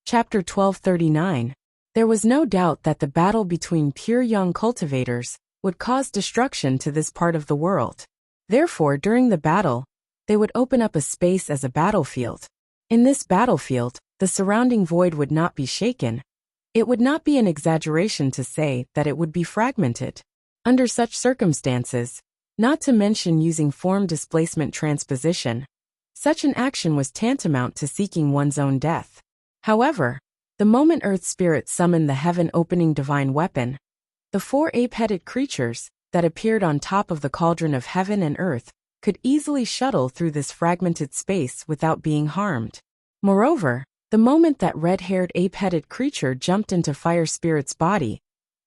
Chapter 1239. There was no doubt that the battle between pure young cultivators would cause destruction to this part of the world. Therefore, during the battle, they would open up a space as a battlefield. In this battlefield, the surrounding void would not be shaken. It would not be an exaggeration to say that it would be fragmented. Under such circumstances, not to mention using form displacement transposition, such an action was tantamount to seeking one's own death. However, the moment Earth Spirit summoned the heaven-opening divine weapon, the four ape-headed creatures that appeared on top of the cauldron of heaven and earth could easily shuttle through this fragmented space without being harmed. Moreover, the moment that red-haired ape-headed creature jumped into Fire Spirit's body,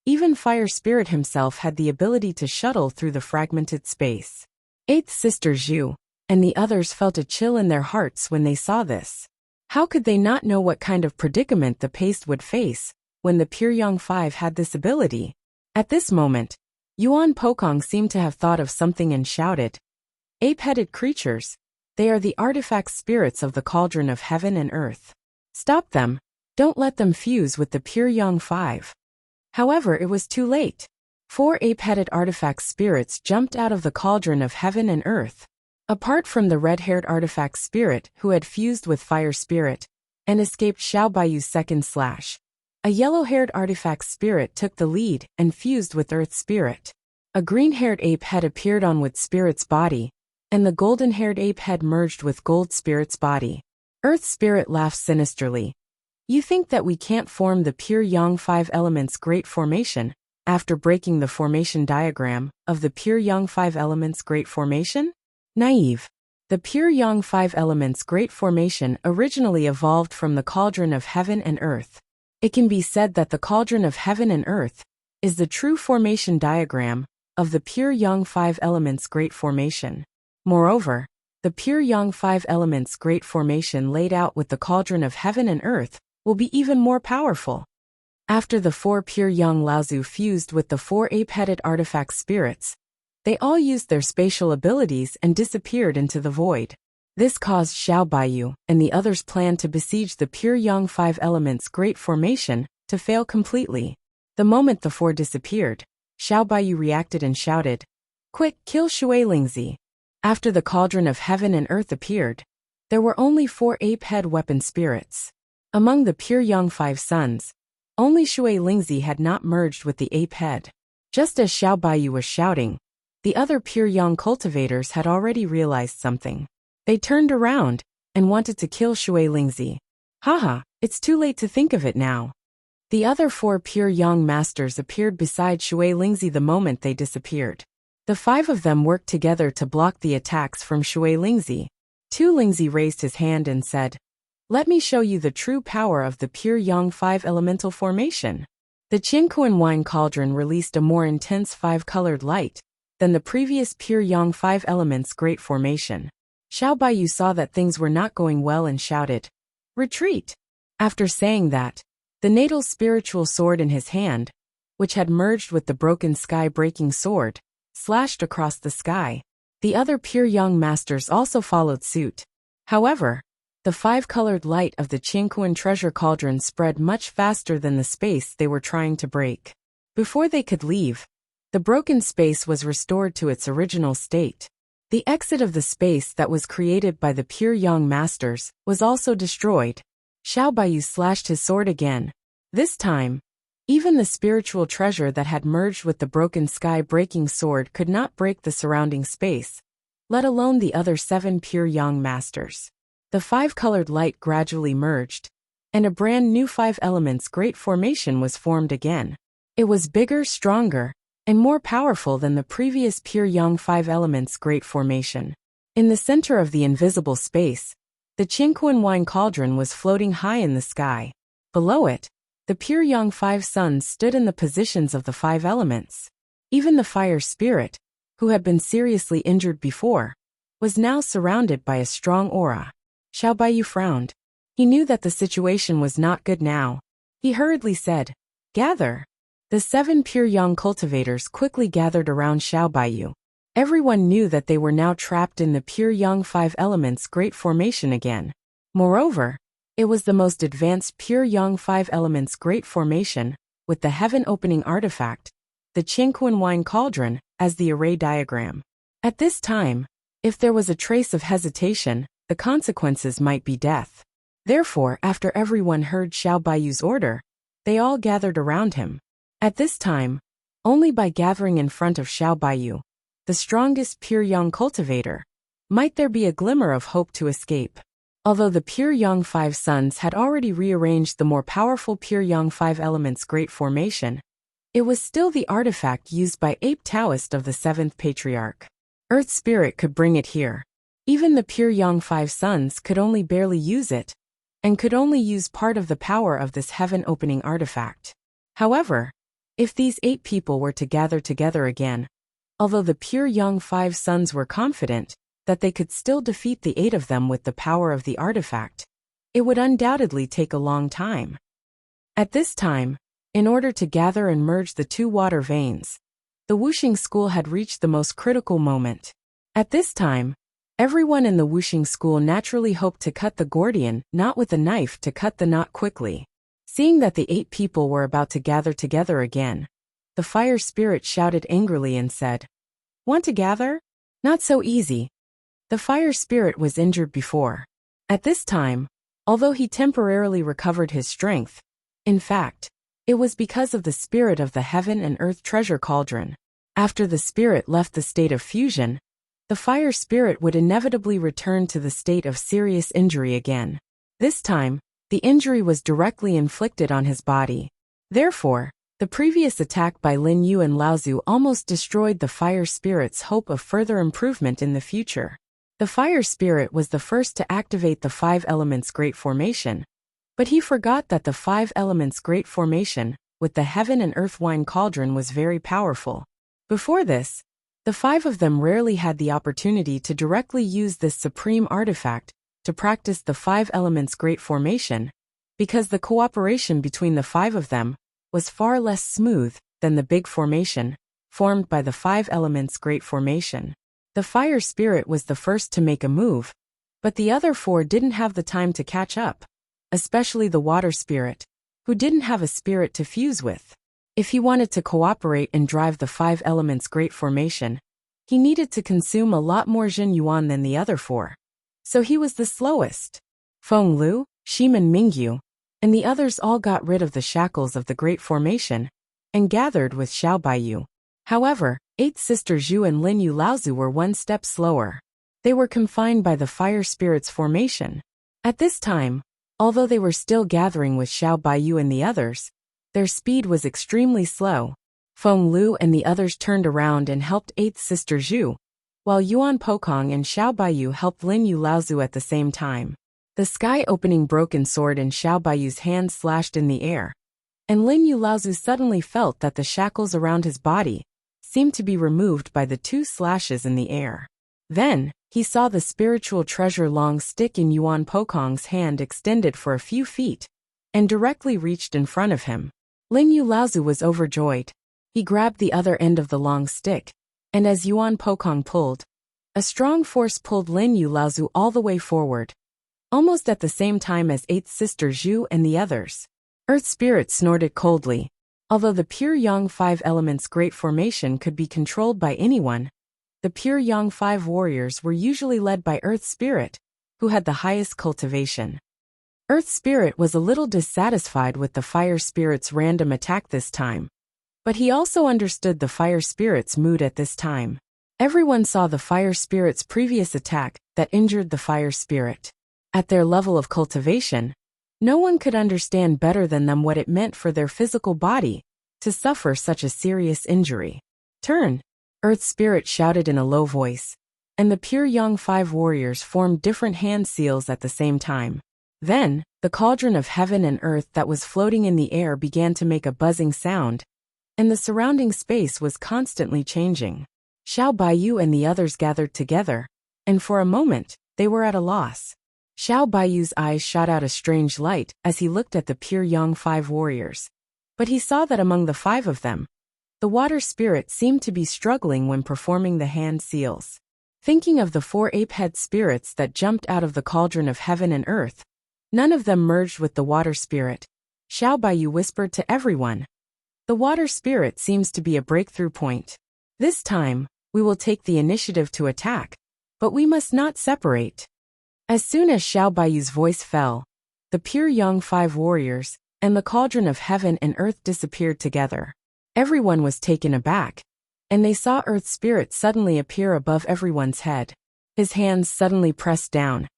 even Fire Spirit himself had the ability to shuttle through the fragmented space. Eighth Sister Zhu and the others felt a chill in their hearts when they saw this. How could they not know what kind of predicament the paste would face when the Pure Young Five had this ability? At this moment, Yuan Pokong seemed to have thought of something and shouted, "Ape-headed creatures, they are the artifact spirits of the cauldron of heaven and earth. Stop them, don't let them fuse with the Pure Young Five." However, it was too late. Four ape-headed artifact spirits jumped out of the cauldron of heaven and earth. Apart from the red-haired artifact spirit who had fused with Fire Spirit and escaped Xiao Baiyu's second slash, a yellow-haired artifact spirit took the lead and fused with Earth Spirit. A green-haired ape head appeared on Wood Spirit's body, and the golden-haired ape head merged with Gold Spirit's body. Earth Spirit laughed sinisterly. "You think that we can't form the Pure Young Five Elements Great Formation after breaking the formation diagram of the Pure Young Five Elements Great Formation? Naive. The Pure Young Five Elements Great Formation originally evolved from the cauldron of heaven and earth. It can be said that the cauldron of heaven and earth is the true formation diagram of the Pure Young Five Elements Great Formation. Moreover, the Pure Young Five Elements Great Formation laid out with the cauldron of heaven and earth will be even more powerful. After the four Pure Young Laozu fused with the four ape-headed artifact spirits, they all used their spatial abilities and disappeared into the void. This caused Xiao Baiyu and the others' plan to besiege the Pure Young Five Elements Great Formation to fail completely. The moment the four disappeared, Xiao Baiyu reacted and shouted, "Quick, kill Shui Lingzi." After the cauldron of heaven and earth appeared, there were only four ape-head weapon spirits. Among the Pure Young Five Sons, only Shui Lingzi had not merged with the ape head. Just as Xiao Baiyu was shouting, the other Pure Young cultivators had already realized something. They turned around and wanted to kill Shui Lingzi. Haha, it's too late to think of it now. The other four Pure Young masters appeared beside Shui Lingzi the moment they disappeared. The five of them worked together to block the attacks from Shui Lingzi. Tu Lingzi raised his hand and said, "Let me show you the true power of the Pure Young Five Elemental Formation." The Qingkuan Wine Cauldron released a more intense five-colored light than the previous Pure Young Five Elements Great Formation. Xiao Baiyu saw that things were not going well and shouted, "Retreat!" After saying that, the natal spiritual sword in his hand, which had merged with the broken sky-breaking sword, slashed across the sky. The other Pure Young masters also followed suit. However, the five-colored light of the Qingkuan treasure cauldron spread much faster than the space they were trying to break. Before they could leave, the broken space was restored to its original state. The exit of the space that was created by the Pure Young Masters was also destroyed. Xiao Baiyu slashed his sword again. This time, even the spiritual treasure that had merged with the broken sky-breaking sword could not break the surrounding space, let alone the other seven Pure Young Masters. The five-colored light gradually merged, and a brand new Five Elements Great Formation was formed again. It was bigger, stronger, and more powerful than the previous Pure Young Five Elements Great Formation. In the center of the invisible space, the Qingkuan Wine Cauldron was floating high in the sky. Below it, the Pure Young Five Suns stood in the positions of the five elements. Even the Fire Spirit, who had been seriously injured before, was now surrounded by a strong aura. Xiao Baiyu frowned. He knew that the situation was not good now. He hurriedly said, "Gather." The seven Pure Young cultivators quickly gathered around Xiao Baiyu. Everyone knew that they were now trapped in the Pure Young Five Elements Great Formation again. Moreover, It was the most advanced pure young five elements great formation, with the heaven-opening artifact, the Qingquan wine cauldron, as the array diagram. At this time, if there was a trace of hesitation, the consequences might be death. Therefore, after everyone heard Xiao Baiyu's order, they all gathered around him. At this time, only by gathering in front of Xiao Baiyu, the strongest pure young cultivator, might there be a glimmer of hope to escape. Although the pure young five sons had already rearranged the more powerful pure young five elements great formation, it was still the artifact used by Ape Taoist of the seventh patriarch. Earth Spirit could bring it here. Even the pure young five sons could only barely use it, and could only use part of the power of this heaven-opening artifact. However, if these 8 people were to gather together again, although the pure young five sons were confident that they could still defeat the 8 of them with the power of the artifact, it would undoubtedly take a long time. At this time, in order to gather and merge the 2 water veins, the Wuxia school had reached the most critical moment. At this time, everyone in the Wuxia school naturally hoped to cut the Gordian knot with a knife to cut the knot quickly. Seeing that the 8 people were about to gather together again, the fire spirit shouted angrily and said, "Want to gather? Not so easy." The fire spirit was injured before. At this time, although he temporarily recovered his strength, in fact, it was because of the spirit of the heaven and earth treasure cauldron. After the spirit left the state of fusion, the fire spirit would inevitably return to the state of serious injury again. This time, the injury was directly inflicted on his body. Therefore, the previous attack by Lin Yu and Lao Zu almost destroyed the fire spirit's hope of further improvement in the future. The fire spirit was the first to activate the 5 elements great formation, but he forgot that the 5 elements great formation, with the heaven and earth wine cauldron, was very powerful. Before this, the 5 of them rarely had the opportunity to directly use this supreme artifact to practice the 5 elements great formation, because the cooperation between the 5 of them was far less smooth than the big formation formed by the 5 elements great formation. The fire spirit was the first to make a move, but the other 4 didn't have the time to catch up, especially the water spirit, who didn't have a spirit to fuse with. If he wanted to cooperate and drive the 5 elements great formation, he needed to consume a lot more Jin Yuan than the other 4. So he was the slowest. Feng Lu, Shiman Mingyu, and the others all got rid of the shackles of the great formation and gathered with Xiao Baiyu. However, 8th sister Zhu and Lin Yu Laozu were one step slower. They were confined by the fire spirit's formation. At this time, although they were still gathering with Xiao Baiyu and the others, their speed was extremely slow. Feng Lu and the others turned around and helped 8th sister Zhu, while Yuan Pokong and Xiao Baiyu helped Lin Yu Laozu at the same time. The sky-opening broken sword in Xiao Baiyu's hand slashed in the air, and Lin Yu Laozu suddenly felt that the shackles around his body seemed to be removed by the 2 slashes in the air. Then, he saw the spiritual treasure long stick in Yuan Pokong's hand extended for a few feet, and directly reached in front of him. Lin Yu Laozu was overjoyed. He grabbed the other end of the long stick, and as Yuan Pokong pulled, a strong force pulled Lin Yu Laozu all the way forward, almost at the same time as 8th sister Zhu and the others. Earth Spirit snorted coldly. Although the pure Yang 5 elements great formation could be controlled by anyone, the pure Yang 5 warriors were usually led by Earth Spirit, who had the highest cultivation. Earth Spirit was a little dissatisfied with the Fire Spirit's random attack this time, but he also understood the Fire Spirit's mood at this time. Everyone saw the Fire Spirit's previous attack that injured the Fire Spirit. At their level of cultivation, no one could understand better than them what it meant for their physical body to suffer such a serious injury. "Turn!" Earth Spirit shouted in a low voice, and the pure Yang 5 warriors formed different hand seals at the same time. Then, the cauldron of heaven and earth that was floating in the air began to make a buzzing sound, and the surrounding space was constantly changing. Xiao Baiyu and the others gathered together, and for a moment, they were at a loss. Xiao Baiyu's eyes shot out a strange light as he looked at the pure Yang 5 warriors. But he saw that among the 5 of them, the water spirit seemed to be struggling when performing the hand seals. Thinking of the 4 ape-head spirits that jumped out of the cauldron of heaven and earth, None of them merged with the water spirit. Xiao Baiyu whispered to everyone. The water spirit seems to be a breakthrough point. This time, we will take the initiative to attack, but we must not separate. As soon as Xiao Baiyu's voice fell, the pure young 5 warriors and the cauldron of heaven and earth disappeared together. Everyone was taken aback, and they saw Earth Spirit suddenly appear above everyone's head. His hands suddenly pressed down,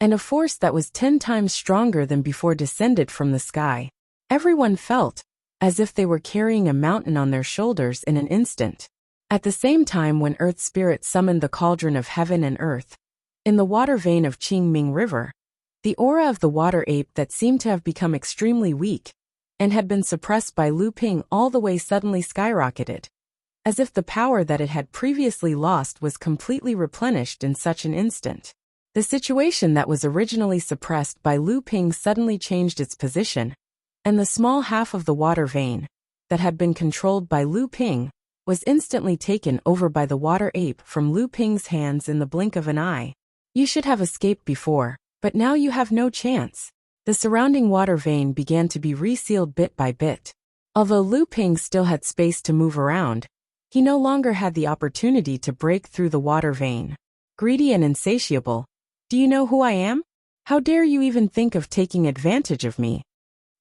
and a force that was 10 times stronger than before descended from the sky. Everyone felt as if they were carrying a mountain on their shoulders in an instant. At the same time, when Earth Spirit summoned the cauldron of heaven and earth, in the water vein of Qingming River, the aura of the water ape that seemed to have become extremely weak and had been suppressed by Lu Ping all the way suddenly skyrocketed, as if the power that it had previously lost was completely replenished in such an instant. The situation that was originally suppressed by Lu Ping suddenly changed its position, and the small half of the water vein that had been controlled by Lu Ping was instantly taken over by the water ape from Lu Ping's hands in the blink of an eye. You should have escaped before, but now you have no chance. The surrounding water vein began to be resealed bit by bit. Although Lu Ping still had space to move around, he no longer had the opportunity to break through the water vein. Greedy and insatiable, do you know who I am? How dare you even think of taking advantage of me?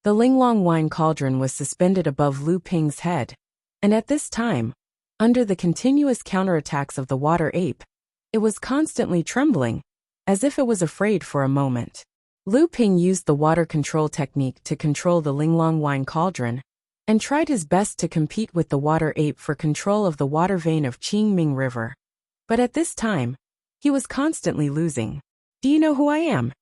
The Linglong wine cauldron was suspended above Lu Ping's head, and at this time, under the continuous counterattacks of the water ape, it was constantly trembling, as if it was afraid for a moment. Lu Ping used the water control technique to control the Linglong wine cauldron, and tried his best to compete with the water ape for control of the water vein of Qingming River. But at this time, he was constantly losing. Do you know who I am?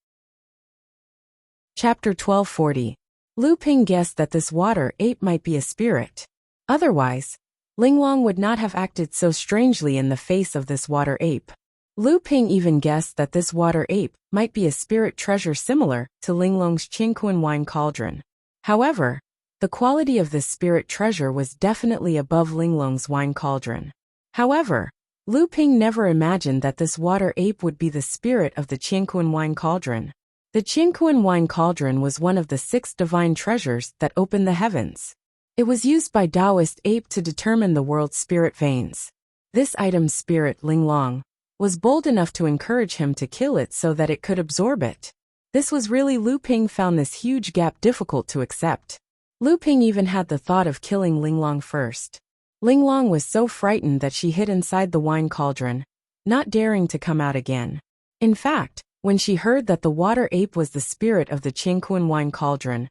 Chapter 1240. Lu Ping guessed that this water ape might be a spirit. Otherwise, Linglong would not have acted so strangely in the face of this water ape. Lu Ping even guessed that this water ape might be a spirit treasure similar to Linglong's Qingquan wine cauldron. However, the quality of this spirit treasure was definitely above Linglong's wine cauldron. However, Lu Ping never imagined that this water ape would be the spirit of the Qingquan wine cauldron. The Qingquan wine cauldron was one of the 6 divine treasures that opened the heavens. It was used by Taoist ape to determine the world's spirit veins. This item's spirit, Linglong, was bold enough to encourage him to kill it so that it could absorb it. This was really Lu Ping found this huge gap difficult to accept. Lu Ping even had the thought of killing Linglong first. Linglong was so frightened that she hid inside the wine cauldron, not daring to come out again. In fact, when she heard that the water ape was the spirit of the Qingquan wine cauldron,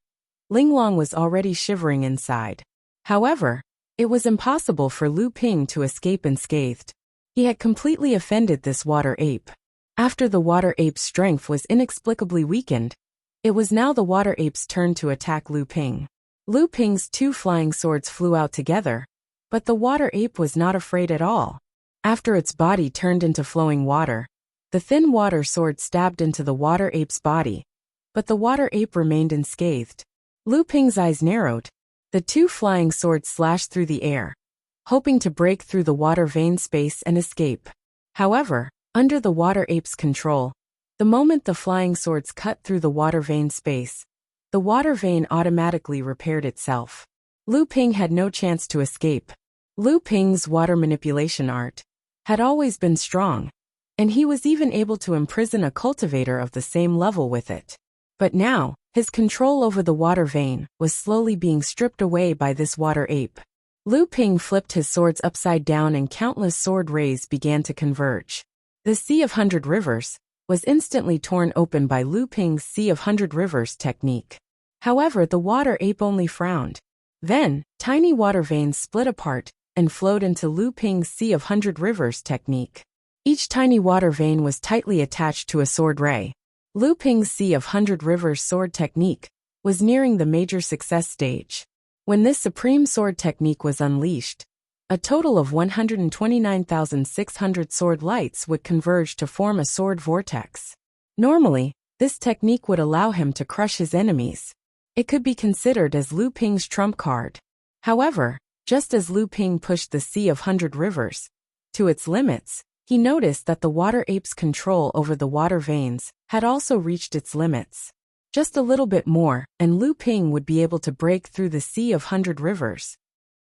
Linglong was already shivering inside. However, it was impossible for Lu Ping to escape unscathed. He had completely offended this water ape. After the water ape's strength was inexplicably weakened, it was now the water ape's turn to attack Lu Ping. Lu Ping's 2 flying swords flew out together, but the water ape was not afraid at all. After its body turned into flowing water, the thin water sword stabbed into the water ape's body, but the water ape remained unscathed. Lu Ping's eyes narrowed. The 2 flying swords slashed through the air, hoping to break through the water vein space and escape. However, under the water ape's control, the moment the flying swords cut through the water vein space, the water vein automatically repaired itself. Lu Ping had no chance to escape. Lu Ping's water manipulation art had always been strong, and he was even able to imprison a cultivator of the same level with it. But now, his control over the water vein was slowly being stripped away by this water ape. Lu Ping flipped his swords upside down and countless sword rays began to converge. The Sea of 100 Rivers was instantly torn open by Lu Ping's Sea of 100 Rivers technique. However, the water ape only frowned. Then, tiny water veins split apart and flowed into Lu Ping's Sea of 100 Rivers technique. Each tiny water vein was tightly attached to a sword ray. Lu Ping's Sea of 100 Rivers sword technique was nearing the major success stage. When this supreme sword technique was unleashed, a total of 129,600 sword lights would converge to form a sword vortex. Normally, this technique would allow him to crush his enemies. It could be considered as Lu Ping's trump card. However, just as Lu Ping pushed the Sea of 100 Rivers to its limits, he noticed that the water ape's control over the water veins had also reached its limits. Just a little bit more, and Lu Ping would be able to break through the Sea of 100 Rivers.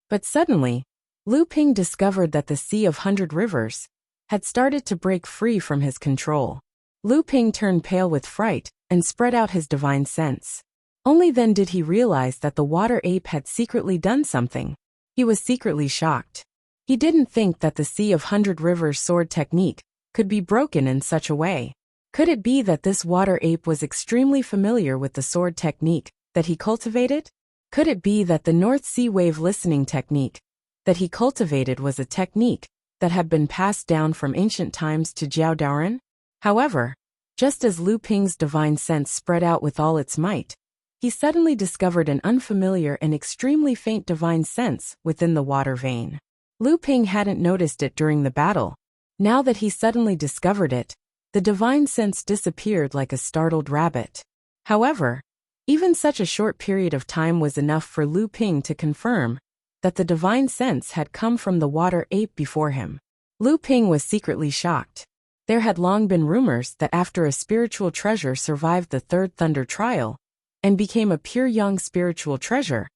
But suddenly, Lu Ping discovered that the Sea of 100 Rivers had started to break free from his control. Lu Ping turned pale with fright and spread out his divine sense. Only then did he realize that the water ape had secretly done something. He was secretly shocked. He didn't think that the Sea of 100 Rivers sword technique could be broken in such a way. Could it be that this water ape was extremely familiar with the sword technique that he cultivated? Could it be that the North Sea wave listening technique that he cultivated was a technique that had been passed down from ancient times to Jiao Daoren? However, just as Lu Ping's divine sense spread out with all its might, he suddenly discovered an unfamiliar and extremely faint divine sense within the water vein. Lu Ping hadn't noticed it during the battle. Now that he suddenly discovered it, the divine sense disappeared like a startled rabbit. However, even such a short period of time was enough for Lu Ping to confirm that the divine sense had come from the water ape before him. Lu Ping was secretly shocked. There had long been rumors that after a spiritual treasure survived the Third Thunder Trial and became a pure young spiritual treasure,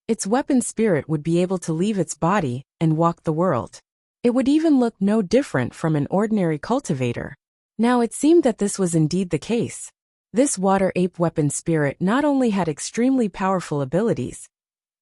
its weapon spirit would be able to leave its body and walk the world. It would even look no different from an ordinary cultivator. Now it seemed that this was indeed the case. This water ape weapon spirit not only had extremely powerful abilities,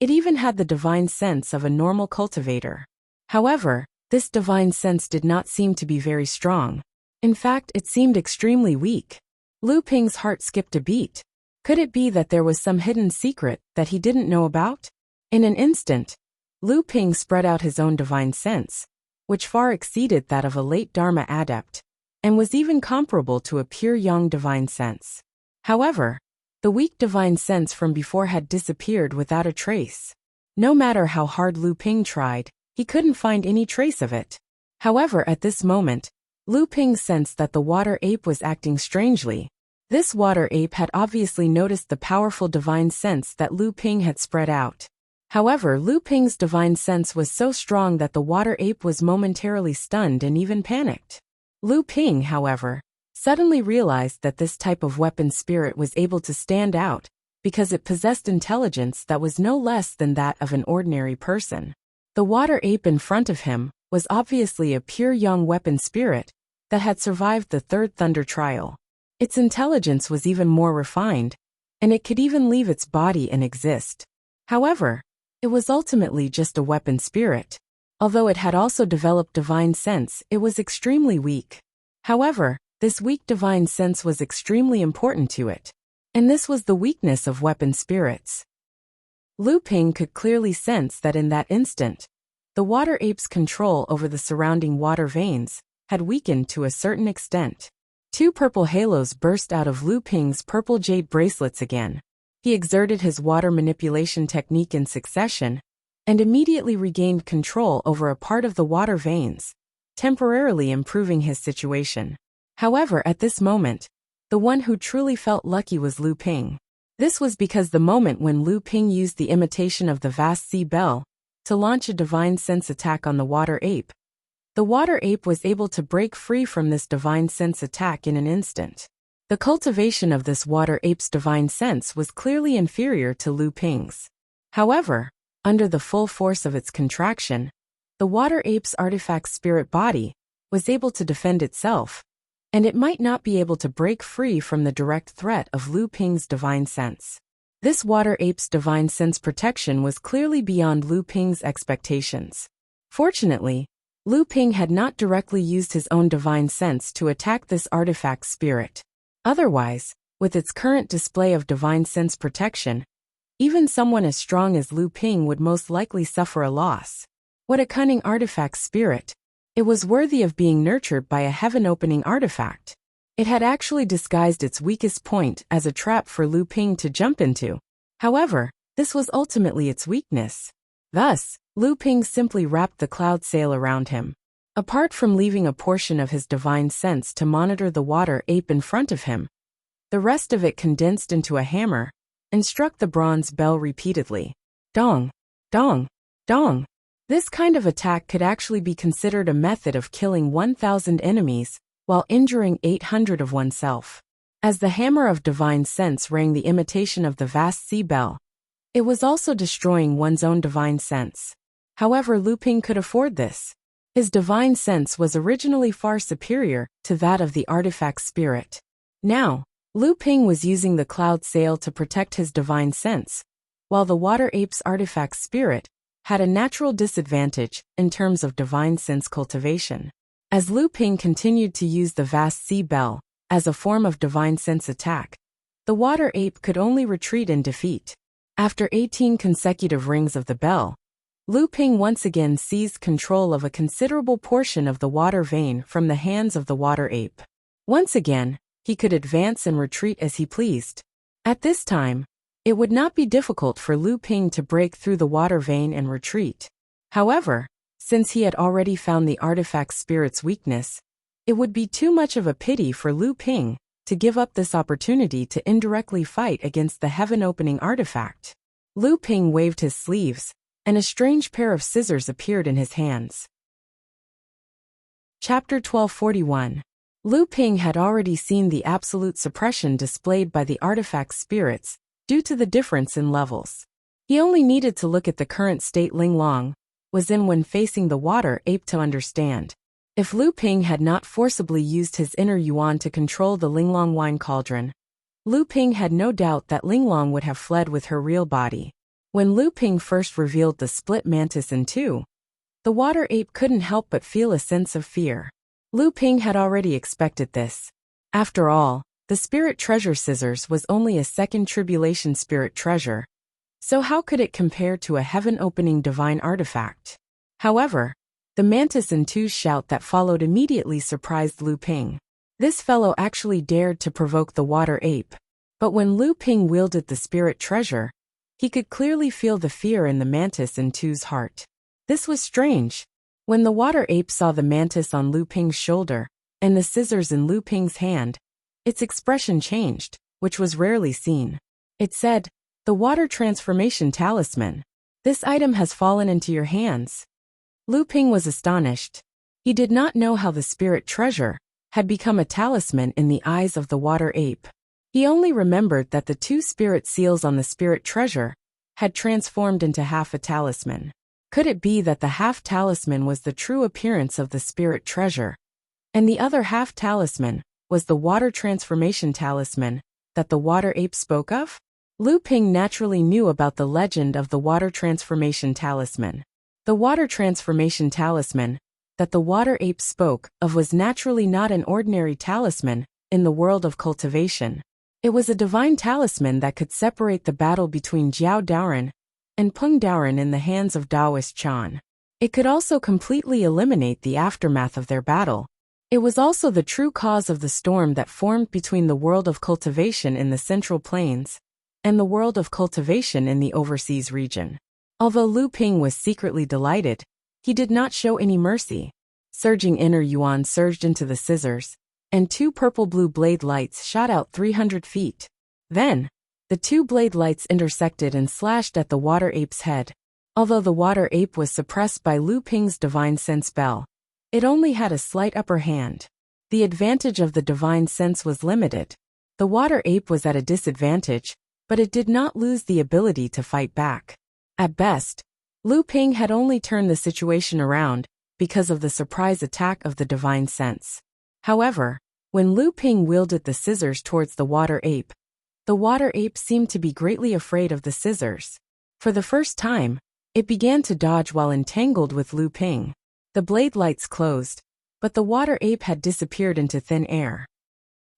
it even had the divine sense of a normal cultivator. However, this divine sense did not seem to be very strong. In fact, it seemed extremely weak. Lu Ping's heart skipped a beat. Could it be that there was some hidden secret that he didn't know about? In an instant, Lu Ping spread out his own divine sense, which far exceeded that of a late Dharma adept, and was even comparable to a pure young divine sense. However, the weak divine sense from before had disappeared without a trace. No matter how hard Lu Ping tried, he couldn't find any trace of it. However, at this moment, Lu Ping sensed that the water ape was acting strangely. This water ape had obviously noticed the powerful divine sense that Lu Ping had spread out. However, Lu Ping's divine sense was so strong that the water ape was momentarily stunned and even panicked. Lu Ping, however, suddenly realized that this type of weapon spirit was able to stand out because it possessed intelligence that was no less than that of an ordinary person. The water ape in front of him was obviously a pure young weapon spirit that had survived the Third Thunder Trial. Its intelligence was even more refined, and it could even leave its body and exist. However, it was ultimately just a weapon spirit. Although it had also developed divine sense, it was extremely weak. However, this weak divine sense was extremely important to it. And this was the weakness of weapon spirits. Lu Ping could clearly sense that in that instant, the water ape's control over the surrounding water veins had weakened to a certain extent. Two purple halos burst out of Lu Ping's purple jade bracelets again. He exerted his water manipulation technique in succession, and immediately regained control over a part of the water veins, temporarily improving his situation. However, at this moment, the one who truly felt lucky was Lu Ping. This was because the moment when Lu Ping used the imitation of the vast sea bell to launch a divine sense attack on the water ape, the water ape was able to break free from this divine sense attack in an instant. The cultivation of this water ape's divine sense was clearly inferior to Lu Ping's. However, under the full force of its contraction, the water ape's artifact spirit body was able to defend itself, and it might not be able to break free from the direct threat of Lu Ping's divine sense. This water ape's divine sense protection was clearly beyond Lu Ping's expectations. Fortunately, Lu Ping had not directly used his own divine sense to attack this artifact spirit. Otherwise, with its current display of divine sense protection, even someone as strong as Lu Ping would most likely suffer a loss. What a cunning artifact spirit! It was worthy of being nurtured by a heaven-opening artifact. It had actually disguised its weakest point as a trap for Lu Ping to jump into. However, this was ultimately its weakness. Thus, Lu Ping simply wrapped the cloud sail around him. Apart from leaving a portion of his divine sense to monitor the water ape in front of him, the rest of it condensed into a hammer and struck the bronze bell repeatedly. Dong, dong, dong. This kind of attack could actually be considered a method of killing 1,000 enemies while injuring 800 of oneself. As the hammer of divine sense rang the imitation of the vast sea bell, it was also destroying one's own divine sense. However, Lu Ping could afford this. His divine sense was originally far superior to that of the artifact spirit. Now, Lu Ping was using the cloud sail to protect his divine sense, while the water ape's artifact spirit had a natural disadvantage in terms of divine sense cultivation. As Lu Ping continued to use the vast sea bell as a form of divine sense attack, the water ape could only retreat in defeat. After 18 consecutive rings of the bell, Lu Ping once again seized control of a considerable portion of the water vein from the hands of the water ape. Once again, he could advance and retreat as he pleased. At this time, it would not be difficult for Lu Ping to break through the water vein and retreat. However, since he had already found the artifact spirit's weakness, it would be too much of a pity for Lu Ping to give up this opportunity to indirectly fight against the heaven-opening artifact. Lu Ping waved his sleeves, and a strange pair of scissors appeared in his hands. Chapter 1241. Lu Ping had already seen the absolute suppression displayed by the artifact spirits due to the difference in levels. He only needed to look at the current state Linglong was in when facing the water ape to understand. If Lu Ping had not forcibly used his inner yuan to control the Linglong wine cauldron, Lu Ping had no doubt that Linglong would have fled with her real body. When Lu Ping first revealed the split mantis in two, the water ape couldn't help but feel a sense of fear. Lu Ping had already expected this. After all, the spirit treasure scissors was only a second tribulation spirit treasure, so how could it compare to a heaven-opening divine artifact? However, the mantis in two's shout that followed immediately surprised Lu Ping. This fellow actually dared to provoke the water ape, but when Lu Ping wielded the spirit treasure, he could clearly feel the fear in the mantis in two's heart. This was strange. When the water ape saw the mantis on Lu Ping's shoulder and the scissors in Lu Ping's hand, its expression changed, which was rarely seen. It said, "The water transformation talisman. This item has fallen into your hands." Lu Ping was astonished. He did not know how the spirit treasure had become a talisman in the eyes of the water ape. He only remembered that the two spirit seals on the spirit treasure had transformed into half a talisman. Could it be that the half talisman was the true appearance of the spirit treasure, and the other half talisman was the water transformation talisman that the water ape spoke of? Lu Ping naturally knew about the legend of the water transformation talisman. The water transformation talisman that the water ape spoke of was naturally not an ordinary talisman in the world of cultivation. It was a divine talisman that could separate the battle between Jiao Daoren and Peng Daoren in the hands of Taoist Chan. It could also completely eliminate the aftermath of their battle. It was also the true cause of the storm that formed between the world of cultivation in the Central Plains and the world of cultivation in the overseas region. Although Lu Ping was secretly delighted, he did not show any mercy. Surging inner yuan surged into the scissors, and two purple-blue blade lights shot out 300 feet. Then, the two blade lights intersected and slashed at the water ape's head. Although the water ape was suppressed by Lu Ping's divine sense bell, it only had a slight upper hand. The advantage of the divine sense was limited. The water ape was at a disadvantage, but it did not lose the ability to fight back. At best, Lu Ping had only turned the situation around because of the surprise attack of the divine sense. However, when Lu Ping wielded the scissors towards the water ape seemed to be greatly afraid of the scissors. For the first time, it began to dodge while entangled with Lu Ping. The blade lights closed, but the water ape had disappeared into thin air.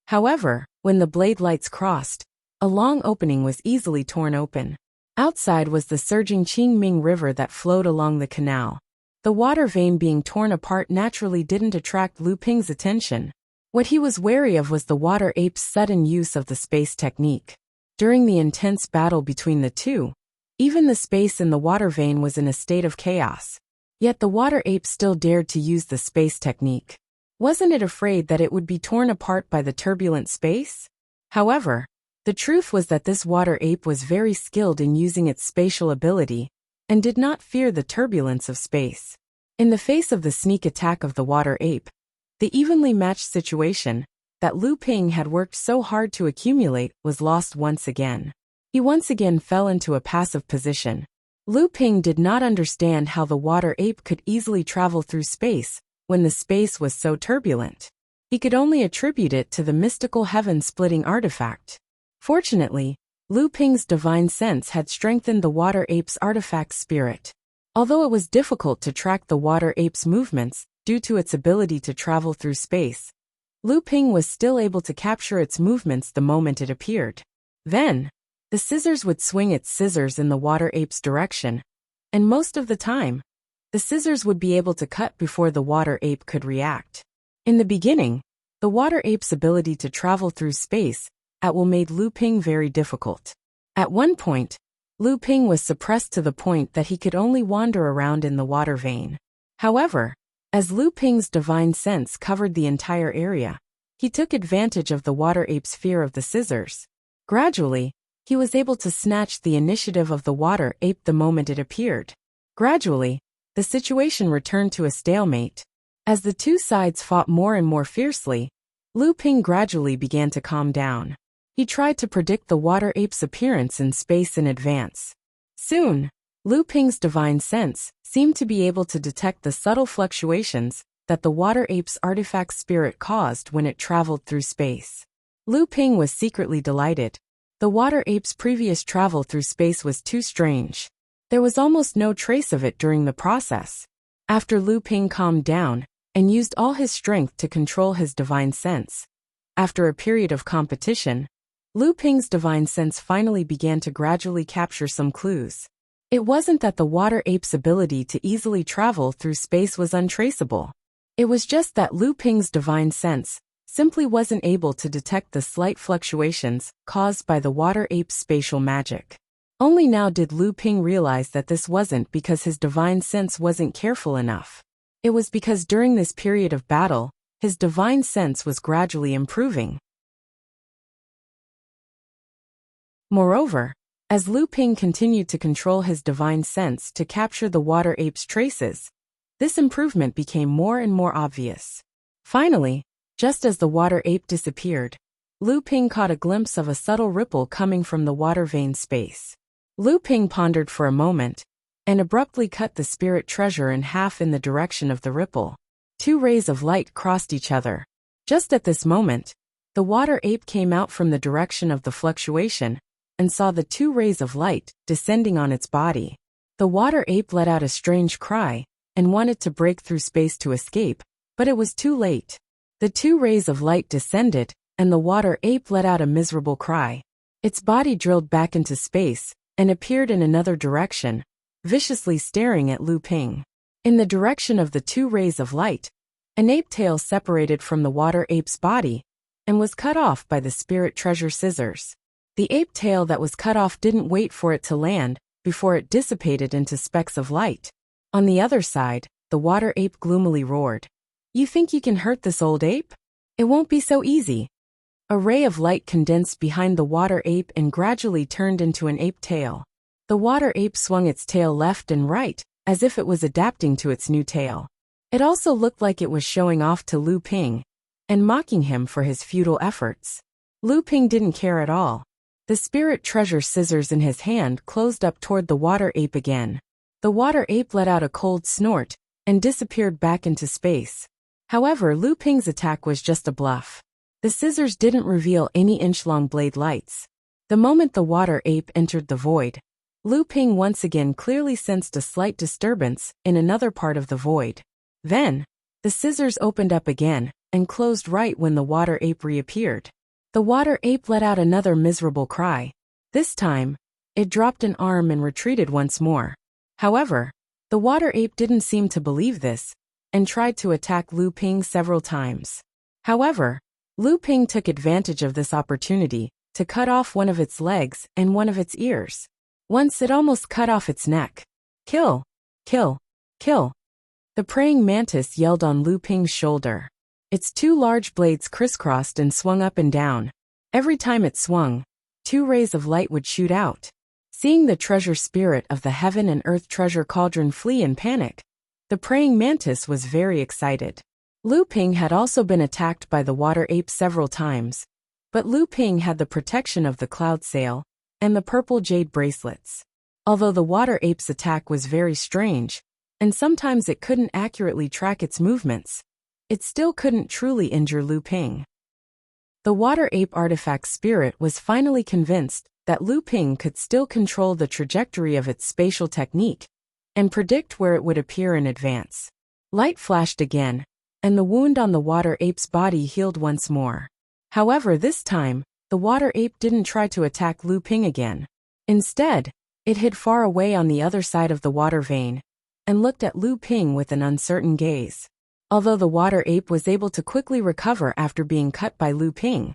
However, when the blade lights crossed, a long opening was easily torn open. Outside was the surging Qingming River that flowed along the canal. The water vein being torn apart naturally didn't attract Lu Ping's attention. What he was wary of was the water ape's sudden use of the space technique. During the intense battle between the two, even the space in the water vein was in a state of chaos. Yet the water ape still dared to use the space technique. Wasn't it afraid that it would be torn apart by the turbulent space? However, the truth was that this water ape was very skilled in using its spatial ability and did not fear the turbulence of space. In the face of the sneak attack of the water ape, the evenly matched situation, that Lu Ping had worked so hard to accumulate was lost once again. He once again fell into a passive position. Lu Ping did not understand how the water ape could easily travel through space when the space was so turbulent. He could only attribute it to the mystical heaven-splitting artifact. Fortunately, Lu Ping's divine sense had strengthened the water ape's artifact spirit. Although it was difficult to track the water ape's movements due to its ability to travel through space, Lu Ping was still able to capture its movements the moment it appeared. Then, the scissors would swing its scissors in the water ape's direction, and most of the time, the scissors would be able to cut before the water ape could react. In the beginning, the water ape's ability to travel through space at will made Lu Ping very difficult. At one point, Lu Ping was suppressed to the point that he could only wander around in the water vein. However, as Lu Ping's divine sense covered the entire area, he took advantage of the water ape's fear of the scissors. Gradually, he was able to snatch the initiative of the water ape the moment it appeared. Gradually, the situation returned to a stalemate. As the two sides fought more and more fiercely, Lu Ping gradually began to calm down. He tried to predict the water ape's appearance in space in advance. Soon, Lu Ping's divine sense seemed to be able to detect the subtle fluctuations that the water ape's artifact spirit caused when it traveled through space. Lu Ping was secretly delighted. The water ape's previous travel through space was too strange. There was almost no trace of it during the process. After Lu Ping calmed down and used all his strength to control his divine sense, after a period of competition, Lu Ping's divine sense finally began to gradually capture some clues. It wasn't that the water ape's ability to easily travel through space was untraceable. It was just that Lu Ping's divine sense simply wasn't able to detect the slight fluctuations caused by the water ape's spatial magic. Only now did Lu Ping realize that this wasn't because his divine sense wasn't careful enough. It was because during this period of battle, his divine sense was gradually improving. Moreover, as Lu Ping continued to control his divine sense to capture the water ape's traces, this improvement became more and more obvious. Finally, just as the water ape disappeared, Lu Ping caught a glimpse of a subtle ripple coming from the water vein space. Lu Ping pondered for a moment, and abruptly cut the spirit treasure in half in the direction of the ripple. Two rays of light crossed each other. Just at this moment, the water ape came out from the direction of the fluctuation, and saw the two rays of light descending on its body. The water ape let out a strange cry, and wanted to break through space to escape, but it was too late. The two rays of light descended, and the water ape let out a miserable cry. Its body drilled back into space, and appeared in another direction, viciously staring at Lu Ping. In the direction of the two rays of light, an ape tail separated from the water ape's body, and was cut off by the spirit treasure scissors. The ape tail that was cut off didn't wait for it to land, before it dissipated into specks of light. On the other side, the water ape gloomily roared. "You think you can hurt this old ape? It won't be so easy." A ray of light condensed behind the water ape and gradually turned into an ape tail. The water ape swung its tail left and right, as if it was adapting to its new tail. It also looked like it was showing off to Lu Ping, and mocking him for his futile efforts. Lu Ping didn't care at all. The spirit treasure scissors in his hand closed up toward the water ape again. The water ape let out a cold snort, and disappeared back into space. However, Lu Ping's attack was just a bluff. The scissors didn't reveal any inch-long blade lights. The moment the water ape entered the void, Lu Ping once again clearly sensed a slight disturbance in another part of the void. Then, the scissors opened up again, and closed right when the water ape reappeared. The water ape let out another miserable cry. This time, it dropped an arm and retreated once more. However, the water ape didn't seem to believe this, and tried to attack Lu Ping several times. However, Lu Ping took advantage of this opportunity to cut off one of its legs and one of its ears. Once it almost cut off its neck. "Kill! Kill! Kill!" The praying mantis yelled on Lu Ping's shoulder. Its two large blades crisscrossed and swung up and down. Every time it swung, two rays of light would shoot out. Seeing the treasure spirit of the heaven and earth treasure cauldron flee in panic, the praying mantis was very excited. Lu Ping had also been attacked by the water ape several times, but Lu Ping had the protection of the cloud sail and the purple jade bracelets. Although the water ape's attack was very strange, and sometimes it couldn't accurately track its movements, it still couldn't truly injure Lu Ping. The water ape artifact spirit was finally convinced that Lu Ping could still control the trajectory of its spatial technique and predict where it would appear in advance. Light flashed again, and the wound on the water ape's body healed once more. However, this time, the water ape didn't try to attack Lu Ping again. Instead, it hid far away on the other side of the water vein and looked at Lu Ping with an uncertain gaze. Although the water ape was able to quickly recover after being cut by Lu Ping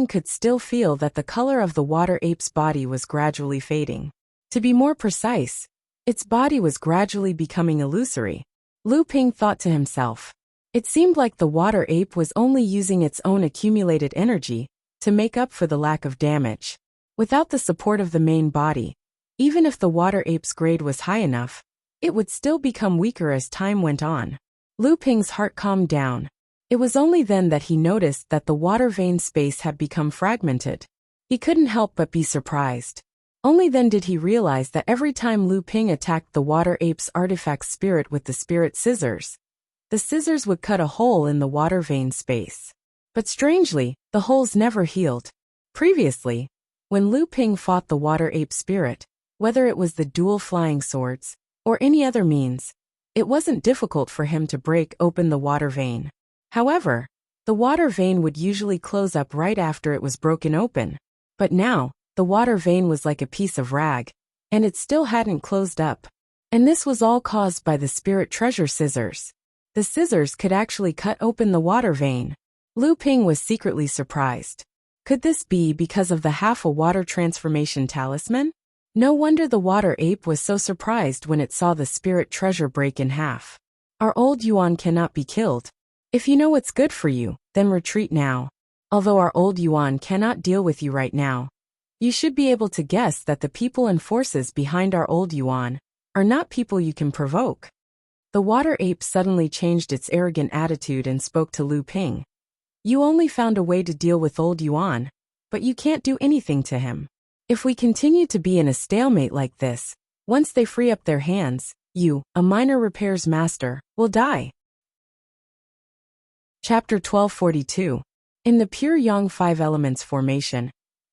could still feel that the color of the water ape's body was gradually fading. To be more precise, its body was gradually becoming illusory. Lu Ping thought to himself. It seemed like the water ape was only using its own accumulated energy to make up for the lack of damage. Without the support of the main body, even if the water ape's grade was high enough, it would still become weaker as time went on. Lu Ping's heart calmed down. It was only then that he noticed that the water vein space had become fragmented. He couldn't help but be surprised. Only then did he realize that every time Lu Ping attacked the water ape's artifact spirit with the spirit scissors, the scissors would cut a hole in the water vein space. But strangely, the holes never healed. Previously, when Lu Ping fought the water ape spirit, whether it was the dual flying swords or any other means, it wasn't difficult for him to break open the water vein. However, the water vein would usually close up right after it was broken open. But now, the water vein was like a piece of rag, and it still hadn't closed up. And this was all caused by the spirit treasure scissors. The scissors could actually cut open the water vein. Lu Ping was secretly surprised. Could this be because of the half-a-water transformation talisman? No wonder the water ape was so surprised when it saw the spirit treasure break in half. Our old Yuan cannot be killed. If you know what's good for you, then retreat now. Although our old Yuan cannot deal with you right now, you should be able to guess that the people and forces behind our old Yuan are not people you can provoke. The water ape suddenly changed its arrogant attitude and spoke to Lu Ping. You only found a way to deal with old Yuan, but you can't do anything to him. If we continue to be in a stalemate like this, once they free up their hands, you, a minor repairs master, will die. Chapter 1242. In the pure Yang 5 elements formation,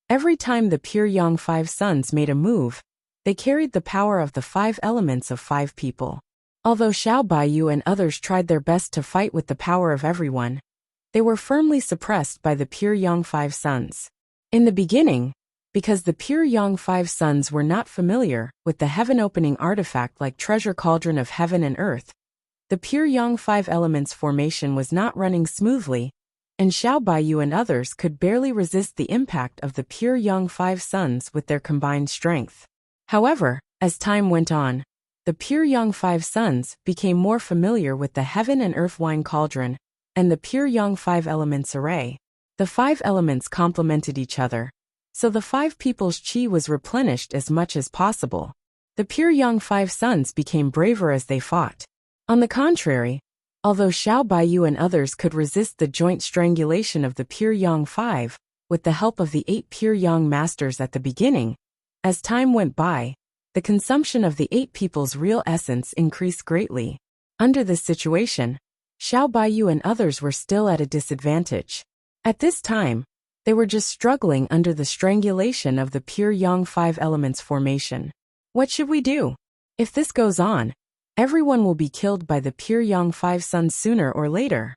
every time the pure Yang 5 sons made a move, they carried the power of the 5 elements of 5 people. Although Xiao Baiyu and others tried their best to fight with the power of everyone, they were firmly suppressed by the pure Yang 5 sons. In the beginning, because the pure Yang 5 sons were not familiar with the heaven-opening artifact like treasure cauldron of heaven and earth, the pure Yang 5 elements formation was not running smoothly, and Xiao Baiyu and others could barely resist the impact of the pure Yang 5 sons with their combined strength. However, as time went on, the pure Yang 5 sons became more familiar with the heaven and earth wine cauldron and the pure Yang 5 elements array. The 5 elements complemented each other, so the 5 people's chi was replenished as much as possible. The pure Yang 5 sons became braver as they fought. On the contrary, although Xiao Baiyu and others could resist the joint strangulation of the pure Yang 5 with the help of the 8 pure Yang masters at the beginning, as time went by, the consumption of the 8 people's real essence increased greatly. Under this situation, Xiao Baiyu and others were still at a disadvantage. At this time, they were just struggling under the strangulation of the pure Yang 5 elements formation. What should we do? If this goes on, everyone will be killed by the pure Yang 5 sons sooner or later.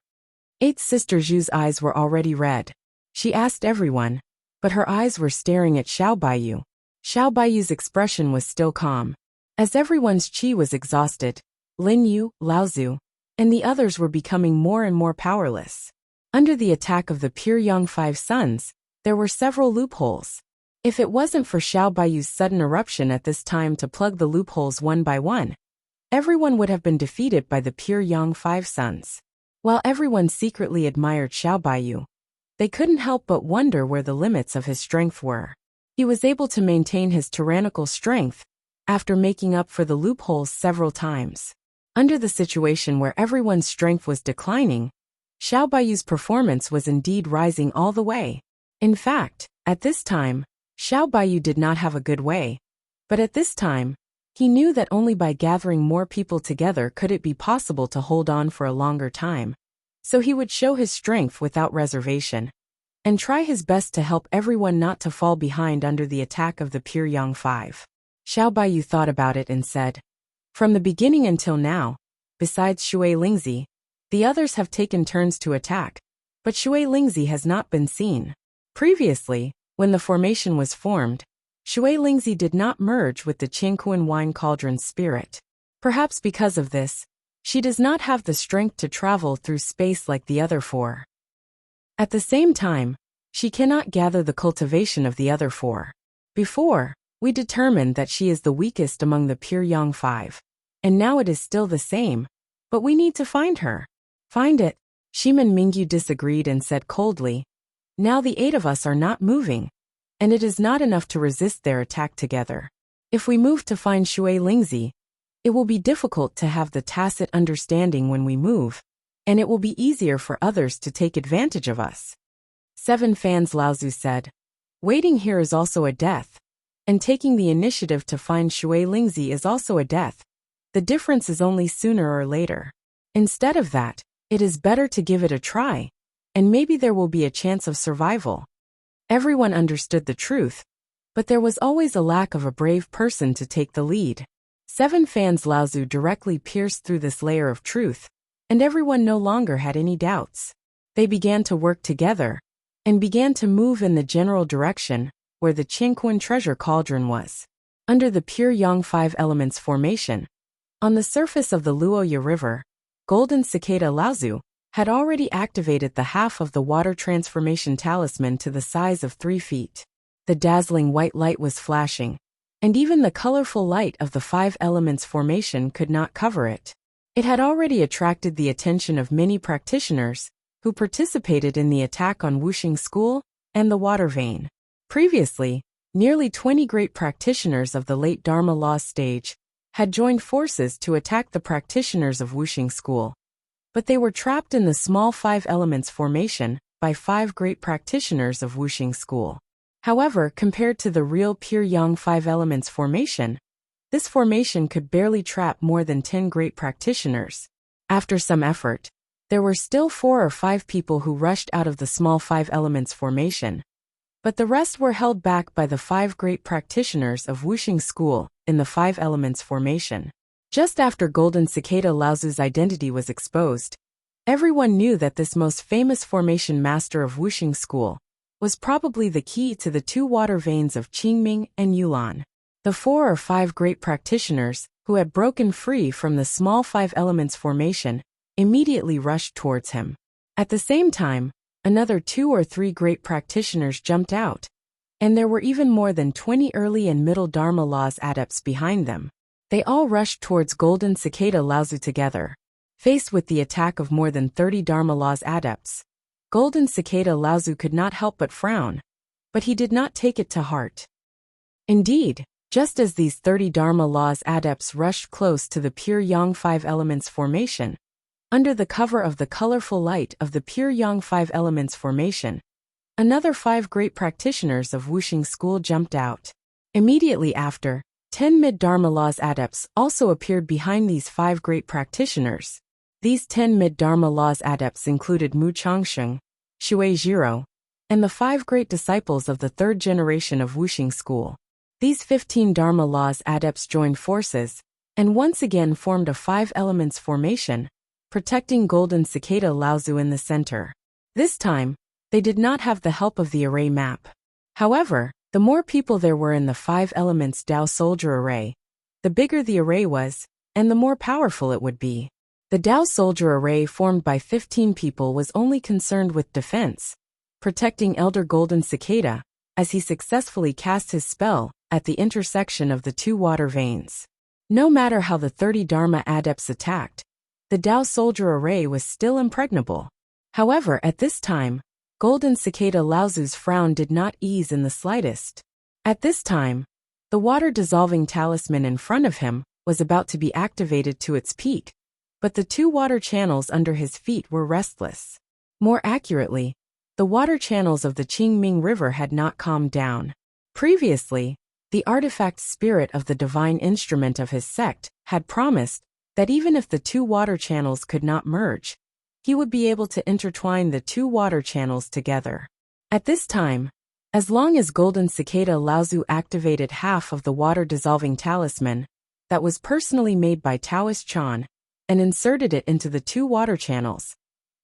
8th Sister Zhu's eyes were already red. She asked everyone, but her eyes were staring at Xiao Baiyu. Xiao Baiyu's expression was still calm. As everyone's chi was exhausted, Lin Yu, Lao Zu, and the others were becoming more and more powerless. Under the attack of the pure Yang 5 sons, there were several loopholes. If it wasn't for Xiao Baiyu's sudden eruption at this time to plug the loopholes one by one, everyone would have been defeated by the pure Yang 5 sons. While everyone secretly admired Xiao Baiyu, they couldn't help but wonder where the limits of his strength were. He was able to maintain his tyrannical strength after making up for the loopholes several times. Under the situation where everyone's strength was declining, Xiao Baiyu's performance was indeed rising all the way. In fact, at this time, Xiao Baiyu did not have a good way. But at this time, he knew that only by gathering more people together could it be possible to hold on for a longer time. So he would show his strength without reservation, and try his best to help everyone not to fall behind under the attack of the Pure Yang Five. Xiao Baiyu thought about it and said, "From the beginning until now, besides Shui Lingzi, the others have taken turns to attack, but Shui Lingzi has not been seen. Previously, when the formation was formed, Shui Lingzi did not merge with the Qingquan Wine Cauldron spirit. Perhaps because of this, she does not have the strength to travel through space like the other four. At the same time, she cannot gather the cultivation of the other four. Before, we determined that she is the weakest among the Pure Yang Five, and now it is still the same, but we need to find her." "Find it?" Shiman Mingyu disagreed and said coldly, "Now the 8 of us are not moving, and it is not enough to resist their attack together. If we move to find Shui Lingzi, it will be difficult to have the tacit understanding when we move, and it will be easier for others to take advantage of us." 7 Fans Laozu said, "Waiting here is also a death, and taking the initiative to find Shui Lingzi is also a death. The difference is only sooner or later. Instead of that, it is better to give it a try, and maybe there will be a chance of survival." Everyone understood the truth, but there was always a lack of a brave person to take the lead. 7 Fans Laozu directly pierced through this layer of truth, and everyone no longer had any doubts. They began to work together, and began to move in the general direction where the Qingquan treasure cauldron was. Under the Pure Yang Five Elements formation, on the surface of the Luoya River, Golden Cicada Laozu had already activated the half of the water transformation talisman to the size of 3 feet. The dazzling white light was flashing, and even the colorful light of the 5 elements formation could not cover it. It had already attracted the attention of many practitioners who participated in the attack on Wuxia School and the water vein. Previously, nearly 20 great practitioners of the late Dharma Law stage had joined forces to attack the practitioners of Wuxia School, but they were trapped in the small 5 elements formation by 5 great practitioners of Wuxia School. However, compared to the real Pure Yang 5 elements formation, this formation could barely trap more than 10 great practitioners. After some effort, there were still 4 or 5 people who rushed out of the small 5 elements formation, but the rest were held back by the 5 great practitioners of Wuxia School in the 5 elements formation. Just after Golden Cicada Laozu's identity was exposed, everyone knew that this most famous formation master of Wuxia School was probably the key to the 2 water veins of Qingming and Yulan. The 4 or 5 great practitioners who had broken free from the small 5 elements formation immediately rushed towards him. At the same time, another 2 or 3 great practitioners jumped out, and there were even more than 20 early and middle Dharma Laws adepts behind them. They all rushed towards Golden Cicada Laozu together. Faced with the attack of more than 30 Dharma Laws adepts, Golden Cicada Laozu could not help but frown, but he did not take it to heart. Indeed, just as these 30 Dharma Laws adepts rushed close to the Pure Yang 5 elements formation, under the cover of the colorful light of the Pure Yang 5 elements formation, another 5 great practitioners of Wuxia School jumped out. Immediately after, 10 mid-Dharma Laws adepts also appeared behind these 5 great practitioners. These 10 mid-Dharma Laws adepts included Mu Changsheng, Shui Jiro, and the 5 great disciples of the 3rd generation of Wuxia School. These 15 Dharma Laws adepts joined forces, and once again formed a 5 elements formation, protecting Golden Cicada Laozu in the center. This time, they did not have the help of the array map. However, the more people there were in the 5 elements Dao Soldier array, the bigger the array was, and the more powerful it would be. The Dao Soldier array formed by 15 people was only concerned with defense, protecting Elder Golden Cicada, as he successfully cast his spell at the intersection of the 2 water veins. No matter how the 30 Dharma adepts attacked, the Dao Soldier array was still impregnable. However, at this time, Golden Cicada Laozu's frown did not ease in the slightest. At this time, the water-dissolving talisman in front of him was about to be activated to its peak, but the 2 water channels under his feet were restless. More accurately, the water channels of the Qingming River had not calmed down. Previously, the artifact spirit of the divine instrument of his sect had promised that even if the 2 water channels could not merge, he would be able to intertwine the 2 water channels together. At this time, as long as Golden Cicada Laozu activated half of the water-dissolving talisman that was personally made by Taoist Chan and inserted it into the 2 water channels,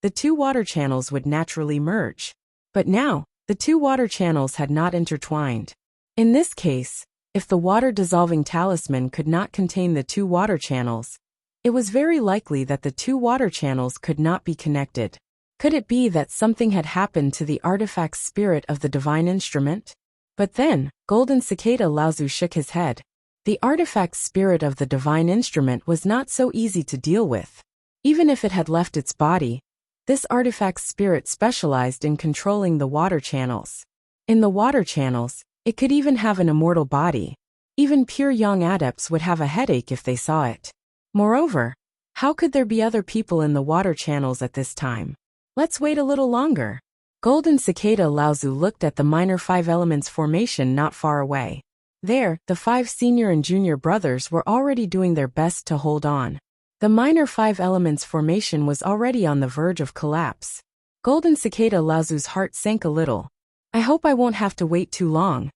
the 2 water channels would naturally merge. But now, the 2 water channels had not intertwined. In this case, if the water-dissolving talisman could not contain the 2 water channels, it was very likely that the 2 water channels could not be connected. Could it be that something had happened to the artifact spirit of the divine instrument? But then, Golden Cicada Laozu shook his head. The artifact spirit of the divine instrument was not so easy to deal with. Even if it had left its body, this artifact spirit specialized in controlling the water channels. In the water channels, it could even have an immortal body. Even pure young adepts would have a headache if they saw it. Moreover, how could there be other people in the water channels at this time? Let's wait a little longer. Golden Cicada Laozu looked at the minor 5 elements formation not far away. There, the 5 senior and junior brothers were already doing their best to hold on. The minor 5 elements formation was already on the verge of collapse. Golden Cicada Laozu's heart sank a little. I hope I won't have to wait too long.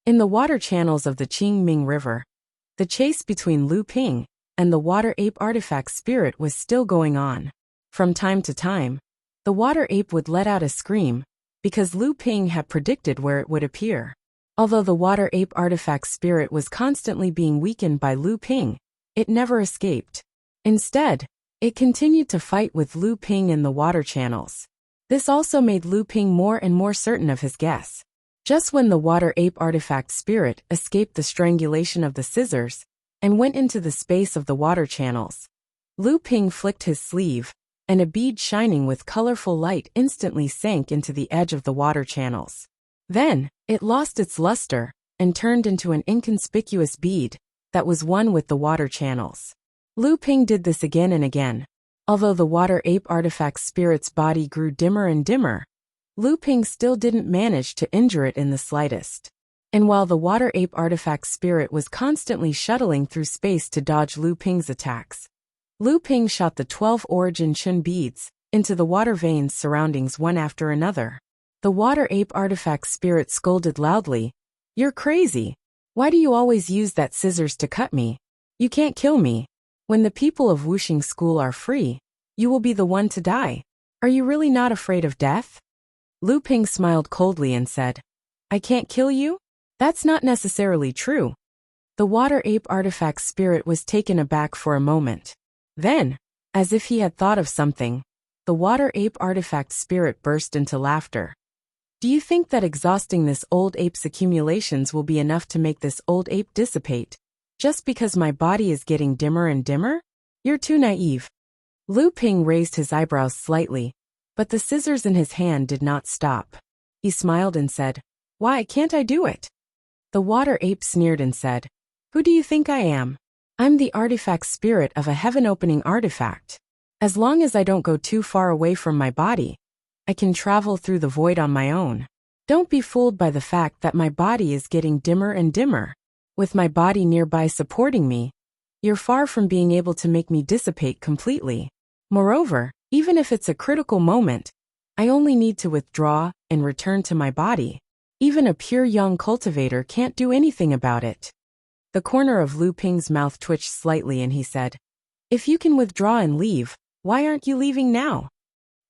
In the water channels of the Qingming River, the chase between Lu Ping and the water ape artifact spirit was still going on. From time to time, the water ape would let out a scream, because Lu Ping had predicted where it would appear. Although the water ape artifact spirit was constantly being weakened by Lu Ping, it never escaped. Instead, it continued to fight with Lu Ping in the water channels. This also made Lu Ping more and more certain of his guess. Just when the water ape artifact spirit escaped the strangulation of the scissors and went into the space of the water channels, Lu Ping flicked his sleeve, and a bead shining with colorful light instantly sank into the edge of the water channels. Then, it lost its luster and turned into an inconspicuous bead that was one with the water channels. Lu Ping did this again and again. Although the water ape artifact spirit's body grew dimmer and dimmer, Lu Ping still didn't manage to injure it in the slightest. And while the water ape artifact spirit was constantly shuttling through space to dodge Lu Ping's attacks, Lu Ping shot the 12 origin Chun beads into the water veins surroundings one after another. The water ape artifact spirit scolded loudly, "You're crazy. Why do you always use that scissors to cut me? You can't kill me. When the people of Wuxia school are free, you will be the one to die. Are you really not afraid of death?" Lu Ping smiled coldly and said, "I can't kill you? That's not necessarily true." The water ape artifact spirit was taken aback for a moment. Then, as if he had thought of something, the water ape artifact spirit burst into laughter. "Do you think that exhausting this old ape's accumulations will be enough to make this old ape dissipate, just because my body is getting dimmer and dimmer? You're too naive." Lu Ping raised his eyebrows slightly, but the scissors in his hand did not stop. He smiled and said, "Why can't I do it?" The water ape sneered and said, "Who do you think I am? I'm the artifact spirit of a heaven-opening artifact. As long as I don't go too far away from my body, I can travel through the void on my own. Don't be fooled by the fact that my body is getting dimmer and dimmer. With my body nearby supporting me, you're far from being able to make me dissipate completely. Moreover, even if it's a critical moment, I only need to withdraw and return to my body. Even a pure young cultivator can't do anything about it." The corner of Lu Ping's mouth twitched slightly and he said, "If you can withdraw and leave, why aren't you leaving now?"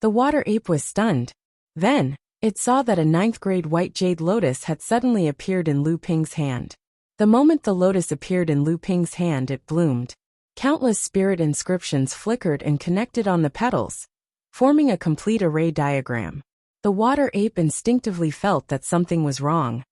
The water ape was stunned. Then, it saw that a 9th grade white jade lotus had suddenly appeared in Lu Ping's hand. The moment the lotus appeared in Lu Ping's hand, it bloomed. Countless spirit inscriptions flickered and connected on the petals, forming a complete array diagram. The water ape instinctively felt that something was wrong.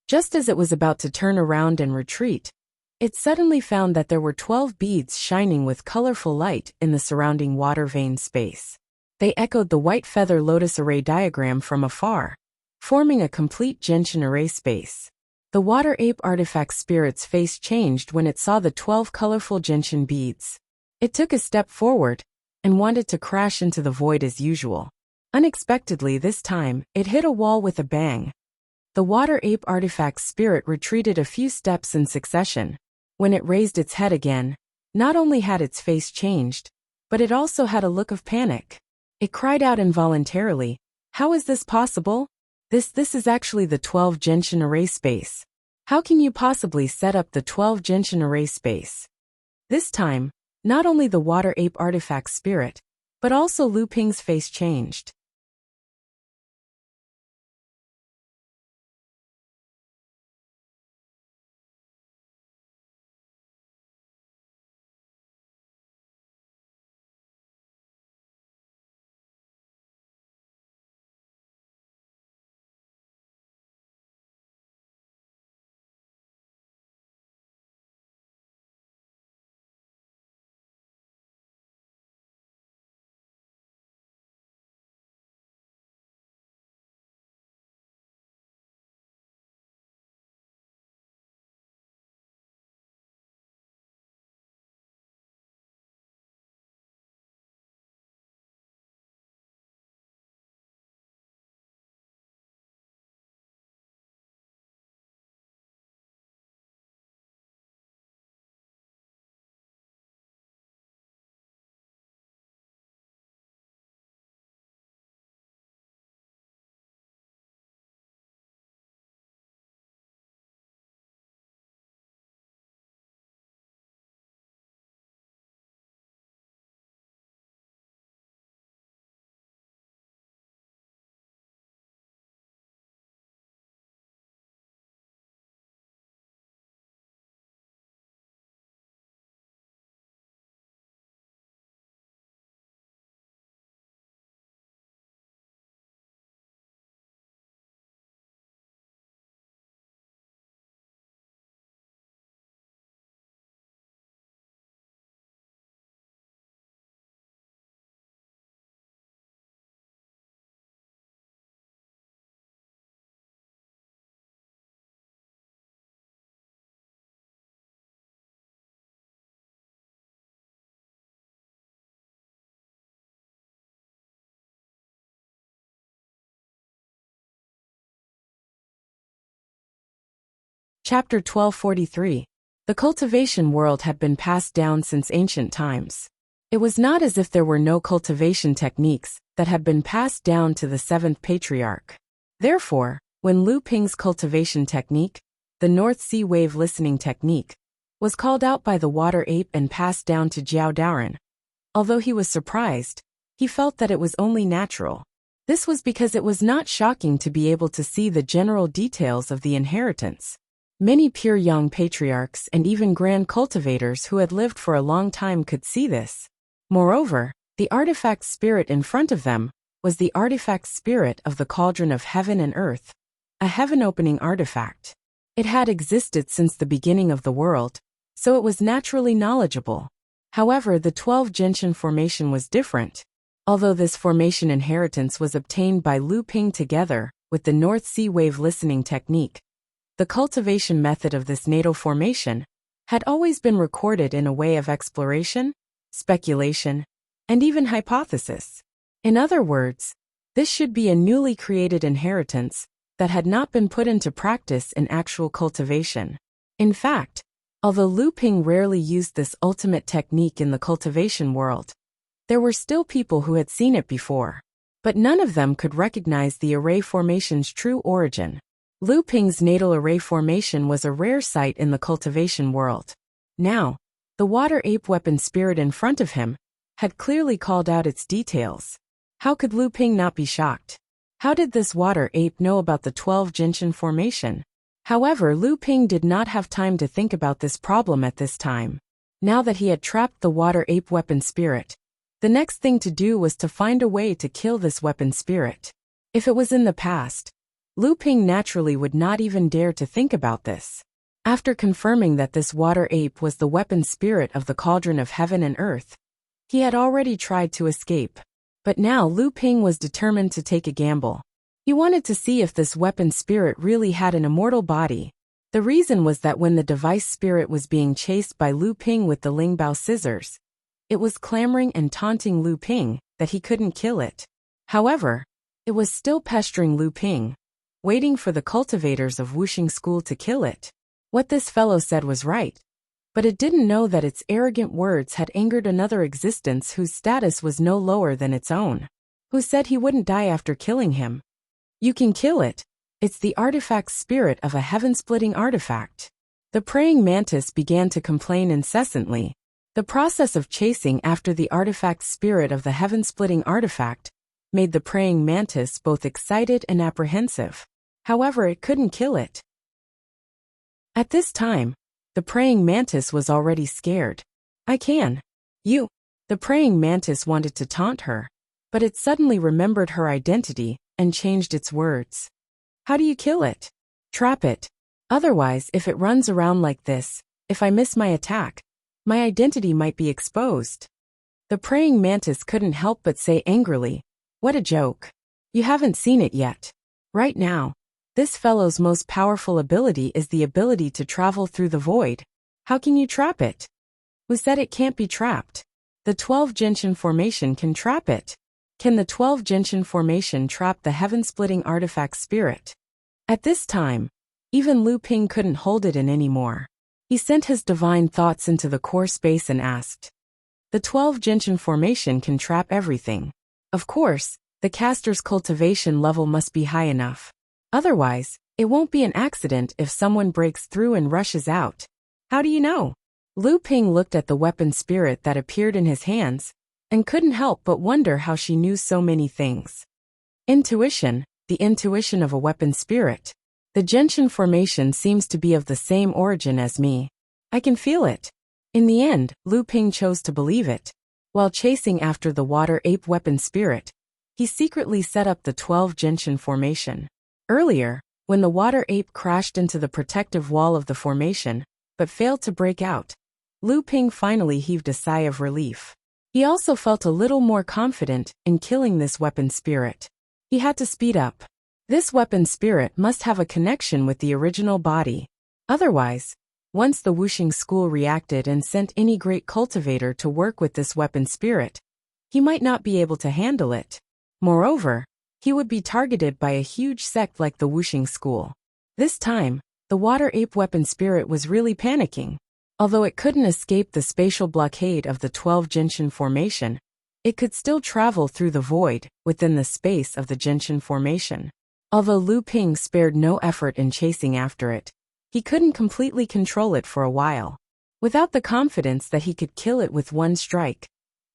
Just as it was about to turn around and retreat, it suddenly found that there were 12 beads shining with colorful light in the surrounding water vein space. They echoed the white feather lotus array diagram from afar, forming a complete gentian array space. The water ape artifact spirit's face changed when it saw the 12 colorful gentian beads. It took a step forward and wanted to crash into the void as usual. Unexpectedly this time, it hit a wall with a bang. The water ape artifact's spirit retreated a few steps in succession. When it raised its head again, not only had its face changed, but it also had a look of panic. It cried out involuntarily, "How is this possible? This is actually the 12 Genshin array space. How can you possibly set up the 12 Genshin array space?" This time, not only the water ape artifact's spirit, but also Lu Ping's face changed. Chapter 1243. The cultivation world had been passed down since ancient times. It was not as if there were no cultivation techniques that had been passed down to the seventh patriarch. Therefore, when Lu Ping's cultivation technique, the North Sea wave listening technique, was called out by the water ape and passed down to Jiao Daoren, although he was surprised, he felt that it was only natural. This was because it was not shocking to be able to see the general details of the inheritance. Many pure young patriarchs and even grand cultivators who had lived for a long time could see this. Moreover, the artifact spirit in front of them was the artifact spirit of the cauldron of heaven and earth, a heaven-opening artifact. It had existed since the beginning of the world, so it was naturally knowledgeable. However, the 12 Genshin formation was different. Although this formation inheritance was obtained by Lu Ping together with the North Sea wave listening technique, the cultivation method of this natal formation had always been recorded in a way of exploration, speculation, and even hypothesis. In other words, this should be a newly created inheritance that had not been put into practice in actual cultivation. In fact, although Lu Ping rarely used this ultimate technique in the cultivation world, there were still people who had seen it before, but none of them could recognize the array formation's true origin. Lu Ping's natal array formation was a rare sight in the cultivation world. Now, the water ape weapon spirit in front of him had clearly called out its details. How could Lu Ping not be shocked? How did this water ape know about the 12 Genshin formation? However, Lu Ping did not have time to think about this problem at this time. Now that he had trapped the water ape weapon spirit, the next thing to do was to find a way to kill this weapon spirit. If it was in the past, Lu Ping naturally would not even dare to think about this. After confirming that this water ape was the weapon spirit of the cauldron of heaven and earth, he had already tried to escape. But now Lu Ping was determined to take a gamble. He wanted to see if this weapon spirit really had an immortal body. The reason was that when the device spirit was being chased by Lu Ping with the Lingbao scissors, It was clamoring and taunting Lu Ping that he couldn't kill it. However, it was still pestering Lu Ping, waiting for the cultivators of Wuxia school to kill it. What this fellow said was right, but it didn't know that its arrogant words had angered another existence whose status was no lower than its own, who said he wouldn't die after killing him. You can kill it. It's the artifact spirit of a heaven-splitting artifact. The praying mantis began to complain incessantly. The process of chasing after the artifact spirit of the heaven-splitting artifact made the praying mantis both excited and apprehensive. However, it couldn't kill it. At this time, the praying mantis was already scared. I can. You. The praying mantis wanted to taunt her, but it suddenly remembered her identity and changed its words. How do you kill it? Trap it. Otherwise, if it runs around like this, if I miss my attack, my identity might be exposed. The praying mantis couldn't help but say angrily, what a joke. You haven't seen it yet. Right now, this fellow's most powerful ability is the ability to travel through the void. How can you trap it? Who said it can't be trapped? The 12 Genshin formation can trap it. Can the 12 Genshin formation trap the heaven-splitting artifact spirit? At this time, even Lu Ping couldn't hold it in anymore. He sent his divine thoughts into the core space and asked. The 12 Genshin formation can trap everything. Of course, the caster's cultivation level must be high enough. Otherwise, it won't be an accident if someone breaks through and rushes out. How do you know? Lu Ping looked at the weapon spirit that appeared in his hands and couldn't help but wonder how she knew so many things. Intuition, the intuition of a weapon spirit. The Genshin formation seems to be of the same origin as me. I can feel it. In the end, Lu Ping chose to believe it. While chasing after the water ape weapon spirit, he secretly set up the 12 Genshin formation. Earlier, when the water ape crashed into the protective wall of the formation, but failed to break out, Lu Ping finally heaved a sigh of relief. He also felt a little more confident in killing this weapon spirit. He had to speed up. This weapon spirit must have a connection with the original body. Otherwise, once the Wuxia school reacted and sent any great cultivator to work with this weapon spirit, he might not be able to handle it. Moreover, he would be targeted by a huge sect like the Wuxia school. This time, the water ape weapon spirit was really panicking. Although it couldn't escape the spatial blockade of the 12 Genshin formation, it could still travel through the void within the space of the Genshin formation. Although Lu Ping spared no effort in chasing after it, he couldn't completely control it for a while. Without the confidence that he could kill it with one strike,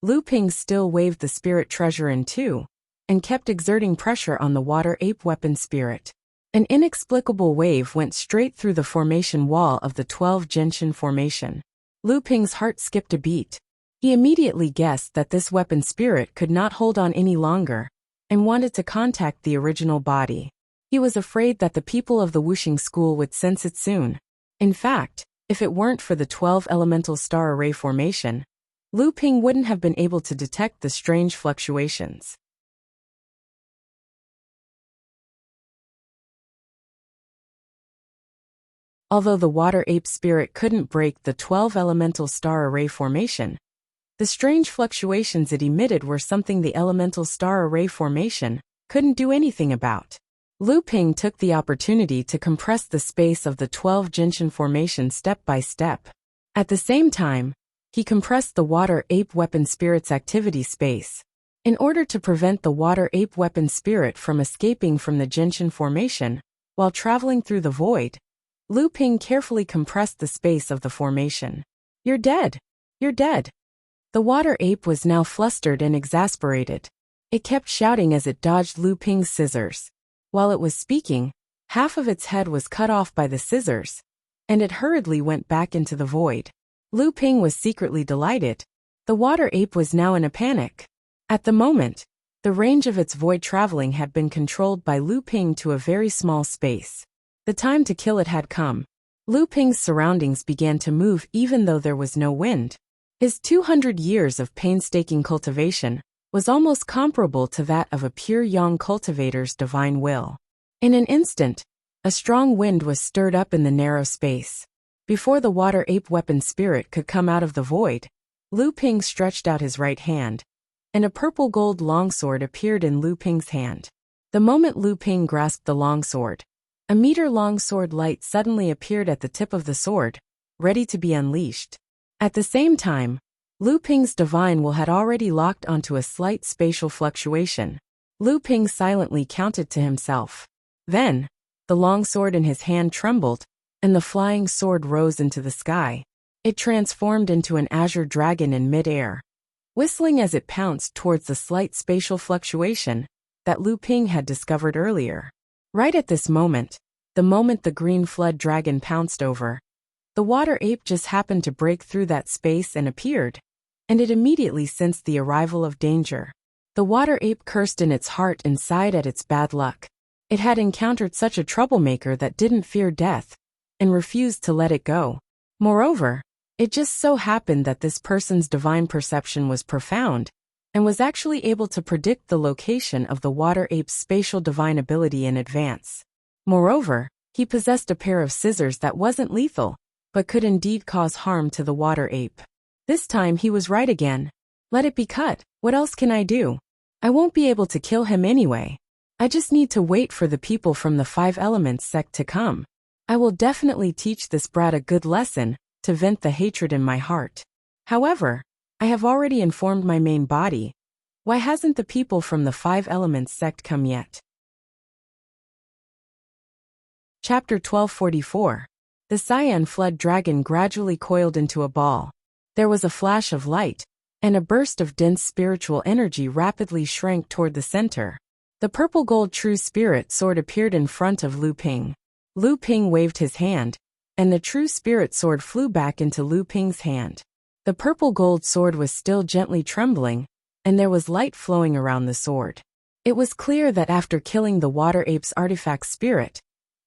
Lu Ping still waved the spirit treasure in two, and kept exerting pressure on the water ape weapon spirit. An inexplicable wave went straight through the formation wall of the 12 Genshin formation. Lu Ping's heart skipped a beat. He immediately guessed that this weapon spirit could not hold on any longer, and wanted to contact the original body. He was afraid that the people of the Wuxia school would sense it soon. In fact, if it weren't for the 12 elemental star array formation, Lu Ping wouldn't have been able to detect the strange fluctuations. Although the water ape spirit couldn't break the 12 elemental star array formation, the strange fluctuations it emitted were something the elemental star array formation couldn't do anything about. Lu Ping took the opportunity to compress the space of the 12 Genshin formation step by step. At the same time, he compressed the water ape weapon spirit's activity space. In order to prevent the water ape weapon spirit from escaping from the Genshin formation while traveling through the void, Lu Ping carefully compressed the space of the formation. You're dead. You're dead. The water ape was now flustered and exasperated. It kept shouting as it dodged Lu Ping's scissors. While it was speaking, half of its head was cut off by the scissors, and it hurriedly went back into the void. Lu Ping was secretly delighted. The water ape was now in a panic. At the moment, the range of its void traveling had been controlled by Lu Ping to a very small space. The time to kill it had come. Lu Ping's surroundings began to move even though there was no wind. His 200 years of painstaking cultivation was almost comparable to that of a pure yang cultivator's divine will. In an instant, a strong wind was stirred up in the narrow space. Before the water ape weapon spirit could come out of the void, Lu Ping stretched out his right hand, and a purple-gold longsword appeared in Lu Ping's hand. The moment Lu Ping grasped the longsword, a meter-long sword light suddenly appeared at the tip of the sword, ready to be unleashed. At the same time, Lu Ping's divine will had already locked onto a slight spatial fluctuation. Lu Ping silently counted to himself. Then, the longsword in his hand trembled, and the flying sword rose into the sky. It transformed into an azure dragon in mid-air, whistling as it pounced towards the slight spatial fluctuation that Lu Ping had discovered earlier. Right at this moment, the moment the green flood dragon pounced over, the water ape just happened to break through that space and appeared, and it immediately sensed the arrival of danger. The water ape cursed in its heart and sighed at its bad luck. It had encountered such a troublemaker that didn't fear death, and refused to let it go. Moreover, it just so happened that this person's divine perception was profound, and was actually able to predict the location of the water ape's spatial divine ability in advance. Moreover, he possessed a pair of scissors that wasn't lethal, but could indeed cause harm to the water ape. This time he was right again. Let it be cut, what else can I do? I won't be able to kill him anyway. I just need to wait for the people from the Five Elements sect to come. I will definitely teach this brat a good lesson, to vent the hatred in my heart. However, I have already informed my main body. Why hasn't the people from the Five Elements sect come yet? Chapter 1244. The cyan flood dragon gradually coiled into a ball. There was a flash of light, and a burst of dense spiritual energy rapidly shrank toward the center. The purple-gold true spirit sword appeared in front of Lu Ping. Lu Ping waved his hand, and the true spirit sword flew back into Lu Ping's hand. The purple-gold sword was still gently trembling, and there was light flowing around the sword. It was clear that after killing the water ape's artifact spirit,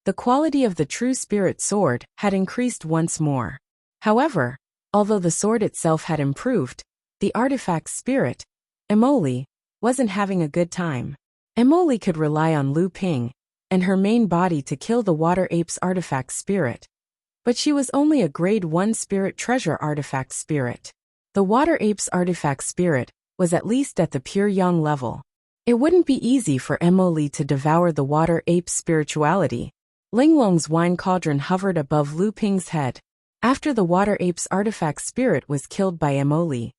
the quality of the true spirit sword had increased once more. However, although the sword itself had improved, the artifact spirit, Emoli, wasn't having a good time. Emoli could rely on Lu Ping and her main body to kill the water ape's artifact spirit, but she was only a grade 1 spirit treasure artifact spirit. The water ape's artifact spirit was at least at the pure yang level. It wouldn't be easy for Emoli to devour the water ape's spirituality. Linglong's wine cauldron hovered above Lu Ping's head. After the water ape's artifact spirit was killed by Emoli,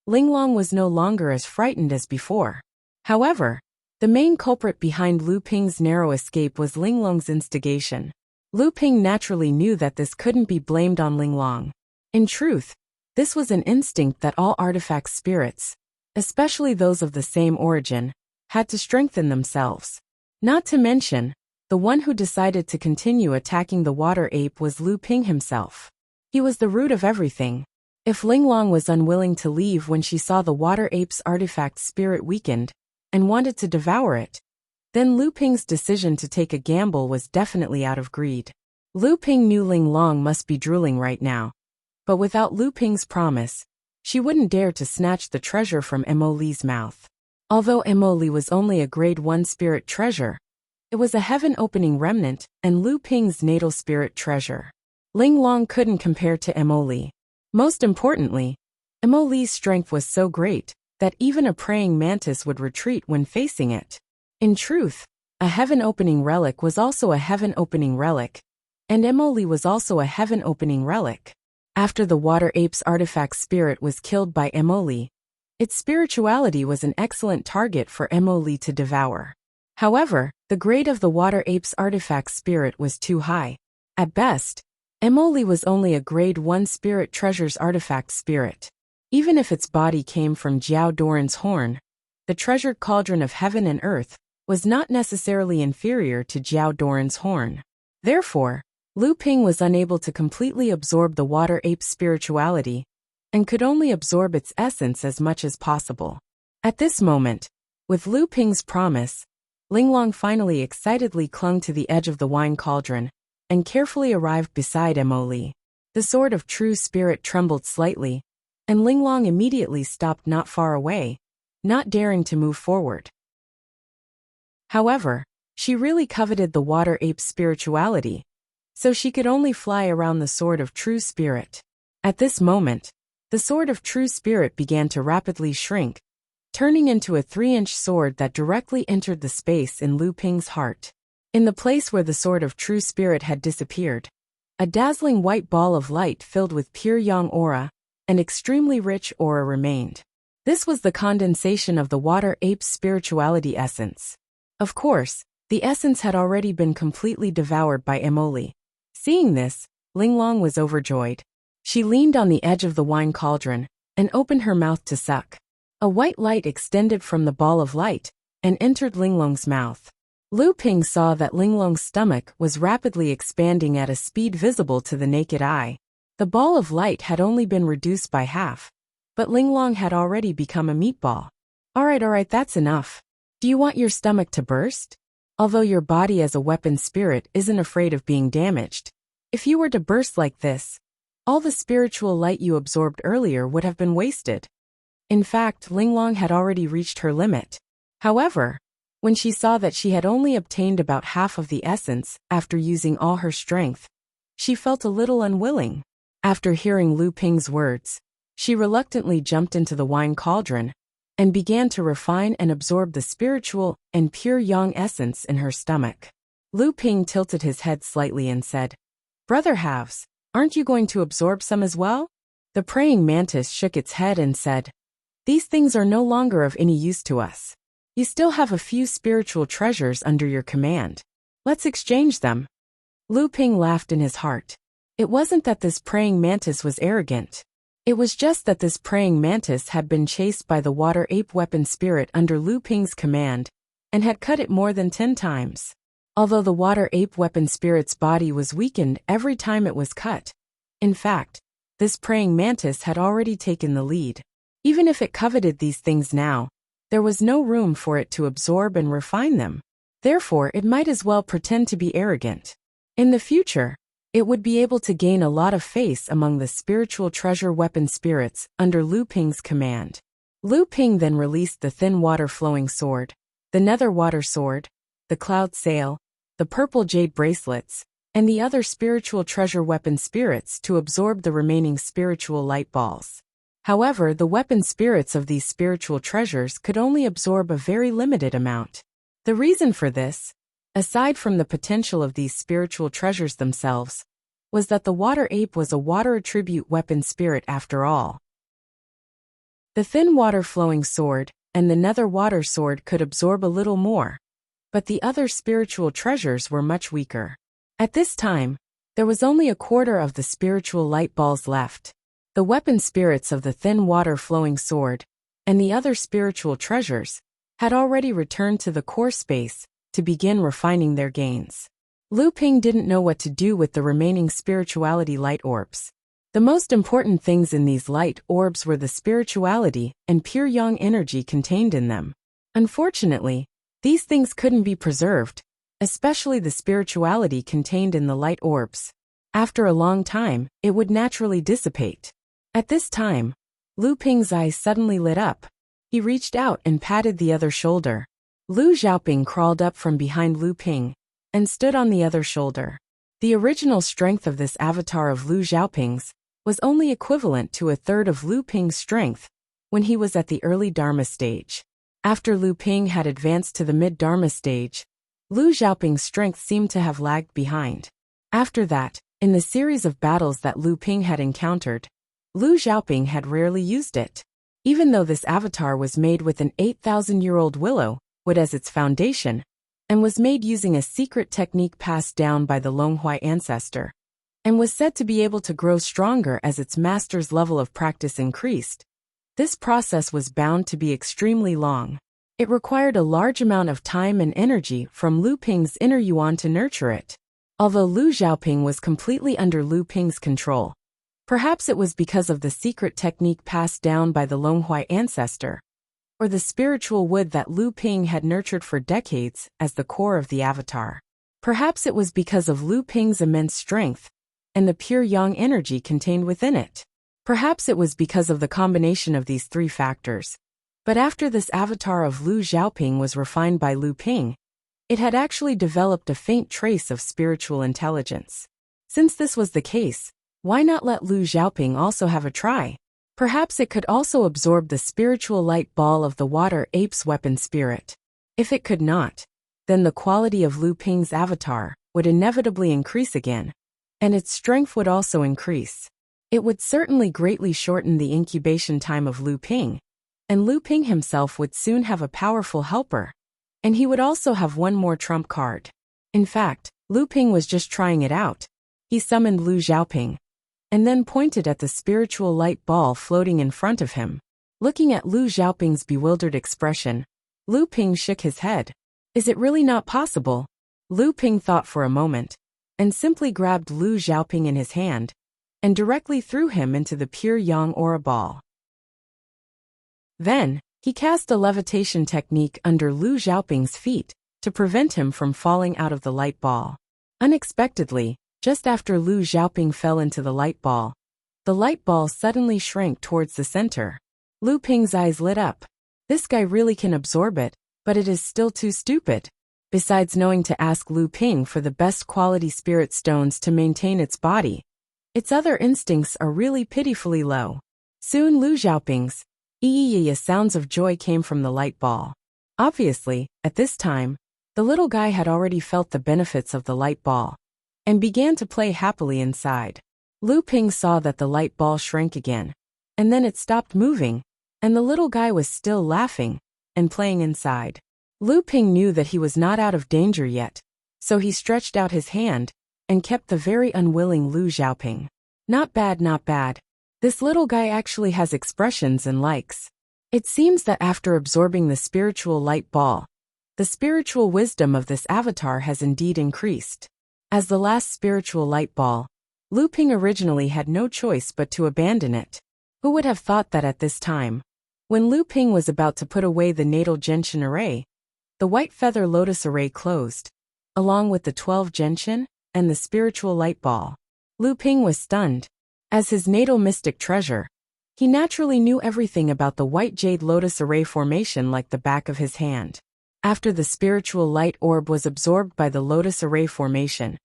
Linglong was no longer as frightened as before. However, the main culprit behind Lu Ping's narrow escape was Linglong's instigation. Lu Ping naturally knew that this couldn't be blamed on Linglong. In truth, this was an instinct that all artifact spirits, especially those of the same origin, had to strengthen themselves. Not to mention, the one who decided to continue attacking the water ape was Lu Ping himself. He was the root of everything. If Linglong was unwilling to leave when she saw the water ape's artifact spirit weakened, and wanted to devour it, then Lu Ping's decision to take a gamble was definitely out of greed. Lu Ping knew Linglong must be drooling right now, but without Lu Ping's promise, she wouldn't dare to snatch the treasure from Emoli's mouth. Although Emoli was only a grade 1 spirit treasure, it was a heaven-opening remnant and Lu Ping's natal spirit treasure. Linglong couldn't compare to Emoli. Most importantly, Emoli's strength was so great that even a praying mantis would retreat when facing it. In truth, a heaven-opening relic was also a heaven-opening relic, and Emoli was also a heaven-opening relic. After the water ape's artifact spirit was killed by Emoli, its spirituality was an excellent target for Emoli to devour. However, the grade of the water ape's artifact spirit was too high. At best, Emoli was only a grade 1 spirit treasure's artifact spirit. Even if its body came from Jiao Doran's horn, the treasured cauldron of heaven and earth was not necessarily inferior to Jiao Doran's horn. Therefore, Lu Ping was unable to completely absorb the water ape's spirituality, and could only absorb its essence as much as possible. At this moment, with Lu Ping's promise, Linglong finally excitedly clung to the edge of the wine cauldron, and carefully arrived beside Emoli. The sword of true spirit trembled slightly, and Linglong immediately stopped not far away, not daring to move forward. However, she really coveted the water ape's spirituality, so she could only fly around the sword of true spirit. At this moment, the sword of true spirit began to rapidly shrink, turning into a 3-inch sword that directly entered the space in Lu Ping's heart. In the place where the sword of true spirit had disappeared, a dazzling white ball of light filled with pure yang aura, an extremely rich aura remained. This was the condensation of the water ape's spirituality essence. Of course, the essence had already been completely devoured by Emoli. Seeing this, Linglong was overjoyed. She leaned on the edge of the wine cauldron and opened her mouth to suck. A white light extended from the ball of light and entered Linglong's mouth. Lu Ping saw that Linglong's stomach was rapidly expanding at a speed visible to the naked eye. The ball of light had only been reduced by half, but Linglong had already become a meatball. Alright, that's enough. Do you want your stomach to burst? Although your body as a weapon spirit isn't afraid of being damaged, if you were to burst like this, all the spiritual light you absorbed earlier would have been wasted. In fact, Linglong had already reached her limit. However, when she saw that she had only obtained about half of the essence after using all her strength, she felt a little unwilling. After hearing Lu Ping's words, she reluctantly jumped into the wine cauldron and began to refine and absorb the spiritual and pure yang essence in her stomach. Lu Ping tilted his head slightly and said, "Brother Halves, aren't you going to absorb some as well?" The praying mantis shook its head and said, "These things are no longer of any use to us. You still have a few spiritual treasures under your command. Let's exchange them." Lu Ping laughed in his heart. It wasn't that this praying mantis was arrogant. It was just that this praying mantis had been chased by the water ape weapon spirit under Lu Ping's command and had cut it more than 10 times. Although the water ape weapon spirit's body was weakened every time it was cut, in fact, this praying mantis had already taken the lead. Even if it coveted these things now, there was no room for it to absorb and refine them. Therefore, it might as well pretend to be arrogant. In the future, it would be able to gain a lot of face among the spiritual treasure weapon spirits under Lu Ping's command. Lu Ping then released the thin water-flowing sword, the nether water sword, the cloud sail, the purple jade bracelets, and the other spiritual treasure weapon spirits to absorb the remaining spiritual light balls. However, the weapon spirits of these spiritual treasures could only absorb a very limited amount. The reason for this, aside from the potential of these spiritual treasures themselves, was that the water ape was a water attribute weapon spirit after all. The thin water-flowing sword and the nether water sword could absorb a little more, but the other spiritual treasures were much weaker. At this time, there was only a quarter of the spiritual light balls left. The weapon spirits of the thin water-flowing sword and the other spiritual treasures had already returned to the core space to begin refining their gains. Lu Ping didn't know what to do with the remaining spirituality light orbs. The most important things in these light orbs were the spirituality and pure yang energy contained in them. Unfortunately, these things couldn't be preserved, especially the spirituality contained in the light orbs. After a long time, it would naturally dissipate. At this time, Lu Ping's eyes suddenly lit up. He reached out and patted the other shoulder. Lu Xiaoping crawled up from behind Lu Ping and stood on the other shoulder. The original strength of this avatar of Lu Xiaoping's was only equivalent to a third of Lu Ping's strength when he was at the early Dharma stage. After Lu Ping had advanced to the mid-Dharma stage, Lu Xiaoping's strength seemed to have lagged behind. After that, in the series of battles that Lu Ping had encountered, Lu Xiaoping had rarely used it. Even though this avatar was made with an 8,000-year-old willow wood as its foundation, and was made using a secret technique passed down by the Longhui ancestor, and was said to be able to grow stronger as its master's level of practice increased, this process was bound to be extremely long. It required a large amount of time and energy from Lu Ping's inner yuan to nurture it. Although Lu Xiaoping was completely under Lu Ping's control, perhaps it was because of the secret technique passed down by the Longhui ancestor, or the spiritual wood that Lu Ping had nurtured for decades as the core of the avatar. Perhaps it was because of Lu Ping's immense strength and the pure yang energy contained within it. Perhaps it was because of the combination of these three factors. But after this avatar of Lu Xiaoping was refined by Lu Ping, it had actually developed a faint trace of spiritual intelligence. Since this was the case, why not let Lu Xiaoping also have a try? Perhaps it could also absorb the spiritual light ball of the water ape's weapon spirit. If it could not, then the quality of Lu Ping's avatar would inevitably increase again, and its strength would also increase. It would certainly greatly shorten the incubation time of Lu Ping, and Lu Ping himself would soon have a powerful helper, and he would also have one more trump card. In fact, Lu Ping was just trying it out. He summoned Lu Xiaoping, and then pointed at the spiritual light ball floating in front of him. Looking at Lu Xiaoping's bewildered expression, Lu Ping shook his head. Is it really not possible? Lu Ping thought for a moment, and simply grabbed Lu Xiaoping in his hand, and directly threw him into the pure yang aura ball. Then, he cast a levitation technique under Lu Xiaoping's feet to prevent him from falling out of the light ball. Unexpectedly, just after Lu Xiaoping fell into the light ball suddenly shrank towards the center. Lu Ping's eyes lit up. This guy really can absorb it, but it is still too stupid. Besides knowing to ask Lu Ping for the best quality spirit stones to maintain its body, its other instincts are really pitifully low. Soon Lu Xiaoping's sounds of joy came from the light ball. Obviously, at this time, the little guy had already felt the benefits of the light ball, and began to play happily inside. Lu Ping saw that the light ball shrank again, and then it stopped moving, and the little guy was still laughing and playing inside. Lu Ping knew that he was not out of danger yet, so he stretched out his hand and kept the very unwilling Lu Xiaoping. Not bad, not bad. This little guy actually has expressions and likes. It seems that after absorbing the spiritual light ball, the spiritual wisdom of this avatar has indeed increased. As the last spiritual light ball, Lu Ping originally had no choice but to abandon it. Who would have thought that at this time, when Lu Ping was about to put away the natal gentian array, the white feather lotus array closed, along with the 12 gentian and the spiritual light ball. Lu Ping was stunned. As his natal mystic treasure, he naturally knew everything about the white jade lotus array formation like the back of his hand. After the spiritual light orb was absorbed by the lotus array formation,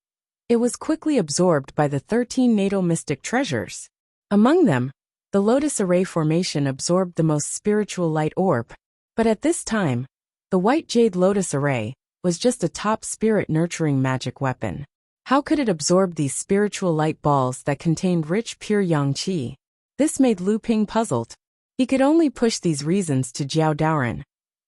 it was quickly absorbed by the 13 natal mystic treasures. Among them, the lotus array formation absorbed the most spiritual light orb, but at this time, the white jade lotus array was just a top spirit nurturing magic weapon. How could it absorb these spiritual light balls that contained rich pure yang qi? This made Lu Ping puzzled. He could only push these reasons to Jiao Daoren,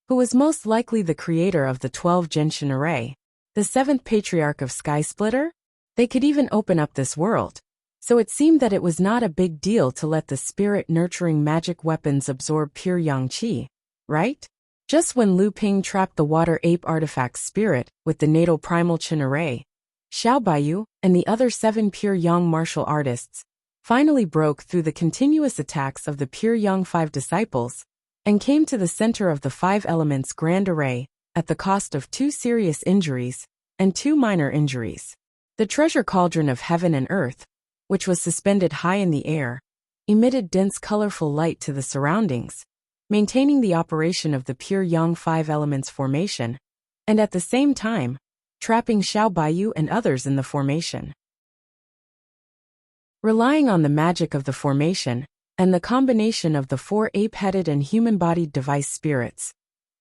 who was most likely the creator of the 12 gentian array, the seventh patriarch of Sky Splitter. They could even open up this world, so it seemed that it was not a big deal to let the spirit nurturing magic weapons absorb pure yang qi, right? Just when Lu Ping trapped the water ape artifact spirit with the natal primal Qin array, Xiao Baiyu and the other 7 pure yang martial artists finally broke through the continuous attacks of the pure yang 5 disciples and came to the center of the 5 elements grand array at the cost of 2 serious injuries and 2 minor injuries. The treasure cauldron of heaven and earth, which was suspended high in the air, emitted dense colorful light to the surroundings, maintaining the operation of the pure yang 5 elements formation, and at the same time, trapping Xiao Baiyu and others in the formation. Relying on the magic of the formation, and the combination of the 4 ape-headed and human-bodied device spirits,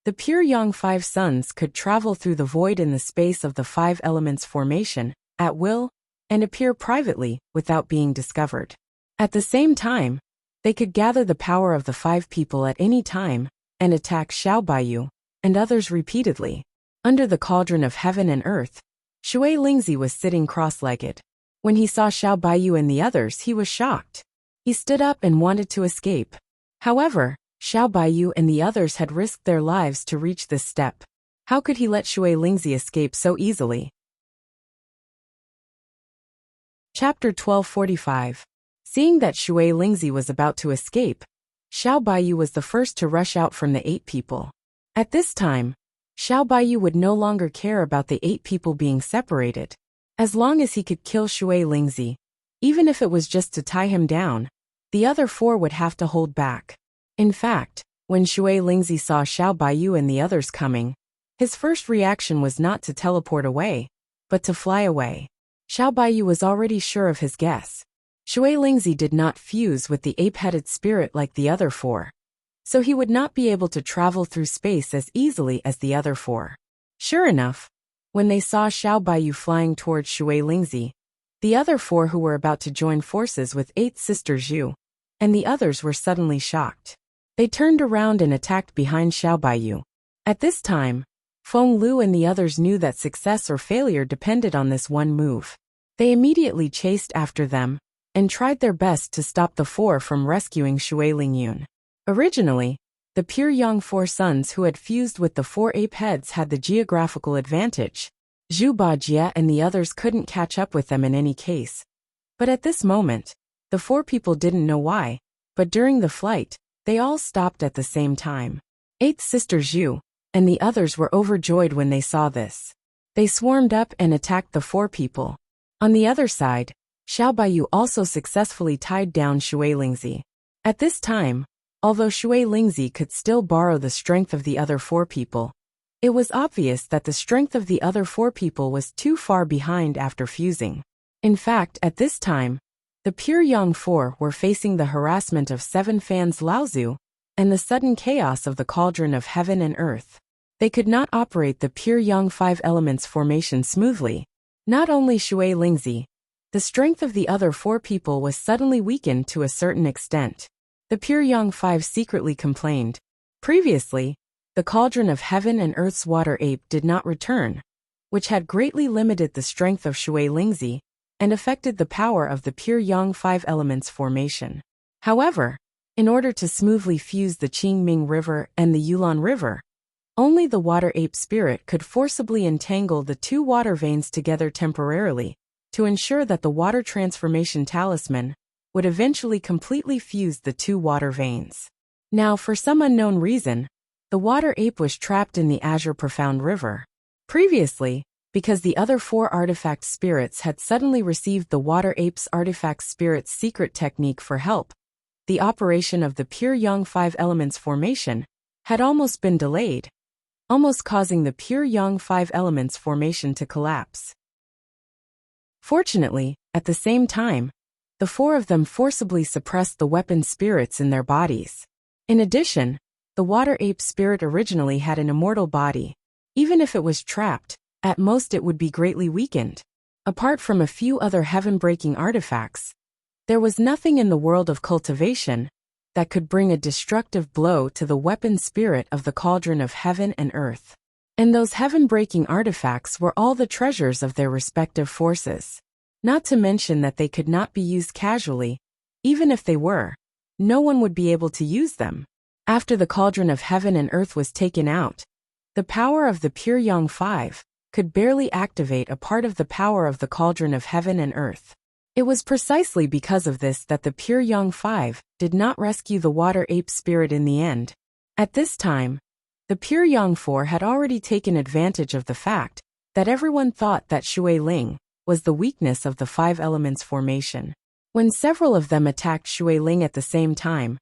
the pure yang 5 suns could travel through the void in the space of the 5 elements formation, at will, and appear privately without being discovered. At the same time, they could gather the power of the 5 people at any time, and attack Xiao Baiyu and others repeatedly. Under the cauldron of heaven and earth, Shui Lingzi was sitting cross-legged. When he saw Xiao Baiyu and the others, he was shocked. He stood up and wanted to escape. However, Xiao Baiyu and the others had risked their lives to reach this step. How could he let Shui Lingzi escape so easily? Chapter 1245. Seeing that Shui Lingzi was about to escape, Xiao Baiyu was the first to rush out from the 8 people. At this time, Xiao Baiyu would no longer care about the 8 people being separated. As long as he could kill Shui Lingzi, even if it was just to tie him down, the other 4 would have to hold back. In fact, when Shui Lingzi saw Xiao Baiyu and the others coming, his first reaction was not to teleport away, but to fly away. Xiao Baiyu was already sure of his guess. Shui Lingzi did not fuse with the ape-headed spirit like the other four, so he would not be able to travel through space as easily as the other four. Sure enough, when they saw Xiao Baiyu flying towards Shui Lingzi, the other four who were about to join forces with 8th Sister Zhu, and the others were suddenly shocked. They turned around and attacked behind Xiao Baiyu. At this time, Feng Lu and the others knew that success or failure depended on this one move. They immediately chased after them and tried their best to stop the four from rescuing Shui Lingyun. Originally, the pure young four sons who had fused with the four ape heads had the geographical advantage. Zhu Bajie and the others couldn't catch up with them in any case. But at this moment, the four people didn't know why, but during the flight, they all stopped at the same time. 8th Sister Zhu and the others were overjoyed when they saw this. They swarmed up and attacked the four people. On the other side, Xiao Baiyu also successfully tied down Shui Lingzi. At this time, although Shui Lingzi could still borrow the strength of the other four people, it was obvious that the strength of the other four people was too far behind after fusing. In fact, at this time, the pure young four were facing the harassment of 7 Fans Laozu and the sudden chaos of the cauldron of heaven and earth. They could not operate the pure young 5 elements formation smoothly. Not only Shui Lingzi, the strength of the other four people was suddenly weakened to a certain extent. The pure young 5 secretly complained. Previously, the cauldron of heaven and earth's water ape did not return, which had greatly limited the strength of Shui Lingzi and affected the power of the pure young 5 elements formation. However, in order to smoothly fuse the Qingming River and the Yulon River, only the water ape spirit could forcibly entangle the 2 water veins together temporarily to ensure that the water transformation talisman would eventually completely fuse the 2 water veins. Now, for some unknown reason, the water ape was trapped in the Azure Profound River. Previously, because the other 4 artifact spirits had suddenly received the water ape's artifact spirit's secret technique for help, the operation of the pure young 5 elements formation had almost been delayed, almost causing the pure young 5 elements formation to collapse. Fortunately, at the same time, the 4 of them forcibly suppressed the weapon spirits in their bodies. In addition, the water ape spirit originally had an immortal body. Even if it was trapped, at most it would be greatly weakened. Apart from a few other heaven-breaking artifacts, there was nothing in the world of cultivation that could bring a destructive blow to the weapon spirit of the cauldron of heaven and earth. And those heaven-breaking artifacts were all the treasures of their respective forces. Not to mention that they could not be used casually. Even if they were, no one would be able to use them. After the cauldron of heaven and earth was taken out, the power of the pure young 5 could barely activate a part of the power of the cauldron of heaven and earth. It was precisely because of this that the pure young 5 did not rescue the water ape spirit in the end. At this time, the pure young 4 had already taken advantage of the fact that everyone thought that Shui Ling was the weakness of the 5 elements formation. When several of them attacked Shui Ling at the same time,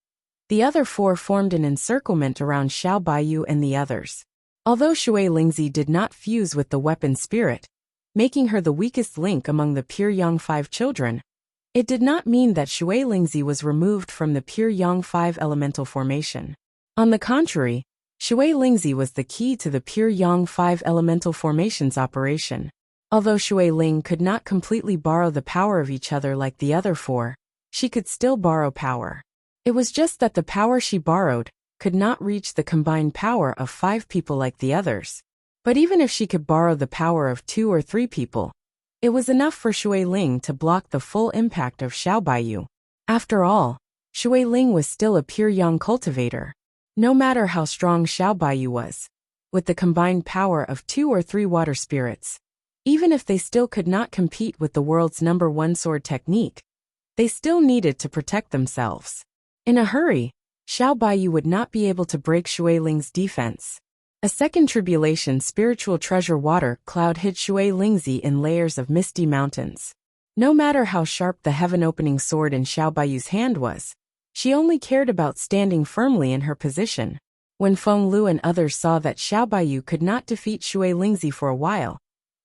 the other 4 formed an encirclement around Xiao Baiyu and the others. Although Shui Lingzi did not fuse with the weapon spirit, making her the weakest link among the pure young 5 children, it did not mean that Shui Lingzi was removed from the pure young 5 elemental formation. On the contrary, Shui Lingzi was the key to the pure young 5 elemental formation's operation. Although Shui Ling could not completely borrow the power of each other like the other 4, she could still borrow power. It was just that the power she borrowed could not reach the combined power of 5 people like the others. But even if she could borrow the power of 2 or 3 people, it was enough for Shui Ling to block the full impact of Xiao Baiyu. After all, Shui Ling was still a pure young cultivator. No matter how strong Xiao Baiyu was, with the combined power of 2 or 3 water spirits, even if they still could not compete with the world's #1 sword technique, they still needed to protect themselves. In a hurry, Xiao Baiyu would not be able to break Shui Ling's defense. A second tribulation spiritual treasure water cloud hid Shui Lingzi in layers of misty mountains. No matter how sharp the heaven-opening sword in Xiao Baiyu's hand was, she only cared about standing firmly in her position. When Feng Lu and others saw that Xiao Baiyu could not defeat Shui Lingzi for a while,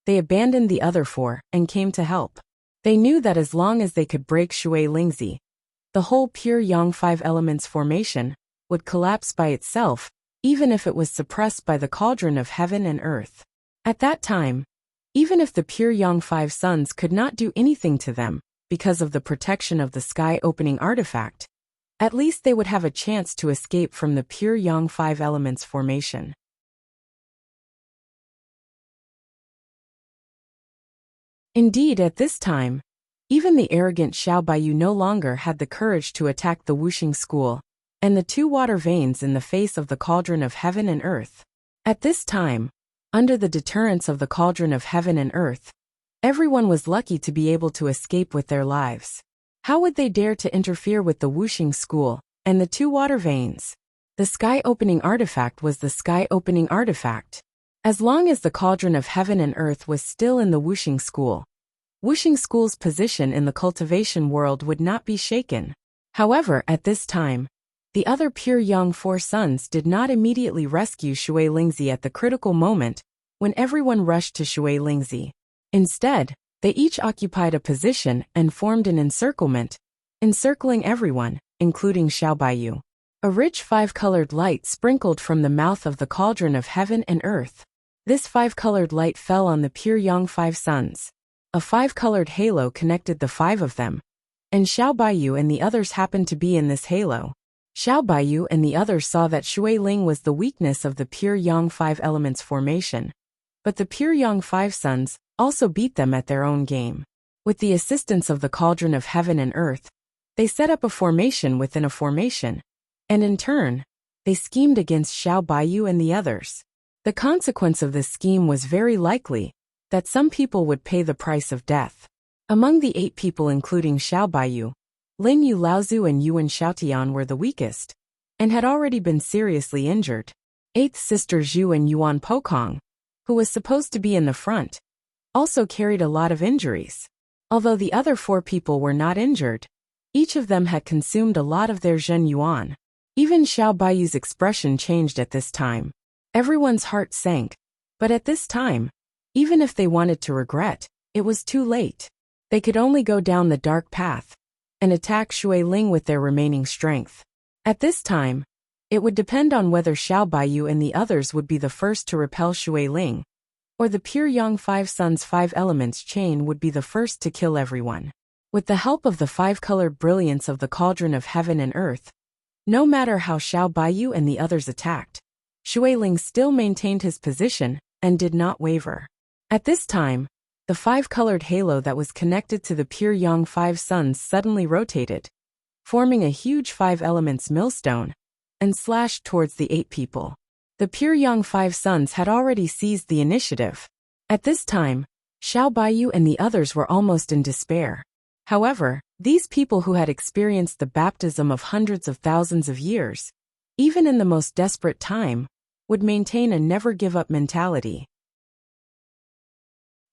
they abandoned the other 4 and came to help. They knew that as long as they could break Shui Lingzi, the whole pure yang five elements formation would collapse by itself, even if it was suppressed by the cauldron of heaven and earth. At that time, even if the pure yang five suns could not do anything to them because of the protection of the sky-opening artifact, at least they would have a chance to escape from the pure yang five elements formation. Indeed, at this time, even the arrogant Xiao Baiyu no longer had the courage to attack the Wuxia school and the two water veins in the face of the cauldron of heaven and earth. At this time, under the deterrence of the cauldron of heaven and earth, everyone was lucky to be able to escape with their lives. How would they dare to interfere with the Wuxia school and the two water veins? The sky-opening artifact was the sky-opening artifact. As long as the cauldron of heaven and earth was still in the Wuxia school's position in the cultivation world would not be shaken. However, at this time, the other pure yang four suns did not immediately rescue Shui Lingzi at the critical moment when everyone rushed to Shui Lingzi. Instead, they each occupied a position and formed an encirclement, encircling everyone, including Xiao Baiyu. A rich five-colored light sprinkled from the mouth of the cauldron of heaven and earth. This five-colored light fell on the pure yang five suns. A five-colored halo connected the five of them, and Xiao Baiyu and the others happened to be in this halo. Xiao Baiyu and the others saw that Shui Ling was the weakness of the pure yang five elements formation, but the pure yang five suns also beat them at their own game. With the assistance of the cauldron of heaven and earth, they set up a formation within a formation, and in turn, they schemed against Xiao Baiyu and the others. The consequence of this scheme was very likely that some people would pay the price of death. Among the 8 people including Xiao Baiyu, Lin Yu Laozu and Yuan Xiaotian were the weakest, and had already been seriously injured. 8th sister Zhu and Yuan Pokong, who was supposed to be in the front, also carried a lot of injuries. Although the other 4 people were not injured, each of them had consumed a lot of their Zhen Yuan. Even Xiao Baiyu's expression changed at this time. Everyone's heart sank, but at this time, even if they wanted to regret, it was too late. They could only go down the dark path and attack Shui Ling with their remaining strength. At this time, it would depend on whether Xiao Baiyu and the others would be the first to repel Shui Ling, or the pure yang five suns five elements chain would be the first to kill everyone. With the help of the five-colored brilliance of the cauldron of heaven and earth, no matter how Xiao Baiyu and the others attacked, Shui Ling still maintained his position and did not waver. At this time, the five-colored halo that was connected to the pure yang five suns suddenly rotated, forming a huge five elements millstone, and slashed towards the 8 people. The pure yang five suns had already seized the initiative. At this time, Xiao Baiyu and the others were almost in despair. However, these people who had experienced the baptism of hundreds of thousands of years, even in the most desperate time, would maintain a never-give-up mentality.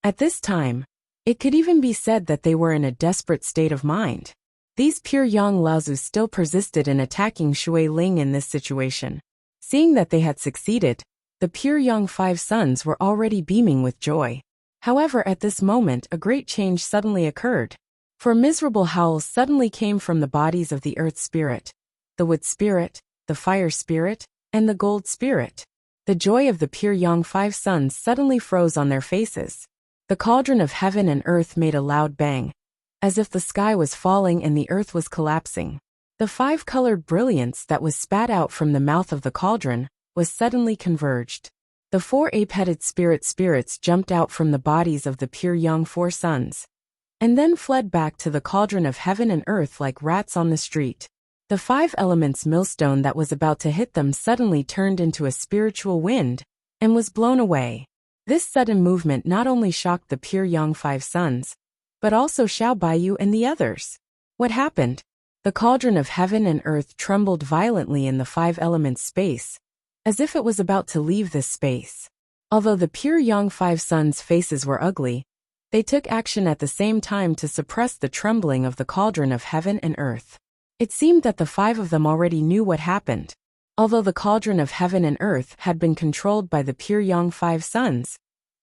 At this time, it could even be said that they were in a desperate state of mind. These pure yang Laozu still persisted in attacking Shui Ling in this situation. Seeing that they had succeeded, the pure yang five suns were already beaming with joy. However, at this moment a great change suddenly occurred. For miserable howls suddenly came from the bodies of the earth spirit, the wood spirit, the fire spirit, and the gold spirit. The joy of the pure yang five suns suddenly froze on their faces. The cauldron of heaven and earth made a loud bang, as if the sky was falling and the earth was collapsing. The five-colored brilliance that was spat out from the mouth of the cauldron was suddenly converged. The 4 ape-headed spirits jumped out from the bodies of the pure yang four suns, and then fled back to the cauldron of heaven and earth like rats on the street. The 5 elements millstone that was about to hit them suddenly turned into a spiritual wind, and was blown away. This sudden movement not only shocked the pure yang five suns, but also Xiao Baiyu and the others. What happened? The cauldron of heaven and earth trembled violently in the 5 elements space, as if it was about to leave this space. Although the pure yang five suns' faces were ugly, they took action at the same time to suppress the trembling of the cauldron of heaven and earth. It seemed that the 5 of them already knew what happened. Although the cauldron of heaven and earth had been controlled by the pure yang five suns,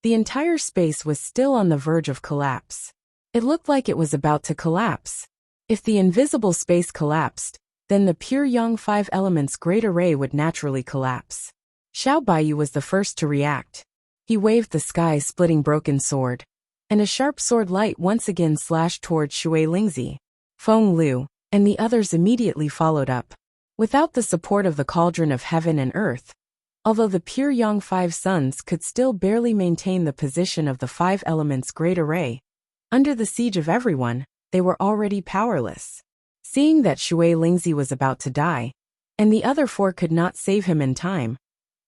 the entire space was still on the verge of collapse. It looked like it was about to collapse. If the invisible space collapsed, then the pure Yang 5 Elements Great Array would naturally collapse. Xiao Baiyu was the first to react. He waved the sky-splitting broken sword, and a sharp sword light once again slashed towards Shui Lingzi. Feng Lu and the others immediately followed up. Without the support of the cauldron of heaven and earth, although the pure Yang 5 Suns could still barely maintain the position of the 5 Elements Great Array, under the siege of everyone, they were already powerless. Seeing that Shui Lingzi was about to die, and the other 4 could not save him in time,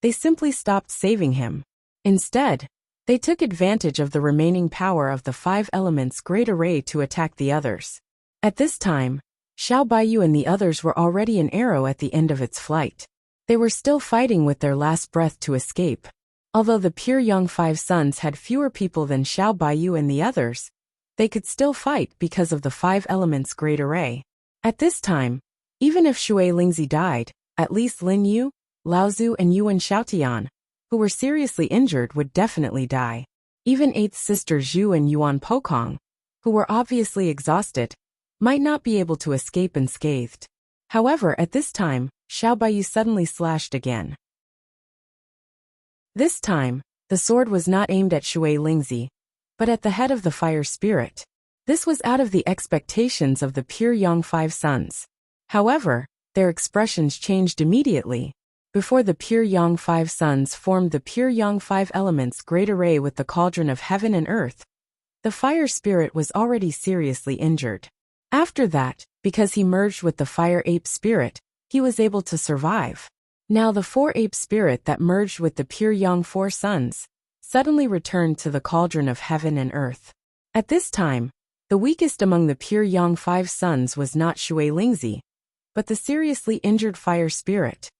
they simply stopped saving him. Instead, they took advantage of the remaining power of the 5 Elements Great Array to attack the others. At this time, Xiao Baiyu and the others were already an arrow at the end of its flight. They were still fighting with their last breath to escape. Although the pure Yang 5 Suns had fewer people than Xiao Baiyu and the others, they could still fight because of the 5 Elements Great Array. At this time, even if Shui Lingzi died, at least Lin Yu, Laozu and Yuan Xiaotian, who were seriously injured, would definitely die. Even 8th Sister Zhu and Yuan Pokong, who were obviously exhausted, might not be able to escape unscathed. However, at this time, Xiao Baiyu suddenly slashed again. This time, the sword was not aimed at Shui Lingzi, but at the head of the fire spirit. This was out of the expectations of the pure Yang 5 Suns. However, their expressions changed immediately. Before the pure Yang 5 Suns formed the pure Yang 5 Elements Great Array with the cauldron of heaven and earth, the fire spirit was already seriously injured. After that, because he merged with the fire ape spirit, he was able to survive. Now the 4 ape spirit that merged with the pure Yang 4 Suns suddenly returned to the cauldron of heaven and earth. At this time, the weakest among the pure Yang 5 Suns was not Shui Lingzi, but the seriously injured fire spirit.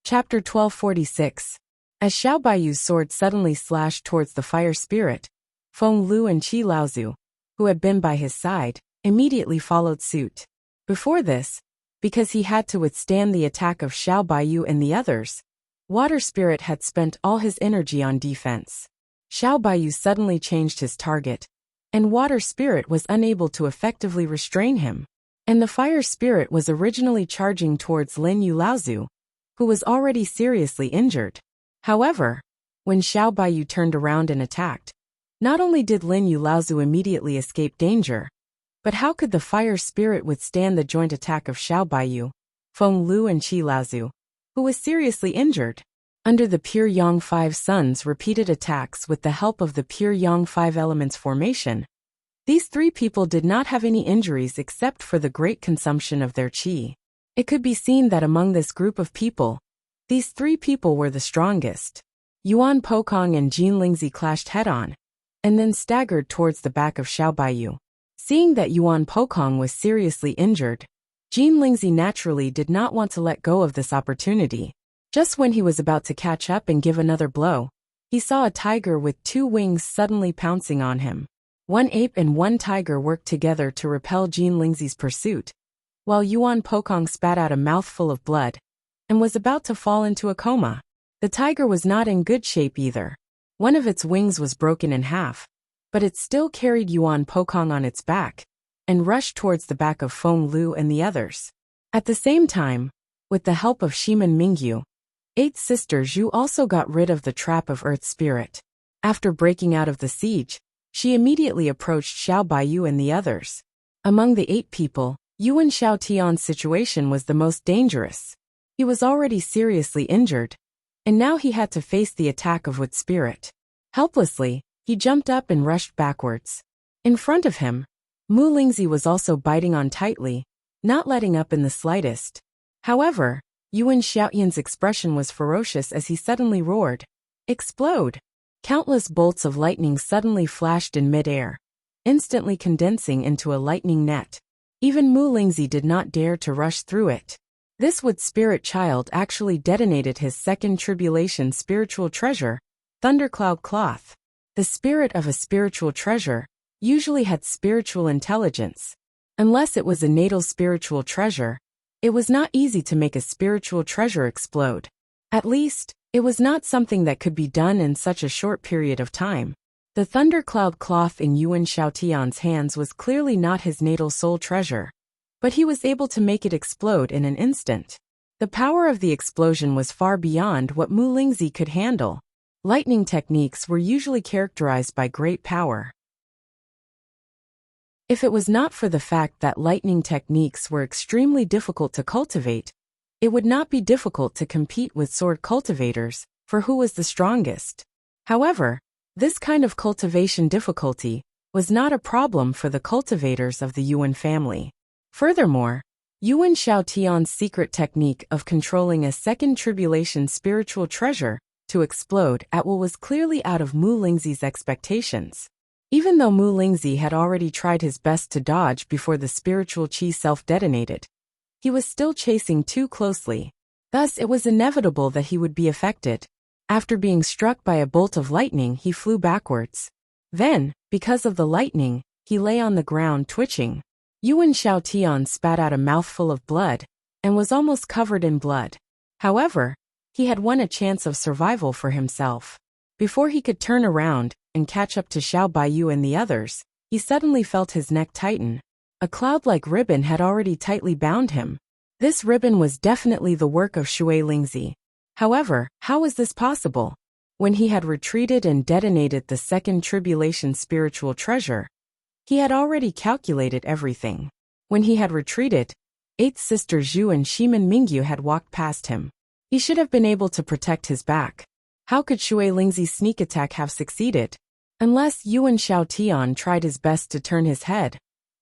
Chapter 1246. As Xiao Baiyu's sword suddenly slashed towards the fire spirit, Feng Lu and Qi Laozu, who had been by his side, immediately followed suit. Before this, because he had to withstand the attack of Xiao Baiyu and the others, Water Spirit had spent all his energy on defense. Xiao Baiyu suddenly changed his target, and Water Spirit was unable to effectively restrain him. And the Fire Spirit was originally charging towards Lin Yu Laozu, who was already seriously injured. However, when Xiao Baiyu turned around and attacked, not only did Lin Yu Laozu immediately escape danger, but how could the fire spirit withstand the joint attack of Xiao Baiyu, Feng Lu and Qi Laozu, who was seriously injured? Under the pure Yang 5 Suns' repeated attacks with the help of the pure Yang 5 Elements formation, these 3 people did not have any injuries except for the great consumption of their qi. It could be seen that among this group of people, these 3 people were the strongest. Yuan Pokong and Jin Lingzi clashed head-on, and then staggered towards the back of Xiao Baiyu. Seeing that Yuan Pokong was seriously injured, Jin Lingzi naturally did not want to let go of this opportunity. Just when he was about to catch up and give another blow, he saw a tiger with 2 wings suddenly pouncing on him. 1 ape and 1 tiger worked together to repel Jin Lingzi's pursuit, while Yuan Pokong spat out a mouthful of blood and was about to fall into a coma. The tiger was not in good shape either. One of its wings was broken in half, but it still carried Yuan Pokong on its back and rushed towards the back of Feng Lu and the others. At the same time, with the help of Shiman Mingyu, 8th Sister Zhu also got rid of the trap of Earth Spirit. After breaking out of the siege, she immediately approached Xiao Baiyu and the others. Among the 8 people, Yuan Xiaotian's situation was the most dangerous. He was already seriously injured, and now he had to face the attack of Wood Spirit. Helplessly, he jumped up and rushed backwards. In front of him, Mu Lingzi was also biting on tightly, not letting up in the slightest. However, Yuan Xiaotian's expression was ferocious as he suddenly roared, "Explode!" Countless bolts of lightning suddenly flashed in mid-air, instantly condensing into a lightning net. Even Mu Lingzi did not dare to rush through it. This Wood Spirit child actually detonated his second tribulation spiritual treasure, Thundercloud Cloth. The spirit of a spiritual treasure usually had spiritual intelligence. Unless it was a natal spiritual treasure, it was not easy to make a spiritual treasure explode. At least, It was not something that could be done in such a short period of time. The thundercloud cloth in Yuan Shaotian's hands was clearly not his natal soul treasure, but he was able to make it explode in an instant. The power of the explosion was far beyond what Mu Lingzi could handle. Lightning techniques were usually characterized by great power. If it was not for the fact that lightning techniques were extremely difficult to cultivate, it would not be difficult to compete with sword cultivators, for who was the strongest. However, this kind of cultivation difficulty was not a problem for the cultivators of the Yuan family. Furthermore, Yuan Shaotian's secret technique of controlling a second tribulation spiritual treasure to explode at will was clearly out of Mu Lingzi's expectations. Even though Mu Lingzi had already tried his best to dodge before the spiritual qi self-detonated, he was still chasing too closely. Thus it was inevitable that he would be affected. After being struck by a bolt of lightning, he flew backwards. Then, because of the lightning, he lay on the ground twitching. Yuan Shaotian spat out a mouthful of blood, and was almost covered in blood. However, he had won a chance of survival for himself. Before he could turn around and catch up to Xiao Baiyu and the others, he suddenly felt his neck tighten. A cloud-like ribbon had already tightly bound him. This ribbon was definitely the work of Shui Lingzi. However, how was this possible? When he had retreated and detonated the second tribulation spiritual treasure, he had already calculated everything. When he had retreated, Eighth Sister Zhu and Shiman Mingyu had walked past him. He should have been able to protect his back. How could Shui Lingzi's sneak attack have succeeded? Unless Yuan Shaotian tried his best to turn his head.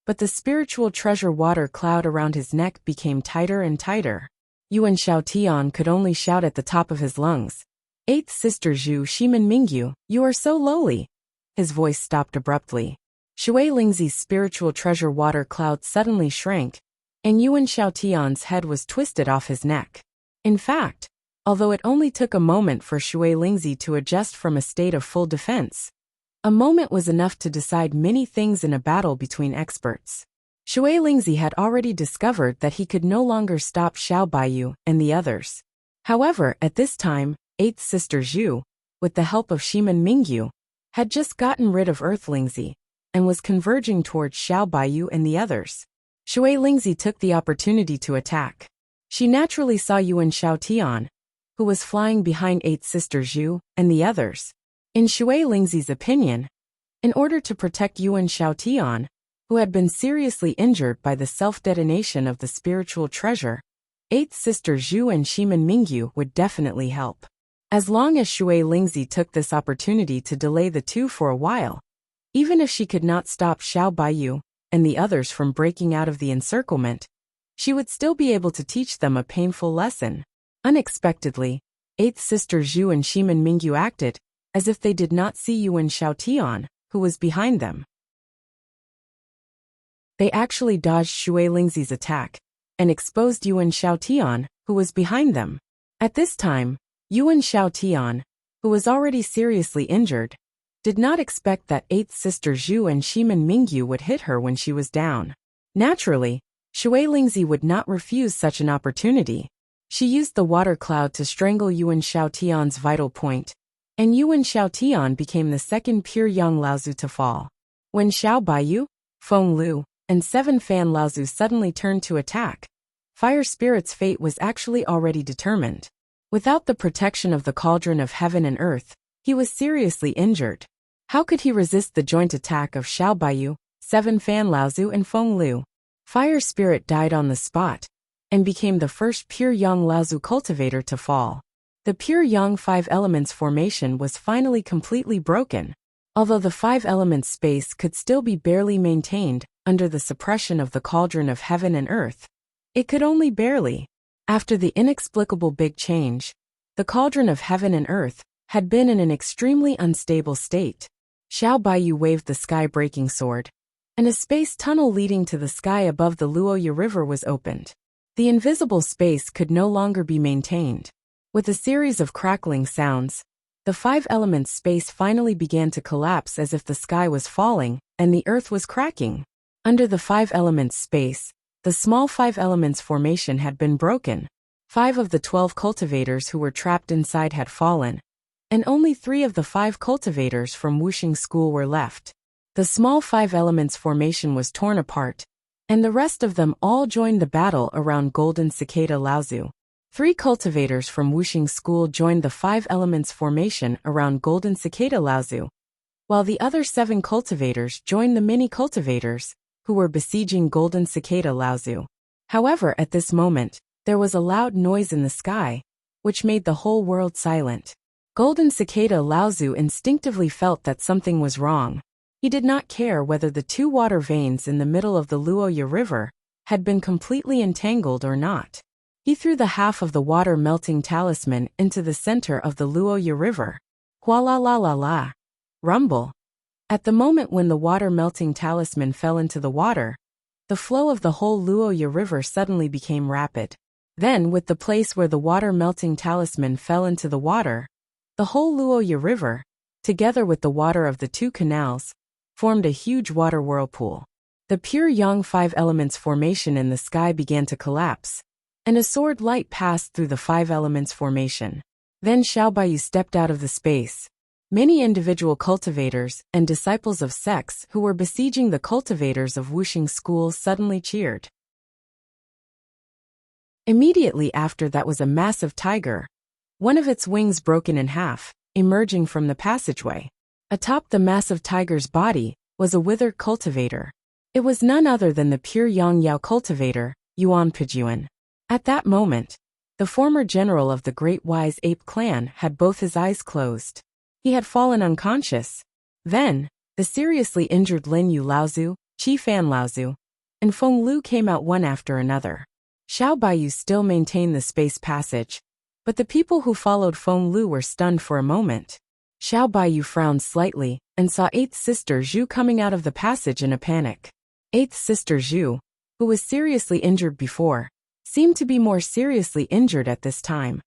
But the spiritual treasure water cloud around his neck became tighter and tighter. Yuan Shaotian could only shout at the top of his lungs, "Eighth Sister Zhu, Shiman Mingyu, you are so lowly." His voice stopped abruptly. Shui Lingzi's spiritual treasure water cloud suddenly shrank, and Yuan Shaotian's head was twisted off his neck. In fact, although it only took a moment for Shui Lingzi to adjust from a state of full defense, a moment was enough to decide many things in a battle between experts. Shui Lingzi had already discovered that he could no longer stop Xiao Baiyu and the others. However, at this time, Eighth Sister Zhu, with the help of Shiman Mingyu, had just gotten rid of Earth Lingzi and was converging towards Xiao Baiyu and the others. Shui Lingzi took the opportunity to attack. She naturally saw Yuan Shaotian, who was flying behind Eighth Sister Zhu and the others. In Shui Lingzi's opinion, in order to protect Yuan Shaotian, who had been seriously injured by the self-detonation of the spiritual treasure, Eighth Sister Zhu and Shiman Mingyu would definitely help. As long as Shui Lingzi took this opportunity to delay the two for a while, even if she could not stop Xiao Baiyu and the others from breaking out of the encirclement, she would still be able to teach them a painful lesson. Unexpectedly, Eighth Sister Zhu and Shiman Mingyu acted as if they did not see Yuan Shaotian, who was behind them. They actually dodged Shui Lingzi's attack and exposed Yuan Shaotian, who was behind them. At this time, Yuan Shaotian, who was already seriously injured, did not expect that Eighth Sister Zhu and Shiman Mingyu would hit her when she was down. Naturally, Shui Lingzi would not refuse such an opportunity. She used the water cloud to strangle Yuan Shaotian's vital point, and Yuan Shaotian became the second pure young Laozu to fall. When Xiao Baiyu, Feng Lu, and Seven Fan Laozu suddenly turned to attack, Fire Spirit's fate was actually already determined. Without the protection of the cauldron of heaven and earth, he was seriously injured. How could he resist the joint attack of Xiao Baiyu, Seven Fan Laozu and Feng Lu? Fire Spirit died on the spot, and became the first pure young Laozu cultivator to fall. The pure young five elements formation was finally completely broken. Although the five elements space could still be barely maintained under the suppression of the cauldron of heaven and earth, it could only barely. After the inexplicable big change, the cauldron of heaven and earth had been in an extremely unstable state. Xiao Baiyu waved the sky-breaking sword, and a space tunnel leading to the sky above the Luoya River was opened. The invisible space could no longer be maintained. With a series of crackling sounds, the five elements space finally began to collapse as if the sky was falling and the earth was cracking. Under the five elements space, the small five elements formation had been broken. 5 of the 12 cultivators who were trapped inside had fallen, and only 3 of the 5 cultivators from Wuxia school were left. The small 5 elements formation was torn apart, and the rest of them all joined the battle around Golden Cicada Laozu. 3 cultivators from Wuxia school joined the 5 elements formation around Golden Cicada Laozu, while the other 7 cultivators joined the mini cultivators, who were besieging Golden Cicada Laozu. However, at this moment, there was a loud noise in the sky, which made the whole world silent. Golden Cicada Laozu instinctively felt that something was wrong. He did not care whether the 2 water veins in the middle of the Luoya River had been completely entangled or not. He threw the half of the water melting talisman into the center of the Luoya River. Hua la la la la. Rumble. At the moment when the water melting talisman fell into the water, the flow of the whole Luoya River suddenly became rapid. Then, with the place where the water melting talisman fell into the water, the whole Luoya River, together with the water of the 2 canals, formed a huge water whirlpool. The pure yang 5 elements formation in the sky began to collapse, and a sword light passed through the 5 elements formation. Then Xiao Baiyu stepped out of the space. Many individual cultivators and disciples of sects who were besieging the cultivators of Wuxia school suddenly cheered. Immediately after that was a massive tiger, one of its wings broken in half, emerging from the passageway. Atop the massive tiger's body was a withered cultivator. It was none other than the pure Yang Yao cultivator, Yuan Pijuan. At that moment, the former general of the Great Wise Ape clan had both his eyes closed. He had fallen unconscious. Then, the seriously injured Lin Yu Laozu, Qi Fan Laozu, and Feng Lu came out one after another. Xiao Baiyu still maintained the space passage, but the people who followed Feng Lu were stunned for a moment. Xiao Baiyu frowned slightly and saw 8th Sister Zhu coming out of the passage in a panic. 8th Sister Zhu, who was seriously injured before, seemed to be more seriously injured at this time,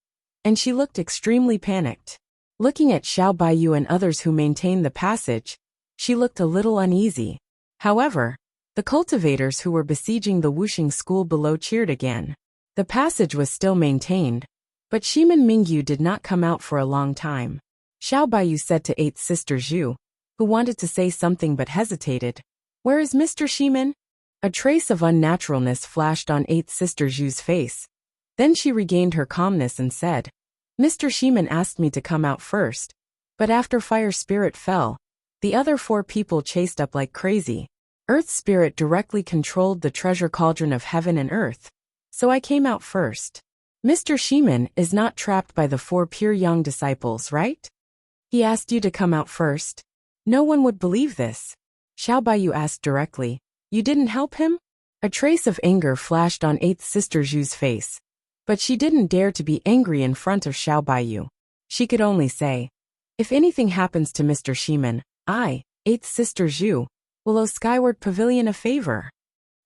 and she looked extremely panicked. Looking at Xiao Baiyu and others who maintained the passage, she looked a little uneasy. However, the cultivators who were besieging the Wuxia school below cheered again. The passage was still maintained, but Shimin Mingyu did not come out for a long time. Xiao Baiyu said to 8th Sister Zhu, who wanted to say something but hesitated, "Where is Mr. Shimin?" A trace of unnaturalness flashed on 8th Sister Zhu's face. Then she regained her calmness and said, "Mr. Shimin asked me to come out first, but after Fire Spirit fell, the other 4 people chased up like crazy. Earth Spirit directly controlled the treasure cauldron of heaven and earth, so I came out first. Mr. Shimin is not trapped by the 4 pure young disciples, right? He asked you to come out first. No one would believe this." Xiao Baiyu asked directly, "You didn't help him?" A trace of anger flashed on 8th Sister Zhu's face, but she didn't dare to be angry in front of Xiao Baiyu. She could only say, "If anything happens to Mr. Shimin, I, 8th Sister Zhu, will owe Skyward Pavilion a favor."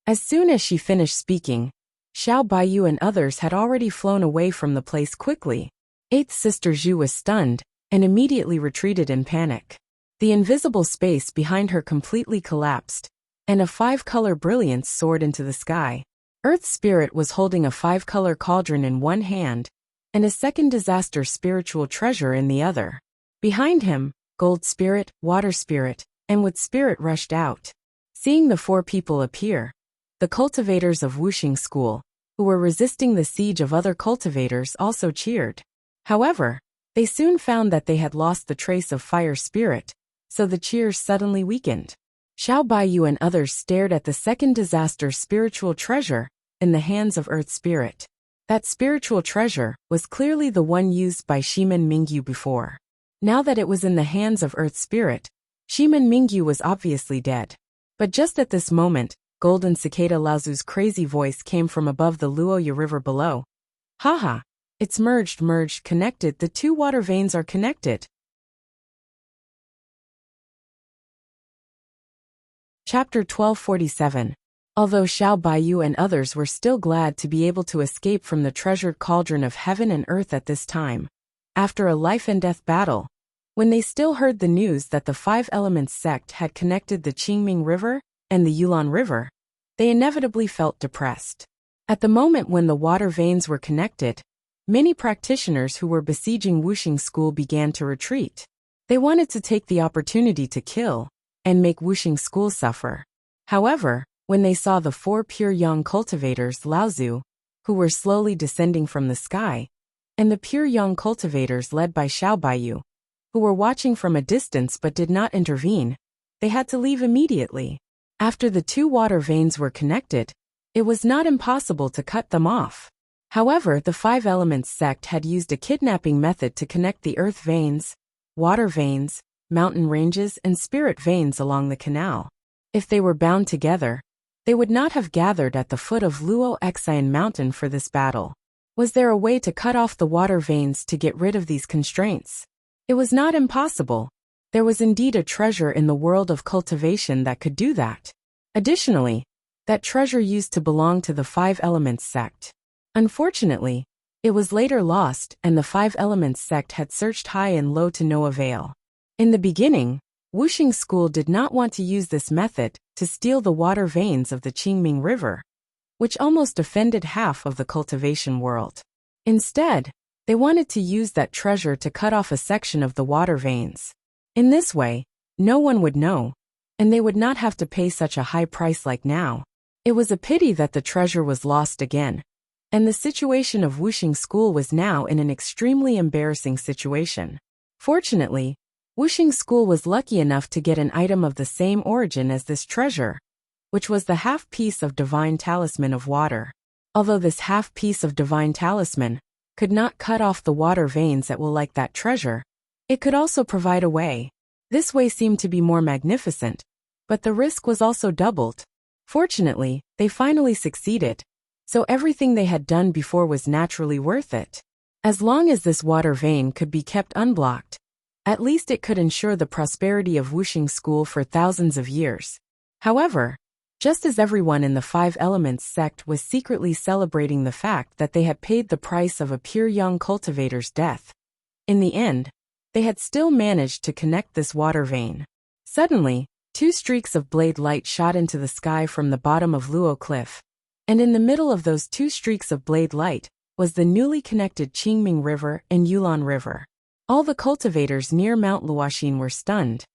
As soon as she finished speaking, Xiao Baiyu and others had already flown away from the place quickly. 8th Sister Zhu was stunned and immediately retreated in panic. The invisible space behind her completely collapsed, and a 5-color brilliance soared into the sky. Earth Spirit was holding a 5-color cauldron in one hand, and a second disaster spiritual treasure in the other. Behind him, Gold Spirit, Water Spirit, and Wood Spirit rushed out. Seeing the 4 people appear, the cultivators of Wuxia school, who were resisting the siege of other cultivators, also cheered. However, they soon found that they had lost the trace of Fire Spirit, so the cheers suddenly weakened. Xiao Baiyu and others stared at the second disaster spiritual treasure in the hands of Earth Spirit. That spiritual treasure was clearly the one used by Shimin Mingyu before. Now that it was in the hands of Earth Spirit, Shimin Mingyu was obviously dead. But just at this moment, Golden Cicada Laozu's crazy voice came from above the Luoya River below. "Haha! It's merged, connected, the 2 water veins are connected." Chapter 1247. Although Xiao Baiyu and others were still glad to be able to escape from the treasured cauldron of heaven and earth at this time, after a life-and-death battle, when they still heard the news that the 5 Elements sect had connected the Qingming River and the Yulon River, they inevitably felt depressed. At the moment when the water veins were connected, many practitioners who were besieging Wuxia School began to retreat. They wanted to take the opportunity to kill and make Wuxia School suffer. However, when they saw the 4 pure young cultivators Laozu, who were slowly descending from the sky, and the pure young cultivators led by Xiaobai, who were watching from a distance but did not intervene, they had to leave immediately. After the 2 water veins were connected, it was not impossible to cut them off. However, the 5 Elements sect had used a kidnapping method to connect the earth veins, water veins, mountain ranges, and spirit veins along the canal. If they were bound together, they would not have gathered at the foot of Luo Xian Mountain for this battle. Was there a way to cut off the water veins to get rid of these constraints? It was not impossible. There was indeed a treasure in the world of cultivation that could do that. Additionally, that treasure used to belong to the 5 Elements sect. Unfortunately, it was later lost, and the 5 Elements sect had searched high and low to no avail. In the beginning, Wuxia School did not want to use this method to steal the water veins of the Qingming River, which almost offended half of the cultivation world. Instead, they wanted to use that treasure to cut off a section of the water veins. In this way, no one would know, and they would not have to pay such a high price like now. It was a pity that the treasure was lost again, and the situation of Wuxia School was now in an extremely embarrassing situation. Fortunately, Wuxia School was lucky enough to get an item of the same origin as this treasure, which was the half-piece of divine talisman of water. Although this half-piece of divine talisman could not cut off the water veins that will like that treasure, it could also provide a way. This way seemed to be more magnificent, but the risk was also doubled. Fortunately, they finally succeeded, so everything they had done before was naturally worth it. As long as this water vein could be kept unblocked, at least it could ensure the prosperity of Wuxia School for thousands of years. However, just as everyone in the 5 Elements sect was secretly celebrating the fact that they had paid the price of a pure young cultivator's death, in the end, they had still managed to connect this water vein. Suddenly, 2 streaks of blade light shot into the sky from the bottom of Luo Cliff, and in the middle of those 2 streaks of blade light was the newly connected Qingming River and Yulon River. All the cultivators near Mount Luoxin were stunned.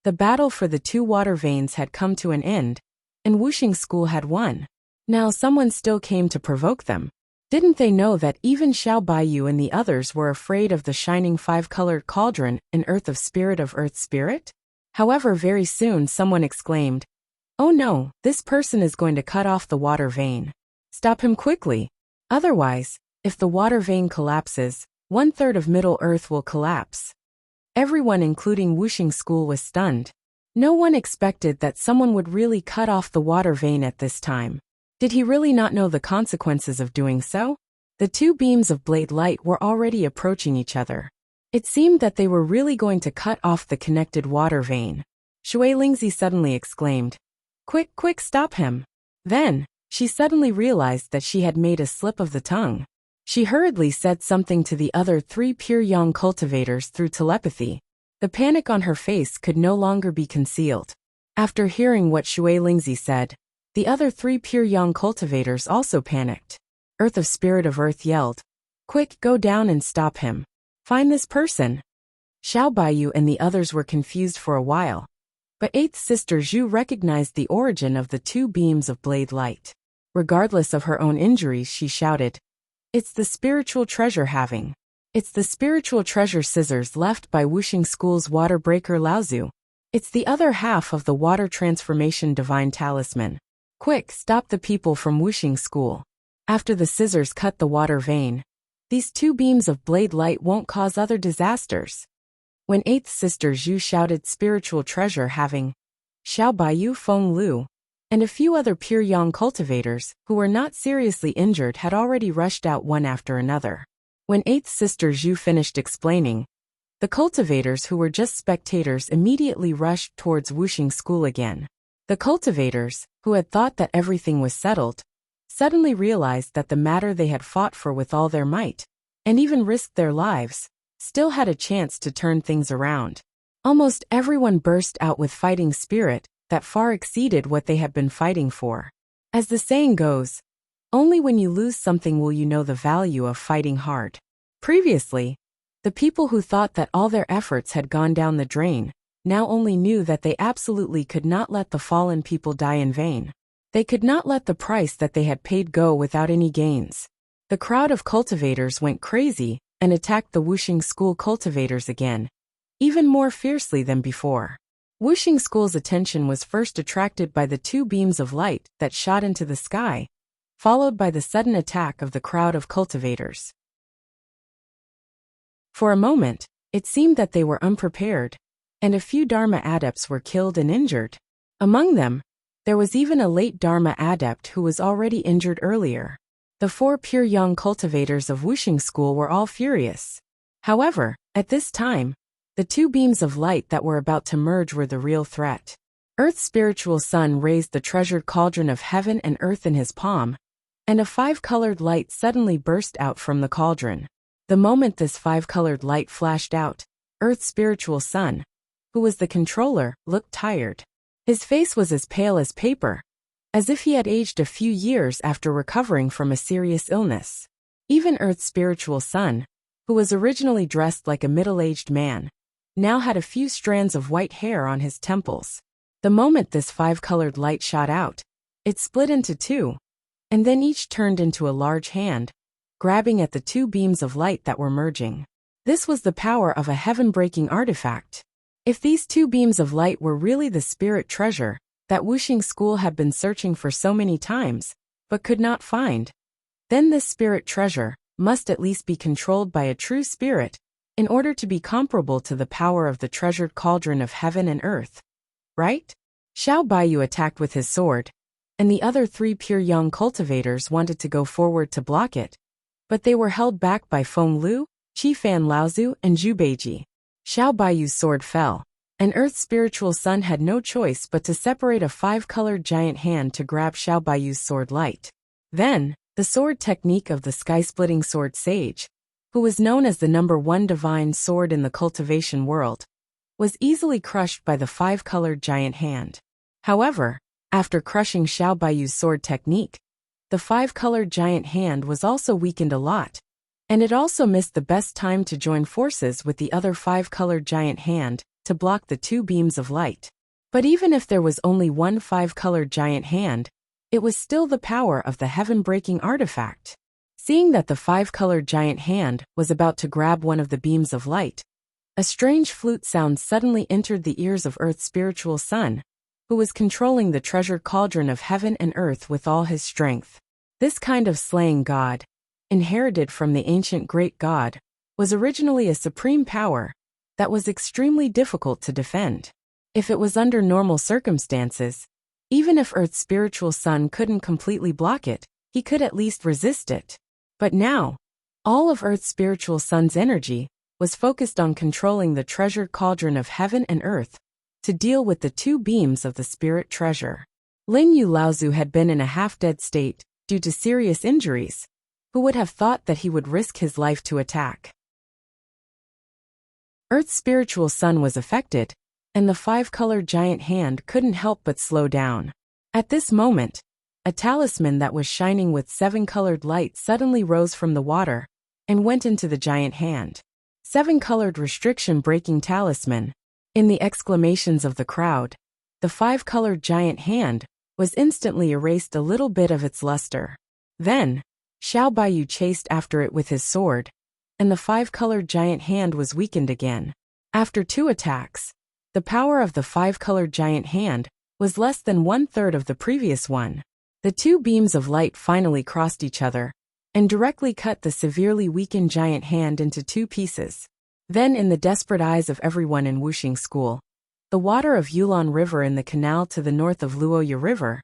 The battle for the 2 water veins had come to an end, and Wuxia School had won. Now someone still came to provoke them. Didn't they know that even Xiao Baiyu and the others were afraid of the shining 5-colored cauldron, an earth of Earth Spirit? However, very soon someone exclaimed, "Oh no, this person is going to cut off the water vein. Stop him quickly. Otherwise, if the water vein collapses, 1/3 of Middle Earth will collapse." Everyone including Wuxia School was stunned. No one expected that someone would really cut off the water vein at this time. Did he really not know the consequences of doing so? The 2 beams of blade light were already approaching each other. It seemed that they were really going to cut off the connected water vein. Shui Lingzi suddenly exclaimed, "Quick, quick, stop him." Then, she suddenly realized that she had made a slip of the tongue. She hurriedly said something to the other 3 pure young cultivators through telepathy. The panic on her face could no longer be concealed. After hearing what Shui Lingzi said, the other 3 pure young cultivators also panicked. Earth of Earth yelled, "Quick, go down and stop him. Find this person." Xiao Baiyu and the others were confused for a while, but 8th Sister Zhu recognized the origin of the 2 beams of blade light. Regardless of her own injuries, she shouted, "It's the spiritual treasure having. It's the spiritual treasure scissors left by Wuxia School's water breaker Laozu. It's the other half of the water transformation divine talisman. Quick, stop the people from Wuxia School." After the scissors cut the water vein, these 2 beams of blade light won't cause other disasters. When 8th Sister Zhu shouted spiritual treasure having, Xiao Baiyu, Feng Lu, and a few other pure young cultivators, who were not seriously injured, had already rushed out one after another. When 8th Sister Zhu finished explaining, the cultivators who were just spectators immediately rushed towards Wuxia School again. The cultivators, who had thought that everything was settled, suddenly realized that the matter they had fought for with all their might, and even risked their lives, still had a chance to turn things around. Almost everyone burst out with fighting spirit that far exceeded what they had been fighting for. As the saying goes, only when you lose something will you know the value of fighting hard. Previously, the people who thought that all their efforts had gone down the drain now only knew that they absolutely could not let the fallen people die in vain. They could not let the price that they had paid go without any gains. The crowd of cultivators went crazy and attacked the Wuxia school cultivators again, even more fiercely than before. Wuxia school's attention was first attracted by the two beams of light that shot into the sky, followed by the sudden attack of the crowd of cultivators. For a moment, it seemed that they were unprepared, and a few Dharma adepts were killed and injured. Among them, there was even a late Dharma adept who was already injured earlier. The four pure young cultivators of Wuxia school were all furious. However, at this time, the two beams of light that were about to merge were the real threat. Earth's spiritual sun raised the treasured cauldron of heaven and earth in his palm, and a five-colored light suddenly burst out from the cauldron. The moment this five-colored light flashed out, Earth's spiritual sun, who was the controller, looked tired. His face was as pale as paper, as if he had aged a few years after recovering from a serious illness. Even Earth's spiritual sun, who was originally dressed like a middle-aged man, now had a few strands of white hair on his temples. The moment this five-colored light shot out, it split into two, and then each turned into a large hand, grabbing at the two beams of light that were merging. This was the power of a heaven-breaking artifact. If these two beams of light were really the spirit treasure that Wuxia school had been searching for so many times, but could not find, then this spirit treasure must at least be controlled by a true spirit in order to be comparable to the power of the treasured cauldron of heaven and earth. Right? Xiao Baiyu attacked with his sword, and the other three pure young cultivators wanted to go forward to block it, but they were held back by Feng Lu, Qifan Laozu, and Zhu Beiji. Xiao Baiyu's sword fell, and Earth's spiritual sun had no choice but to separate a five-colored giant hand to grab Xiao Baiyu's sword light. Then, the sword technique of the sky-splitting sword sage, who was known as the #1 divine sword in the cultivation world, was easily crushed by the five-colored giant hand. However, after crushing Xiao Baiyu's sword technique, the five-colored giant hand was also weakened a lot, and it also missed the best time to join forces with the other five-colored giant hand to block the two beams of light. But even if there was only one five-colored giant hand, it was still the power of the heaven-breaking artifact. Seeing that the five-colored giant hand was about to grab one of the beams of light, a strange flute sound suddenly entered the ears of Earth's spiritual sun, who was controlling the treasured cauldron of heaven and earth with all his strength. This kind of slaying god, inherited from the ancient great god, was originally a supreme power that was extremely difficult to defend. If it was under normal circumstances, even if Earth's spiritual sun couldn't completely block it, he could at least resist it. But now, all of Earth's spiritual sun's energy was focused on controlling the treasured cauldron of heaven and earth to deal with the two beams of the spirit treasure. Lin Yu Laozu had been in a half-dead state due to serious injuries. Who would have thought that he would risk his life to attack? Earth's spiritual sun was affected, and the five-colored giant hand couldn't help but slow down. At this moment, a talisman that was shining with seven-colored light suddenly rose from the water and went into the giant hand. Seven-colored restriction-breaking talisman. In the exclamations of the crowd, the five-colored giant hand was instantly erased a little bit of its luster. Then, Xiao Baiyu chased after it with his sword, and the five-colored giant hand was weakened again. After two attacks, the power of the five-colored giant hand was less than one-third of the previous one. The two beams of light finally crossed each other, and directly cut the severely weakened giant hand into two pieces. Then in the desperate eyes of everyone in Wuxia school, the water of Yulon River in the canal to the north of Luoya River,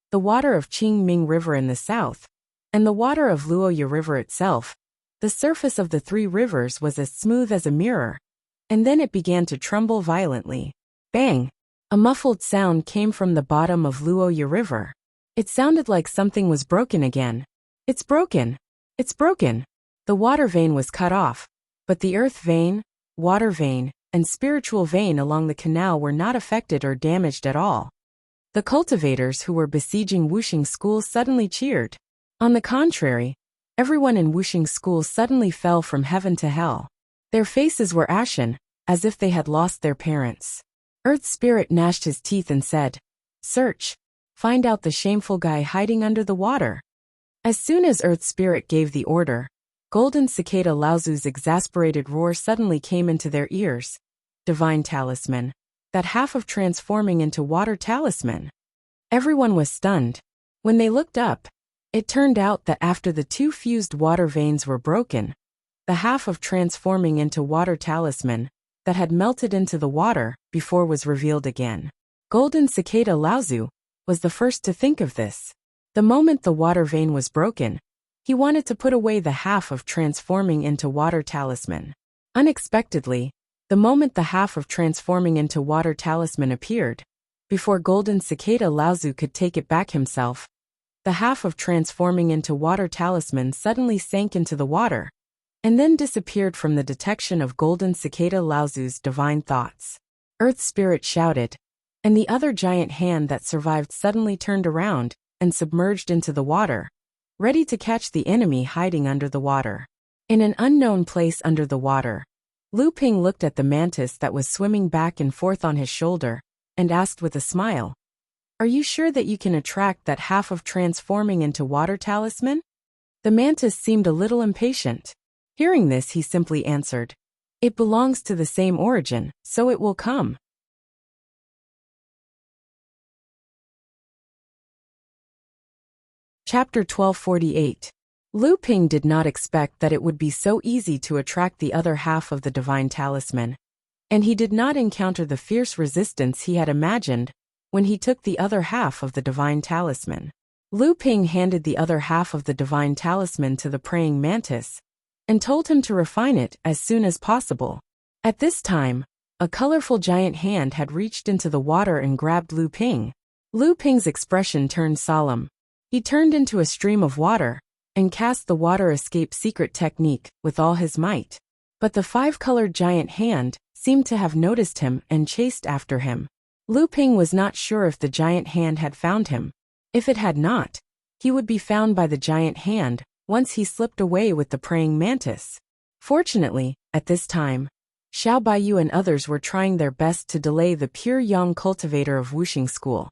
the water of Qingming River in the south, and the water of Luoya River itself, the surface of the three rivers was as smooth as a mirror, and then it began to tremble violently. Bang! A muffled sound came from the bottom of Luoya River. It sounded like something was broken again. It's broken! It's broken! The water vein was cut off, but the earth vein, water vein, and spiritual vein along the canal were not affected or damaged at all. The cultivators who were besieging Wuxia School suddenly cheered. On the contrary, everyone in Wuxia School suddenly fell from heaven to hell. Their faces were ashen, as if they had lost their parents. Earth Spirit gnashed his teeth and said, "Search. Find out the shameful guy hiding under the water." As soon as Earth Spirit gave the order, Golden Cicada Laozu's exasperated roar suddenly came into their ears. Divine Talisman. That half of transforming into water talisman. Everyone was stunned. When they looked up, it turned out that after the two fused water veins were broken, the half of transforming into water talisman that had melted into the water before was revealed again. Golden Cicada Laozu was the first to think of this. The moment the water vein was broken, he wanted to put away the half of transforming into water talisman. Unexpectedly, the moment the half of transforming into water talisman appeared, before Golden Cicada Laozu could take it back himself, the half of transforming into water talisman suddenly sank into the water, and then disappeared from the detection of Golden Cicada Laozu's divine thoughts. Earth Spirit shouted, and the other giant hand that survived suddenly turned around and submerged into the water, ready to catch the enemy hiding under the water. In an unknown place under the water, Lu Ping looked at the mantis that was swimming back and forth on his shoulder, and asked with a smile, "Are you sure that you can attract that half of transforming into water talisman?" The mantis seemed a little impatient. Hearing this, he simply answered, "It belongs to the same origin, so it will come." Chapter 1248. Lu Ping did not expect that it would be so easy to attract the other half of the divine talisman, and he did not encounter the fierce resistance he had imagined when he took the other half of the divine talisman. Lu Ping handed the other half of the divine talisman to the praying mantis and told him to refine it as soon as possible. At this time, a colorful giant hand had reached into the water and grabbed Lu Ping. Lu Ping's expression turned solemn. He turned into a stream of water and cast the water escape secret technique with all his might. But the five-colored giant hand seemed to have noticed him and chased after him. Lu Ping was not sure if the giant hand had found him. If it had not, he would be found by the giant hand once he slipped away with the praying mantis. Fortunately, at this time, Xiao Baiyu and others were trying their best to delay the pure young cultivator of Wuxia School.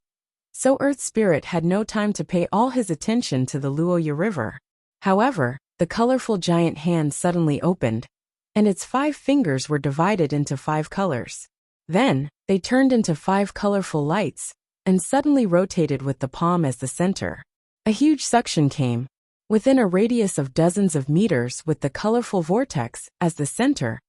So Earth Spirit had no time to pay all his attention to the Luoya River. However, the colorful giant hand suddenly opened, and its 5 fingers were divided into 5 colors. Then, they turned into 5 colorful lights, and suddenly rotated with the palm as the center. A huge suction came. Within a radius of dozens of meters with the colorful vortex as the center,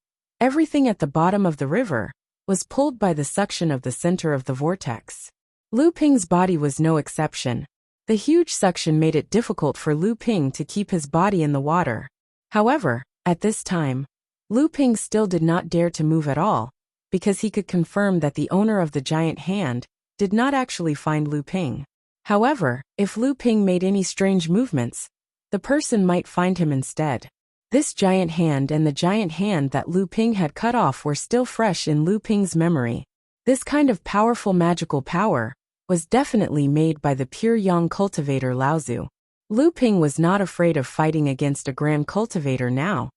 everything at the bottom of the river was pulled by the suction of the center of the vortex. Lu Ping's body was no exception. The huge suction made it difficult for Lu Ping to keep his body in the water. However, at this time, Lu Ping still did not dare to move at all, because he could confirm that the owner of the giant hand did not actually find Lu Ping. However, if Lu Ping made any strange movements, the person might find him instead. This giant hand and the giant hand that Lu Ping had cut off were still fresh in Lu Ping's memory. This kind of powerful magical power was definitely made by the pure young cultivator Laozu. Lu Ping was not afraid of fighting against a grand cultivator now,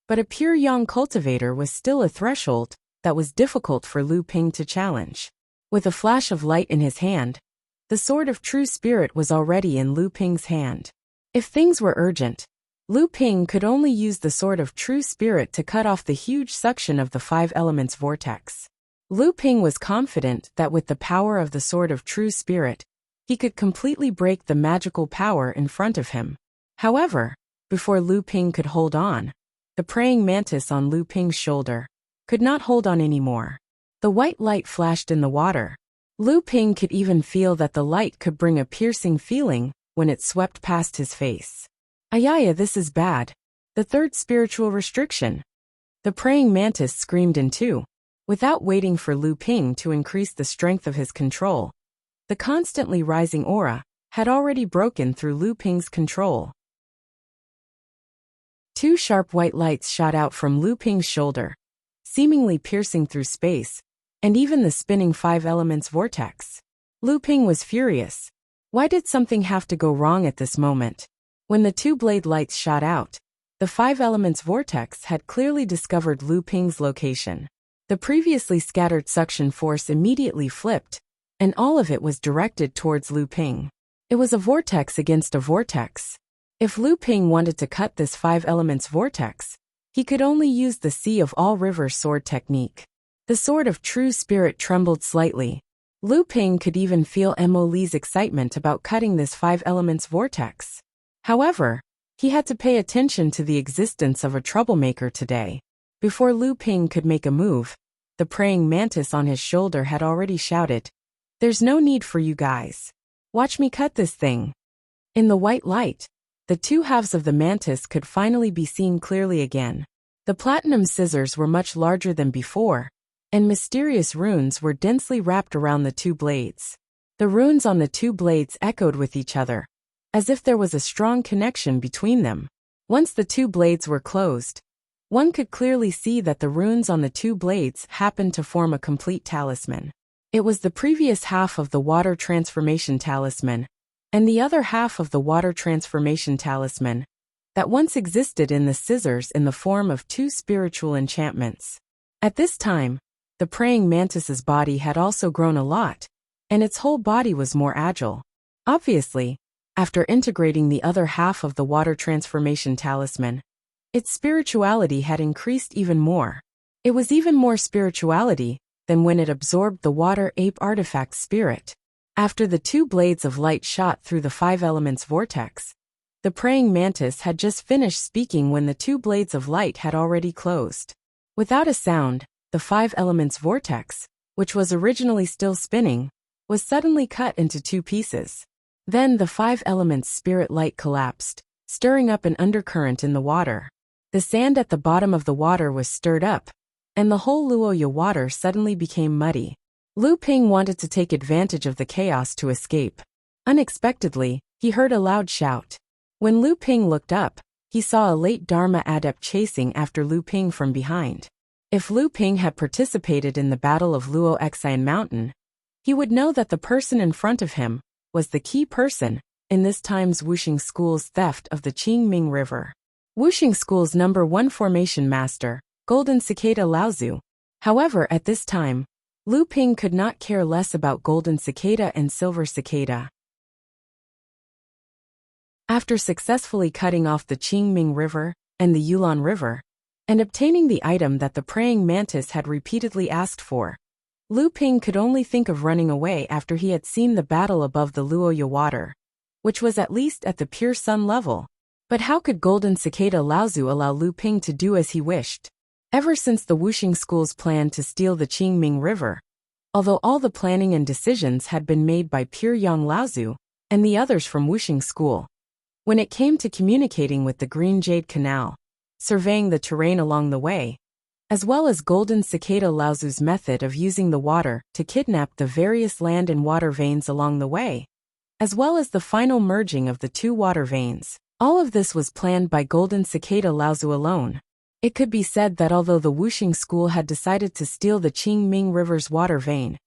but a pure young cultivator was still a threshold that was difficult for Lu Ping to challenge. With a flash of light in his hand, the sword of true spirit was already in Lu Ping's hand. If things were urgent, Lu Ping could only use the sword of true spirit to cut off the huge suction of the 5 elements vortex. Lu Ping was confident that with the power of the sword of true spirit, he could completely break the magical power in front of him. However, before Lu Ping could hold on, the praying mantis on Lu Ping's shoulder could not hold on anymore. The white light flashed in the water. Lu Ping could even feel that the light could bring a piercing feeling when it swept past his face. Ayaya, this is bad. The third spiritual restriction. The praying mantis screamed in two. Without waiting for Lu Ping to increase the strength of his control, the constantly rising aura had already broken through Lu Ping's control. 2 sharp white lights shot out from Lu Ping's shoulder, seemingly piercing through space, and even the spinning 5 elements vortex. Lu Ping was furious. Why did something have to go wrong at this moment? When the two blade lights shot out, the five elements vortex had clearly discovered Lu Ping's location. The previously scattered suction force immediately flipped, and all of it was directed towards Lu Ping. It was a vortex against a vortex. If Lu Ping wanted to cut this five elements vortex, he could only use the Sea of All Rivers sword technique. The sword of true spirit trembled slightly. Lu Ping could even feel Mo Li's excitement about cutting this five elements vortex. However, he had to pay attention to the existence of a troublemaker today. Before Lu Ping could make a move, the praying mantis on his shoulder had already shouted, "There's no need for you guys. Watch me cut this thing." In the white light, the two halves of the mantis could finally be seen clearly again. The platinum scissors were much larger than before, and mysterious runes were densely wrapped around the two blades. The runes on the two blades echoed with each other, as if there was a strong connection between them. Once the two blades were closed, one could clearly see that the runes on the two blades happened to form a complete talisman. It was the previous half of the water transformation talisman, and the other half of the water transformation talisman, that once existed in the scissors in the form of two spiritual enchantments. At this time, the praying mantis's body had also grown a lot, and its whole body was more agile. Obviously, after integrating the other half of the water transformation talisman, its spirituality had increased even more. It was even more spirituality than when it absorbed the water ape artifact spirit. After the two blades of light shot through the five elements vortex, the praying mantis had just finished speaking when the two blades of light had already closed. Without a sound, the five elements vortex, which was originally still spinning, was suddenly cut into two pieces. Then the five elements spirit light collapsed, stirring up an undercurrent in the water. The sand at the bottom of the water was stirred up, and the whole Luoya water suddenly became muddy. Lu Ping wanted to take advantage of the chaos to escape. Unexpectedly, he heard a loud shout. When Lu Ping looked up, he saw a late Dharma adept chasing after Lu Ping from behind. If Lu Ping had participated in the Battle of Luo Xian Mountain, he would know that the person in front of him was the key person in this time's Wuxia School's theft of the Qingming River. Wuxia School's #1 formation master, Golden Cicada Laozu. However, at this time, Lu Ping could not care less about Golden Cicada and Silver Cicada. After successfully cutting off the Qingming River and the Yulon River, and obtaining the item that the praying mantis had repeatedly asked for, Lu Ping could only think of running away after he had seen the battle above the Luoya water, which was at least at the pure sun level. But how could Golden Cicada Laozu allow Lu Ping to do as he wished? Ever since the Wuxia School's plan to steal the Qingming River, although all the planning and decisions had been made by Pure Yang Laozu and the others from Wuxia School, when it came to communicating with the Green Jade Canal, surveying the terrain along the way, as well as Golden Cicada Laozu's method of using the water to kidnap the various land and water veins along the way, as well as the final merging of the two water veins, all of this was planned by Golden Cicada Laozu alone. It could be said that although the Wuxia School had decided to steal the Qingming River's water vein,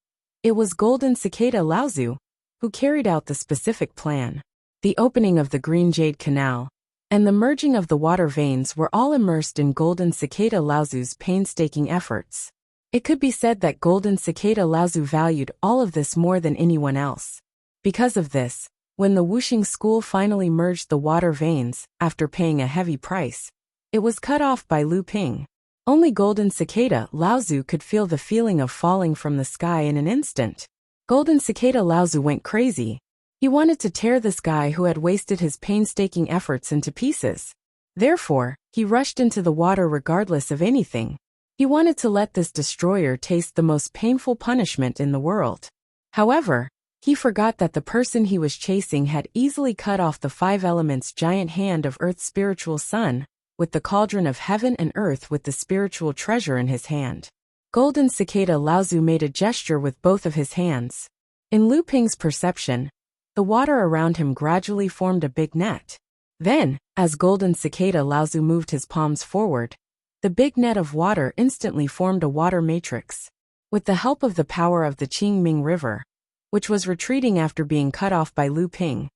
it was Golden Cicada Laozu who carried out the specific plan. The opening of the Green Jade Canal and the merging of the water veins were all immersed in Golden Cicada Laozu's painstaking efforts. It could be said that Golden Cicada Laozu valued all of this more than anyone else. Because of this, when the Wuxia School finally merged the water veins, after paying a heavy price, it was cut off by Lu Ping. Only Golden Cicada Laozu could feel the feeling of falling from the sky in an instant. Golden Cicada Laozu went crazy. He wanted to tear this guy who had wasted his painstaking efforts into pieces. Therefore, he rushed into the water regardless of anything. He wanted to let this destroyer taste the most painful punishment in the world. However, he forgot that the person he was chasing had easily cut off the five elements giant hand of Earth's spiritual sun, with the cauldron of heaven and earth with the spiritual treasure in his hand. Golden Cicada Laozu made a gesture with both of his hands. In Lu Ping's perception, the water around him gradually formed a big net. Then, as Golden Cicada Laozu moved his palms forward, the big net of water instantly formed a water matrix. With the help of the power of the Qingming River, which was retreating after being cut off by Lu Ping.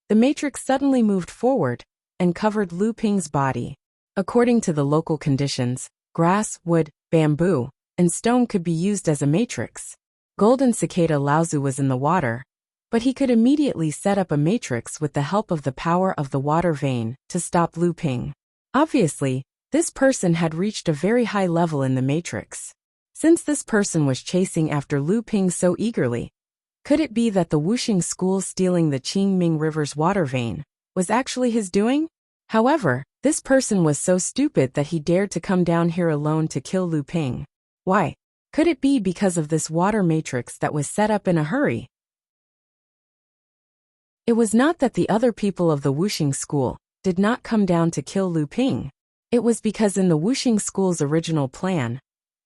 The matrix suddenly moved forward and covered Lu Ping's body. According to the local conditions, grass, wood, bamboo, and stone could be used as a matrix. Golden Cicada Laozu was in the water, but he could immediately set up a matrix with the help of the power of the water vein to stop Lu Ping. Obviously, this person had reached a very high level in the matrix. Since this person was chasing after Lu Ping so eagerly, could it be that the Wuxia school stealing the Qingming River's water vein was actually his doing? However, this person was so stupid that he dared to come down here alone to kill Lu Ping. Why? Could it be because of this water matrix that was set up in a hurry? It was not that the other people of the Wuxia school did not come down to kill Lu Ping. It was because in the Wuxia school's original plan,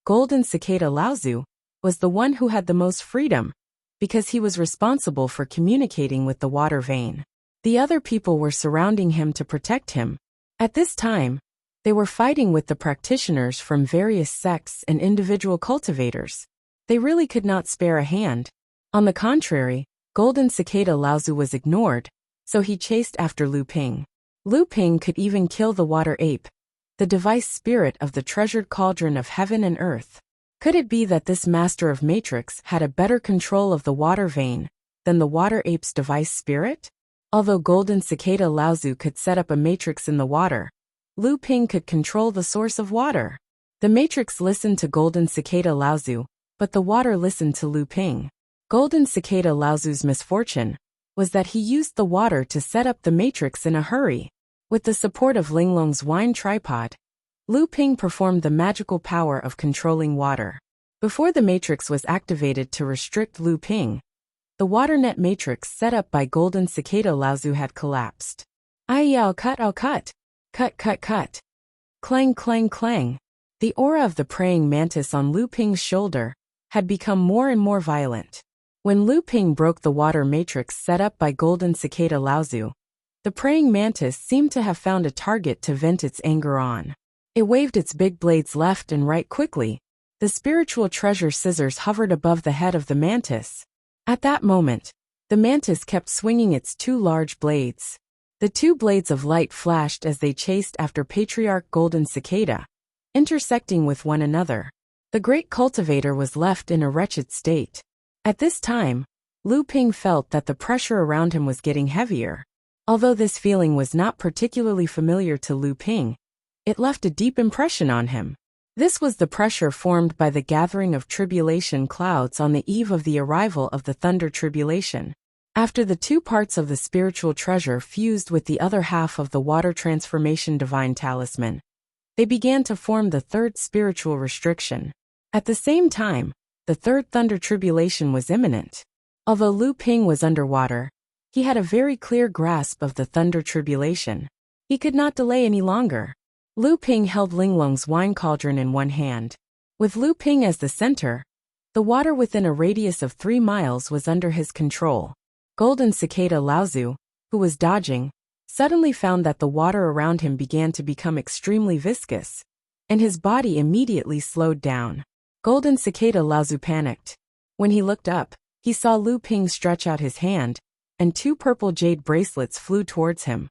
Golden Cicada Laozu was the one who had the most freedom, because he was responsible for communicating with the water vein. The other people were surrounding him to protect him. At this time, they were fighting with the practitioners from various sects and individual cultivators. They really could not spare a hand. On the contrary, Golden Cicada Laozu was ignored, so he chased after Lu Ping. Lu Ping could even kill the water ape, the device spirit of the treasured cauldron of heaven and earth. Could it be that this master of matrix had a better control of the water vein than the water ape's device spirit? Although Golden Cicada Laozu could set up a matrix in the water, Lu Ping could control the source of water. The matrix listened to Golden Cicada Laozu, but the water listened to Lu Ping. Golden Cicada Laozu's misfortune was that he used the water to set up the matrix in a hurry. With the support of Linglong's wine tripod, Lu Ping performed the magical power of controlling water. Before the matrix was activated to restrict Lu Ping, the water net matrix set up by Golden Cicada Laozu had collapsed. I'll cut. Cut, cut, cut. Clang, clang, clang. The aura of the praying mantis on Lu Ping's shoulder had become more and more violent. When Lu Ping broke the water matrix set up by Golden Cicada Laozu, the praying mantis seemed to have found a target to vent its anger on. It waved its big blades left and right quickly. The spiritual treasure scissors hovered above the head of the mantis. At that moment, the mantis kept swinging its two large blades. The two blades of light flashed as they chased after Patriarch Golden Cicada, intersecting with one another. The great cultivator was left in a wretched state. At this time, Lu Ping felt that the pressure around him was getting heavier. Although this feeling was not particularly familiar to Lu Ping, it left a deep impression on him. This was the pressure formed by the gathering of tribulation clouds on the eve of the arrival of the thunder tribulation. After the two parts of the spiritual treasure fused with the other half of the water transformation divine talisman, they began to form the third spiritual restriction. At the same time, the third thunder tribulation was imminent. Although Lu Ping was underwater, he had a very clear grasp of the thunder tribulation. He could not delay any longer. Lu Ping held Linglong's wine cauldron in one hand. With Lu Ping as the center, the water within a radius of 3 miles was under his control. Golden Cicada Laozu, who was dodging, suddenly found that the water around him began to become extremely viscous, and his body immediately slowed down. Golden Cicada Laozu panicked. When he looked up, he saw Lu Ping stretch out his hand, and 2 purple jade bracelets flew towards him.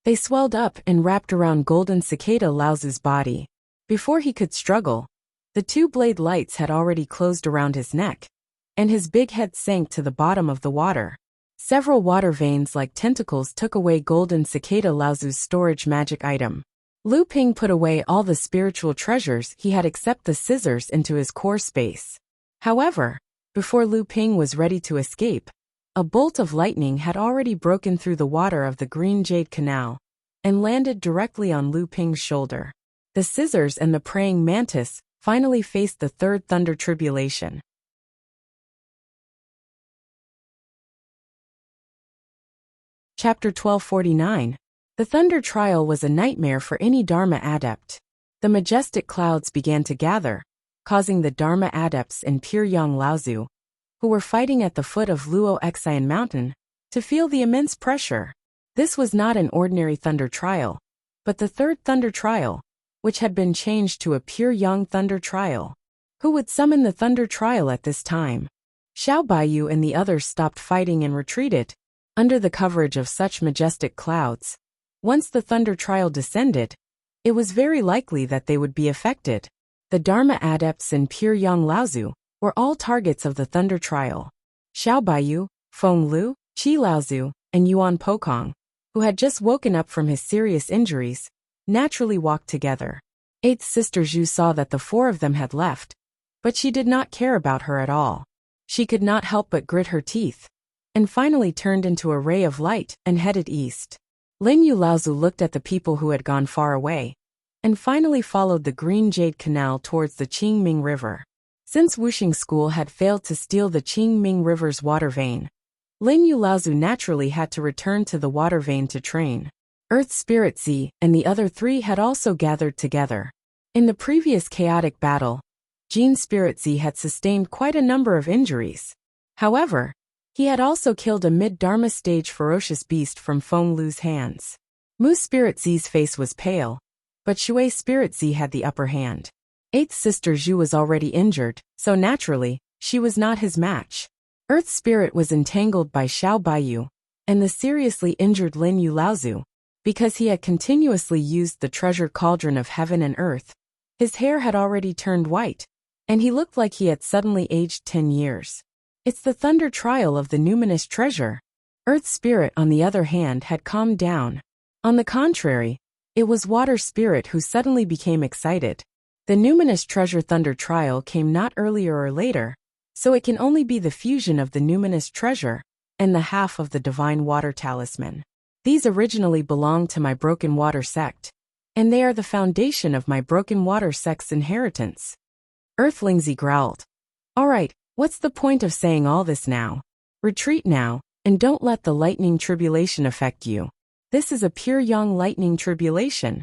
They swelled up and wrapped around Golden Cicada Laozu's body. Before he could struggle, the 2 blade lights had already closed around his neck, and his big head sank to the bottom of the water. Several water veins like tentacles took away Golden Cicada Laozu's storage magic item. Lu Ping put away all the spiritual treasures he had except the scissors into his core space. However, before Lu Ping was ready to escape, a bolt of lightning had already broken through the water of the Green Jade Canal and landed directly on Lu Ping's shoulder. The scissors and the praying mantis finally faced the third thunder tribulation. Chapter 1249. The thunder trial was a nightmare for any Dharma adept. The majestic clouds began to gather, causing the Dharma adepts in Pyongyang Laozu, who were fighting at the foot of Luo Xian Mountain, to feel the immense pressure. This was not an ordinary thunder trial, but the third thunder trial, which had been changed to a Pyongyang thunder trial. Who would summon the thunder trial at this time? Xiao Baiyu and the others stopped fighting and retreated, under the coverage of such majestic clouds. Once the thunder trial descended, it was very likely that they would be affected. The Dharma adepts and pure young Laozu were all targets of the thunder trial. Xiao Baiyu, Feng Lu, Qi Laozu, and Yuan Pokong, who had just woken up from his serious injuries, naturally walked together. Eighth Sister Zhu saw that the four of them had left, but she did not care about her at all. She could not help but grit her teeth, and finally turned into a ray of light and headed east. Lin Yu Laozu looked at the people who had gone far away, and finally followed the Green Jade Canal towards the Qingming River. Since Wuxia School had failed to steal the Qingming River's water vein, Lin Yu Laozu naturally had to return to the water vein to train. Earth Spirit Z and the other three had also gathered together. In the previous chaotic battle, Jin Spirit Z had sustained quite a number of injuries. However, he had also killed a mid-Dharma stage ferocious beast from Feng Lu's hands. Mu Spirit Z's face was pale, but Shui Spirit Z had the upper hand. Eighth Sister Zhu was already injured, so naturally, she was not his match. Earth Spirit was entangled by Xiao Baiyu and the seriously injured Lin Yu Laozu, because he had continuously used the treasure cauldron of heaven and earth. His hair had already turned white, and he looked like he had suddenly aged 10 years. It's the thunder trial of the numinous treasure. Earth Spirit, on the other hand, had calmed down. On the contrary, it was Water Spirit who suddenly became excited. The numinous treasure thunder trial came not earlier or later, so it can only be the fusion of the numinous treasure and the half of the divine water talisman. These originally belonged to my Broken Water sect, and they are the foundation of my Broken Water sect's inheritance. Earthlingzy growled. All right, what's the point of saying all this now? Retreat now, and don't let the lightning tribulation affect you. This is a pure young lightning tribulation.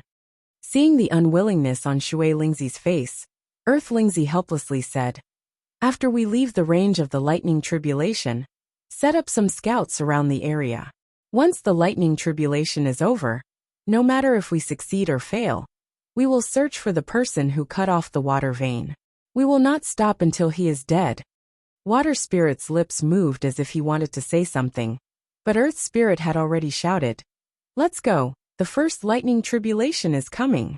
Seeing the unwillingness on Shui Lingzi's face, Earthlingzy helplessly said, after we leave the range of the lightning tribulation, set up some scouts around the area. Once the lightning tribulation is over, no matter if we succeed or fail, we will search for the person who cut off the water vein. We will not stop until he is dead. Water Spirit's lips moved as if he wanted to say something, but Earth Spirit had already shouted, let's go, the first lightning tribulation is coming.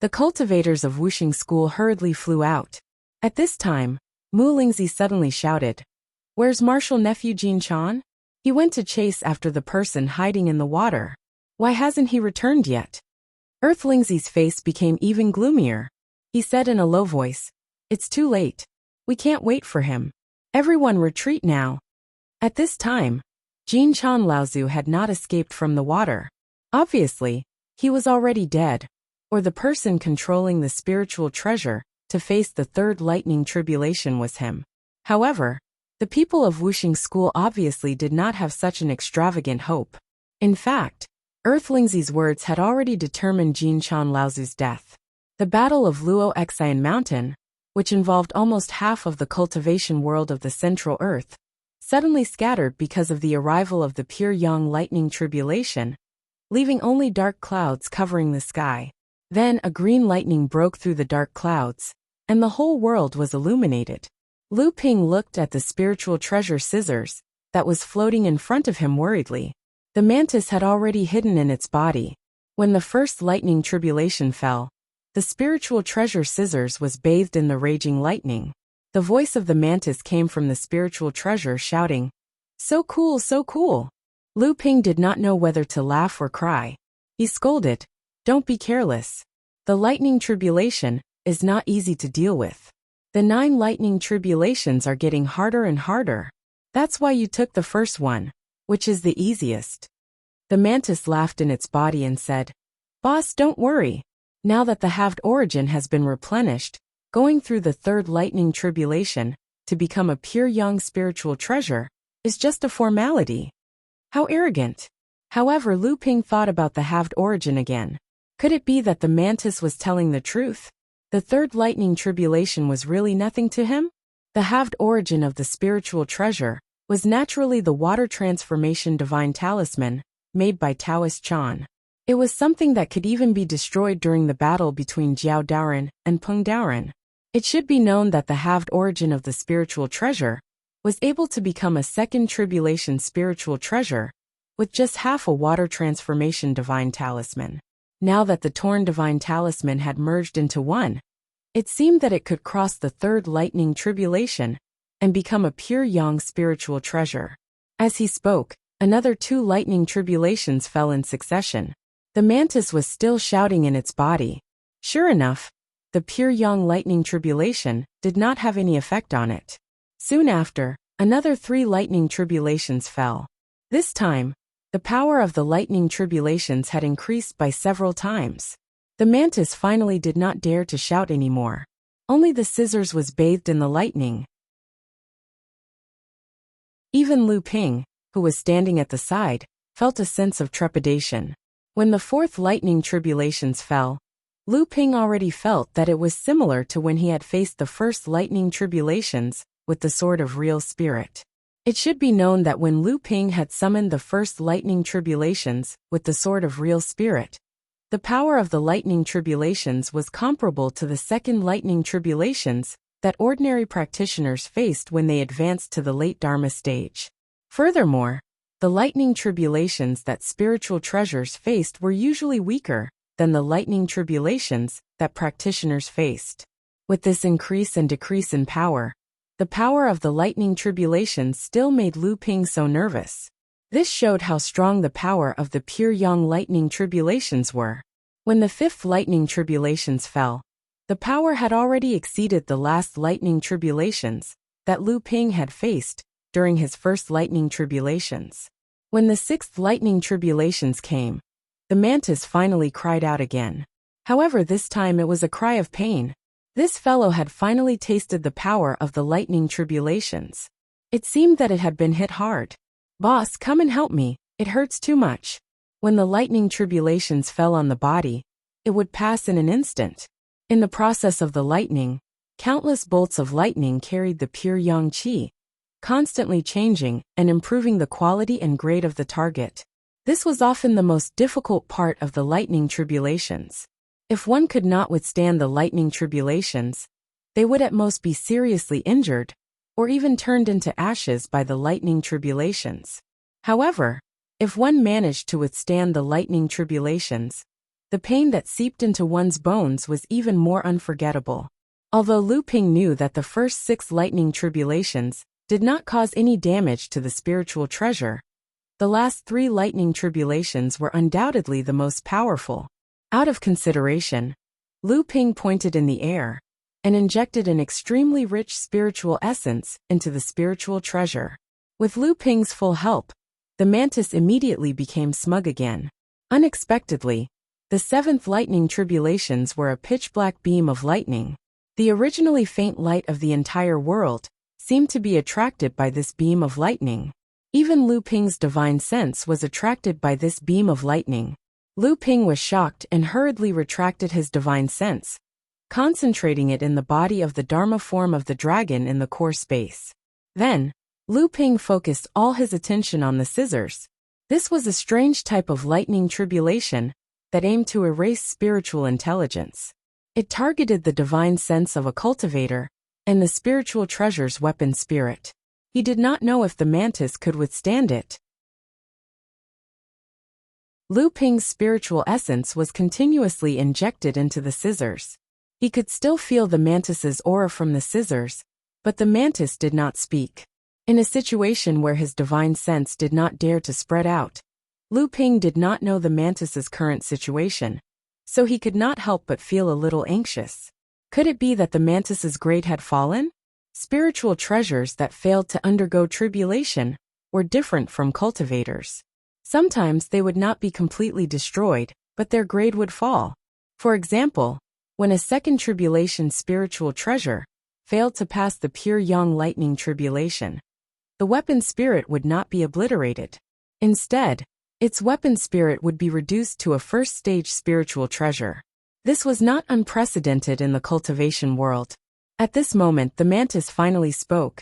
The cultivators of Wuxia School hurriedly flew out. At this time, Mu Lingzi suddenly shouted, where's Martial Nephew Jin Chan? He went to chase after the person hiding in the water. Why hasn't he returned yet? Earth Lingzi's face became even gloomier. He said in a low voice, it's too late. We can't wait for him. Everyone retreat now. At this time, Jin Chan Laozu had not escaped from the water. Obviously, he was already dead, or the person controlling the spiritual treasure to face the third lightning tribulation was him. However, the people of Wuxia School obviously did not have such an extravagant hope. In fact, Earthlingzy's words had already determined Jin Chan Laozu's death. The Battle of Luo Xian Mountain, which involved almost half of the cultivation world of the Central Earth, suddenly scattered because of the arrival of the pure young lightning tribulation, leaving only dark clouds covering the sky. Then a green lightning broke through the dark clouds, and the whole world was illuminated. Lu Ping looked at the spiritual treasure scissors that was floating in front of him worriedly. The mantis had already hidden in its body. When the first lightning tribulation fell, the spiritual treasure scissors was bathed in the raging lightning. The voice of the mantis came from the spiritual treasure shouting, so cool, so cool. Lu Ping did not know whether to laugh or cry. He scolded, don't be careless. The lightning tribulation is not easy to deal with. The 9 lightning tribulations are getting harder and harder. That's why you took the first one, which is the easiest. The mantis laughed in its body and said, boss, don't worry. Now that the halved origin has been replenished, going through the third lightning tribulation to become a pure young spiritual treasure is just a formality. How arrogant. However, Lu Ping thought about the halved origin again. Could it be that the mantis was telling the truth? The third lightning tribulation was really nothing to him? The halved origin of the spiritual treasure was naturally the water transformation divine talisman made by Taoist Chan. It was something that could even be destroyed during the battle between Jiao Daoren and Peng Daoren. It should be known that the halved origin of the spiritual treasure was able to become a second tribulation spiritual treasure with just half a water transformation divine talisman. Now that the torn divine talisman had merged into one, it seemed that it could cross the third lightning tribulation and become a pure yang spiritual treasure. As he spoke, another 2 lightning tribulations fell in succession. The mantis was still shouting in its body. Sure enough, the pure yang lightning tribulation did not have any effect on it. Soon after, another 3 lightning tribulations fell. This time, the power of the lightning tribulations had increased by several times. The mantis finally did not dare to shout anymore. Only the scissors was bathed in the lightning. Even Lu Ping, who was standing at the side, felt a sense of trepidation. When the 4th lightning tribulations fell, Lu Ping already felt that it was similar to when he had faced the first lightning tribulations with the sword of real spirit. It should be known that when Lu Ping had summoned the first lightning tribulations with the sword of real spirit, the power of the lightning tribulations was comparable to the second lightning tribulations that ordinary practitioners faced when they advanced to the late Dharma stage. Furthermore, the lightning tribulations that spiritual treasures faced were usually weaker than the lightning tribulations that practitioners faced. With this increase and decrease in power, the power of the lightning tribulations still made Lu Ping so nervous. This showed how strong the power of the pure yang lightning tribulations were. When the 5th lightning tribulations fell, the power had already exceeded the last lightning tribulations that Lu Ping had faced during his first lightning tribulations. When the 6th lightning tribulations came, the mantis finally cried out again. However, this time it was a cry of pain. This fellow had finally tasted the power of the lightning tribulations. It seemed that it had been hit hard. "Boss, come and help me, it hurts too much." When the lightning tribulations fell on the body, it would pass in an instant. In the process of the lightning, countless bolts of lightning carried the pure yang qi, constantly changing and improving the quality and grade of the target. This was often the most difficult part of the lightning tribulations. If one could not withstand the lightning tribulations, they would at most be seriously injured, or even turned into ashes by the lightning tribulations. However, if one managed to withstand the lightning tribulations, the pain that seeped into one's bones was even more unforgettable. Although Lu Ping knew that the first 6 lightning tribulations did not cause any damage to the spiritual treasure, the last 3 lightning tribulations were undoubtedly the most powerful. Out of consideration, Lu Ping pointed in the air and injected an extremely rich spiritual essence into the spiritual treasure. With Lu Ping's full help, the mantis immediately became smug again. Unexpectedly, the 7th lightning tribulations were a pitch-black beam of lightning. The originally faint light of the entire world seemed to be attracted by this beam of lightning. Even Lu Ping's divine sense was attracted by this beam of lightning. Lu Ping was shocked and hurriedly retracted his divine sense, concentrating it in the body of the Dharma form of the dragon in the core space. Then, Lu Ping focused all his attention on the scissors. This was a strange type of lightning tribulation that aimed to erase spiritual intelligence. It targeted the divine sense of a cultivator and the spiritual treasure's weapon spirit. He did not know if the mantis could withstand it. Lu Ping's spiritual essence was continuously injected into the scissors. He could still feel the mantis's aura from the scissors, but the mantis did not speak. In a situation where his divine sense did not dare to spread out, Lu Ping did not know the mantis's current situation, so he could not help but feel a little anxious. Could it be that the mantis's grade had fallen? Spiritual treasures that failed to undergo tribulation were different from cultivators. Sometimes they would not be completely destroyed, but their grade would fall. For example, when a second tribulation spiritual treasure failed to pass the pure yang lightning tribulation, the weapon spirit would not be obliterated. Instead, its weapon spirit would be reduced to a first-stage spiritual treasure. This was not unprecedented in the cultivation world. At this moment, the mantis finally spoke.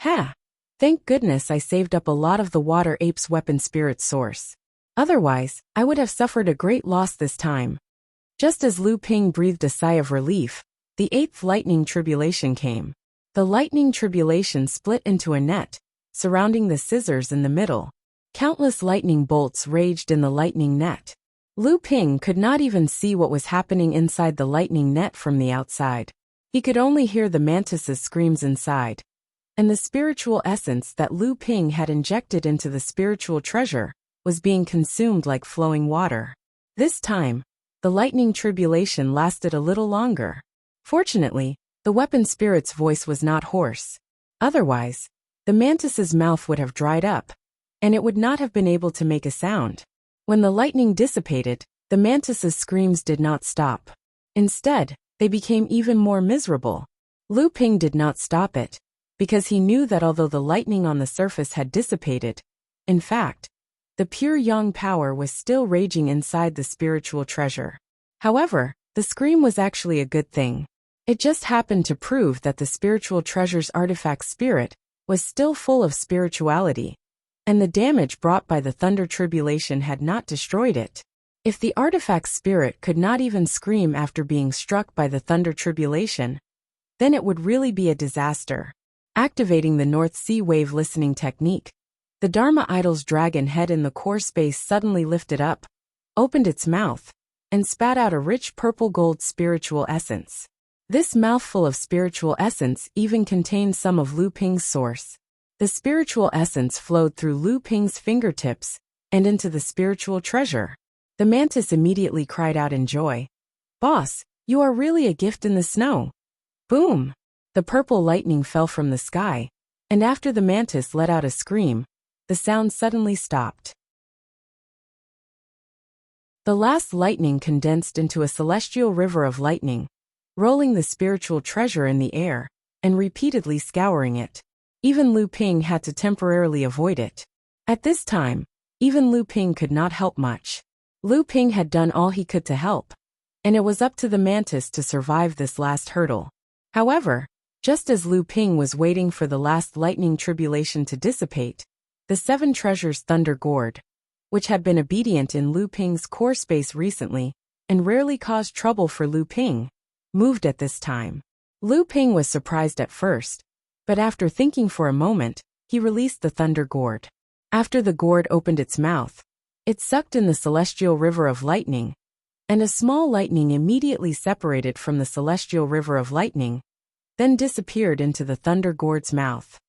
"Ha! Thank goodness I saved up a lot of the water ape's weapon spirit source. Otherwise, I would have suffered a great loss this time." Just as Lu Ping breathed a sigh of relief, the eighth lightning tribulation came. The lightning tribulation split into a net, surrounding the scissors in the middle. Countless lightning bolts raged in the lightning net. Lu Ping could not even see what was happening inside the lightning net from the outside. He could only hear the mantis's screams inside. And the spiritual essence that Lu Ping had injected into the spiritual treasure was being consumed like flowing water. This time, the lightning tribulation lasted a little longer. Fortunately, the weapon spirit's voice was not hoarse. Otherwise, the mantis's mouth would have dried up, and it would not have been able to make a sound. When the lightning dissipated, the mantis's screams did not stop. Instead, they became even more miserable. Lu Ping did not stop it, because he knew that although the lightning on the surface had dissipated, in fact, the pure yang power was still raging inside the spiritual treasure. However, the scream was actually a good thing. It just happened to prove that the spiritual treasure's artifact spirit was still full of spirituality, and the damage brought by the thunder tribulation had not destroyed it. If the artifact spirit could not even scream after being struck by the thunder tribulation, then it would really be a disaster. Activating the North Sea wave listening technique, the Dharma idol's dragon head in the core space suddenly lifted up, opened its mouth, and spat out a rich purple-gold spiritual essence. This mouthful of spiritual essence even contained some of Lu Ping's source. The spiritual essence flowed through Lu Ping's fingertips and into the spiritual treasure. The mantis immediately cried out in joy. "Boss, you are really a gift in the snow." Boom! The purple lightning fell from the sky, and after the mantis let out a scream, the sound suddenly stopped. The last lightning condensed into a celestial river of lightning, rolling the spiritual treasure in the air, and repeatedly scouring it. Even Lu Ping had to temporarily avoid it. At this time, even Lu Ping could not help much. Lu Ping had done all he could to help, and it was up to the mantis to survive this last hurdle. However, just as Lu Ping was waiting for the last lightning tribulation to dissipate, the seven treasures thunder gourd, which had been obedient in Lu Ping's core space recently and rarely caused trouble for Lu Ping, moved at this time. Lu Ping was surprised at first, but after thinking for a moment, he released the thunder gourd. After the gourd opened its mouth, it sucked in the celestial river of lightning, and a small lightning immediately separated from the celestial river of lightning, then disappeared into the thunder gourd's mouth.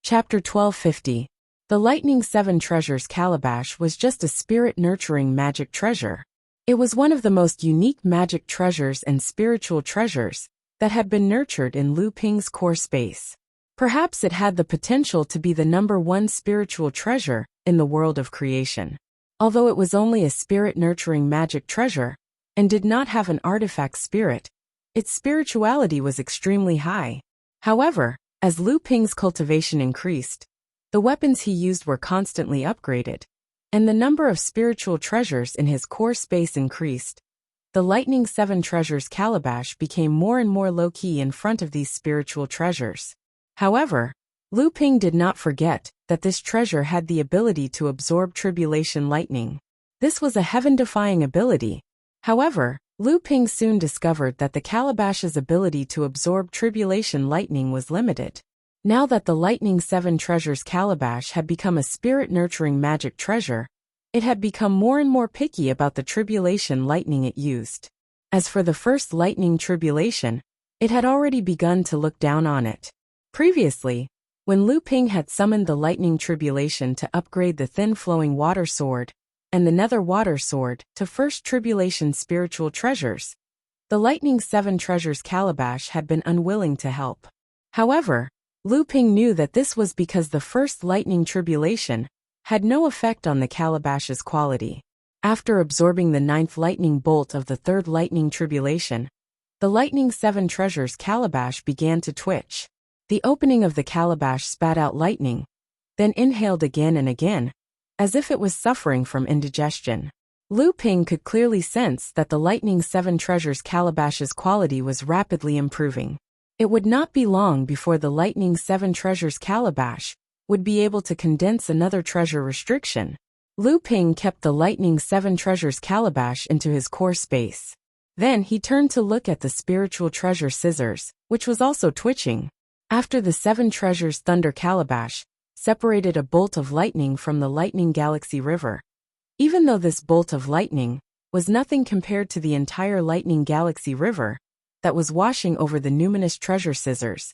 Chapter 1250. The Lightning Seven Treasures Calabash was just a spirit-nurturing magic treasure. It was one of the most unique magic treasures and spiritual treasures that had been nurtured in Lu Ping's core space. Perhaps it had the potential to be the #1 spiritual treasure in the world of creation. Although it was only a spirit-nurturing magic treasure and did not have an artifact spirit, its spirituality was extremely high. However, as Lu Ping's cultivation increased, the weapons he used were constantly upgraded, and the number of spiritual treasures in his core space increased. The Lightning Seven Treasures Calabash became more and more low-key in front of these spiritual treasures. However, Lu Ping did not forget that this treasure had the ability to absorb tribulation lightning. This was a heaven-defying ability. However, Lu Ping soon discovered that the calabash's ability to absorb tribulation lightning was limited. Now that the Lightning Seven Treasures Calabash had become a spirit-nurturing magic treasure, it had become more and more picky about the tribulation lightning it used. As for the first lightning tribulation, it had already begun to look down on it. Previously, when Lu Ping had summoned the lightning tribulation to upgrade the thin-flowing water sword and the nether water sword to first tribulation spiritual treasures, the Lightning Seven Treasures Calabash had been unwilling to help. However, Lu Ping knew that this was because the first lightning tribulation had no effect on the calabash's quality. After absorbing the 9th lightning bolt of the 3rd lightning tribulation, the Lightning Seven Treasures Calabash began to twitch. The opening of the calabash spat out lightning, then inhaled again and again, as if it was suffering from indigestion. Lu Ping could clearly sense that the Lightning Seven Treasures Calabash's quality was rapidly improving. It would not be long before the Lightning Seven Treasures Calabash would be able to condense another treasure restriction, Lu Ping kept the lightning seven treasures calabash into his core space. Then he turned to look at the spiritual treasure scissors, which was also twitching. After the seven treasures thunder calabash separated a bolt of lightning from the lightning galaxy river. Even though this bolt of lightning was nothing compared to the entire lightning galaxy river that was washing over the numinous treasure scissors,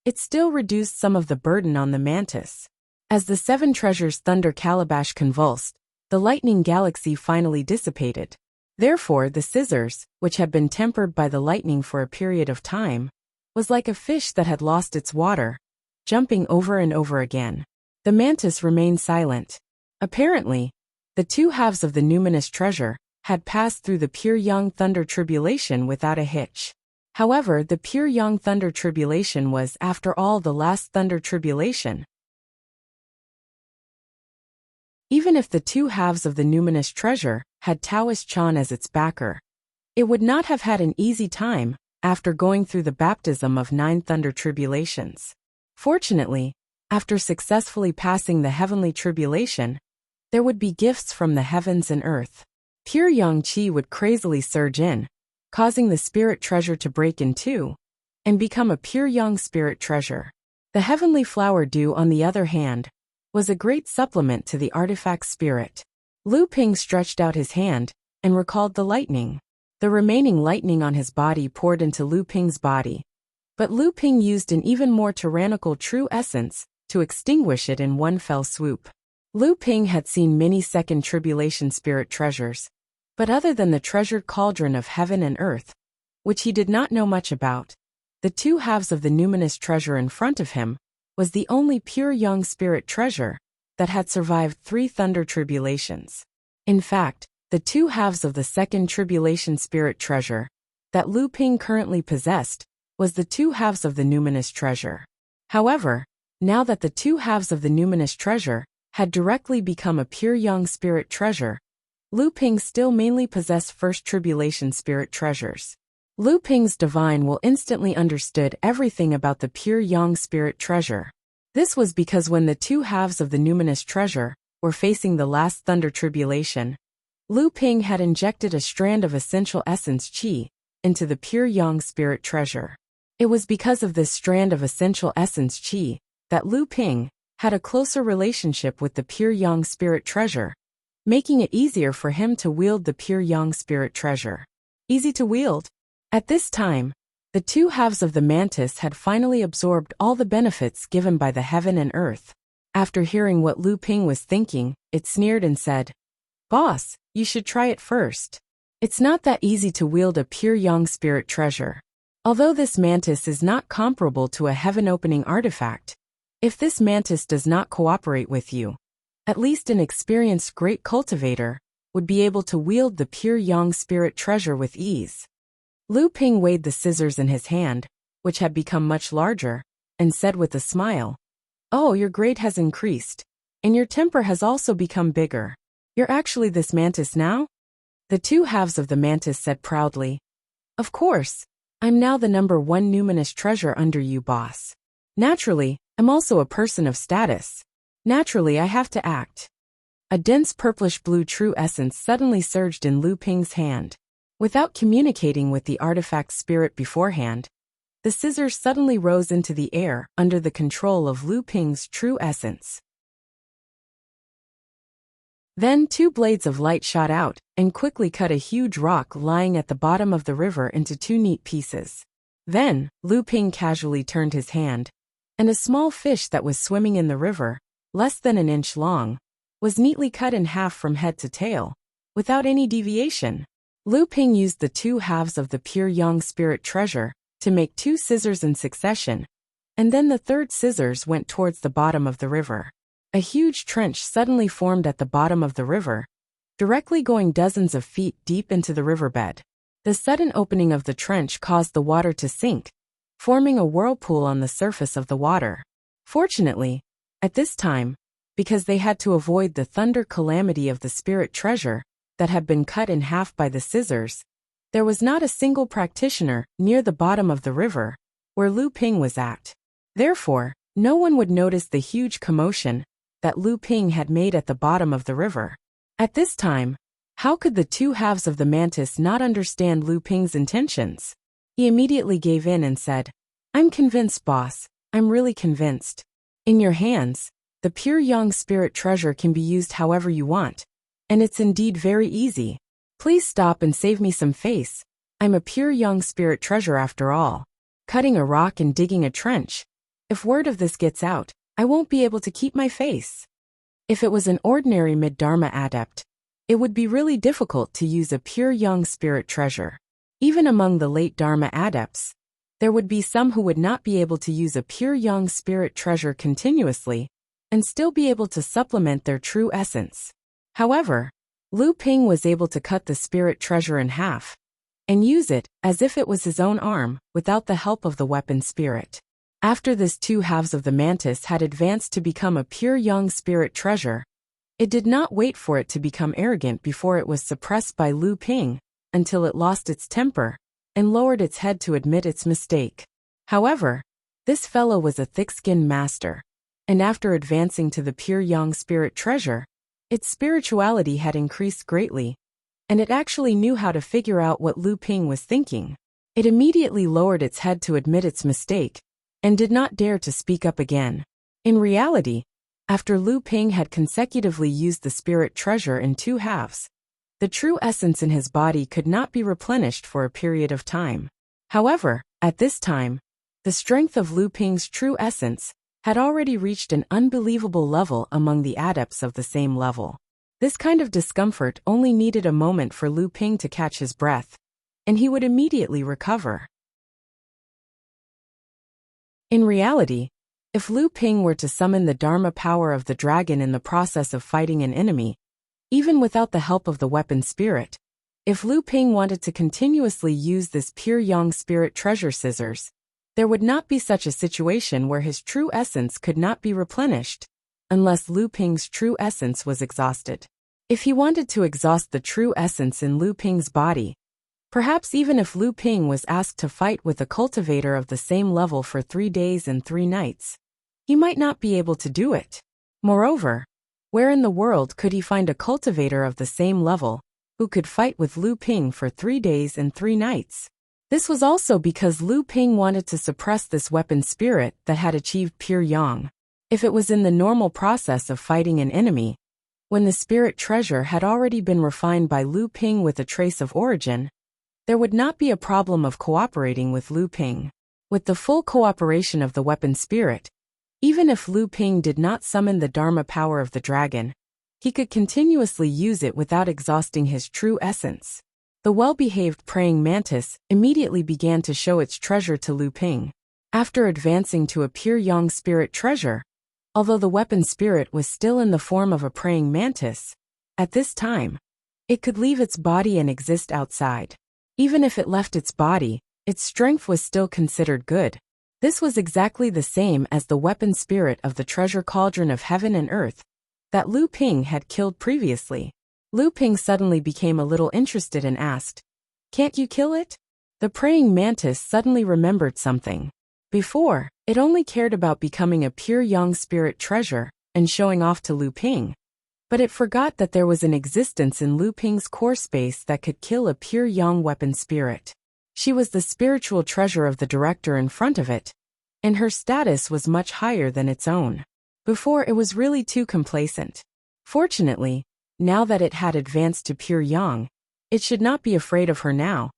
it still reduced some of the burden on the mantis. As the seven treasures thunder calabash convulsed, the lightning galaxy finally dissipated. Therefore, the scissors, which had been tempered by the lightning for a period of time, was like a fish that had lost its water, jumping over and over again. The mantis remained silent. Apparently, the two halves of the numinous treasure had passed through the pure young thunder tribulation without a hitch. However, the pure young thunder tribulation was, after all, the last thunder tribulation. Even if the two halves of the numinous treasure had Taoist Chan as its backer, it would not have had an easy time after going through the baptism of 9 thunder tribulations. Fortunately, after successfully passing the heavenly tribulation, there would be gifts from the heavens and earth. Pure young qi would crazily surge in, causing the spirit treasure to break in two and become a pure young spirit treasure. The heavenly flower dew, on the other hand, was a great supplement to the artifact spirit. Lu Ping stretched out his hand and recalled the lightning. The remaining lightning on his body poured into Lu Ping's body, but Lu Ping used an even more tyrannical true essence to extinguish it in one fell swoop. Lu Ping had seen many second tribulation spirit treasures, but other than the treasured cauldron of heaven and earth, which he did not know much about, the two halves of the numinous treasure in front of him was the only pure young spirit treasure that had survived 3 thunder tribulations. In fact, the two halves of the second tribulation spirit treasure that Lu Ping currently possessed was the two halves of the numinous treasure. However, now that the two halves of the numinous treasure had directly become a pure young spirit treasure, Lu Ping still mainly possessed first tribulation spirit treasures. Lu Ping's divine will instantly understood everything about the pure young spirit treasure. This was because when the two halves of the numinous treasure were facing the last thunder tribulation, Lu Ping had injected a strand of essential essence qi into the pure young spirit treasure. It was because of this strand of essential essence qi that Lu Ping had a closer relationship with the pure young spirit treasure, making it easier for him to wield the pure young spirit treasure. Easy to wield? At this time, the two halves of the mantis had finally absorbed all the benefits given by the heaven and earth. After hearing what Lu Ping was thinking, it sneered and said, "Boss, you should try it first. It's not that easy to wield a pure young spirit treasure. Although this mantis is not comparable to a heaven-opening artifact, if this mantis does not cooperate with you, at least an experienced great cultivator would be able to wield the pure young spirit treasure with ease." Lu Ping weighed the scissors in his hand, which had become much larger, and said with a smile, "Oh, your grade has increased, and your temper has also become bigger. You're actually this mantis now?" The two halves of the mantis said proudly, "Of course, I'm now the number 1 numinous treasure under you, boss. Naturally, I'm also a person of status. Naturally, I have to act." A dense purplish-blue true essence suddenly surged in Lu Ping's hand. Without communicating with the artifact spirit beforehand, the scissors suddenly rose into the air under the control of Lu Ping's true essence. Then 2 blades of light shot out and quickly cut a huge rock lying at the bottom of the river into 2 neat pieces. Then, Lu Ping casually turned his hand, and a small fish that was swimming in the river, less than an inch long, was neatly cut in half from head to tail, without any deviation. Lu Ping used the two halves of the pure young spirit treasure to make 2 scissors in succession, and then the third scissors went towards the bottom of the river. A huge trench suddenly formed at the bottom of the river, directly going dozens of feet deep into the riverbed. The sudden opening of the trench caused the water to sink, forming a whirlpool on the surface of the water. Fortunately, at this time, because they had to avoid the thunder calamity of the spirit treasure that had been cut in half by the scissors, there was not a single practitioner near the bottom of the river, where Lu Ping was at. Therefore, no one would notice the huge commotion that Lu Ping had made at the bottom of the river. At this time, how could the two halves of the mantis not understand Lu Ping's intentions? He immediately gave in and said, "I'm convinced, boss. I'm really convinced. In your hands, the pure young spirit treasure can be used however you want, and it's indeed very easy. Please stop and save me some face. I'm a pure young spirit treasure after all. Cutting a rock and digging a trench. If word of this gets out, I won't be able to keep my face." If it was an ordinary mid-dharma adept, it would be really difficult to use a pure young spirit treasure. Even among the late dharma adepts, there would be some who would not be able to use a pure young spirit treasure continuously and still be able to supplement their true essence. However, Lu Ping was able to cut the spirit treasure in half and use it as if it was his own arm without the help of the weapon spirit. After this, two halves of the mantis had advanced to become a pure young spirit treasure. It did not wait for it to become arrogant before it was suppressed by Lu Ping until it lost its temper and lowered its head to admit its mistake. However, this fellow was a thick-skinned master, and after advancing to the pure young spirit treasure, its spirituality had increased greatly, and it actually knew how to figure out what Lu Ping was thinking. It immediately lowered its head to admit its mistake and did not dare to speak up again. In reality, after Lu Ping had consecutively used the spirit treasure in two halves, the true essence in his body could not be replenished for a period of time. However, at this time, the strength of Lu Ping's true essence had already reached an unbelievable level among the adepts of the same level. This kind of discomfort only needed a moment for Lu Ping to catch his breath, and he would immediately recover. In reality, if Lu Ping were to summon the Dharma power of the dragon in the process of fighting an enemy, even without the help of the weapon spirit, if Lu Ping wanted to continuously use this pure young spirit treasure scissors, there would not be such a situation where his true essence could not be replenished, unless Lu Ping's true essence was exhausted. If he wanted to exhaust the true essence in Lu Ping's body, perhaps even if Lu Ping was asked to fight with a cultivator of the same level for 3 days and 3 nights, he might not be able to do it. Moreover, where in the world could he find a cultivator of the same level who could fight with Lu Ping for 3 days and 3 nights? This was also because Lu Ping wanted to suppress this weapon spirit that had achieved pure yang. If it was in the normal process of fighting an enemy, when the spirit treasure had already been refined by Lu Ping with a trace of origin, there would not be a problem of cooperating with Lu Ping. With the full cooperation of the weapon spirit, even if Lu Ping did not summon the Dharma power of the dragon, he could continuously use it without exhausting his true essence. The well-behaved praying mantis immediately began to show its treasure to Lu Ping. After advancing to a pure yang spirit treasure, although the weapon spirit was still in the form of a praying mantis, at this time, it could leave its body and exist outside. Even if it left its body, its strength was still considered good. This was exactly the same as the weapon spirit of the treasure cauldron of heaven and earth that Lu Ping had killed previously. Lu Ping suddenly became a little interested and asked, "Can't you kill it?" The praying mantis suddenly remembered something. Before, it only cared about becoming a pure young spirit treasure and showing off to Lu Ping. But it forgot that there was an existence in Lu Ping's core space that could kill a pure young weapon spirit. She was the spiritual treasure of the director in front of it, and her status was much higher than its own. Before, it was really too complacent. Fortunately, now that it had advanced to pure yang, it should not be afraid of her now.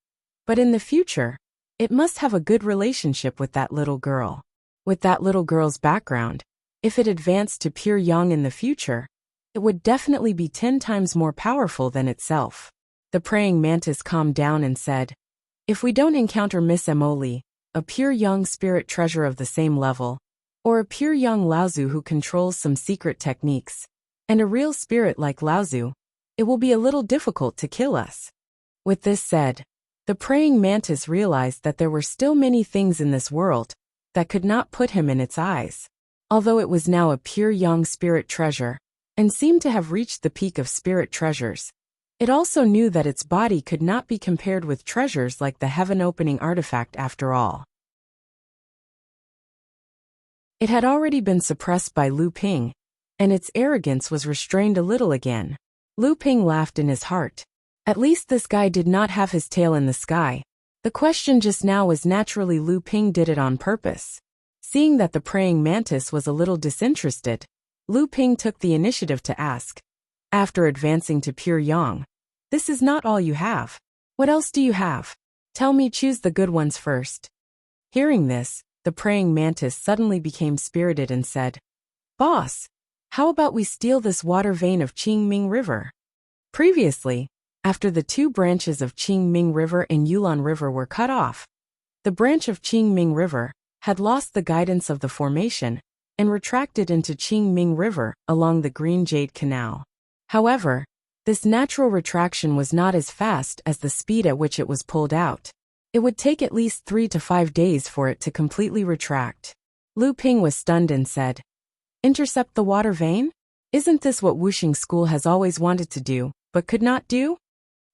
But in the future, it must have a good relationship with that little girl. With that little girl's background, if it advanced to pure yang in the future, it would definitely be 10 times more powerful than itself. The praying mantis calmed down and said, "If we don't encounter Miss Emoli, a pure young spirit treasure of the same level, or a pure young Laozu who controls some secret techniques, and a real spirit like Laozu, it will be a little difficult to kill us." With this said, the praying mantis realized that there were still many things in this world that could not put him in its eyes. Although it was now a pure young spirit treasure, and seemed to have reached the peak of spirit treasures, it also knew that its body could not be compared with treasures like the heaven-opening artifact after all. It had already been suppressed by Lu Ping, and its arrogance was restrained a little again. Lu Ping laughed in his heart. At least this guy did not have his tail in the sky. The question just now was naturally Lu Ping did it on purpose. Seeing that the praying mantis was a little disinterested, Lu Ping took the initiative to ask. After advancing to pure yang, this is not all you have. What else do you have? Tell me, choose the good ones first. Hearing this, the praying mantis suddenly became spirited and said, Boss, how about we steal this water vein of Qingming River? Previously, after the two branches of Qingming River and Yulon River were cut off, the branch of Qingming River had lost the guidance of the formation and retracted into Qingming River along the Green Jade Canal. However, this natural retraction was not as fast as the speed at which it was pulled out. It would take at least 3 to 5 days for it to completely retract. Lu Ping was stunned and said, Intercept the water vein? Isn't this what Wuxia School has always wanted to do, but could not do?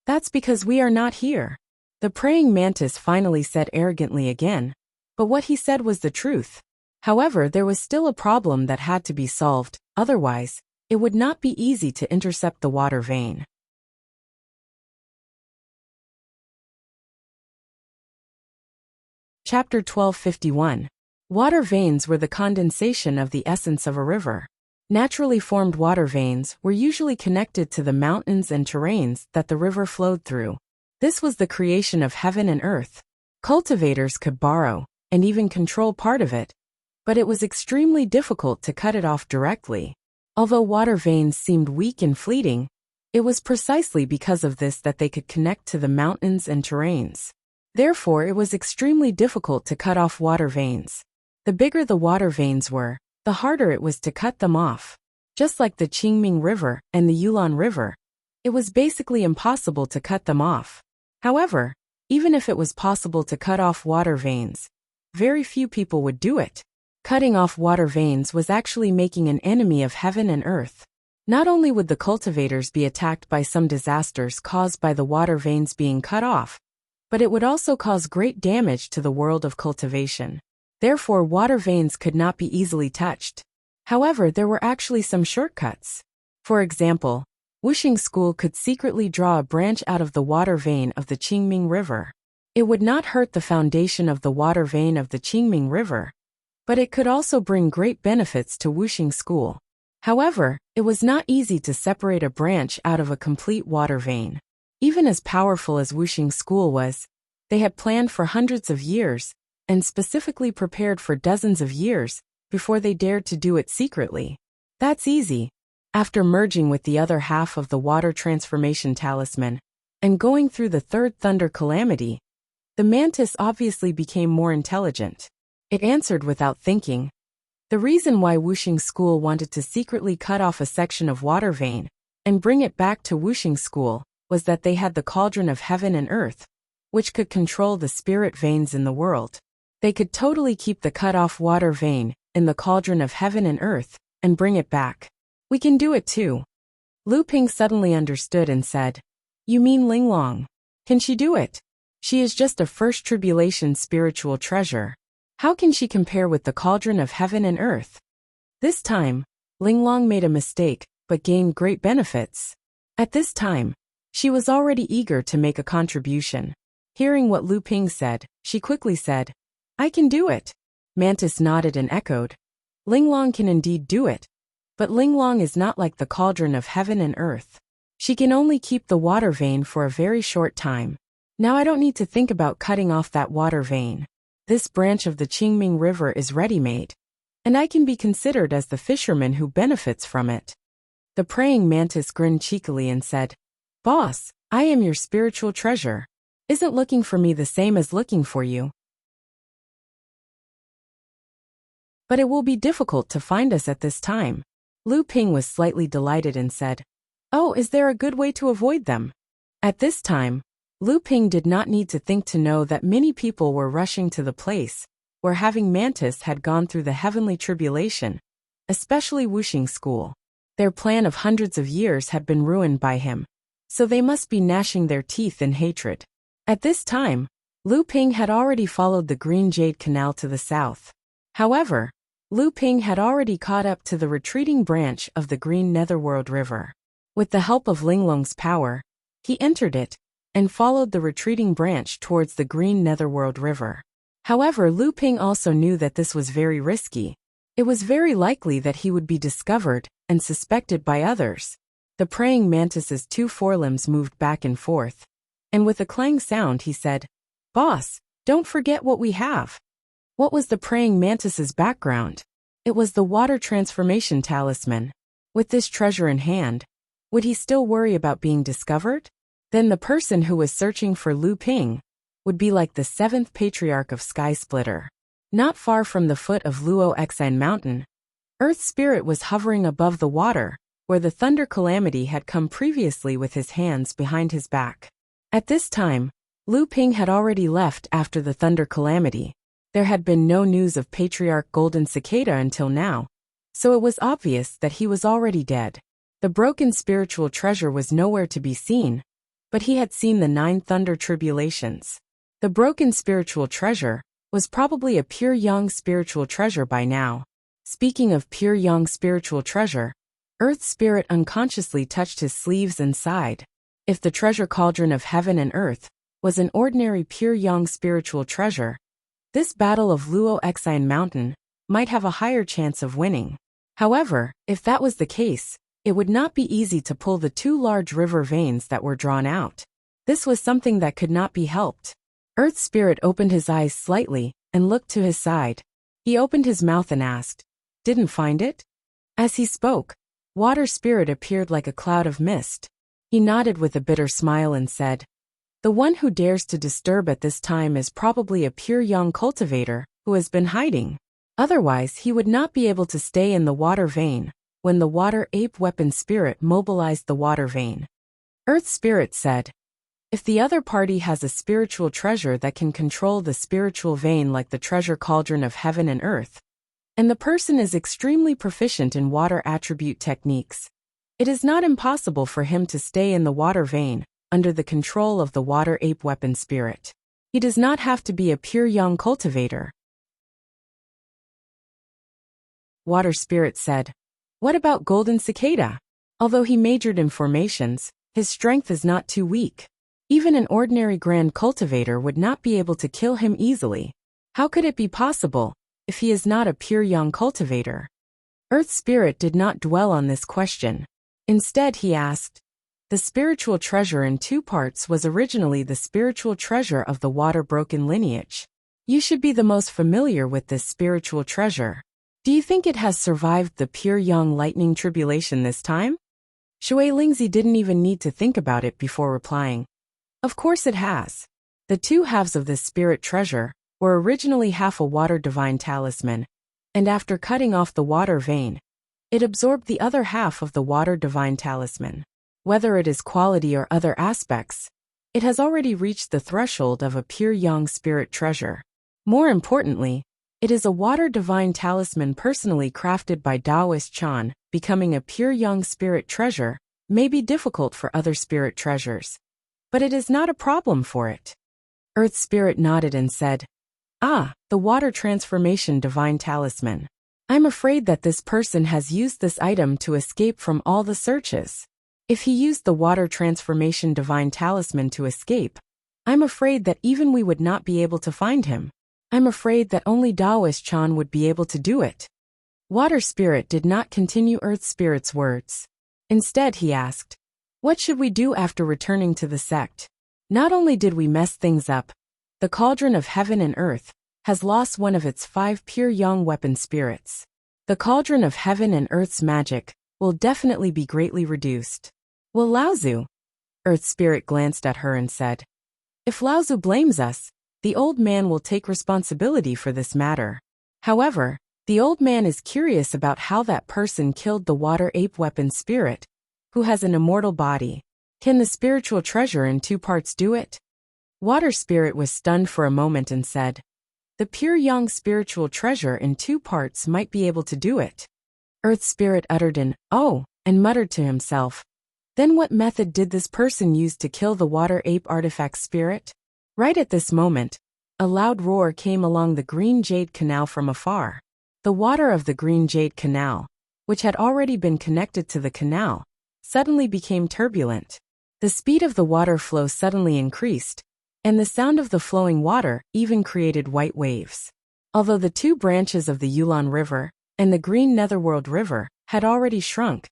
That's because we are not here. The praying mantis finally said arrogantly again, but what he said was the truth. However, there was still a problem that had to be solved, otherwise, it would not be easy to intercept the water vein. Chapter 1251. Water veins were the condensation of the essence of a river. Naturally formed water veins were usually connected to the mountains and terrains that the river flowed through. This was the creation of heaven and earth. Cultivators could borrow and even control part of it, but it was extremely difficult to cut it off directly. Although water veins seemed weak and fleeting, it was precisely because of this that they could connect to the mountains and terrains. Therefore, it was extremely difficult to cut off water veins. The bigger the water veins were, the harder it was to cut them off. Just like the Qingming River and the Yulon River, it was basically impossible to cut them off. However, even if it was possible to cut off water veins, very few people would do it. Cutting off water veins was actually making an enemy of heaven and earth. Not only would the cultivators be attacked by some disasters caused by the water veins being cut off, but it would also cause great damage to the world of cultivation. Therefore, water veins could not be easily touched. However, there were actually some shortcuts. For example, Wuxia School could secretly draw a branch out of the water vein of the Qingming River. It would not hurt the foundation of the water vein of the Qingming River, but it could also bring great benefits to Wuxia School. However, it was not easy to separate a branch out of a complete water vein. Even as powerful as Wuxia School was, they had planned for hundreds of years, and specifically prepared for dozens of years, before they dared to do it secretly. That's easy. After merging with the other half of the water transformation talisman, and going through the third thunder calamity, the mantis obviously became more intelligent. It answered without thinking. The reason why Wuxia School wanted to secretly cut off a section of water vein and bring it back to Wuxia School was that they had the cauldron of heaven and earth, which could control the spirit veins in the world. They could totally keep the cut-off water vein in the cauldron of heaven and earth and bring it back. We can do it too. Lu Ping suddenly understood and said, You mean Linglong? Can she do it? She is just a first tribulation spiritual treasure. How can she compare with the cauldron of heaven and earth? This time, Linglong made a mistake, but gained great benefits. At this time, she was already eager to make a contribution. Hearing what Lu Ping said, she quickly said, I can do it. Mantis nodded and echoed. Linglong can indeed do it. But Linglong is not like the cauldron of heaven and earth. She can only keep the water vein for a very short time. Now I don't need to think about cutting off that water vein. This branch of the Qingming River is ready-made, and I can be considered as the fisherman who benefits from it. The praying mantis grinned cheekily and said, Boss, I am your spiritual treasure. Isn't looking for me the same as looking for you? But it will be difficult to find us at this time. Lu Ping was slightly delighted and said, Oh, is there a good way to avoid them? At this time, Lu Ping did not need to think to know that many people were rushing to the place where having mantis had gone through the heavenly tribulation, especially Wuxia School. Their plan of hundreds of years had been ruined by him, so they must be gnashing their teeth in hatred. At this time, Lu Ping had already followed the Green Jade Canal to the south. However, Lu Ping had already caught up to the retreating branch of the Green Netherworld River. With the help of Linglong's power, he entered it and followed the retreating branch towards the green Netherworld River. However, Lu Ping also knew that this was very risky. It was very likely that he would be discovered and suspected by others. The praying mantis's two forelimbs moved back and forth, and with a clang sound he said, "Boss, don't forget what we have." What was the praying mantis's background? It was the water transformation talisman. With this treasure in hand, would he still worry about being discovered? Then the person who was searching for Lu Ping would be like the seventh patriarch of Sky Splitter. Not far from the foot of Luo Xan Mountain, Earth Spirit was hovering above the water, where the Thunder Calamity had come previously with his hands behind his back. At this time, Lu Ping had already left after the Thunder Calamity. There had been no news of Patriarch Golden Cicada until now, so it was obvious that he was already dead. The broken spiritual treasure was nowhere to be seen, but he had seen the 9 Thunder Tribulations. The broken spiritual treasure was probably a pure young spiritual treasure by now. Speaking of pure young spiritual treasure, Earth Spirit unconsciously touched his sleeves and sighed. If the treasure cauldron of heaven and earth was an ordinary pure young spiritual treasure, this battle of Luo Xine Mountain might have a higher chance of winning. However, if that was the case, it would not be easy to pull the 2 large river veins that were drawn out. This was something that could not be helped. Earth Spirit opened his eyes slightly and looked to his side. He opened his mouth and asked, "Didn't find it?" As he spoke, Water Spirit appeared like a cloud of mist. He nodded with a bitter smile and said, "The one who dares to disturb at this time is probably a pure young cultivator who has been hiding. Otherwise, he would not be able to stay in the water vein when the water ape weapon spirit mobilized the water vein." Earth Spirit said, "If the other party has a spiritual treasure that can control the spiritual vein like the treasure cauldron of heaven and earth, and the person is extremely proficient in water attribute techniques, it is not impossible for him to stay in the water vein under the control of the water ape weapon spirit. He does not have to be a pure young cultivator." Water Spirit said, "What about Golden Cicada? Although he majored in formations, his strength is not too weak. Even an ordinary grand cultivator would not be able to kill him easily. How could it be possible if he is not a pure young cultivator?" Earth Spirit did not dwell on this question. Instead, he asked, "The spiritual treasure in 2 parts was originally the spiritual treasure of the water-broken lineage. You should be the most familiar with this spiritual treasure. Do you think it has survived the pure young lightning tribulation this time?" Shui Lingzi didn't even need to think about it before replying. Of course it has. The 2 halves of this spirit treasure were originally half a water divine talisman, and after cutting off the water vein, it absorbed the other half of the water divine talisman. Whether it is quality or other aspects, it has already reached the threshold of a pure young spirit treasure. More importantly, it is a water divine talisman personally crafted by Taoist Chan. Becoming a pure young spirit treasure may be difficult for other spirit treasures, but it is not a problem for it. Earth Spirit nodded and said, "Ah, the water transformation divine talisman. I'm afraid that this person has used this item to escape from all the searches. If he used the water transformation divine talisman to escape, I'm afraid that even we would not be able to find him. I'm afraid that only Taoist Chan would be able to do it." Water Spirit did not continue Earth Spirit's words. Instead, he asked, "What should we do after returning to the sect? Not only did we mess things up, the cauldron of heaven and earth has lost one of its 5 pure young weapon spirits. The cauldron of heaven and earth's magic will definitely be greatly reduced. Will Laozu?" Earth Spirit glanced at her and said, "If Laozu blames us, the old man will take responsibility for this matter. However, the old man is curious about how that person killed the water ape weapon spirit, who has an immortal body. Can the spiritual treasure in 2 parts do it?" Water Spirit was stunned for a moment and said, "The pure young spiritual treasure in 2 parts might be able to do it." Earth Spirit uttered an "oh" and muttered to himself, "Then what method did this person use to kill the water ape artifact spirit?" Right at this moment, a loud roar came along the Green Jade Canal from afar. The water of the Green Jade Canal, which had already been connected to the canal, suddenly became turbulent. The speed of the water flow suddenly increased, and the sound of the flowing water even created white waves. Although the two branches of the Yulon River and the Green Netherworld River had already shrunk,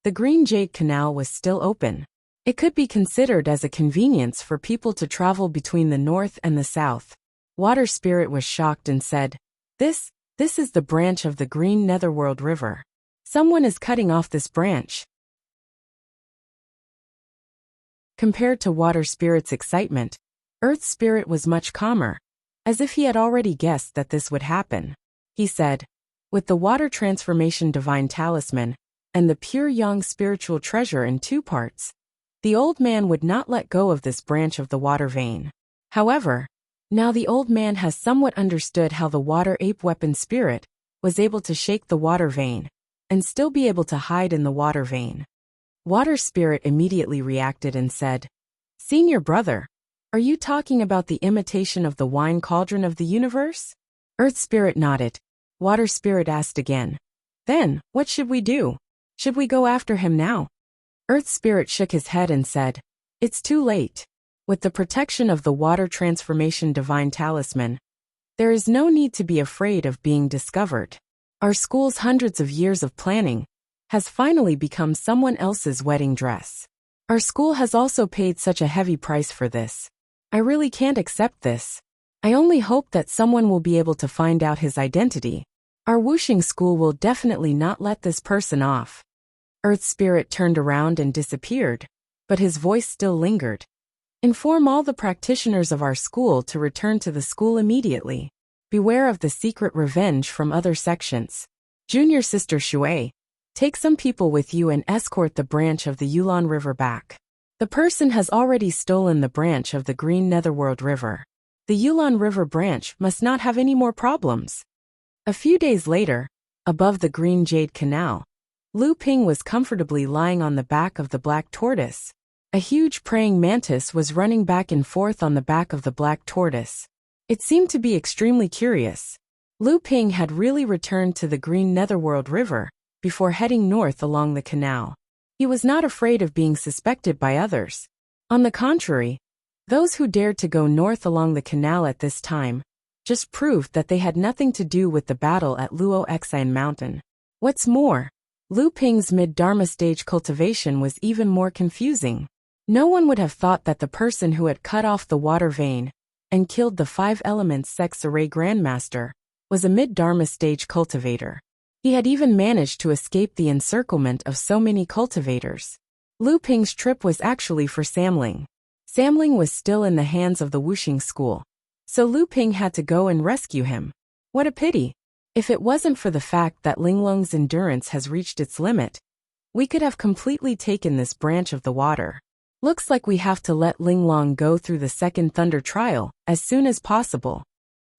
the Green Jade Canal was still open. It could be considered as a convenience for people to travel between the north and the south. Water Spirit was shocked and said, This is the branch of the Green Netherworld River. Someone is cutting off this branch." Compared to Water Spirit's excitement, Earth Spirit was much calmer, as if he had already guessed that this would happen. He said, "With the Water Transformation Divine Talisman and the Pure Yang Spiritual Treasure in 2 parts, the old man would not let go of this branch of the water vein. However, now the old man has somewhat understood how the Water Ape Weapon Spirit was able to shake the water vein and still be able to hide in the water vein." Water Spirit immediately reacted and said, "Senior brother, are you talking about the imitation of the wine cauldron of the universe?" Earth Spirit nodded. Water Spirit asked again, "Then, what should we do? Should we go after him now?" Earth Spirit shook his head and said, "It's too late. With the protection of the Water Transformation Divine Talisman, there is no need to be afraid of being discovered. Our school's hundreds of years of planning has finally become someone else's wedding dress. Our school has also paid such a heavy price for this. I really can't accept this. I only hope that someone will be able to find out his identity. Our Wuxia school will definitely not let this person off." Earth Spirit turned around and disappeared, but his voice still lingered. "Inform all the practitioners of our school to return to the school immediately. Beware of the secret revenge from other sections. Junior Sister Shui, take some people with you and escort the branch of the Yulon River back. The person has already stolen the branch of the Green Netherworld River. The Yulon River branch must not have any more problems." A few days later, above the Green Jade Canal, Lu Ping was comfortably lying on the back of the black tortoise. A huge praying mantis was running back and forth on the back of the black tortoise. It seemed to be extremely curious. Lu Ping had really returned to the Green Netherworld River before heading north along the canal. He was not afraid of being suspected by others. On the contrary, those who dared to go north along the canal at this time just proved that they had nothing to do with the battle at Luo Xian Mountain. What's more, Lu Ping's mid-Dharma stage cultivation was even more confusing. No one would have thought that the person who had cut off the water vein and killed the 5 elements sex array grandmaster was a mid-Dharma stage cultivator. He had even managed to escape the encirclement of so many cultivators. Lu Ping's trip was actually for Samling. Samling was still in the hands of the Wuxia school, so Lu Ping had to go and rescue him. What a pity. If it wasn't for the fact that Linglong's endurance has reached its limit, we could have completely taken this branch of the water. Looks like we have to let Linglong go through the second thunder trial as soon as possible.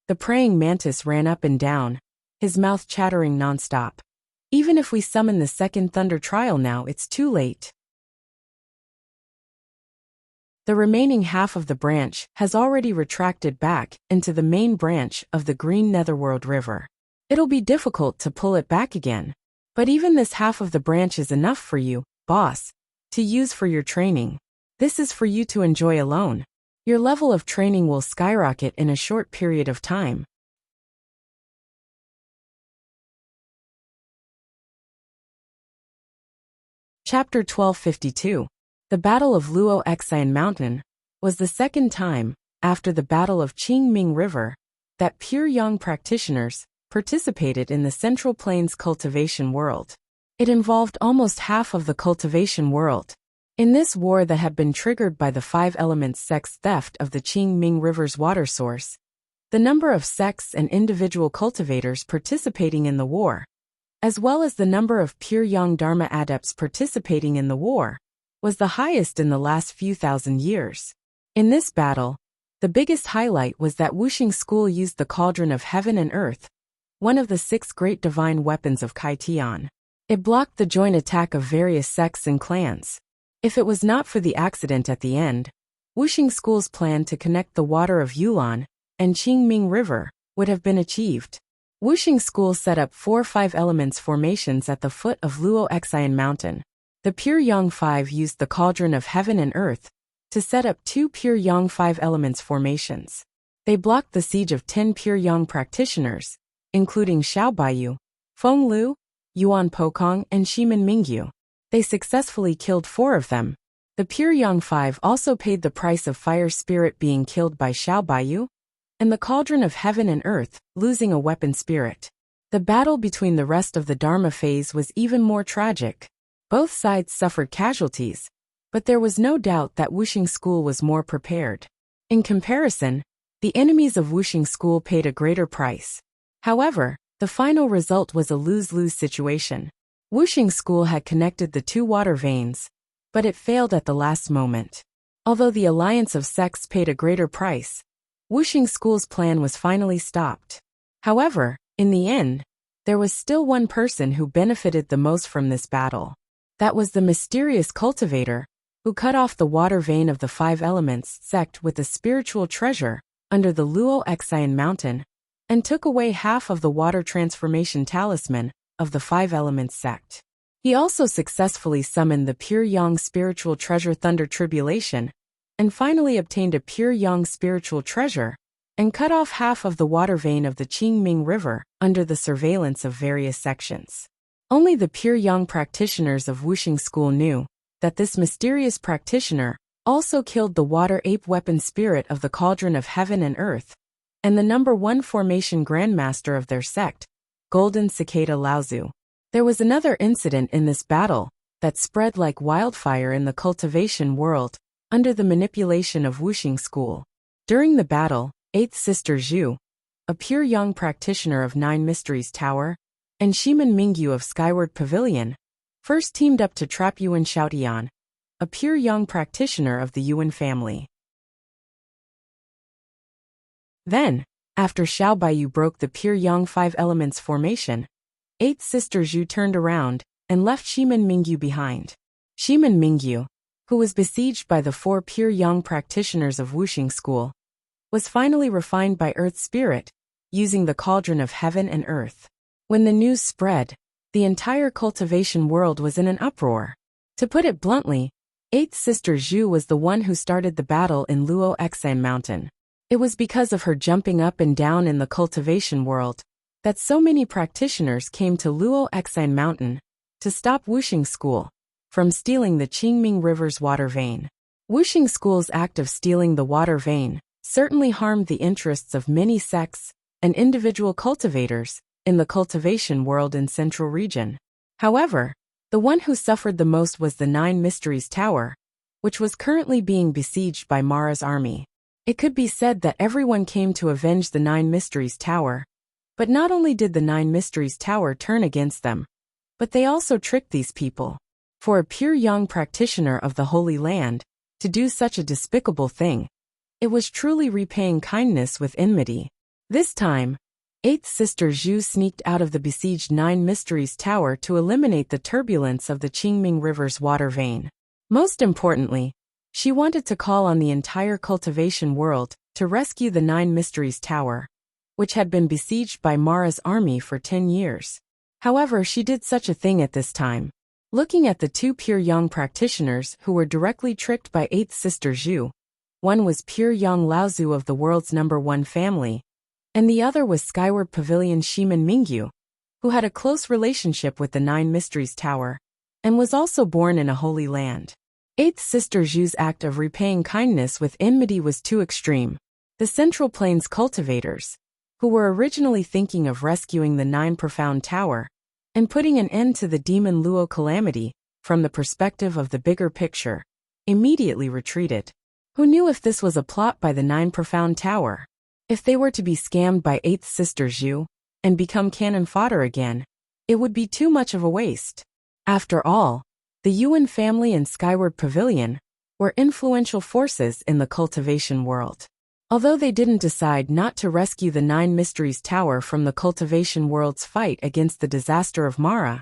The praying mantis ran up and down, his mouth chattering nonstop. Even if we summon the second thunder trial now, it's too late. The remaining half of the branch has already retracted back into the main branch of the Green Netherworld River. It'll be difficult to pull it back again, but even this half of the branch is enough for you, boss, to use for your training. This is for you to enjoy alone. Your level of training will skyrocket in a short period of time. Chapter 1252. The Battle of Luo Xian Mountain was the second time, after the Battle of Qingming River, that pure Yang practitioners participated in the Central Plains cultivation world. It involved almost half of the cultivation world. In this war that had been triggered by the 5 elements sex theft of the Qingming River's water source, the number of sects and individual cultivators participating in the war, as well as the number of pure Yang Dharma adepts participating in the war, was the highest in the last few thousand years. In this battle, the biggest highlight was that Wuxia school used the Cauldron of Heaven and Earth, one of the 6 great divine weapons of Kai Tian. It blocked the joint attack of various sects and clans. If it was not for the accident at the end, Wuxia school's plan to connect the water of Yulon and Qingming River would have been achieved. Wuxia school set up 4 5 elements formations at the foot of Luo Xian Mountain. The Pure Yang Five used the cauldron of heaven and earth to set up 2 Pure Yang Five elements formations. They blocked the siege of 10 Pure Yang practitioners, including Xiao Baiyu, Feng Lu, Yuan Pokong, and Shimin Mingyu. They successfully killed 4 of them. The Pure Yang Five also paid the price of Fire Spirit being killed by Xiao Baiyu, and the Cauldron of Heaven and Earth losing a weapon spirit. The battle between the rest of the Dharma phase was even more tragic. Both sides suffered casualties, but there was no doubt that Wuxia School was more prepared. In comparison, the enemies of Wuxia School paid a greater price. However, the final result was a lose-lose situation. Wuxia School had connected the 2 water veins, but it failed at the last moment. Although the alliance of sects paid a greater price, Wuxia School's plan was finally stopped. However, in the end, there was still one person who benefited the most from this battle. That was the mysterious cultivator, who cut off the water vein of the 5 elements sect with a spiritual treasure under the Luo Xian mountain, and took away half of the water transformation talisman of the 5 elements sect. He also successfully summoned the Pure Yang spiritual treasure Thunder Tribulation, and finally obtained a Pure Yang spiritual treasure, and cut off half of the water vein of the Qingming River under the surveillance of various sections. Only the Pure Yang practitioners of Wuxia School knew that this mysterious practitioner also killed the water ape weapon spirit of the Cauldron of Heaven and Earth, and the number 1 formation grandmaster of their sect, Golden Cicada Laozu. There was another incident in this battle that spread like wildfire in the cultivation world under the manipulation of Wuxia School. During the battle, 8th Sister Zhu, a Pure Yang practitioner of 9 Mysteries Tower, and Shimin Mingyu of Skyward Pavilion, first teamed up to trap Yuan Xiaotian, a Pure Yang practitioner of the Yuan family. Then, after Xiao Baiyu broke the Pure Yang 5 elements formation, 8th Sister Zhu turned around and left Shimin Mingyu behind. Shimin Mingyu, who was besieged by the 4 Pure Yang practitioners of Wuxia School, was finally refined by Earth Spirit, using the Cauldron of Heaven and Earth. When the news spread, the entire cultivation world was in an uproar. To put it bluntly, 8th Sister Zhu was the one who started the battle in Luo Xian Mountain. It was because of her jumping up and down in the cultivation world that so many practitioners came to Luo Xian Mountain to stop Wuxia School from stealing the Qingming River's water vein. Wuxia School's act of stealing the water vein certainly harmed the interests of many sects and individual cultivators in the cultivation world in Central Region. However, the one who suffered the most was the 9 Mysteries Tower, which was currently being besieged by Mara's army. It could be said that everyone came to avenge the 9 Mysteries Tower, but not only did the 9 Mysteries Tower turn against them, but they also tricked these people. For a Pure Yang practitioner of the Holy Land to do such a despicable thing, it was truly repaying kindness with enmity. This time, 8th Sister Zhu sneaked out of the besieged 9 Mysteries Tower to eliminate the turbulence of the Qingming River's water vein. Most importantly, she wanted to call on the entire cultivation world to rescue the 9 Mysteries Tower, which had been besieged by Mara's army for 10 years. However, she did such a thing at this time. Looking at the 2 Pure Yang practitioners who were directly tricked by 8th Sister Zhu, one was Pure Yang Laozu of the world's number 1 family, and the other was Skyward Pavilion Shimin Mingyu, who had a close relationship with the 9 Mysteries Tower, and was also born in a holy land. 8th Sister Zhu's act of repaying kindness with enmity was too extreme. The Central Plains cultivators, who were originally thinking of rescuing the 9 Profound Tower, and putting an end to the Demon Luo calamity from the perspective of the bigger picture, immediately retreated. Who knew if this was a plot by the 9 Profound Tower? If they were to be scammed by 8th Sister Zhu and become cannon fodder again, it would be too much of a waste. After all, the Yuan family and Skyward Pavilion were influential forces in the cultivation world. Although they didn't decide not to rescue the 9 Mysteries Tower from the cultivation world's fight against the disaster of Mara,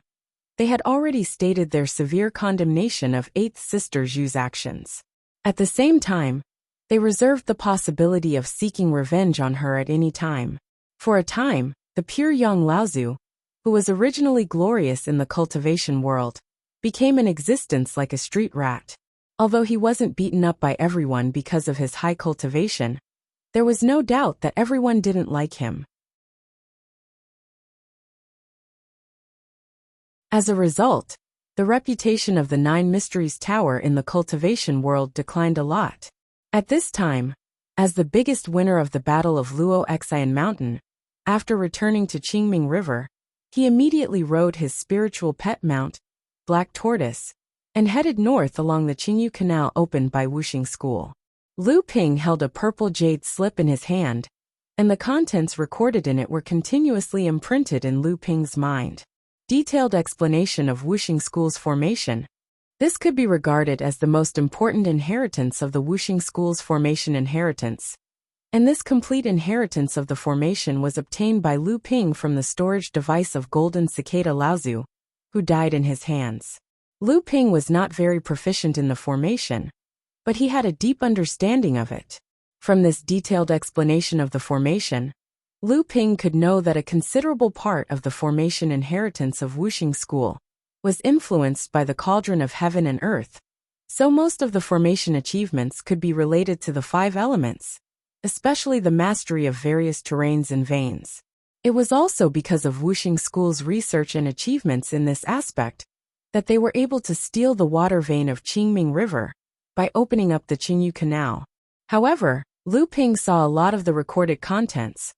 they had already stated their severe condemnation of 8th Sister Zhu's actions. At the same time, they reserved the possibility of seeking revenge on her at any time. For a time, the Pure Yang Laozu, who was originally glorious in the cultivation world, became in existence like a street rat. Although he wasn't beaten up by everyone because of his high cultivation, there was no doubt that everyone didn't like him. As a result, the reputation of the Nine Mysteries Tower in the cultivation world declined a lot. At this time, as the biggest winner of the Battle of Luo Xian Mountain, after returning to Qingming River, he immediately rode his spiritual pet mount, Black Tortoise, and headed north along the Qingyu Canal opened by Wuxia School. Lu Ping held a purple jade slip in his hand, and the contents recorded in it were continuously imprinted in Lu Ping's mind. Detailed explanation of Wuxia School's formation. This could be regarded as the most important inheritance of the Wuxia School's formation inheritance, and this complete inheritance of the formation was obtained by Lu Ping from the storage device of Golden Cicada Laozu, who died in his hands. Lu Ping was not very proficient in the formation, but he had a deep understanding of it. From this detailed explanation of the formation, Lu Ping could know that a considerable part of the formation inheritance of Wuxia School was influenced by the cauldron of heaven and earth, so most of the formation achievements could be related to the 5 elements, especially the mastery of various terrains and veins. It was also because of Wuxia School's research and achievements in this aspect that they were able to steal the water vein of Qingming River by opening up the Qingyu Canal. However, Lu Ping saw a lot of the recorded contents,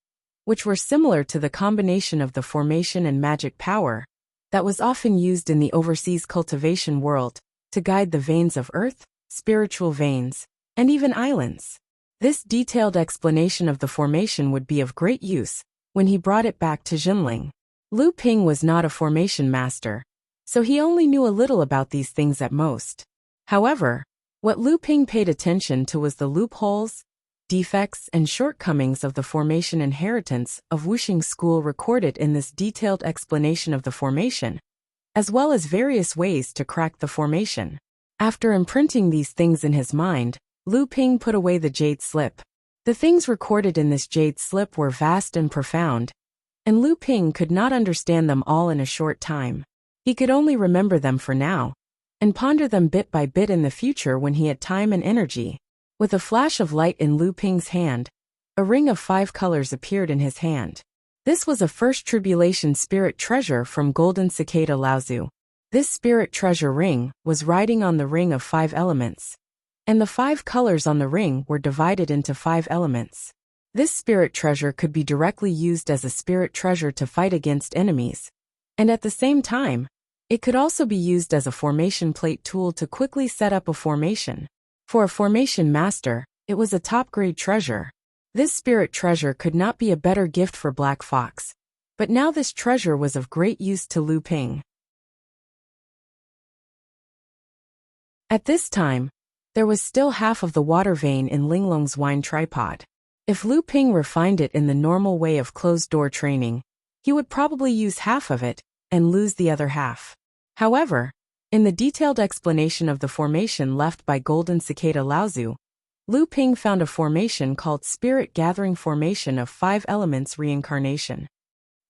which were similar to the combination of the formation and magic power that was often used in the overseas cultivation world to guide the veins of earth, spiritual veins, and even islands. This detailed explanation of the formation would be of great use when he brought it back to Jinling. Lu Ping was not a formation master, so he only knew a little about these things at most. However, what Lu Ping paid attention to was the loopholes, defects, and shortcomings of the formation inheritance of Wuxia School recorded in this detailed explanation of the formation, as well as various ways to crack the formation. After imprinting these things in his mind, Lu Ping put away the jade slip. The things recorded in this jade slip were vast and profound, and Lu Ping could not understand them all in a short time. He could only remember them for now, and ponder them bit by bit in the future when he had time and energy. With a flash of light in Lu Ping's hand, a ring of 5 colors appeared in his hand. This was a first tribulation spirit treasure from Golden Cicada Laozu. This spirit treasure ring was riding on the ring of 5 elements, and the 5 colors on the ring were divided into 5 elements. This spirit treasure could be directly used as a spirit treasure to fight against enemies, and at the same time, it could also be used as a formation plate tool to quickly set up a formation. For a formation master, it was a top-grade treasure. This spirit treasure could not be a better gift for Black Fox, but now this treasure was of great use to Lu Ping. At this time, there was still half of the water vein in Linglong's wine tripod. If Lu Ping refined it in the normal way of closed-door training, he would probably use half of it and lose the other half. However, in the detailed explanation of the formation left by Golden Cicada Laozu, Lu Ping found a formation called Spirit Gathering Formation of 5 Elements Reincarnation.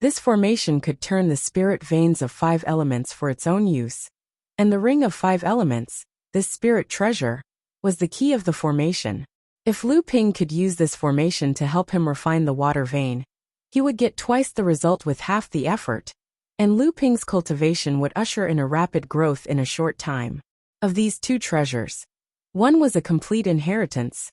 This formation could turn the spirit veins of 5 elements for its own use, and the Ring of 5 Elements, this spirit treasure, was the key of the formation. If Lu Ping could use this formation to help him refine the water vein, he would get twice the result with half the effort, and Lu Ping's cultivation would usher in a rapid growth in a short time. Of these 2 treasures, one was a complete inheritance,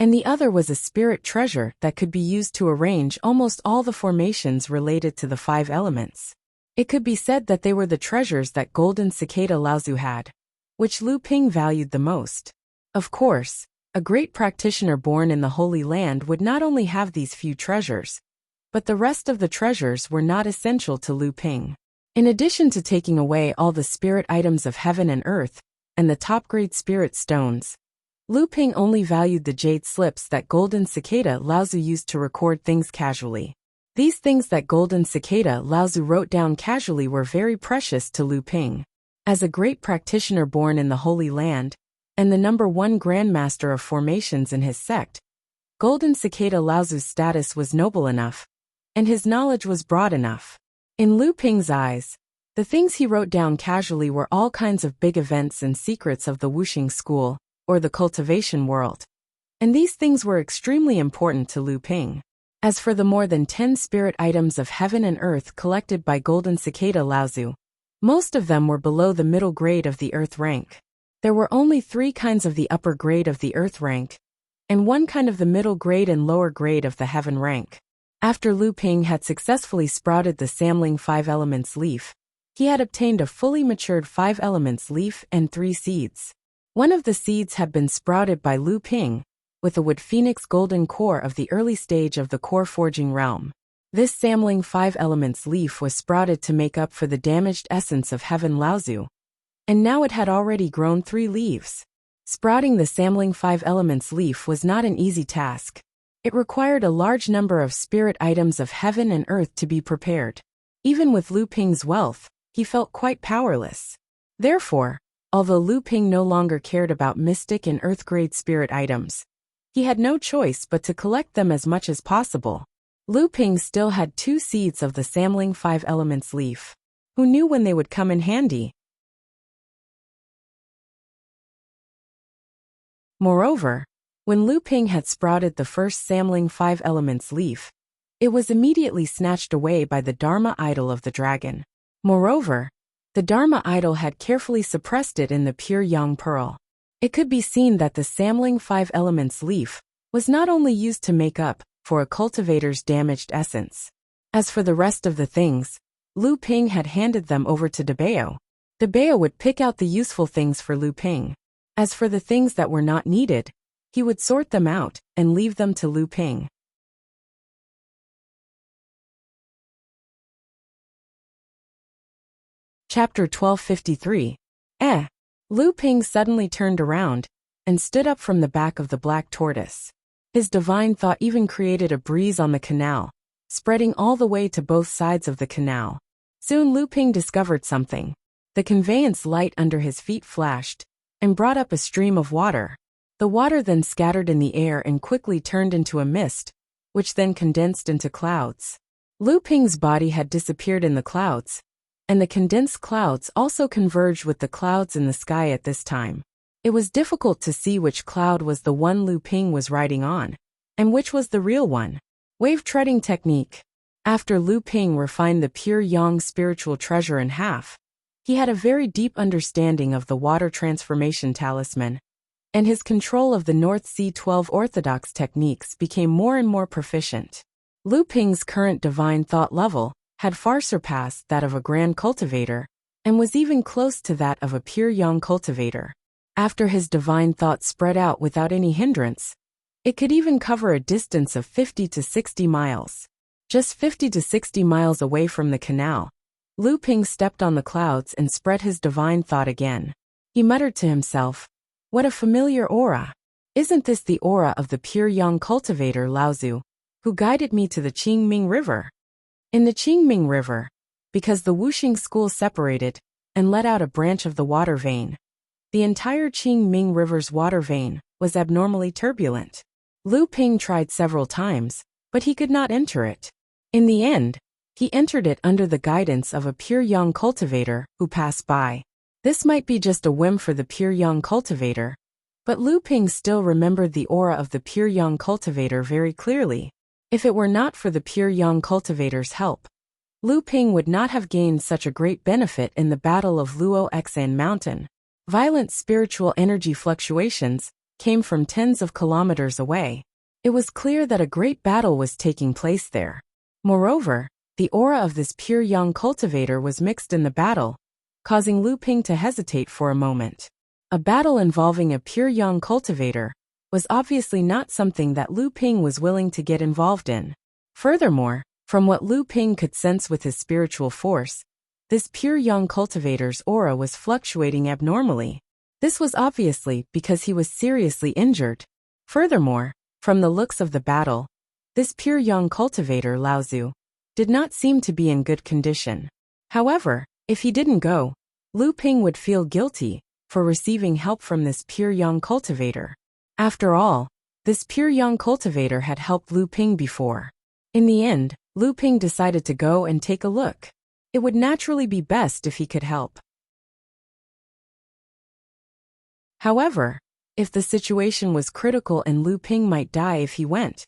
and the other was a spirit treasure that could be used to arrange almost all the formations related to the 5 elements. It could be said that they were the treasures that Golden Cicada Laozu had, which Lu Ping valued the most. Of course, a great practitioner born in the Holy Land would not only have these few treasures, but the rest of the treasures were not essential to Lu Ping. In addition to taking away all the spirit items of heaven and earth, and the top-grade spirit stones, Lu Ping only valued the jade slips that Golden Cicada Laozu used to record things casually. These things that Golden Cicada Laozu wrote down casually were very precious to Lu Ping. As a great practitioner born in the Holy Land, and the #1 grandmaster of formations in his sect, Golden Cicada Laozu's status was noble enough, and his knowledge was broad enough. In Lu Ping's eyes, The things he wrote down casually were all kinds of big events and secrets of the Wuxia school, or the cultivation world. And these things were extremely important to Lu Ping. As for the more than 10 spirit items of heaven and earth collected by Golden Cicada Laozu, most of them were below the middle grade of the earth rank. There were only 3 kinds of the upper grade of the earth rank, and 1 kind of the middle grade and lower grade of the heaven rank. After Lu Ping had successfully sprouted the Samling 5 Elements leaf, he had obtained a fully matured 5 Elements leaf and 3 seeds. One of the seeds had been sprouted by Lu Ping, with a wood phoenix golden core of the early stage of the core forging realm. This Samling 5 Elements leaf was sprouted to make up for the damaged essence of Heaven Laozu, and now it had already grown 3 leaves. Sprouting the Samling 5 Elements leaf was not an easy task. It required a large number of spirit items of heaven and earth to be prepared. Even with Lu Ping's wealth, he felt quite powerless. Therefore, although Lu Ping no longer cared about mystic and earth-grade spirit items, he had no choice but to collect them as much as possible. Lu Ping still had 2 seeds of the Samling 5 Elements leaf. Who knew when they would come in handy? Moreover, when Lu Ping had sprouted the first Samling 5 Elements leaf, it was immediately snatched away by the Dharma idol of the dragon. Moreover, the Dharma idol had carefully suppressed it in the pure Yang pearl. It could be seen that the Samling 5 Elements leaf was not only used to make up for a cultivator's damaged essence. As for the rest of the things, Lu Ping had handed them over to Debao. Debao would pick out the useful things for Lu Ping. As for the things that were not needed, he would sort them out and leave them to Lu Ping. Chapter 1253. Lu Ping suddenly turned around and stood up from the back of the black tortoise. His divine thought even created a breeze on the canal, spreading all the way to both sides of the canal. Soon Lu Ping discovered something. The conveyance light under his feet flashed and brought up a stream of water. The water then scattered in the air and quickly turned into a mist, which then condensed into clouds. Lu Ping's body had disappeared in the clouds, and the condensed clouds also converged with the clouds in the sky at this time. It was difficult to see which cloud was the one Lu Ping was riding on, and which was the real one. Wave treading technique. After Lu Ping refined the pure Yang spiritual treasure in half, he had a very deep understanding of the water transformation talisman, and his control of the North Sea 12 orthodox techniques became more and more proficient. Lu Ping's current divine thought level had far surpassed that of a grand cultivator, and was even close to that of a pure Yang cultivator. After his divine thought spread out without any hindrance, it could even cover a distance of 50 to 60 miles. Just 50 to 60 miles away from the canal, Lu Ping stepped on the clouds and spread his divine thought again. He muttered to himself, "What a familiar aura! Isn't this the aura of the pure Yang cultivator Laozu, who guided me to the Qingming River?" In the Qingming River, because the Wuxia school separated and let out a branch of the water vein, the entire Qingming River's water vein was abnormally turbulent. Lu Ping tried several times, but he could not enter it. In the end, he entered it under the guidance of a pure Yang cultivator who passed by. This might be just a whim for the pure Yang cultivator, but Lu Ping still remembered the aura of the pure Yang cultivator very clearly. If it were not for the pure Yang cultivator's help, Lu Ping would not have gained such a great benefit in the Battle of Luo Xan Mountain. Violent spiritual energy fluctuations came from tens of kilometers away. It was clear that a great battle was taking place there. Moreover, the aura of this pure Yang cultivator was mixed in the battle, causing Lu Ping to hesitate for a moment. A battle involving a pure Yang cultivator was obviously not something that Lu Ping was willing to get involved in. Furthermore, from what Lu Ping could sense with his spiritual force, this pure Yang cultivator's aura was fluctuating abnormally. This was obviously because he was seriously injured. Furthermore, from the looks of the battle, this pure Yang cultivator Laozu did not seem to be in good condition. However, if he didn't go, Lu Ping would feel guilty for receiving help from this pure Yang cultivator. After all, this pure Yang cultivator had helped Lu Ping before. In the end, Lu Ping decided to go and take a look. It would naturally be best if he could help. However, if the situation was critical and Lu Ping might die if he went,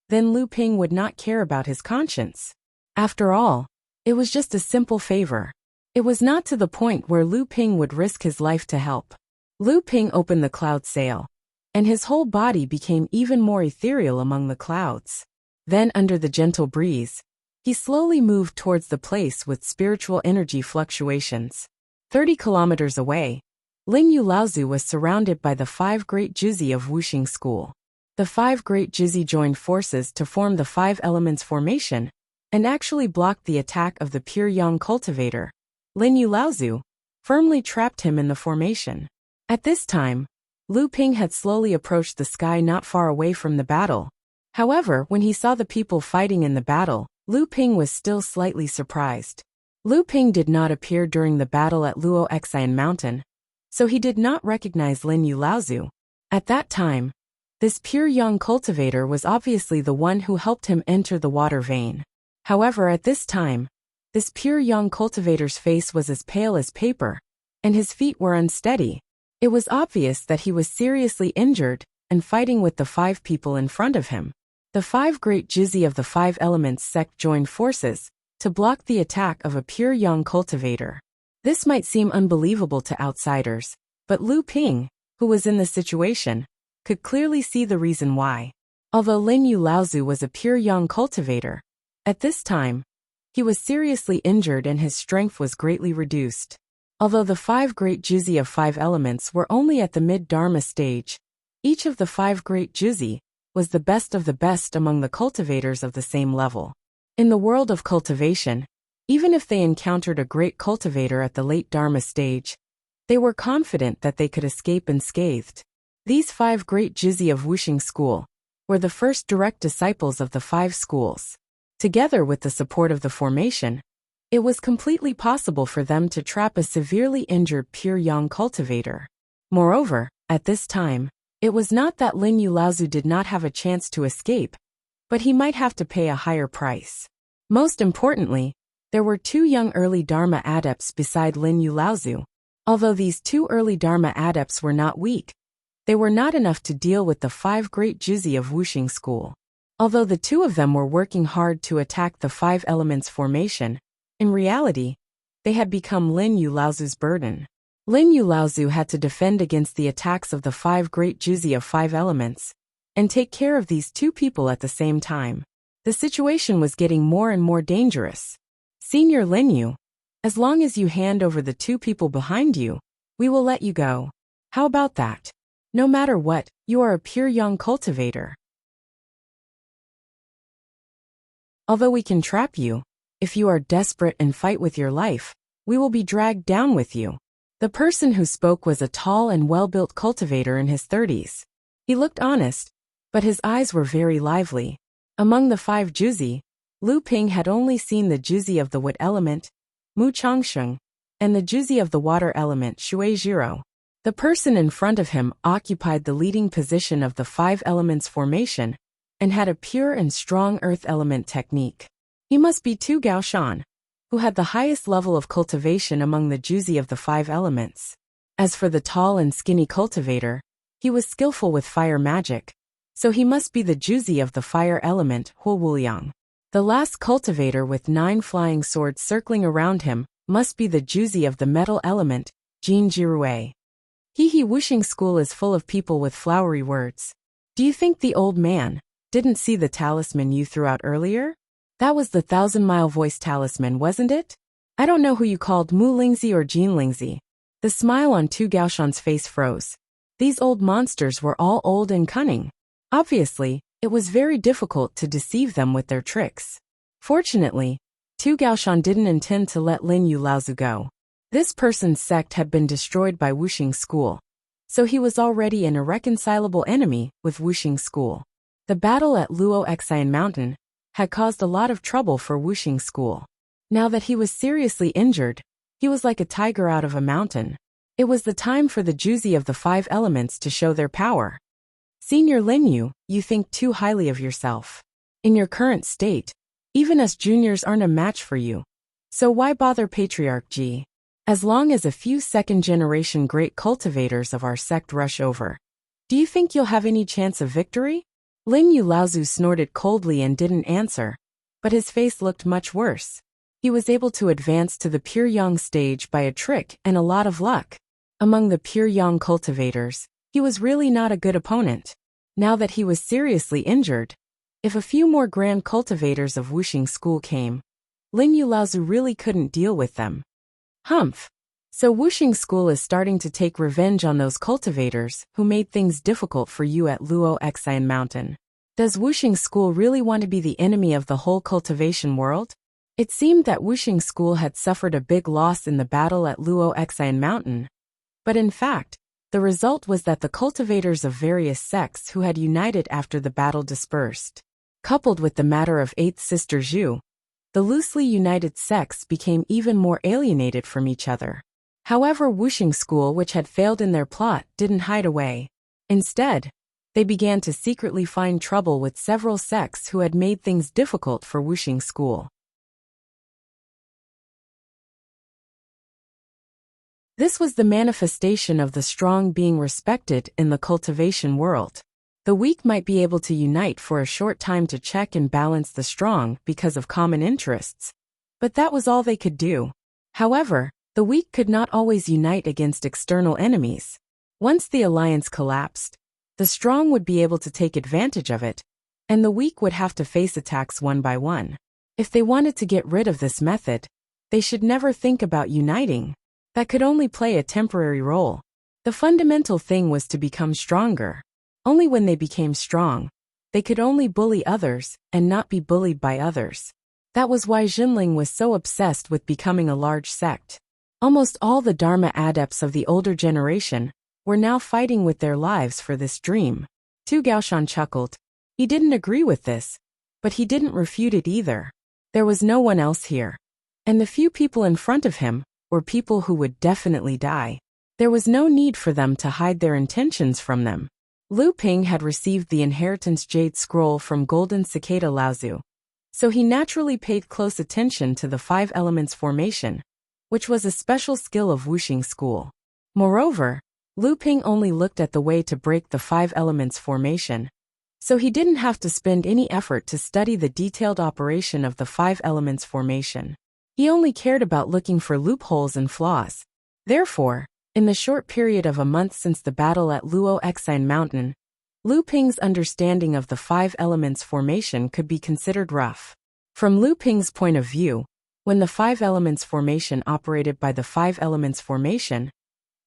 then Lu Ping would not care about his conscience. After all, it was just a simple favor. It was not to the point where Lu Ping would risk his life to help. Lu Ping opened the cloud sail, and his whole body became even more ethereal among the clouds. Then, under the gentle breeze, he slowly moved towards the place with spiritual energy fluctuations. 30 kilometers away, Lin Yu Laozu was surrounded by the 5 great Juzi of Wuxing school. The 5 great Juzi joined forces to form the 5 elements formation, and actually blocked the attack of the pure yang cultivator. Lin Yu Laozu firmly trapped him in the formation. At this time, Lu Ping had slowly approached the sky not far away from the battle. However, when he saw the people fighting in the battle, Lu Ping was still slightly surprised. Lu Ping did not appear during the battle at Luoxian Mountain, so he did not recognize Lin Yu Laozu. At that time, this pure yang cultivator was obviously the one who helped him enter the water vein. However, at this time, this pure yang cultivator's face was as pale as paper, and his feet were unsteady. It was obvious that he was seriously injured and fighting with the 5 people in front of him. The 5 great Juzi of the 5 elements sect joined forces to block the attack of a pure yang cultivator. This might seem unbelievable to outsiders, but Lu Ping, who was in the situation, could clearly see the reason why. Although Lin Yu Laozu was a pure yang cultivator, at this time, he was seriously injured and his strength was greatly reduced. Although the 5 great Juzi of 5 elements were only at the mid-Dharma stage, each of the 5 great Juzi was the best of the best among the cultivators of the same level. In the world of cultivation, even if they encountered a great cultivator at the late Dharma stage, they were confident that they could escape unscathed. These 5 great Juzi of Wuxing school were the first direct disciples of the 5 schools. Together with the support of the formation, it was completely possible for them to trap a severely injured pure yang cultivator. Moreover, at this time, it was not that Lin Yu Laozu did not have a chance to escape, but he might have to pay a higher price. Most importantly, there were 2 young early Dharma adepts beside Lin Yu Laozu. Although these 2 early Dharma adepts were not weak, they were not enough to deal with the 5 great Juzi of Wuxing school. Although the 2 of them were working hard to attack the 5 elements formation, in reality, they had become Lin Yu Laozu's burden. Lin Yu Laozu had to defend against the attacks of the 5 great Juzi of 5 elements, and take care of these 2 people at the same time. The situation was getting more and more dangerous. Senior Lin Yu, as long as you hand over the 2 people behind you, we will let you go. How about that? No matter what, you are a pure yang cultivator. Although we can trap you, if you are desperate and fight with your life, we will be dragged down with you. The person who spoke was a tall and well-built cultivator in his 30s. He looked honest, but his eyes were very lively. Among the 5 Juzi, Lu Ping had only seen the Juzi of the wood element, Mu Changsheng, and the Juzi of the water element, Shui Jiro. The person in front of him occupied the leading position of the 5 elements formation, and had a pure and strong earth element technique. He must be Tu Gaoshan, who had the highest level of cultivation among the Juzi of the 5 elements. As for the tall and skinny cultivator, he was skillful with fire magic, so he must be the Juzi of the fire element, Huo Wuliang. The last cultivator with 9 flying swords circling around him must be the Juzi of the metal element, Jin Jirue. He Wuxing school is full of people with flowery words. Do you think the old man didn't see the talisman you threw out earlier? That was the 1,000-mile voice talisman, wasn't it? I don't know who you called Mu Lingzi or Jin Lingzi. The smile on Tu Gaoshan's face froze. These old monsters were all old and cunning. Obviously, it was very difficult to deceive them with their tricks. Fortunately, Tu Gaoshan didn't intend to let Lin Yu Laozu go. This person's sect had been destroyed by Wuxing school, so he was already an irreconcilable enemy with Wuxing school. The battle at Luoxian Mountain had caused a lot of trouble for Wuxing school. Now that he was seriously injured, he was like a tiger out of a mountain. It was the time for the Juzi of the 5 elements to show their power. Senior Lin Yu, you think too highly of yourself. In your current state, even us juniors aren't a match for you. So why bother Patriarch G? As long as a few second-generation great cultivators of our sect rush over, do you think you'll have any chance of victory? Lin Yu Laozu snorted coldly and didn't answer, but his face looked much worse. He was able to advance to the pure yang stage by a trick and a lot of luck. Among the pure yang cultivators, he was really not a good opponent. Now that he was seriously injured, if a few more grand cultivators of Wuxia school came, Lin Yu Laozu really couldn't deal with them. Humph. So Wuxia school is starting to take revenge on those cultivators who made things difficult for you at Luo Xian Mountain. Does Wuxia school really want to be the enemy of the whole cultivation world? It seemed that Wuxia school had suffered a big loss in the battle at Luo Xian Mountain. But in fact, the result was that the cultivators of various sects who had united after the battle dispersed. Coupled with the matter of 8th Sister Zhu, the loosely united sects became even more alienated from each other. However, Wuxia school, which had failed in their plot, didn't hide away. Instead, they began to secretly find trouble with several sects who had made things difficult for Wuxia school. This was the manifestation of the strong being respected in the cultivation world. The weak might be able to unite for a short time to check and balance the strong because of common interests, but that was all they could do. However, the weak could not always unite against external enemies. Once the alliance collapsed, the strong would be able to take advantage of it, and the weak would have to face attacks one by one. If they wanted to get rid of this method, they should never think about uniting. That could only play a temporary role. The fundamental thing was to become stronger. Only when they became strong, they could only bully others and not be bullied by others. That was why Jinling was so obsessed with becoming a large sect. Almost all the Dharma adepts of the older generation were now fighting with their lives for this dream. Tu Gaoshan chuckled. He didn't agree with this, but he didn't refute it either. There was no one else here. And the few people in front of him were people who would definitely die. There was no need for them to hide their intentions from them. Lu Ping had received the inheritance jade scroll from Golden Cicada Laozu, so he naturally paid close attention to the 5 elements formation, which was a special skill of Wuxia school. Moreover, Lu Ping only looked at the way to break the 5 elements formation, so he didn't have to spend any effort to study the detailed operation of the 5 elements formation. He only cared about looking for loopholes and flaws. Therefore, in the short period of a month since the battle at Luo Xian Mountain, Lu Ping's understanding of the 5 elements formation could be considered rough. From Lu Ping's point of view, when the 5 elements formation operated by the 5 elements formation,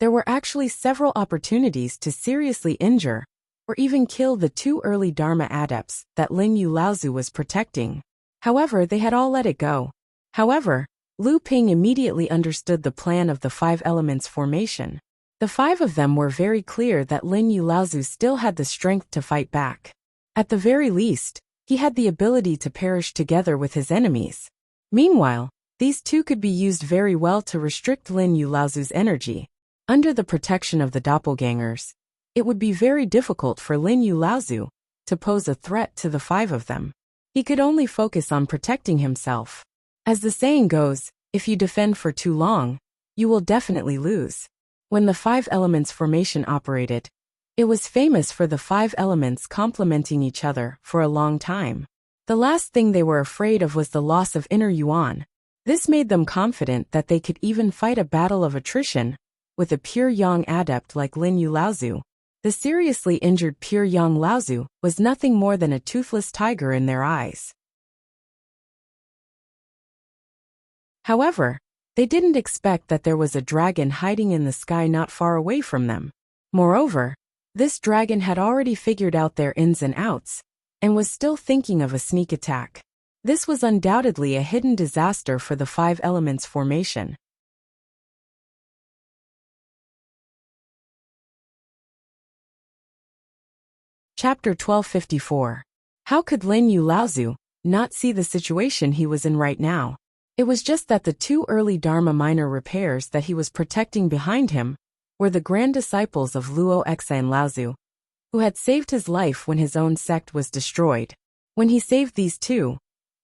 there were actually several opportunities to seriously injure or even kill the 2 early Dharma adepts that Lin Yu Laozu was protecting. However, they had all let it go. However, Lu Ping immediately understood the plan of the 5 elements formation. The 5 of them were very clear that Lin Yu Laozu still had the strength to fight back. At the very least, he had the ability to perish together with his enemies. Meanwhile, these 2 could be used very well to restrict Lin Yu Laozu's energy. Under the protection of the doppelgangers, it would be very difficult for Lin Yu Laozu to pose a threat to the 5 of them. He could only focus on protecting himself. As the saying goes, if you defend for too long, you will definitely lose. When the 5 elements formation operated, it was famous for the 5 elements complementing each other for a long time. The last thing they were afraid of was the loss of inner yuan. This made them confident that they could even fight a battle of attrition with a pure yang adept like Lin Yu Laozu. The seriously injured pure yang Laozu was nothing more than a toothless tiger in their eyes. However, they didn't expect that there was a dragon hiding in the sky not far away from them. Moreover, this dragon had already figured out their ins and outs, and was still thinking of a sneak attack. This was undoubtedly a hidden disaster for the 5 elements formation. Chapter 1254. How could Lin Yu Laozu not see the situation he was in right now? It was just that the 2 early Dharma minor repairs that he was protecting behind him were the grand disciples of Luo Xian Laozu, who had saved his life when his own sect was destroyed. When he saved these 2,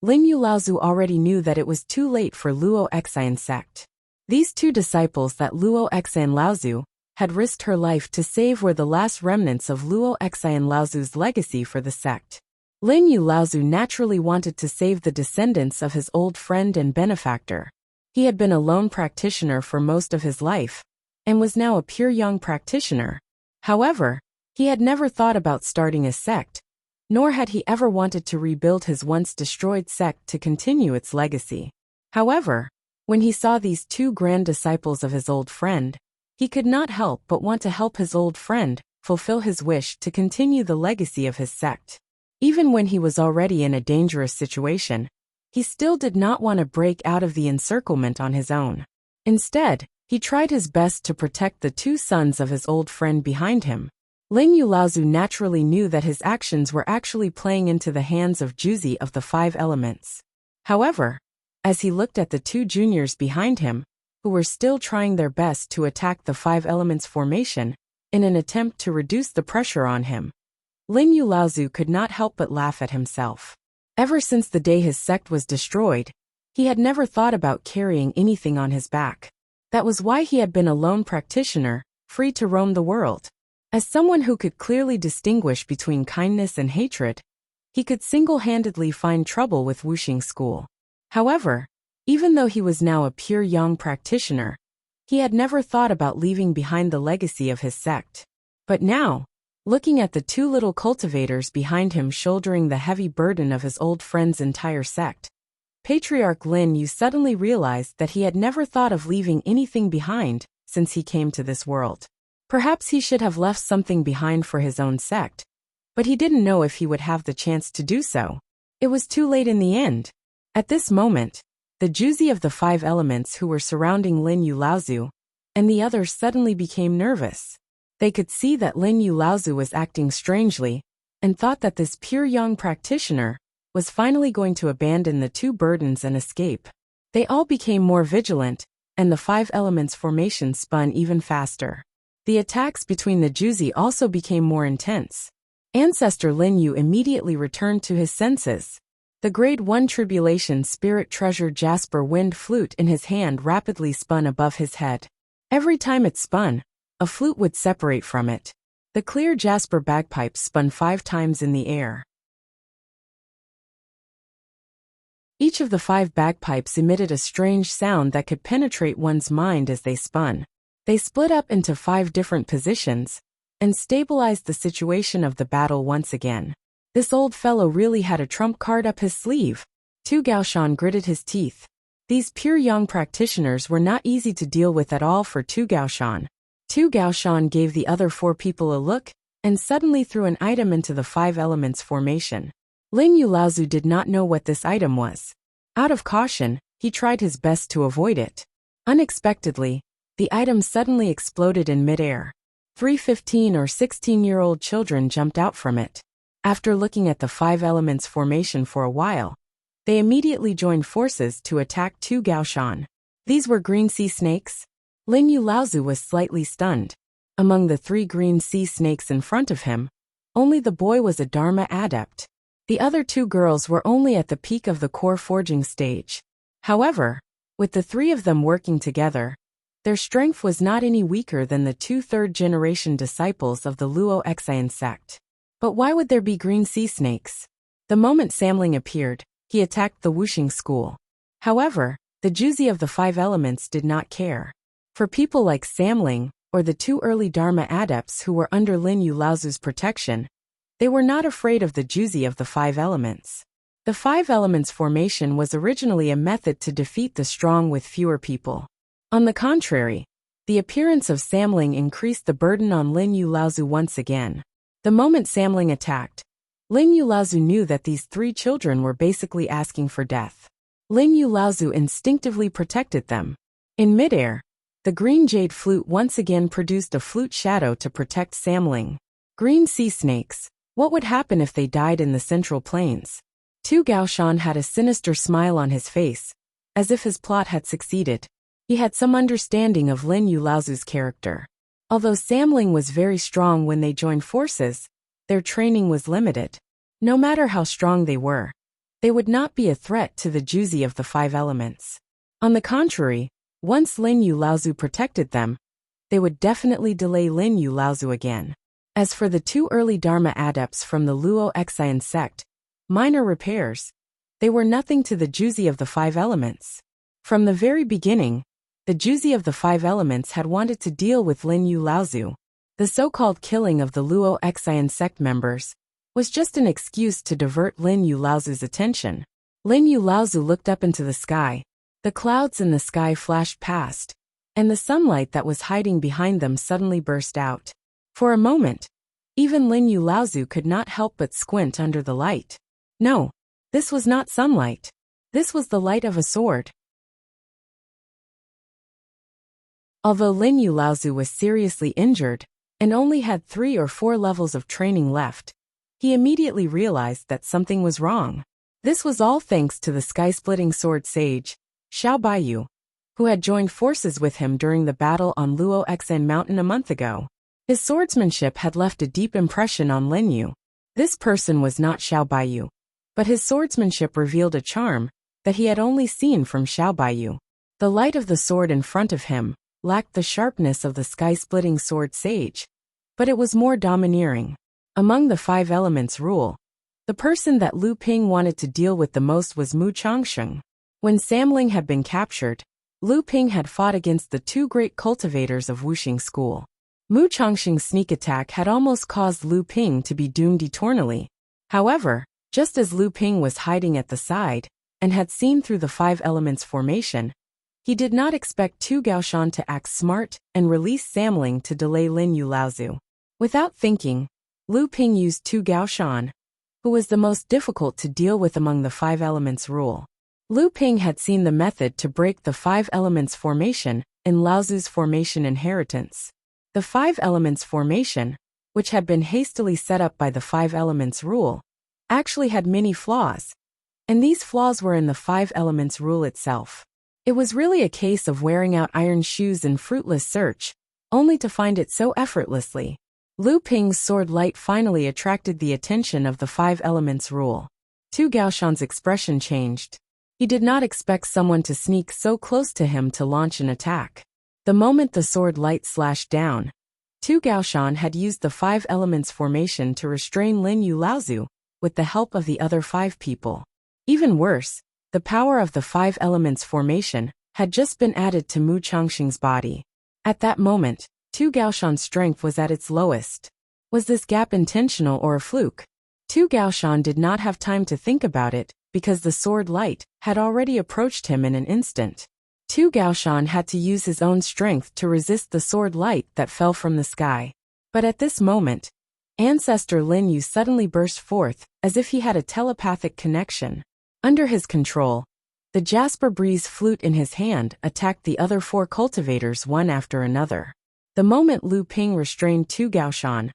Lin Yulaozu already knew that it was too late for Luo Exine sect. These two disciples that Luo Exine Laozu had risked her life to save were the last remnants of Luo Exine Laozu's legacy for the sect. Lin Yulaozu naturally wanted to save the descendants of his old friend and benefactor. He had been a lone practitioner for most of his life, and was now a pure young practitioner. However, he had never thought about starting a sect, nor had he ever wanted to rebuild his once destroyed sect to continue its legacy. However, when he saw these two grand disciples of his old friend, he could not help but want to help his old friend fulfill his wish to continue the legacy of his sect. Even when he was already in a dangerous situation, he still did not want to break out of the encirclement on his own. Instead, he tried his best to protect the two sons of his old friend behind him. Lin Yulaozu naturally knew that his actions were actually playing into the hands of Juzi of the Five Elements. However, as he looked at the two juniors behind him, who were still trying their best to attack the Five Elements formation, in an attempt to reduce the pressure on him, Lin Yulaozu could not help but laugh at himself. Ever since the day his sect was destroyed, he had never thought about carrying anything on his back. That was why he had been a lone practitioner, free to roam the world. As someone who could clearly distinguish between kindness and hatred, he could single-handedly find trouble with Wuxia school. However, even though he was now a pure young practitioner, he had never thought about leaving behind the legacy of his sect. But now, looking at the two little cultivators behind him shouldering the heavy burden of his old friend's entire sect, Patriarch Lin Yu suddenly realized that he had never thought of leaving anything behind since he came to this world. Perhaps he should have left something behind for his own sect, but he didn't know if he would have the chance to do so. It was too late in the end. At this moment, the Juzi of the Five Elements who were surrounding Lin Yulaozu and the others suddenly became nervous. They could see that Lin Yulaozu was acting strangely and thought that this pure young practitioner was finally going to abandon the two burdens and escape. They all became more vigilant, and the Five Elements formation spun even faster. The attacks between the Juzi also became more intense. Ancestor Lin Yu immediately returned to his senses. The Grade 1 Tribulation Spirit Treasure Jasper Wind Flute in his hand rapidly spun above his head. Every time it spun, a flute would separate from it. The clear jasper bagpipes spun 5 times in the air. Each of the 5 bagpipes emitted a strange sound that could penetrate one's mind as they spun. They split up into 5 different positions and stabilized the situation of the battle once again. This old fellow really had a trump card up his sleeve. Tu Gaoshan gritted his teeth. These pure young practitioners were not easy to deal with at all for Tu Gaoshan. Tu Gaoshan gave the other 4 people a look and suddenly threw an item into the Five Elements formation. Lin Yulaozu did not know what this item was. Out of caution, he tried his best to avoid it. Unexpectedly, the item suddenly exploded in midair. 3 15- or 16-year-old children jumped out from it. After looking at the Five Elements formation for a while, they immediately joined forces to attack Tu Gaoshan. These were green sea snakes. Lin Yulaozu was slightly stunned. Among the 3 green sea snakes in front of him, only the boy was a Dharma adept. The other 2 girls were only at the peak of the core forging stage. However, with the 3 of them working together, their strength was not any weaker than the 2 third-generation disciples of the Luo Exine sect. But why would there be green sea snakes? The moment Samling appeared, he attacked the Wuxia school. However, the Juzi of the Five Elements did not care. For people like Samling, or the 2 early Dharma adepts who were under Lin Yulaozu's protection, they were not afraid of the Juzi of the Five Elements. The Five Elements formation was originally a method to defeat the strong with fewer people. On the contrary, the appearance of Samling increased the burden on Lin Yulaozu once again. The moment Samling attacked, Lin Yulaozu knew that these 3 children were basically asking for death. Lin Yulaozu instinctively protected them. In midair, the green jade flute once again produced a flute shadow to protect Samling. Green sea snakes. What would happen if they died in the central plains? Tu Gaoshan had a sinister smile on his face, as if his plot had succeeded. He had some understanding of Lin Yulaozu's character. Although Samling was very strong when they joined forces, their training was limited. No matter how strong they were, they would not be a threat to the juzi of the five elements. On the contrary, once Lin Yu Laozu protected them, they would definitely delay Lin Yu Laozu again. As for the two early Dharma adepts from the Luo Xian sect, minor repairs, they were nothing to the juzi of the five elements. From the very beginning, the juzi of the five elements had wanted to deal with Lin Yu Laozu. The so-called killing of the Luo Xian sect members was just an excuse to divert Lin Yu Laozu's attention. Lin Yu Laozu looked up into the sky. The clouds in the sky flashed past, and the sunlight that was hiding behind them suddenly burst out. For a moment, even Lin Yu Laozu could not help but squint under the light. No, this was not sunlight. This was the light of a sword. Although Lin Yu Laozu was seriously injured and only had 3 or 4 levels of training left, he immediately realized that something was wrong. This was all thanks to the sky-splitting sword sage, Xiao Baiyu, who had joined forces with him during the battle on Luo Xian Mountain a month ago. His swordsmanship had left a deep impression on Lin Yu. This person was not Xiao Baiyu, but his swordsmanship revealed a charm that he had only seen from Xiao Baiyu. The light of the sword in front of him lacked the sharpness of the sky-splitting sword sage, but it was more domineering. Among the five elements rule, the person that Lu Ping wanted to deal with the most was Mu Changsheng. When Samling had been captured, Lu Ping had fought against the 2 great cultivators of Wuxing school. Mu Changsheng's sneak attack had almost caused Lu Ping to be doomed eternally. However, just as Lu Ping was hiding at the side and had seen through the five elements formation, he did not expect Tu Gaoshan to act smart and release Samling to delay Lin Yu Laozu. Without thinking, Lu Ping used Tu Gaoshan, who was the most difficult to deal with among the five elements rule. Lu Ping had seen the method to break the five elements formation in Laozu's formation inheritance. The five elements formation, which had been hastily set up by the five elements rule, actually had many flaws, and these flaws were in the five elements rule itself. It was really a case of wearing out iron shoes in fruitless search, only to find it so effortlessly. Lu Ping's sword light finally attracted the attention of the five elements rule. Tu Gaoshan's expression changed. He did not expect someone to sneak so close to him to launch an attack. The moment the sword light slashed down, Tu Gaoshan had used the five elements formation to restrain Lin Yu Laozu with the help of the other 5 people. Even worse, the power of the five elements formation had just been added to Mu Changsheng's body. At that moment, Tu Gaoshan's strength was at its lowest. Was this gap intentional or a fluke? Tu Gaoshan did not have time to think about it, because the sword light had already approached him in an instant. Tu Gaoshan had to use his own strength to resist the sword light that fell from the sky. But at this moment, Ancestor Lin Yu suddenly burst forth, as if he had a telepathic connection. Under his control, the Jasper Breeze flute in his hand attacked the other 4 cultivators one after another. The moment Lu Ping restrained Tu Gaoshan,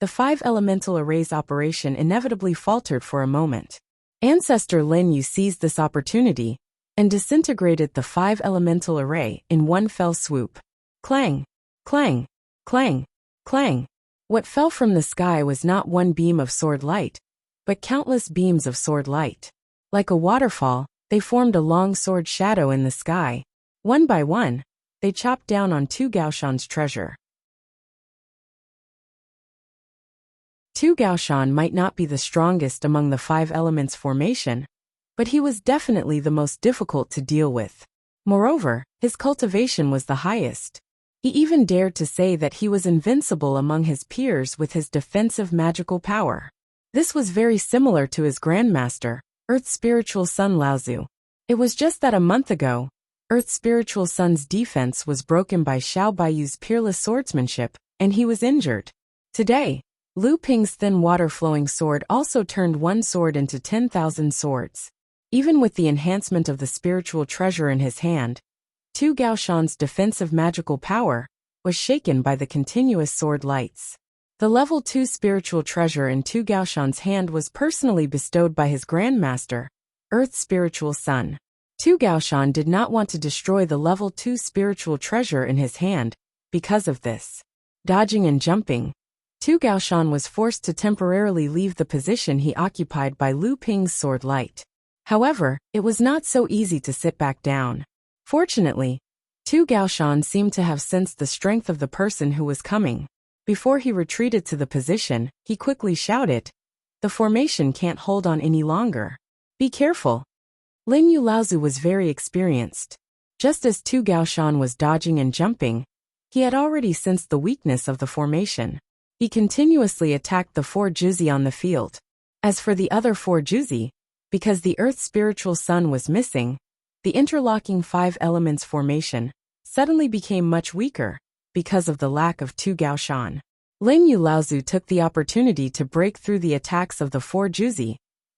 the five elemental array's operation inevitably faltered for a moment. Ancestor Lin Yu seized this opportunity and disintegrated the five elemental array in one fell swoop. Clang! Clang! Clang! Clang! What fell from the sky was not one beam of sword light, but countless beams of sword light. Like a waterfall, they formed a long sword shadow in the sky. One by one, they chopped down on Tu Gaoshan's treasure. Tu Gaoshan might not be the strongest among the five elements formation, but he was definitely the most difficult to deal with. Moreover, his cultivation was the highest. He even dared to say that he was invincible among his peers with his defensive magical power. This was very similar to his grandmaster, Earth's spiritual son Laozu. It was just that a month ago, Earth's spiritual son's defense was broken by Xiao Baiyu's peerless swordsmanship, and he was injured. Today, Lu Ping's thin water-flowing sword also turned one sword into 10,000 swords. Even with the enhancement of the spiritual treasure in his hand, Tu Gaoshan's defensive magical power was shaken by the continuous sword lights. The level 2 spiritual treasure in Tu Gaoshan's hand was personally bestowed by his grandmaster, Earth's spiritual son. Tu Gaoshan did not want to destroy the level 2 spiritual treasure in his hand because of this. Dodging and jumping, Tu Gaoshan was forced to temporarily leave the position he occupied by Lu Ping's sword light. However, it was not so easy to sit back down. Fortunately, Tu Gaoshan seemed to have sensed the strength of the person who was coming. Before he retreated to the position, he quickly shouted, "The formation can't hold on any longer. Be careful." Lin Yulaozu was very experienced. Just as Tu Gaoshan was dodging and jumping, he had already sensed the weakness of the formation. He continuously attacked the 4 Juzi on the field. As for the other 4 Juzi, because the Earth's spiritual sun was missing, the interlocking 5 elements formation suddenly became much weaker because of the lack of Tu Gaoshan. Lin Yulaozu took the opportunity to break through the attacks of the 4 Juzi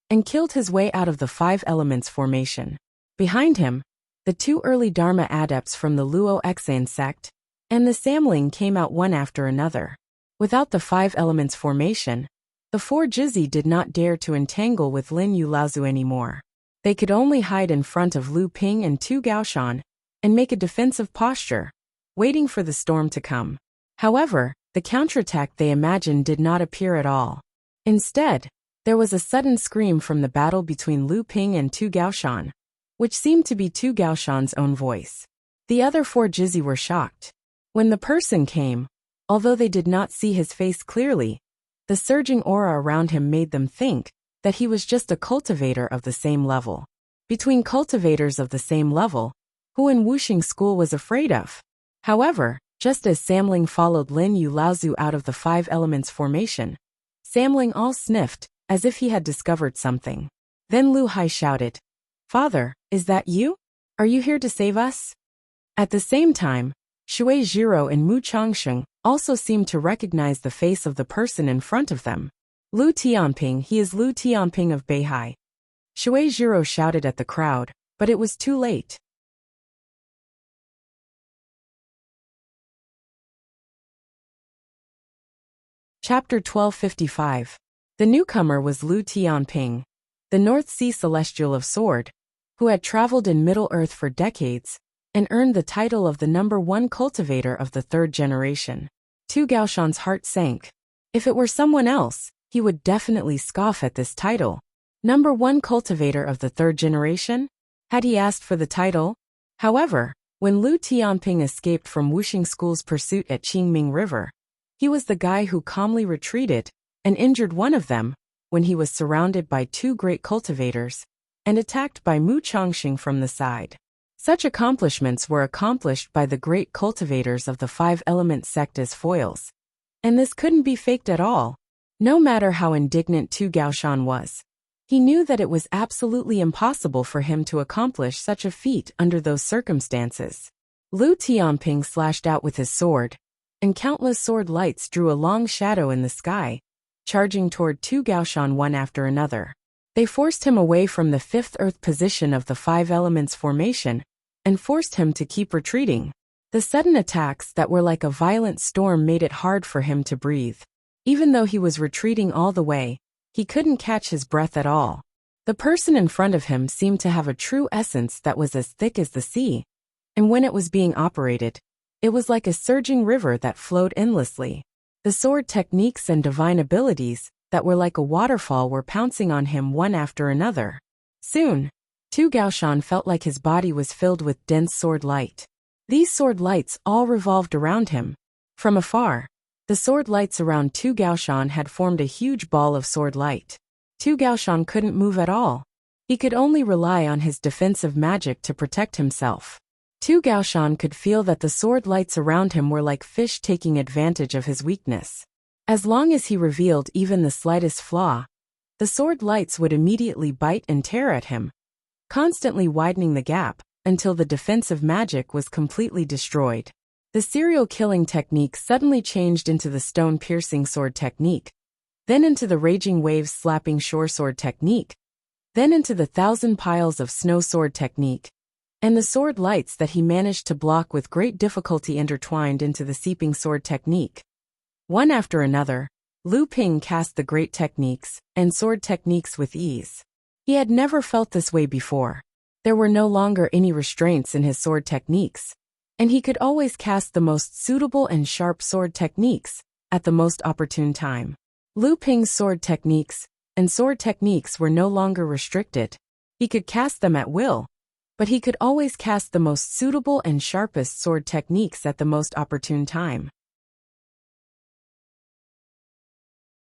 and killed his way out of the 5 elements formation. Behind him, the 2 early Dharma adepts from the Luo Xan sect and the Samling came out one after another. Without the 5 elements formation, the 4 Juzi did not dare to entangle with Lin Yulaozu anymore. They could only hide in front of Lu Ping and Tu Gaoshan and make a defensive posture, waiting for the storm to come. However, the counterattack they imagined did not appear at all. Instead, there was a sudden scream from the battle between Lu Ping and Tu Gaoshan, which seemed to be Tu Gaoshan's own voice. The other 4 Juzi were shocked. When the person came, although they did not see his face clearly, the surging aura around him made them think that he was just a cultivator of the same level. Between cultivators of the same level, who in Wuxia school was afraid of? However, just as Samling followed Lin Yulaozu out of the 5 elements formation, Samling all sniffed, as if he had discovered something. Then Lu Hai shouted, "Father, is that you? Are you here to save us?" At the same time, Shui Jiro and Mu Changsheng also seemed to recognize the face of the person in front of them. "Lu Tianping, he is Lu Tianping of Beihai." Shui Jiro shouted at the crowd, but it was too late. Chapter 1255. The newcomer was Lu Tianping, the North Sea Celestial of Sword, who had traveled in Middle-earth for decades and earned the title of the #1 cultivator of the 3rd generation. Tu Gaoshan's heart sank. If it were someone else, he would definitely scoff at this title. #1 cultivator of the 3rd generation? Had he asked for the title? However, when Lu Tianping escaped from Wuxia School's pursuit at Qingming River, he was the guy who calmly retreated and injured one of them when he was surrounded by 2 great cultivators and attacked by Mu Changxing from the side. Such accomplishments were accomplished by the great cultivators of the 5-element sect as foils. And this couldn't be faked at all. No matter how indignant Tu Gaoshan was, he knew that it was absolutely impossible for him to accomplish such a feat under those circumstances. Lu Tianping slashed out with his sword, and countless sword lights drew a long shadow in the sky, charging toward Tu Gaoshan one after another. They forced him away from the 5th earth position of the 5 elements formation, and forced him to keep retreating. The sudden attacks that were like a violent storm made it hard for him to breathe. Even though he was retreating all the way, he couldn't catch his breath at all. The person in front of him seemed to have a true essence that was as thick as the sea, and when it was being operated, it was like a surging river that flowed endlessly. The sword techniques and divine abilities that were like a waterfall were pouncing on him one after another. Soon, Tu Gaoshan felt like his body was filled with dense sword light. These sword lights all revolved around him. From afar, the sword lights around Tu Gaoshan had formed a huge ball of sword light. Tu Gaoshan couldn't move at all. He could only rely on his defensive magic to protect himself. Tu Gaoshan could feel that the sword lights around him were like fish taking advantage of his weakness. As long as he revealed even the slightest flaw, the sword lights would immediately bite and tear at him, constantly widening the gap until the defensive magic was completely destroyed. The serial killing technique suddenly changed into the stone-piercing sword technique, then into the raging waves slapping shore sword technique, then into the 1,000 piles of snow sword technique, and the sword lights that he managed to block with great difficulty intertwined into the seeping sword technique. One after another, Lu Ping cast the great techniques and sword techniques with ease. He had never felt this way before. There were no longer any restraints in his sword techniques, and he could always cast the most suitable and sharp sword techniques at the most opportune time. Lu Ping's sword techniques and sword techniques were no longer restricted. He could cast them at will, but he could always cast the most suitable and sharpest sword techniques at the most opportune time.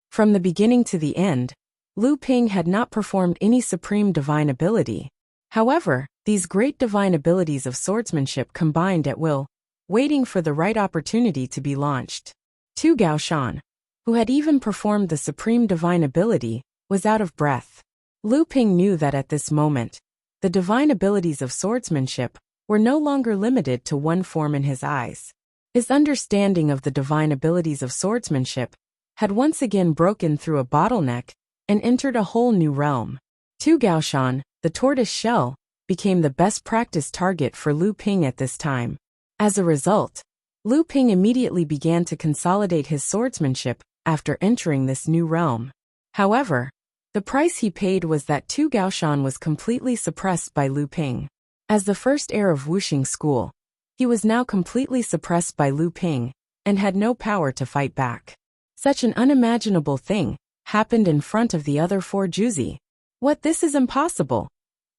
From the beginning to the end, Lu Ping had not performed any supreme divine ability. However, these great divine abilities of swordsmanship combined at will, waiting for the right opportunity to be launched. Tu Gaoshan, who had even performed the supreme divine ability, was out of breath. Lu Ping knew that at this moment, the divine abilities of swordsmanship were no longer limited to one form in his eyes. His understanding of the divine abilities of swordsmanship had once again broken through a bottleneck and entered a whole new realm. Tu Gaoshan, the tortoise shell, became the best practice target for Lu Ping at this time. As a result, Lu Ping immediately began to consolidate his swordsmanship after entering this new realm. However, the price he paid was that Tu Gaoshan was completely suppressed by Lu Ping. As the first heir of Wuxia school, he was now completely suppressed by Lu Ping and had no power to fight back. Such an unimaginable thing happened in front of the other 4 Juzi. What, this is impossible!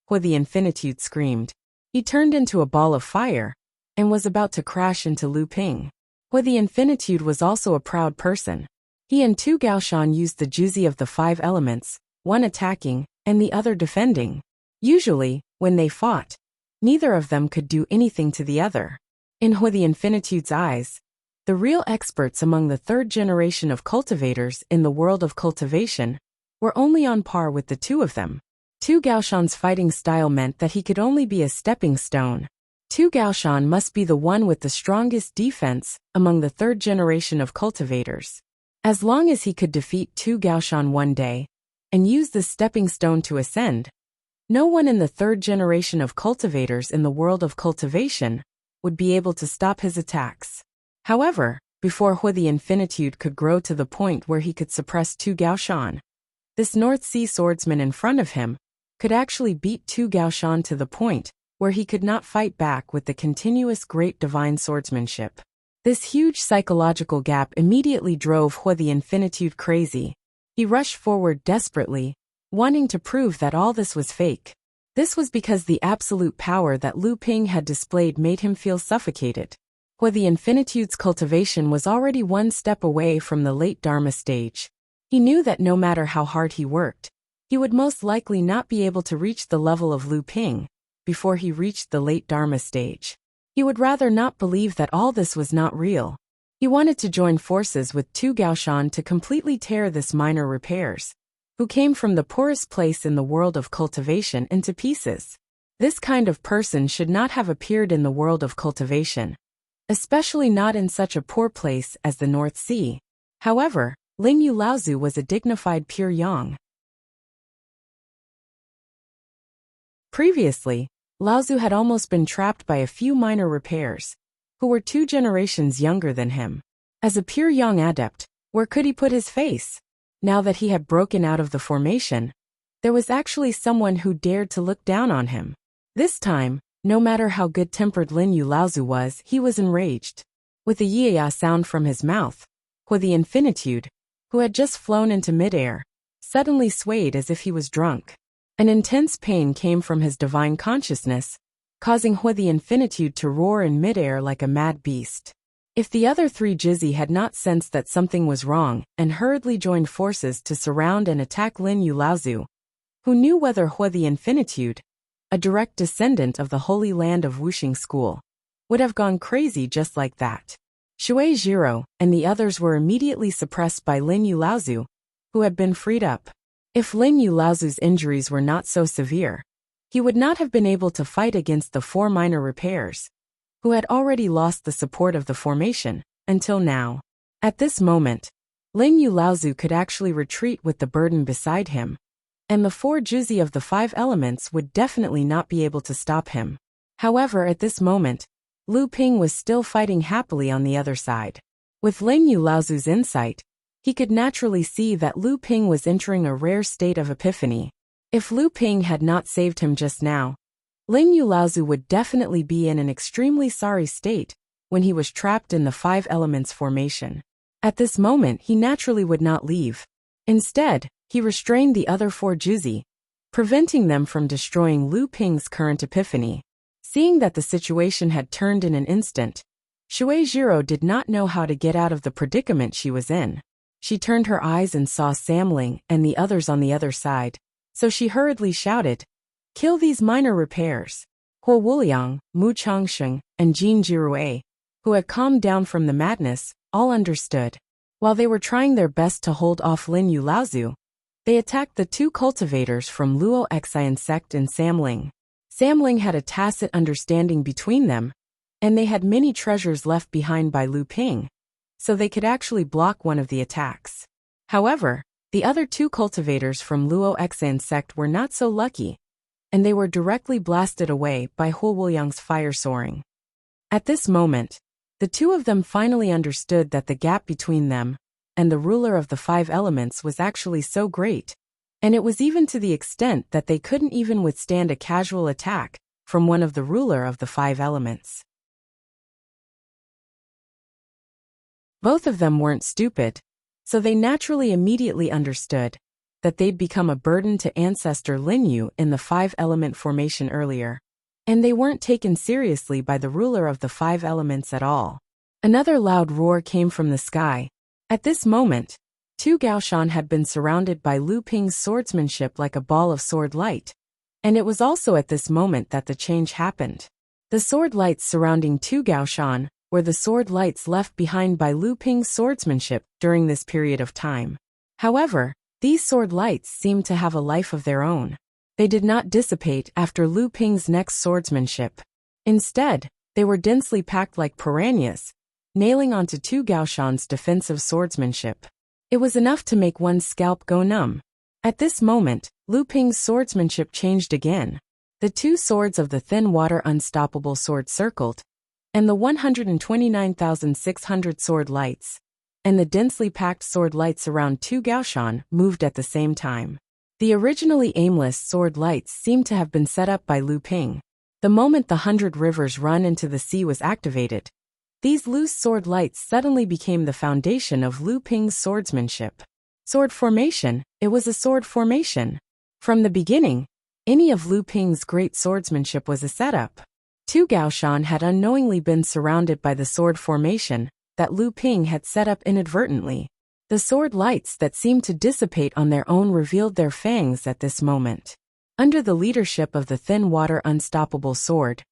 Hu the Infinitude screamed. He turned into a ball of fire and was about to crash into Lu Ping. Hu the Infinitude was also a proud person. He and Tu Gaoshan used the Juzi of the 5 elements, one attacking and the other defending. Usually, when they fought, neither of them could do anything to the other. In Hu the Infinitude's eyes, the real experts among the 3rd generation of cultivators in the world of cultivation were only on par with the 2 of them. Tu Gaoshan's fighting style meant that he could only be a stepping stone. Tu Gaoshan must be the one with the strongest defense among the 3rd generation of cultivators. As long as he could defeat Tu Gaoshan one day and use the stepping stone to ascend, no one in the 3rd generation of cultivators in the world of cultivation would be able to stop his attacks. However, before Hu the Infinitude could grow to the point where he could suppress Tu Gaoshan, this North Sea swordsman in front of him could actually beat Tu Gaoshan to the point where he could not fight back with the continuous great divine swordsmanship. This huge psychological gap immediately drove Hu the Infinitude crazy. He rushed forward desperately, wanting to prove that all this was fake. This was because the absolute power that Lu Ping had displayed made him feel suffocated. Hu the Infinitude's cultivation was already one step away from the late Dharma stage. He knew that no matter how hard he worked, he would most likely not be able to reach the level of Lu Ping before he reached the late Dharma stage. He would rather not believe that all this was not real. He wanted to join forces with Tu Gaoshan to completely tear this minor repairs, who came from the poorest place in the world of cultivation, into pieces. This kind of person should not have appeared in the world of cultivation, especially not in such a poor place as the North Sea. However, Lin Yu Laozu was a dignified pure yang. Previously, Laozu had almost been trapped by a few minor repairs, who were 2 generations younger than him. As a pure yang adept, where could he put his face? Now that he had broken out of the formation, there was actually someone who dared to look down on him. This time, no matter how good-tempered Lin Yu Laozu was, he was enraged. With a ya sound from his mouth, Hu the Infinitude, who had just flown into midair, suddenly swayed as if he was drunk. An intense pain came from his divine consciousness, causing Hu the Infinitude to roar in midair like a mad beast. If the other 3 Jizi had not sensed that something was wrong and hurriedly joined forces to surround and attack Lin Yu Laozu, who knew whether Hu the Infinitude, a direct descendant of the Holy Land of Wuxia school, would have gone crazy just like that. Shui Jiro and the others were immediately suppressed by Lin Yu Laozu, who had been freed up. If Lin Yu Laozu's injuries were not so severe, he would not have been able to fight against the 4 minor repairs, who had already lost the support of the formation, until now. At this moment, Lin Yu Laozu could actually retreat with the burden beside him, and the 4 Juzi of the 5 elements would definitely not be able to stop him. However, at this moment, Lu Ping was still fighting happily on the other side. With Lin Yu Laozu's insight, he could naturally see that Lu Ping was entering a rare state of epiphany. If Lu Ping had not saved him just now, Lin Yu Laozu would definitely be in an extremely sorry state when he was trapped in the 5 elements formation. At this moment, he naturally would not leave. Instead, he restrained the other 4 Juzi, preventing them from destroying Lu Ping's current epiphany. Seeing that the situation had turned in an instant, Shui Jiro did not know how to get out of the predicament she was in. She turned her eyes and saw Samling and the others on the other side, so she hurriedly shouted, "Kill these minor repairs." Huo Wuliang, Mu Changsheng, and Jin Jirue, who had calmed down from the madness, all understood. While they were trying their best to hold off Lin Yu Laozu, they attacked the two cultivators from Luo Xian sect and Samling. Samling had a tacit understanding between them, and they had many treasures left behind by Lu Ping, so they could actually block one of the attacks. However, the other two cultivators from Luo Xian sect were not so lucky, and they were directly blasted away by Huo Wuliang's fire soaring. At this moment, the two of them finally understood that the gap between them and the ruler of the five elements was actually so great, and it was even to the extent that they couldn't even withstand a casual attack from one of the ruler of the five elements. Both of them weren't stupid, so they naturally immediately understood that they'd become a burden to ancestor Lin Yu in the five-element formation earlier, and they weren't taken seriously by the ruler of the five elements at all. Another loud roar came from the sky. At this moment, Tu Gaoshan had been surrounded by Lu Ping's swordsmanship like a ball of sword light, and it was also at this moment that the change happened. The sword lights surrounding Tu Gaoshan were the sword lights left behind by Lu Ping's swordsmanship during this period of time. However, these sword lights seemed to have a life of their own. They did not dissipate after Lu Ping's next swordsmanship. Instead, they were densely packed like piranhas, nailing onto Tu Gaoshan's defensive swordsmanship. It was enough to make one's scalp go numb. At this moment, Lu Ping's swordsmanship changed again. The two swords of the thin water unstoppable sword circled, and the 129,600 sword lights, and the densely packed sword lights around Tu Gaoshan moved at the same time. The originally aimless sword lights seemed to have been set up by Lu Ping. The moment the 100 rivers run into the sea was activated, these loose sword lights suddenly became the foundation of Lu Ping's swordsmanship. Sword formation, it was a sword formation. From the beginning, any of Lu Ping's great swordsmanship was a setup. Tu Gaoshan had unknowingly been surrounded by the sword formation that Lu Ping had set up inadvertently. The sword lights that seemed to dissipate on their own revealed their fangs at this moment. Under the leadership of the thin water unstoppable sword,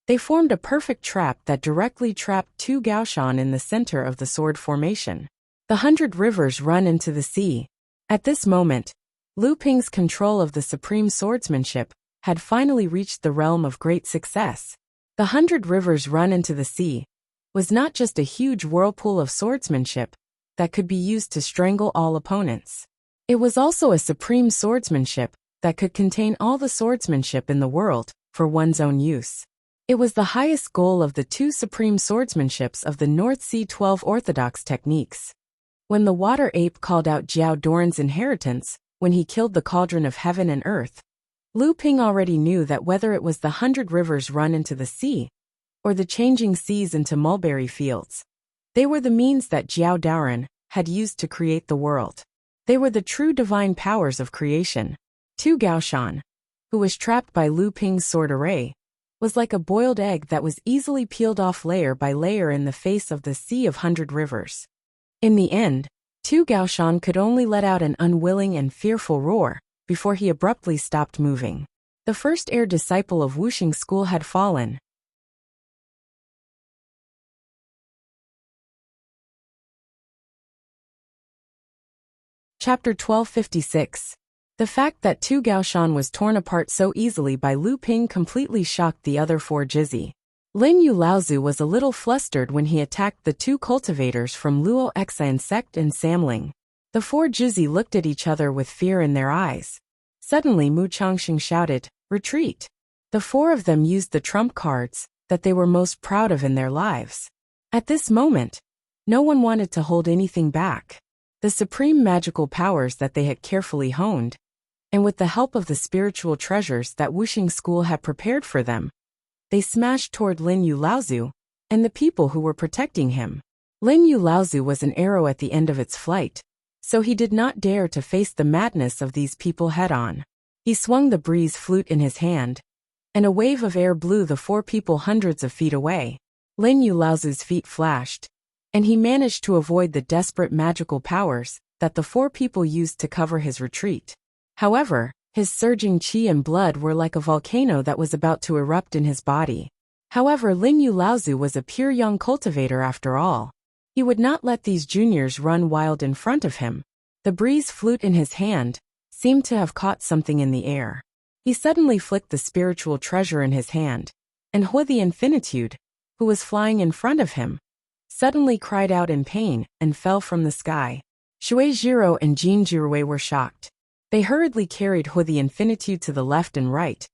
they formed a perfect trap that directly trapped Tu Gaoshan in the center of the sword formation. The 100 rivers run into the sea. At this moment, Lu Ping's control of the supreme swordsmanship had finally reached the realm of great success. The 100 rivers run into the sea was not just a huge whirlpool of swordsmanship that could be used to strangle all opponents. It was also a supreme swordsmanship that could contain all the swordsmanship in the world for one's own use. It was the highest goal of the two supreme swordsmanships of the North Sea 12 orthodox techniques. When the water ape called out Jiao Doran's inheritance, when he killed the cauldron of heaven and earth, Lu Ping already knew that whether it was the 100 rivers run into the sea, or the changing seas into mulberry fields, they were the means that Jiao Doran had used to create the world. They were the true divine powers of creation. Tu Gaoshan, who was trapped by Lu Ping's sword array, was like a boiled egg that was easily peeled off layer by layer in the face of the sea of 100 rivers. In the end, Tu Gaoshan could only let out an unwilling and fearful roar before he abruptly stopped moving. The first heir disciple of Wuxia school had fallen. Chapter 1256. The fact that Tu Gaoshan was torn apart so easily by Lu Ping completely shocked the other four Jizzi. Lin Yu Laozu was a little flustered when he attacked the two cultivators from Luo Xian sect and Samling. The four Jizzi looked at each other with fear in their eyes. Suddenly Mu Changxing shouted, "Retreat!" The four of them used the trump cards that they were most proud of in their lives. At this moment, no one wanted to hold anything back. The supreme magical powers that they had carefully honed, and with the help of the spiritual treasures that Wuxia school had prepared for them, they smashed toward Lin Yu Laozu and the people who were protecting him. Lin Yu Laozu was an arrow at the end of its flight, so he did not dare to face the madness of these people head-on. He swung the breeze flute in his hand, and a wave of air blew the four people hundreds of feet away. Lin Yulaozu's feet flashed, and he managed to avoid the desperate magical powers that the four people used to cover his retreat. However, his surging qi and blood were like a volcano that was about to erupt in his body. However, Lin Yulaozu was a pure young cultivator after all. He would not let these juniors run wild in front of him. The breeze flute in his hand seemed to have caught something in the air. He suddenly flicked the spiritual treasure in his hand, and Hui the Infinitude, who was flying in front of him, suddenly cried out in pain and fell from the sky. Shui Jiro and Jin Jirui were shocked. They hurriedly carried Hui the Infinitude to the left and right,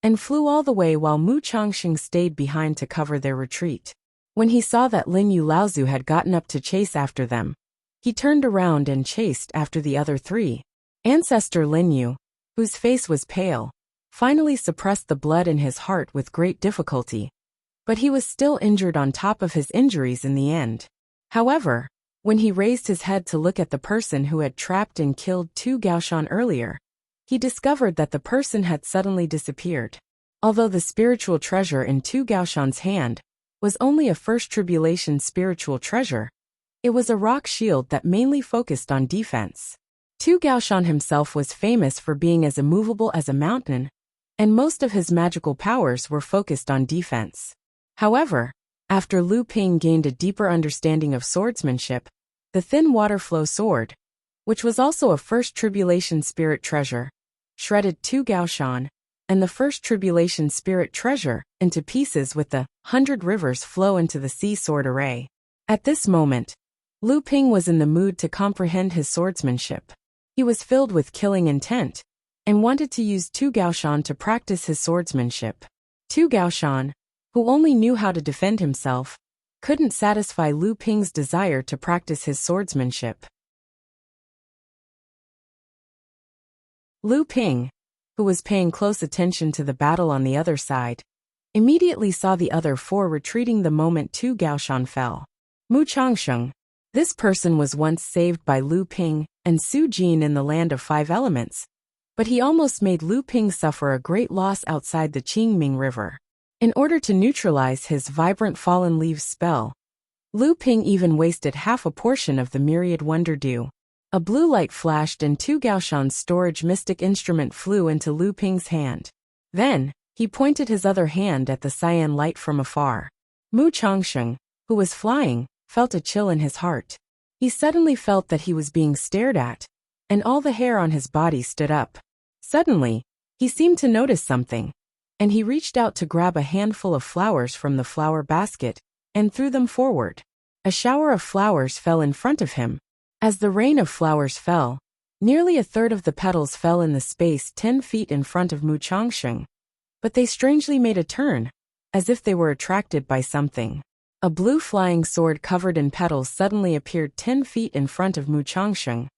and flew all the way while Mu Changxing stayed behind to cover their retreat. When he saw that Lin Yulaozu had gotten up to chase after them, he turned around and chased after the other three. Ancestor Lin Yu, whose face was pale, finally suppressed the blood in his heart with great difficulty, but he was still injured on top of his injuries in the end. However, when he raised his head to look at the person who had trapped and killed Tu Gaoshan earlier, he discovered that the person had suddenly disappeared. Although the spiritual treasure in Tu Gaoshan's hand was only a first tribulation spiritual treasure, it was a rock shield that mainly focused on defense. Tu Gaoshan himself was famous for being as immovable as a mountain, and most of his magical powers were focused on defense. However, after Lu Ping gained a deeper understanding of swordsmanship, the thin water flow sword, which was also a first tribulation spirit treasure, shredded Tu Gaoshan and the first tribulation spirit treasure into pieces with the 100 rivers flow into the sea sword array. At this moment, Lu Ping was in the mood to comprehend his swordsmanship. He was filled with killing intent, and wanted to use Tu Gaoshan to practice his swordsmanship. Tu Gaoshan, who only knew how to defend himself, couldn't satisfy Lu Ping's desire to practice his swordsmanship. Lu Ping, who was paying close attention to the battle on the other side, immediately saw the other four retreating the moment Tu Gaoshan fell. Mu Changsheng, this person was once saved by Lu Ping and Su Jin in the Land of Five Elements, but he almost made Lu Ping suffer a great loss outside the Qingming River. In order to neutralize his vibrant fallen leaves spell, Lu Ping even wasted half a portion of the myriad wonder dew. A blue light flashed and Tu Gaoshan's storage mystic instrument flew into Lu Ping's hand. Then, he pointed his other hand at the cyan light from afar. Mu Changsheng, who was flying, felt a chill in his heart. He suddenly felt that he was being stared at, and all the hair on his body stood up. Suddenly, he seemed to notice something, and he reached out to grab a handful of flowers from the flower basket and threw them forward. A shower of flowers fell in front of him. As the rain of flowers fell, nearly a third of the petals fell in the space 10 feet in front of Mu Changsheng, but they strangely made a turn, as if they were attracted by something. A blue flying sword covered in petals suddenly appeared 10 feet in front of Mu Changsheng,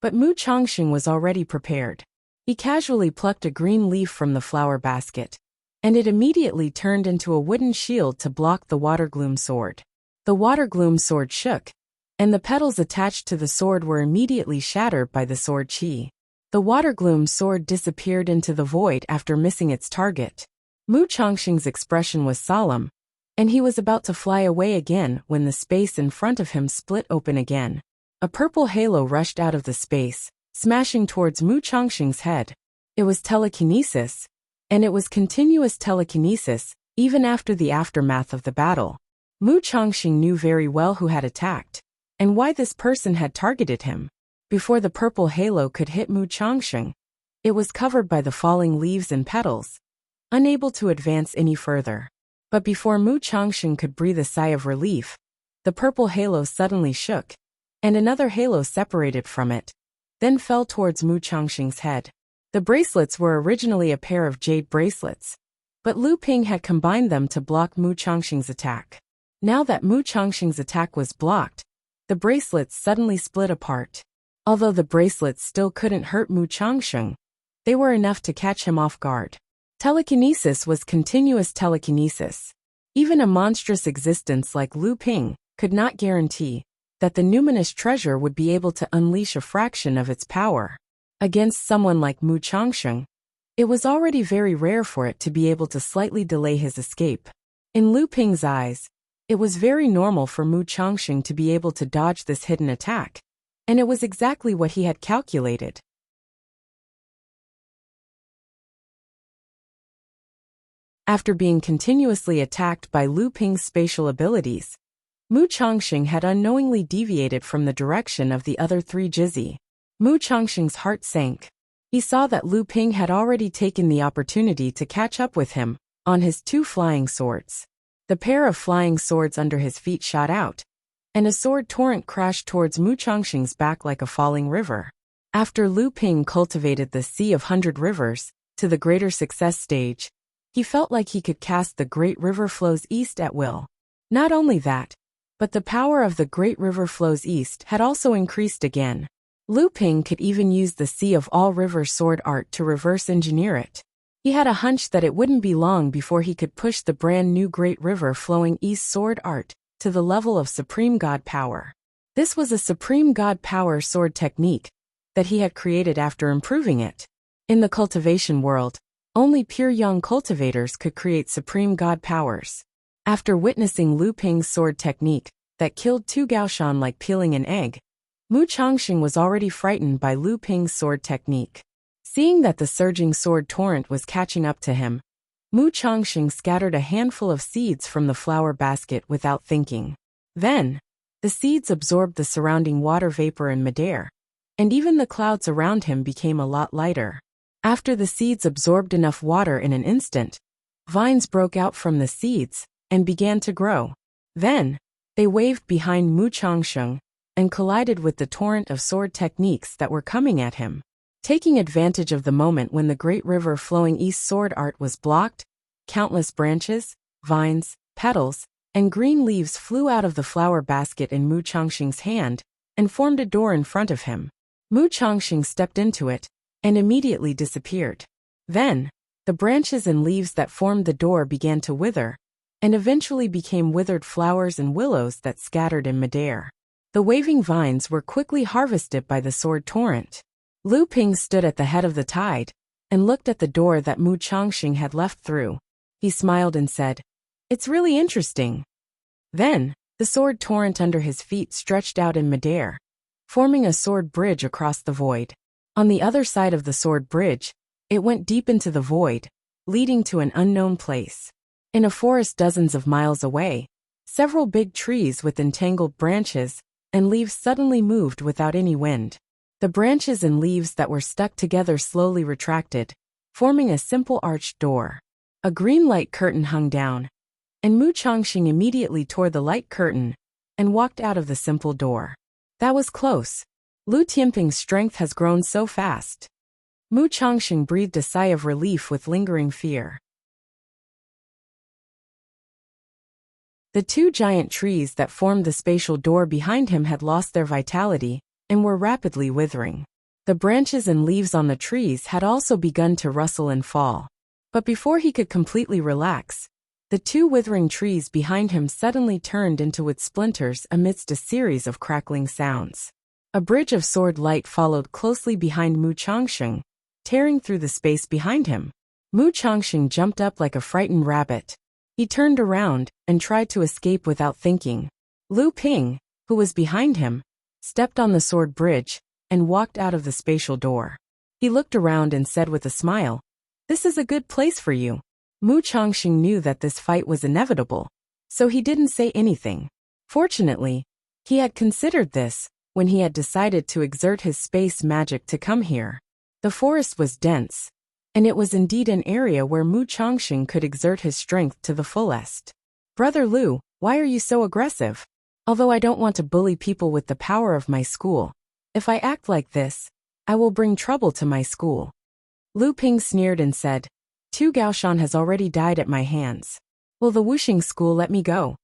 but Mu Changsheng was already prepared. He casually plucked a green leaf from the flower basket, and it immediately turned into a wooden shield to block the water gloom sword. The water gloom sword shook, and the petals attached to the sword were immediately shattered by the sword qi. The water gloom sword disappeared into the void after missing its target. Mu Changxing's expression was solemn, and he was about to fly away again when the space in front of him split open again. A purple halo rushed out of the space, smashing towards Mu Changxing's head. It was telekinesis, and it was continuous telekinesis, even after the aftermath of the battle. Mu Changxing knew very well who had attacked, and why this person had targeted him. Before the purple halo could hit Mu Changxing, it was covered by the falling leaves and petals, unable to advance any further. But before Mu Changxing could breathe a sigh of relief, the purple halo suddenly shook, and another halo separated from it, then fell towards Mu Changxing's head. The bracelets were originally a pair of jade bracelets, but Lu Ping had combined them to block Mu Changxing's attack. Now that Mu Changxing's attack was blocked, the bracelets suddenly split apart. Although the bracelets still couldn't hurt Mu Changxing, they were enough to catch him off guard. Telekinesis was continuous telekinesis. Even a monstrous existence like Lu Ping could not guarantee that the numinous treasure would be able to unleash a fraction of its power. Against someone like Mu Changxing, It was already very rare for it to be able to slightly delay his escape. In Lu Ping's eyes, it was very normal for Mu Changxing to be able to dodge this hidden attack, and it was exactly what he had calculated. After being continuously attacked by Lu Ping's spatial abilities, Mu Changxing had unknowingly deviated from the direction of the other three Jizzy. Mu Changxing's heart sank. He saw that Lu Ping had already taken the opportunity to catch up with him on his two flying swords. The pair of flying swords under his feet shot out, and a sword torrent crashed towards Mu Changxing's back like a falling river. After Lu Ping cultivated the Sea of 100 Rivers to the greater success stage, he felt like he could cast the Great River Flows East at will. Not only that, but the power of the Great River Flows East had also increased again. Lu Ping could even use the Sea of All Rivers sword art to reverse engineer it. He had a hunch that it wouldn't be long before he could push the brand new Great River Flowing East sword art to the level of Supreme God Power. This was a Supreme God Power sword technique that he had created after improving it. In the cultivation world, only pure young cultivators could create Supreme God Powers. After witnessing Lu Ping's sword technique that killed two Gaoshan like peeling an egg, Mu Changxing was already frightened by Lu Ping's sword technique. Seeing that the surging sword torrent was catching up to him, Mu Changxing scattered a handful of seeds from the flower basket without thinking. Then, the seeds absorbed the surrounding water vapor and midair, and even the clouds around him became a lot lighter. After the seeds absorbed enough water in an instant, vines broke out from the seeds and began to grow. Then, they waved behind Mu Changxing and collided with the torrent of sword techniques that were coming at him. Taking advantage of the moment when the Great River Flowing East sword art was blocked, countless branches, vines, petals, and green leaves flew out of the flower basket in Mu Changxing's hand and formed a door in front of him. Mu Changxing stepped into it and immediately disappeared. Then, the branches and leaves that formed the door began to wither, and eventually became withered flowers and willows that scattered in midair. The waving vines were quickly harvested by the sword torrent. Lu Ping stood at the head of the tide and looked at the door that Mu Changxing had left through. He smiled and said, "It's really interesting." Then, the sword torrent under his feet stretched out in midair, forming a sword bridge across the void. On the other side of the sword bridge, it went deep into the void, leading to an unknown place. In a forest dozens of miles away, several big trees with entangled branches and leaves suddenly moved without any wind. The branches and leaves that were stuck together slowly retracted, forming a simple arched door. A green light curtain hung down, and Mu Changxing immediately tore the light curtain and walked out of the simple door. That was close. Lu Tianping's strength has grown so fast. Mu Changxing breathed a sigh of relief with lingering fear. The two giant trees that formed the spatial door behind him had lost their vitality and were rapidly withering. The branches and leaves on the trees had also begun to rustle and fall. But before he could completely relax, the two withering trees behind him suddenly turned into wood splinters amidst a series of crackling sounds. A bridge of sword light followed closely behind Mu Changxing, tearing through the space behind him. Mu Changxing jumped up like a frightened rabbit. He turned around and tried to escape without thinking. Lu Ping, who was behind him, stepped on the sword bridge and walked out of the spatial door. He looked around and said with a smile, "This is a good place for you." Mu Changxing knew that this fight was inevitable, so he didn't say anything. Fortunately, he had considered this when he had decided to exert his space magic to come here. The forest was dense, and it was indeed an area where Mu Changxing could exert his strength to the fullest. "Brother Lu, why are you so aggressive? Although I don't want to bully people with the power of my school, if I act like this, I will bring trouble to my school." Lu Ping sneered and said, "Two Gaoshan has already died at my hands. Will the Wuxing school let me go?"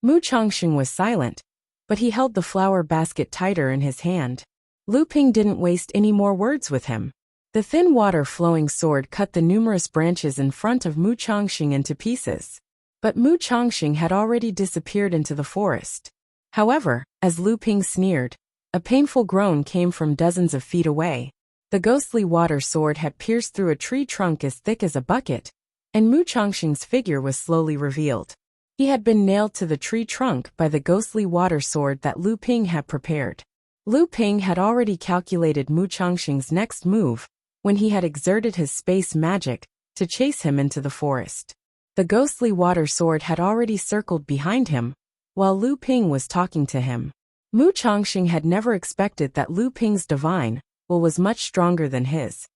Mu Changxing was silent, but he held the flower basket tighter in his hand. Lu Ping didn't waste any more words with him. The thin water-flowing sword cut the numerous branches in front of Mu Changxing into pieces. But Mu Changxing had already disappeared into the forest. However, as Lu Ping sneered, a painful groan came from dozens of feet away. The ghostly water sword had pierced through a tree trunk as thick as a bucket, and Mu Changxing's figure was slowly revealed. He had been nailed to the tree trunk by the ghostly water sword that Lu Ping had prepared. Lu Ping had already calculated Mu Changxing's next move when he had exerted his space magic to chase him into the forest. The ghostly water sword had already circled behind him, while Lu Ping was talking to him. Mu Changxing had never expected that Lu Ping's divine will was much stronger than his,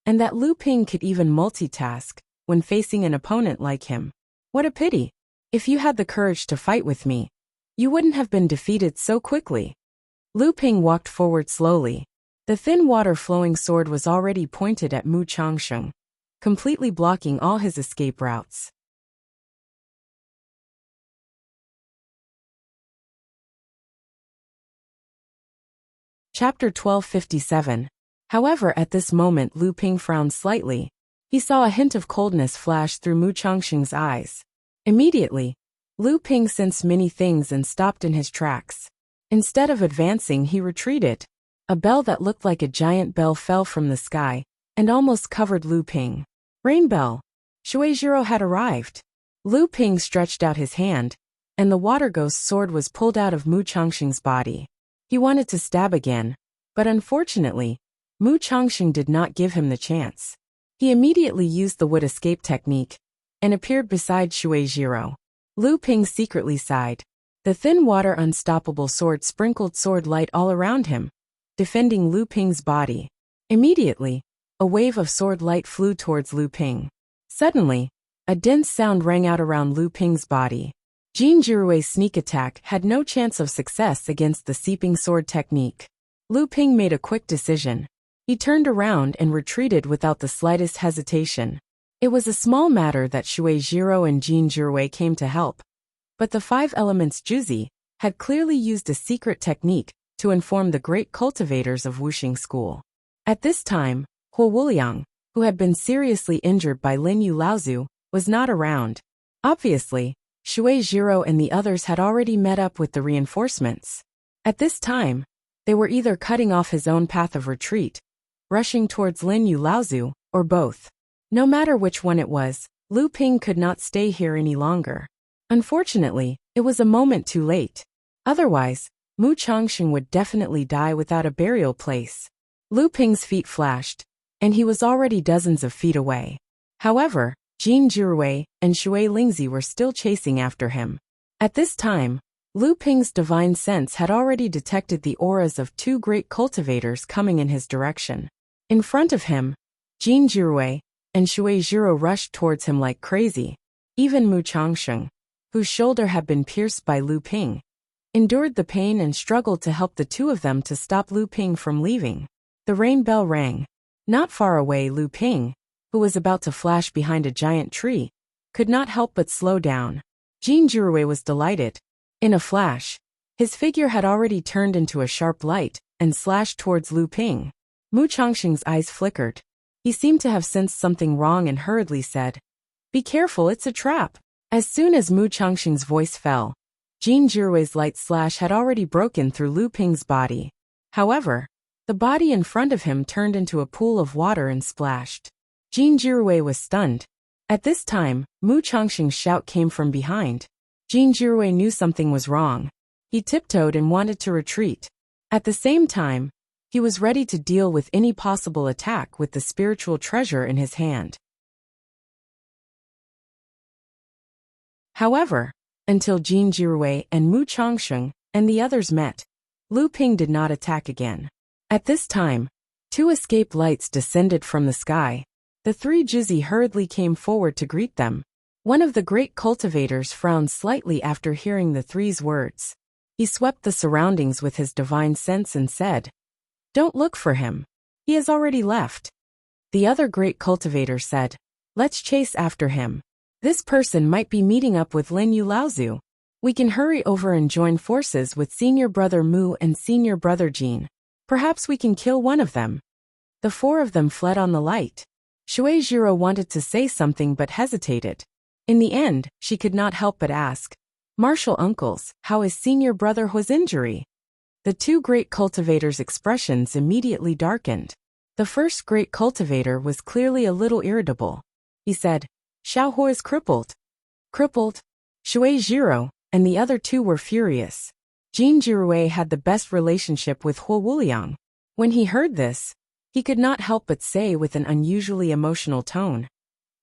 and that Lu Ping could even multitask when facing an opponent like him. What a pity! If you had the courage to fight with me, you wouldn't have been defeated so quickly. Lu Ping walked forward slowly. The thin water-flowing sword was already pointed at Mu Changxing, completely blocking all his escape routes. Chapter 1257. However, at this moment Lu Ping frowned slightly. He saw a hint of coldness flash through Mu Changxing's eyes. Immediately, Lu Ping sensed many things and stopped in his tracks. Instead of advancing, he retreated. A bell that looked like a giant bell fell from the sky and almost covered Lu Ping. Rain bell! Shueijiro had arrived. Lu Ping stretched out his hand, and the water ghost sword was pulled out of Mu Changxing's body. He wanted to stab again, but unfortunately, Mu Changxing did not give him the chance. He immediately used the wood escape technique and appeared beside Shueijiro. Lu Ping secretly sighed. The thin water unstoppable sword sprinkled sword light all around him, defending Lu Ping's body. Immediately, a wave of sword light flew towards Lu Ping. Suddenly, a dense sound rang out around Lu Ping's body. Jin Jirui's sneak attack had no chance of success against the seeping sword technique. Lu Ping made a quick decision. He turned around and retreated without the slightest hesitation. It was a small matter that Shueijiro and Jin Jirui came to help, but the five elements Juzi had clearly used a secret technique to inform the great cultivators of Wuxia school. At this time, Huo Wuliang, who had been seriously injured by Lin Yu Laozu, was not around. Obviously, Shueijiro and the others had already met up with the reinforcements. At this time, they were either cutting off his own path of retreat, rushing towards Lin Yu Laozu, or both. No matter which one it was, Lu Ping could not stay here any longer. Unfortunately, it was a moment too late. Otherwise, Mu Changxing would definitely die without a burial place. Lu Ping's feet flashed, and he was already dozens of feet away. However, Jin Jirui and Shui Lingzi were still chasing after him. At this time, Lu Ping's divine sense had already detected the auras of two great cultivators coming in his direction. In front of him, Jin Jirui and Shueijiro rushed towards him like crazy. Even Mu Changxing, whose shoulder had been pierced by Lu Ping, endured the pain and struggled to help the two of them to stop Lu Ping from leaving. The rain bell rang. Not far away, Lu Ping, who was about to flash behind a giant tree, could not help but slow down. Jin Jirui was delighted. In a flash, his figure had already turned into a sharp light and slashed towards Lu Ping. Mu Changxing's eyes flickered. He seemed to have sensed something wrong and hurriedly said, "Be careful, it's a trap." As soon as Mu Changxing's voice fell, Jin Jirui's light slash had already broken through Lu Ping's body. However, the body in front of him turned into a pool of water and splashed. Jin Jirui was stunned. At this time, Mu Changxing's shout came from behind. Jin Jirui knew something was wrong. He tiptoed and wanted to retreat. At the same time, he was ready to deal with any possible attack with the spiritual treasure in his hand. However, until Jin Jirui and Mu Changxing and the others met, Lu Ping did not attack again. At this time, two escape lights descended from the sky. The three Juzi hurriedly came forward to greet them. One of the great cultivators frowned slightly after hearing the three's words. He swept the surroundings with his divine sense and said, "Don't look for him. He has already left." The other great cultivator said, "Let's chase after him. This person might be meeting up with Lin Yu Laozu. We can hurry over and join forces with senior brother Mu and senior brother Jin. Perhaps we can kill one of them." The four of them fled on the light. Shueijiro wanted to say something but hesitated. In the end, she could not help but ask, "Martial uncles, how is senior brother Huo's injury?" The two great cultivators' expressions immediately darkened. The first great cultivator was clearly a little irritable. He said, "Xiaohua is crippled." Crippled? Shui Jiro and the other two were furious. Jin Jirue had the best relationship with Hua Wuliang. When he heard this, he could not help but say with an unusually emotional tone,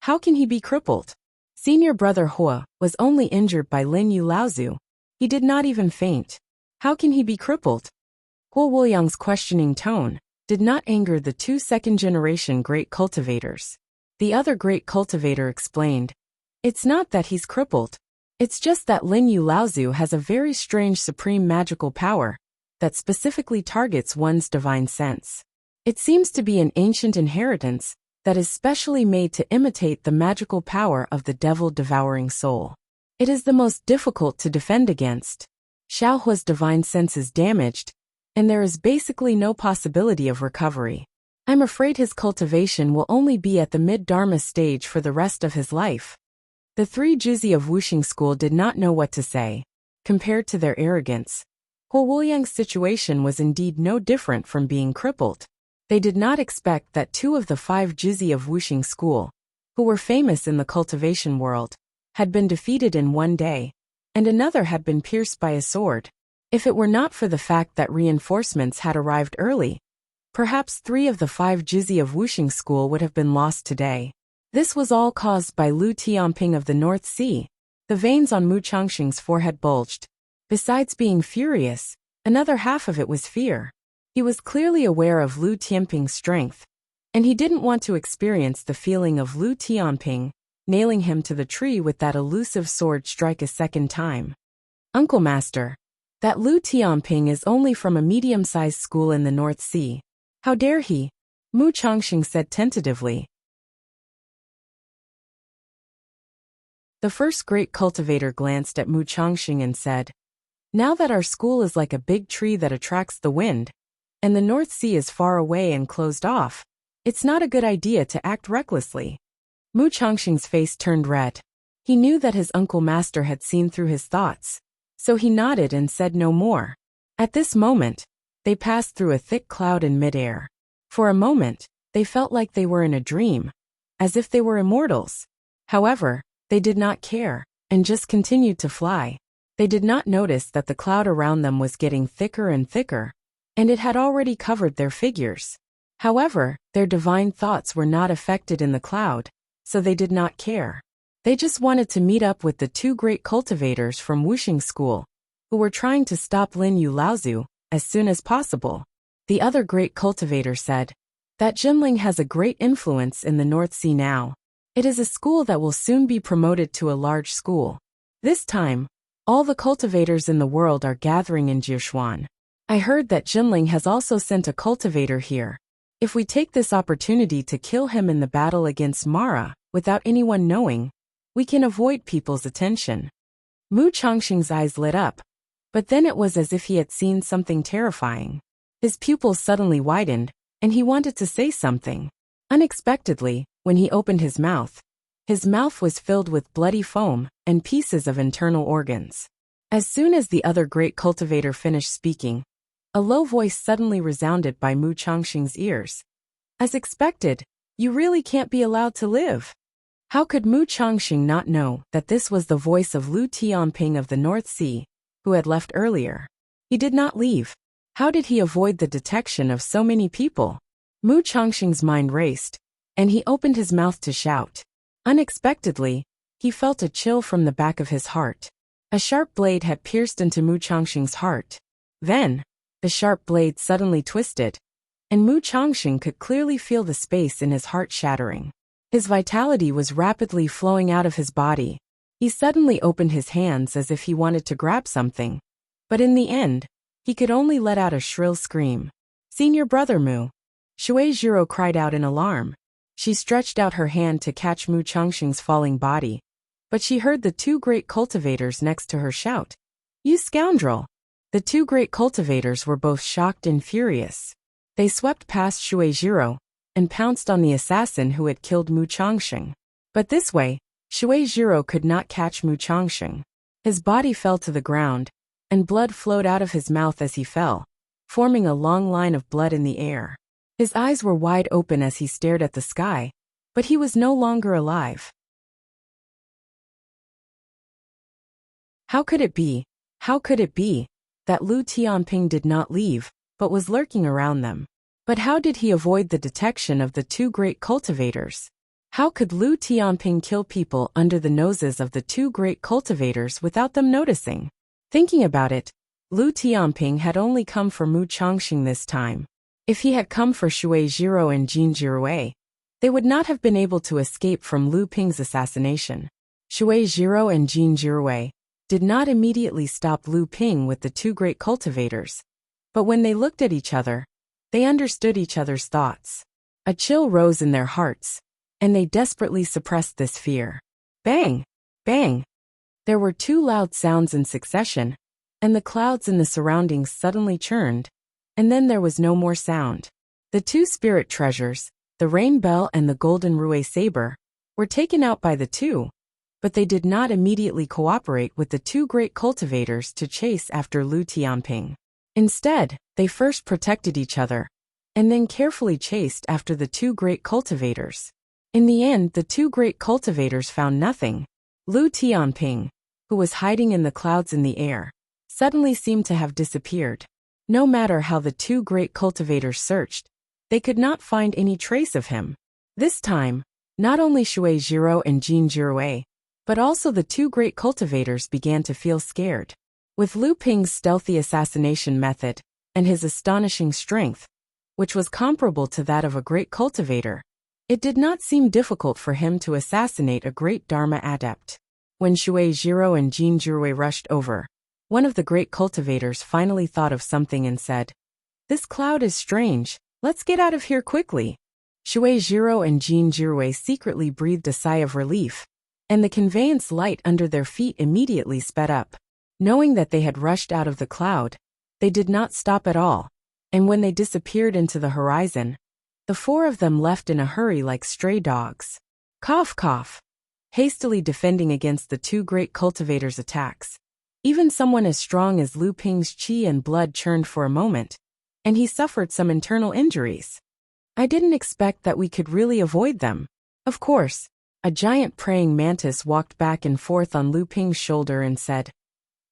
"How can he be crippled?" Senior brother Hua was only injured by Lin Yu Laozu. He did not even faint. How can he be crippled? Hua Wuliang's questioning tone did not anger the two second-generation great cultivators. The other great cultivator explained, "It's not that he's crippled. It's just that Lin Yu Laozu has a very strange supreme magical power that specifically targets one's divine sense. It seems to be an ancient inheritance that is specially made to imitate the magical power of the devil-devouring soul. It is the most difficult to defend against. Xiaohua's divine sense is damaged, and there is basically no possibility of recovery. I'm afraid his cultivation will only be at the mid-dharma stage for the rest of his life." The three Juzi of Wuxing school did not know what to say. Compared to their arrogance, Hua Wuliang's situation was indeed no different from being crippled. They did not expect that two of the five Juzi of Wuxing school, who were famous in the cultivation world, had been defeated in one day, and another had been pierced by a sword. If it were not for the fact that reinforcements had arrived early, perhaps 3 of the 5 Juzi of Wuxing school would have been lost today. This was all caused by Lu Tianping of the North Sea. The veins on Mu Changxing's forehead bulged. Besides being furious, another half of it was fear. He was clearly aware of Lu Tianping's strength, and he didn't want to experience the feeling of Lu Tianping nailing him to the tree with that elusive sword strike a second time. "Uncle Master, that Lu Tianping is only from a medium-sized school in the North Sea. How dare he?" Mu Changxing said tentatively. The first great cultivator glanced at Mu Changxing and said, "Now that our school is like a big tree that attracts the wind, and the North Sea is far away and closed off, it's not a good idea to act recklessly." Mu Changxing's face turned red. He knew that his uncle master had seen through his thoughts, so he nodded and said no more. At this moment, they passed through a thick cloud in midair. For a moment, they felt like they were in a dream, as if they were immortals. However, they did not care, and just continued to fly. They did not notice that the cloud around them was getting thicker and thicker, and it had already covered their figures. However, their divine thoughts were not affected in the cloud, so they did not care. They just wanted to meet up with the 2 great cultivators from Wuxing School, who were trying to stop Lin Yu Laozu as soon as possible. The other great cultivator said, "That Jinling has a great influence in the North Sea now. It is a school that will soon be promoted to a large school. This time, all the cultivators in the world are gathering in Jiushuan. I heard that Jinling has also sent a cultivator here. If we take this opportunity to kill him in the battle against Mara, without anyone knowing, we can avoid people's attention." Mu Changxing's eyes lit up, but then it was as if he had seen something terrifying. His pupils suddenly widened, and he wanted to say something. Unexpectedly, when he opened his mouth was filled with bloody foam and pieces of internal organs. As soon as the other great cultivator finished speaking, a low voice suddenly resounded by Mu Changxing's ears. "As expected, you really can't be allowed to live." How could Mu Changxing not know that this was the voice of Lu Tianping of the North Sea, who had left earlier? He did not leave. How did he avoid the detection of so many people? Mu Changxing's mind raced, and he opened his mouth to shout. Unexpectedly, he felt a chill from the back of his heart. A sharp blade had pierced into Mu Changxing's heart. Then, the sharp blade suddenly twisted, and Mu Changxing could clearly feel the space in his heart shattering. His vitality was rapidly flowing out of his body. He suddenly opened his hands as if he wanted to grab something, but in the end, he could only let out a shrill scream. "Senior brother Mu!" Shui Jiro cried out in alarm. She stretched out her hand to catch Mu Changxing's falling body, but she heard the 2 great cultivators next to her shout, "You scoundrel!" The 2 great cultivators were both shocked and furious. They swept past Shui Jiro and pounced on the assassin who had killed Mu Changxing. But this way, Shui Jiro could not catch Mu Changxing. His body fell to the ground, and blood flowed out of his mouth as he fell, forming a long line of blood in the air. His eyes were wide open as he stared at the sky, but he was no longer alive. How could it be? How could it be that Lu Tianping did not leave, but was lurking around them? But how did he avoid the detection of the two great cultivators? How could Lu Tianping kill people under the noses of the two great cultivators without them noticing? Thinking about it, Lu Tianping had only come for Mu Changxing this time. If he had come for Shui Jiro and Jin Jirui, they would not have been able to escape from Lu Ping's assassination. Shui Jiro and Jin Jirui did not immediately stop Lu Ping with the two great cultivators, but when they looked at each other, they understood each other's thoughts. A chill rose in their hearts, and they desperately suppressed this fear. Bang! Bang! There were two loud sounds in succession, and the clouds in the surroundings suddenly churned, and then there was no more sound. The two spirit treasures, the rain bell and the golden Rui saber, were taken out by the two, but they did not immediately cooperate with the two great cultivators to chase after Lu Tianping. Instead, they first protected each other, and then carefully chased after the two great cultivators. In the end, the two great cultivators found nothing. Lu Tianping, who was hiding in the clouds in the air, suddenly seemed to have disappeared. No matter how the two great cultivators searched, they could not find any trace of him. This time, not only Shui Jiro and Jin Jirui, but also the two great cultivators began to feel scared. With Lu Ping's stealthy assassination method, and his astonishing strength, which was comparable to that of a great cultivator, it did not seem difficult for him to assassinate a great Dharma adept. When Shui Jiro and Jin Jirui rushed over, one of the great cultivators finally thought of something and said, "This cloud is strange, let's get out of here quickly." Shui Jiro and Jin Jirui secretly breathed a sigh of relief, and the conveyance light under their feet immediately sped up. Knowing that they had rushed out of the cloud, they did not stop at all, and when they disappeared into the horizon, the four of them left in a hurry like stray dogs. Cough cough. Hastily defending against the two great cultivators' attacks. Even someone as strong as Lu Ping's qi and blood churned for a moment, and he suffered some internal injuries. I didn't expect that we could really avoid them. Of course, a giant praying mantis walked back and forth on Lu Ping's shoulder and said,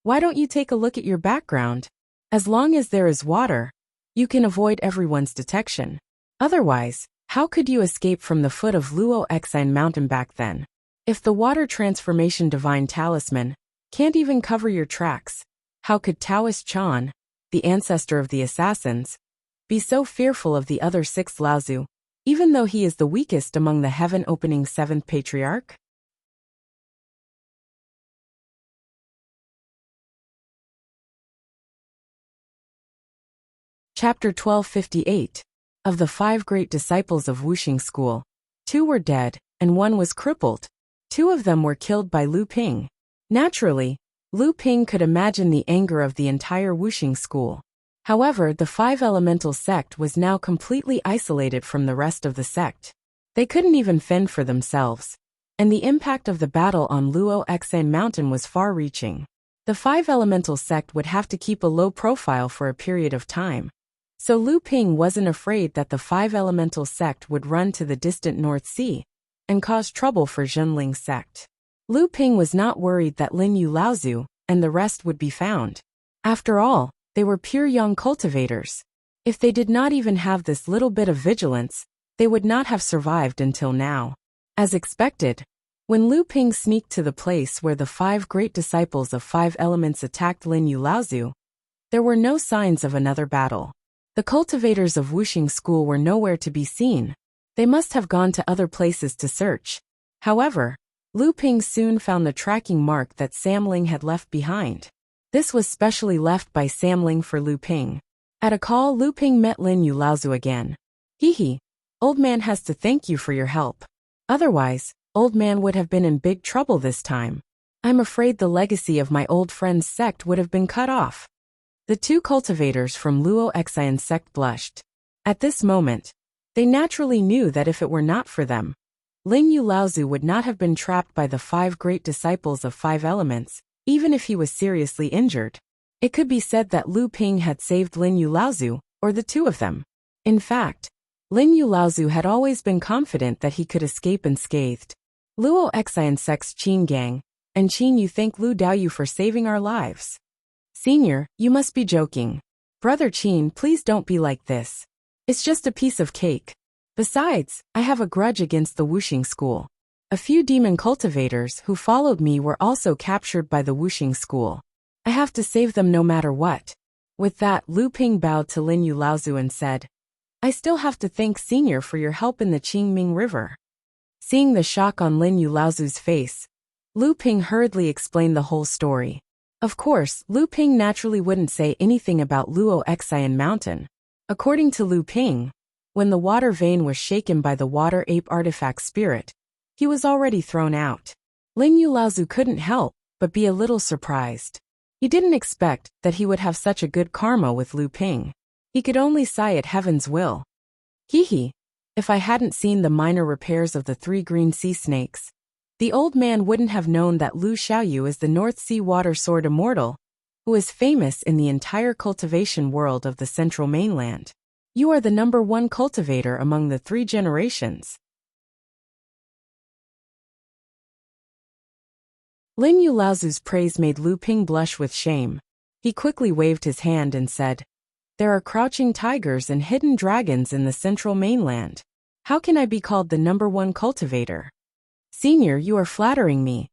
"Why don't you take a look at your background? As long as there is water, you can avoid everyone's detection. Otherwise, how could you escape from the foot of Luo Exine mountain back then? If the water transformation divine talisman can't even cover your tracks, how could Taoist Chan, the ancestor of the assassins, be so fearful of the other sixth Laozu, even though he is the weakest among the heaven-opening seventh patriarch?" Chapter 1258. Of the five great disciples of Wuxing school, two were dead, and one was crippled. Two of them were killed by Lu Ping. Naturally, Lu Ping could imagine the anger of the entire Wuxing school. However, the five elemental sect was now completely isolated from the rest of the sect. They couldn't even fend for themselves, and the impact of the battle on Luo Exine Mountain was far-reaching. The five elemental sect would have to keep a low profile for a period of time. So Lu Ping wasn't afraid that the five elemental sect would run to the distant North Sea and cause trouble for Zhenling's sect. Lu Ping was not worried that Lin Yu Laozu and the rest would be found. After all, they were pure young cultivators. If they did not even have this little bit of vigilance, they would not have survived until now. As expected, when Lu Ping sneaked to the place where the five great disciples of five elements attacked Lin Yu Laozu, there were no signs of another battle. The cultivators of Wuxing school were nowhere to be seen. They must have gone to other places to search. However, Lu Ping soon found the tracking mark that Samling had left behind. This was specially left by Samling for Lu Ping. At a call, Lu Ping met Lin Yu Laozu again. "Hee, old man has to thank you for your help. Otherwise, old man would have been in big trouble this time. I'm afraid the legacy of my old friend's sect would have been cut off." The two cultivators from Luo Exine sect blushed. At this moment, they naturally knew that if it were not for them, Lin Yu Laozu would not have been trapped by the five great disciples of five elements, even if he was seriously injured. It could be said that Lu Ping had saved Lin Yu Laozu, or the two of them. In fact, Lin Yu Laozu had always been confident that he could escape unscathed. Luo Xian Sex Qin Gang, and Qin, you thank Lu Daoyu for saving our lives. Senior, you must be joking. Brother Qin, please don't be like this. It's just a piece of cake. Besides, I have a grudge against the Wuxing school. A few demon cultivators who followed me were also captured by the Wuxing school. I have to save them no matter what. With that, Lu Ping bowed to Lin Yu Laozu and said, I still have to thank Senior for your help in the Qingming River. Seeing the shock on Lin Yu Laozu's face, Lu Ping hurriedly explained the whole story. Of course, Lu Ping naturally wouldn't say anything about Luo Xian Mountain. According to Lu Ping, when the water vein was shaken by the water ape artifact spirit, he was already thrown out. Lin Yu Laozu couldn't help but be a little surprised. He didn't expect that he would have such a good karma with Lu Ping. He could only sigh at heaven's will. Hee. If I hadn't seen the minor repairs of the 3 green sea snakes, the old man wouldn't have known that Lu Xiaoyu is the North Sea Water Sword Immortal, who is famous in the entire cultivation world of the central mainland. You are the #1 cultivator among the 3 generations. Lin Yu Laozu's praise made Lu Ping blush with shame. He quickly waved his hand and said, There are crouching tigers and hidden dragons in the central mainland. How can I be called the #1 cultivator? Senior, you are flattering me.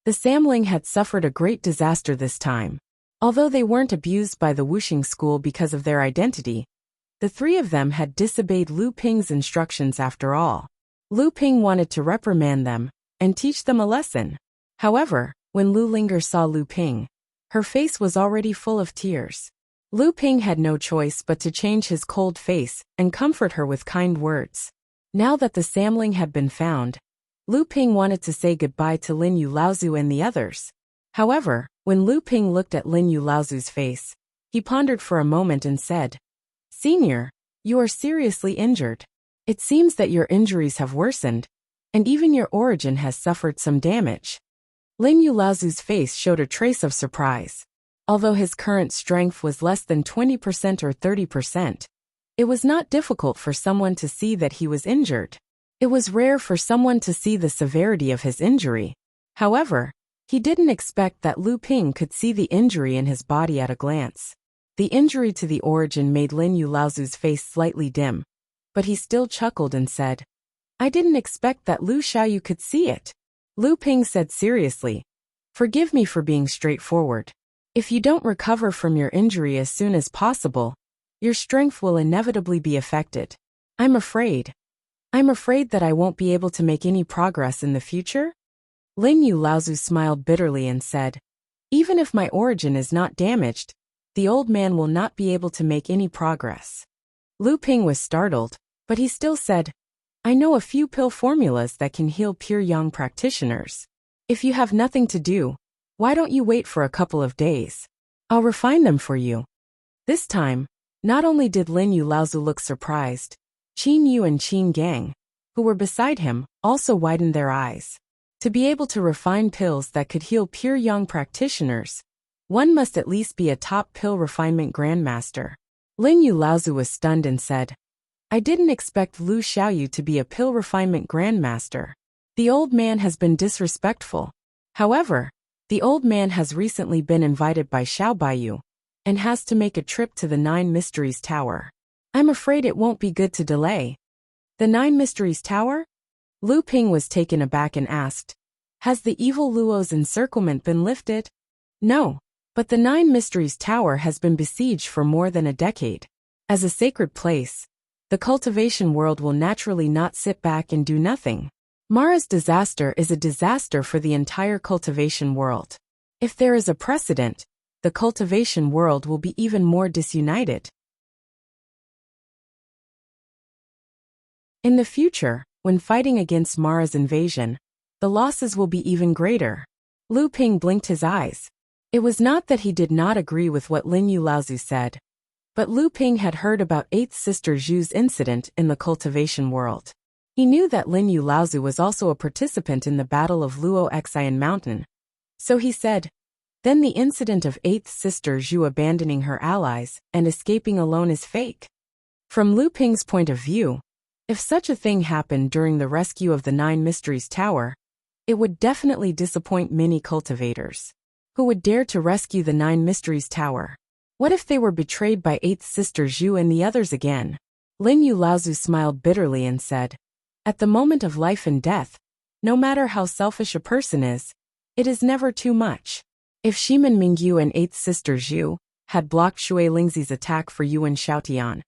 The Samling had suffered a great disaster this time. Although they weren't abused by the Wuxing school because of their identity, the 3 of them had disobeyed Lu Ping's instructions after all. Lu Ping wanted to reprimand them and teach them a lesson. However, when Lu Linger saw Lu Ping, her face was already full of tears. Lu Ping had no choice but to change his cold face and comfort her with kind words. Now that the Samling had been found, Lu Ping wanted to say goodbye to Lin Yu Laozu and the others. However, when Lu Ping looked at Lin Yu Laozu's face, he pondered for a moment and said, Senior, you are seriously injured. It seems that your injuries have worsened, and even your origin has suffered some damage. Lin Yu Laozu's face showed a trace of surprise. Although his current strength was less than 20% or 30%, it was not difficult for someone to see that he was injured. It was rare for someone to see the severity of his injury. However, he didn't expect that Lu Ping could see the injury in his body at a glance. The injury to the origin made Lin Yu Laozu's face slightly dim, but he still chuckled and said, I didn't expect that Lu Xiaoyu could see it. Lu Ping said seriously, Forgive me for being straightforward. If you don't recover from your injury as soon as possible, your strength will inevitably be affected. I'm afraid that I won't be able to make any progress in the future? Lin Yu Laozu smiled bitterly and said, Even if my origin is not damaged, the old man will not be able to make any progress. Lu Ping was startled, but he still said, I know a few pill formulas that can heal pure yang practitioners. If you have nothing to do, why don't you wait for a couple of days? I'll refine them for you. This time, not only did Lin Yu Laozu look surprised, Qin Yu and Qin Gang, who were beside him, also widened their eyes. To be able to refine pills that could heal pure yang practitioners, one must at least be a top pill refinement grandmaster. Lin Yu Laozu was stunned and said, I didn't expect Lu Xiaoyu to be a pill refinement grandmaster. The old man has been disrespectful. However, the old man has recently been invited by Xiao Baiyu and has to make a trip to the 9 Mysteries Tower. I'm afraid it won't be good to delay. The 9 Mysteries Tower? Lu Ping was taken aback and asked, Has the evil Luo's encirclement been lifted? No, but the 9 Mysteries Tower has been besieged for more than a decade. As a sacred place, the cultivation world will naturally not sit back and do nothing. Mara's disaster is a disaster for the entire cultivation world. If there is a precedent, the cultivation world will be even more disunited. In the future, when fighting against Mara's invasion, the losses will be even greater. Lu Ping blinked his eyes. It was not that he did not agree with what Lin Yu Laozu said, but Lu Ping had heard about 8th Sister Zhu's incident in the cultivation world. He knew that Lin Yu Laozu was also a participant in the Battle of Luo Xian Mountain. So he said, Then the incident of 8th Sister Zhu abandoning her allies and escaping alone is fake. From Lu Ping's point of view, If such a thing happened during the rescue of the Nine Mysteries Tower, it would definitely disappoint many cultivators. Who would dare to rescue the Nine Mysteries Tower? What if they were betrayed by Eighth Sister Zhu and the others again? Lin Yulaozu smiled bitterly and said, "At the moment of life and death, no matter how selfish a person is, it is never too much." If Shimin Mingyu and Eighth Sister Zhu had blocked Shui Lingzi's attack for Yuan Xiaotian,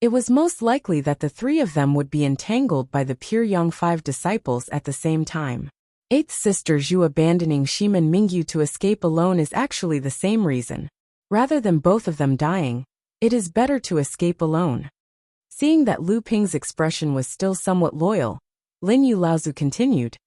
it was most likely that the three of them would be entangled by the Pure Young Five disciples at the same time. Eighth Sister Zhu abandoning Shimin Mingyu to escape alone is actually the same reason. Rather than both of them dying, it is better to escape alone. Seeing that Lu Ping's expression was still somewhat loyal, Lin Yulaozu continued,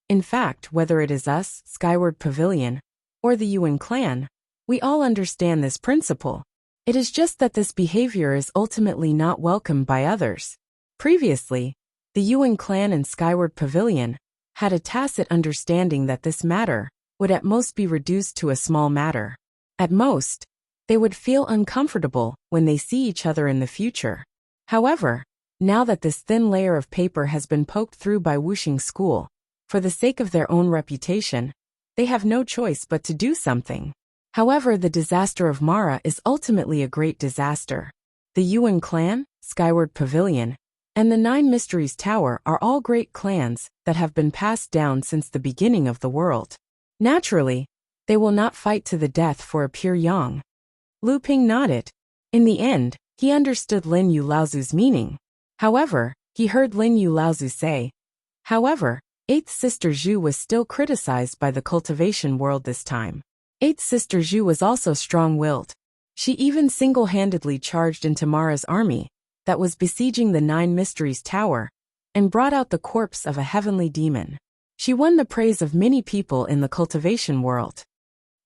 "In fact, whether it is us, Skyward Pavilion, or the Yuan clan, we all understand this principle. It is just that this behavior is ultimately not welcomed by others. Previously, the Yuan clan and Skyward Pavilion had a tacit understanding that this matter would at most be reduced to a small matter. At most, they would feel uncomfortable when they see each other in the future. However, now that this thin layer of paper has been poked through by Wuxia school, for the sake of their own reputation, they have no choice but to do something. However, the disaster of Mara is ultimately a great disaster. The Yuan clan, Skyward Pavilion, and the Nine Mysteries Tower are all great clans that have been passed down since the beginning of the world. Naturally, they will not fight to the death for a pure yang." Lu Ping nodded. In the end, he understood Lin Yulaozu's meaning. However, he heard Lin Yulaozu say, "However, Eighth Sister Zhu was still criticized by the cultivation world this time. Eighth Sister Zhu was also strong-willed. She even single-handedly charged into Mara's army that was besieging the Nine Mysteries Tower and brought out the corpse of a heavenly demon. She won the praise of many people in the cultivation world."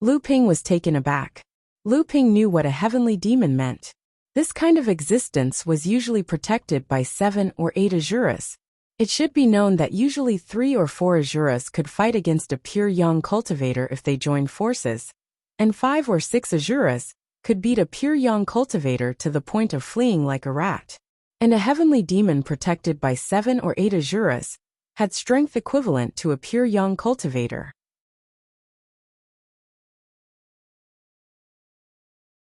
Lu Ping was taken aback. Lu Ping knew what a heavenly demon meant. This kind of existence was usually protected by 7 or 8 Azuras. It should be known that usually 3 or 4 Azuras could fight against a pure young cultivator if they joined forces, and 5 or 6 Azuras could beat a pure young cultivator to the point of fleeing like a rat. And a heavenly demon protected by 7 or 8 Azuras had strength equivalent to a pure young cultivator.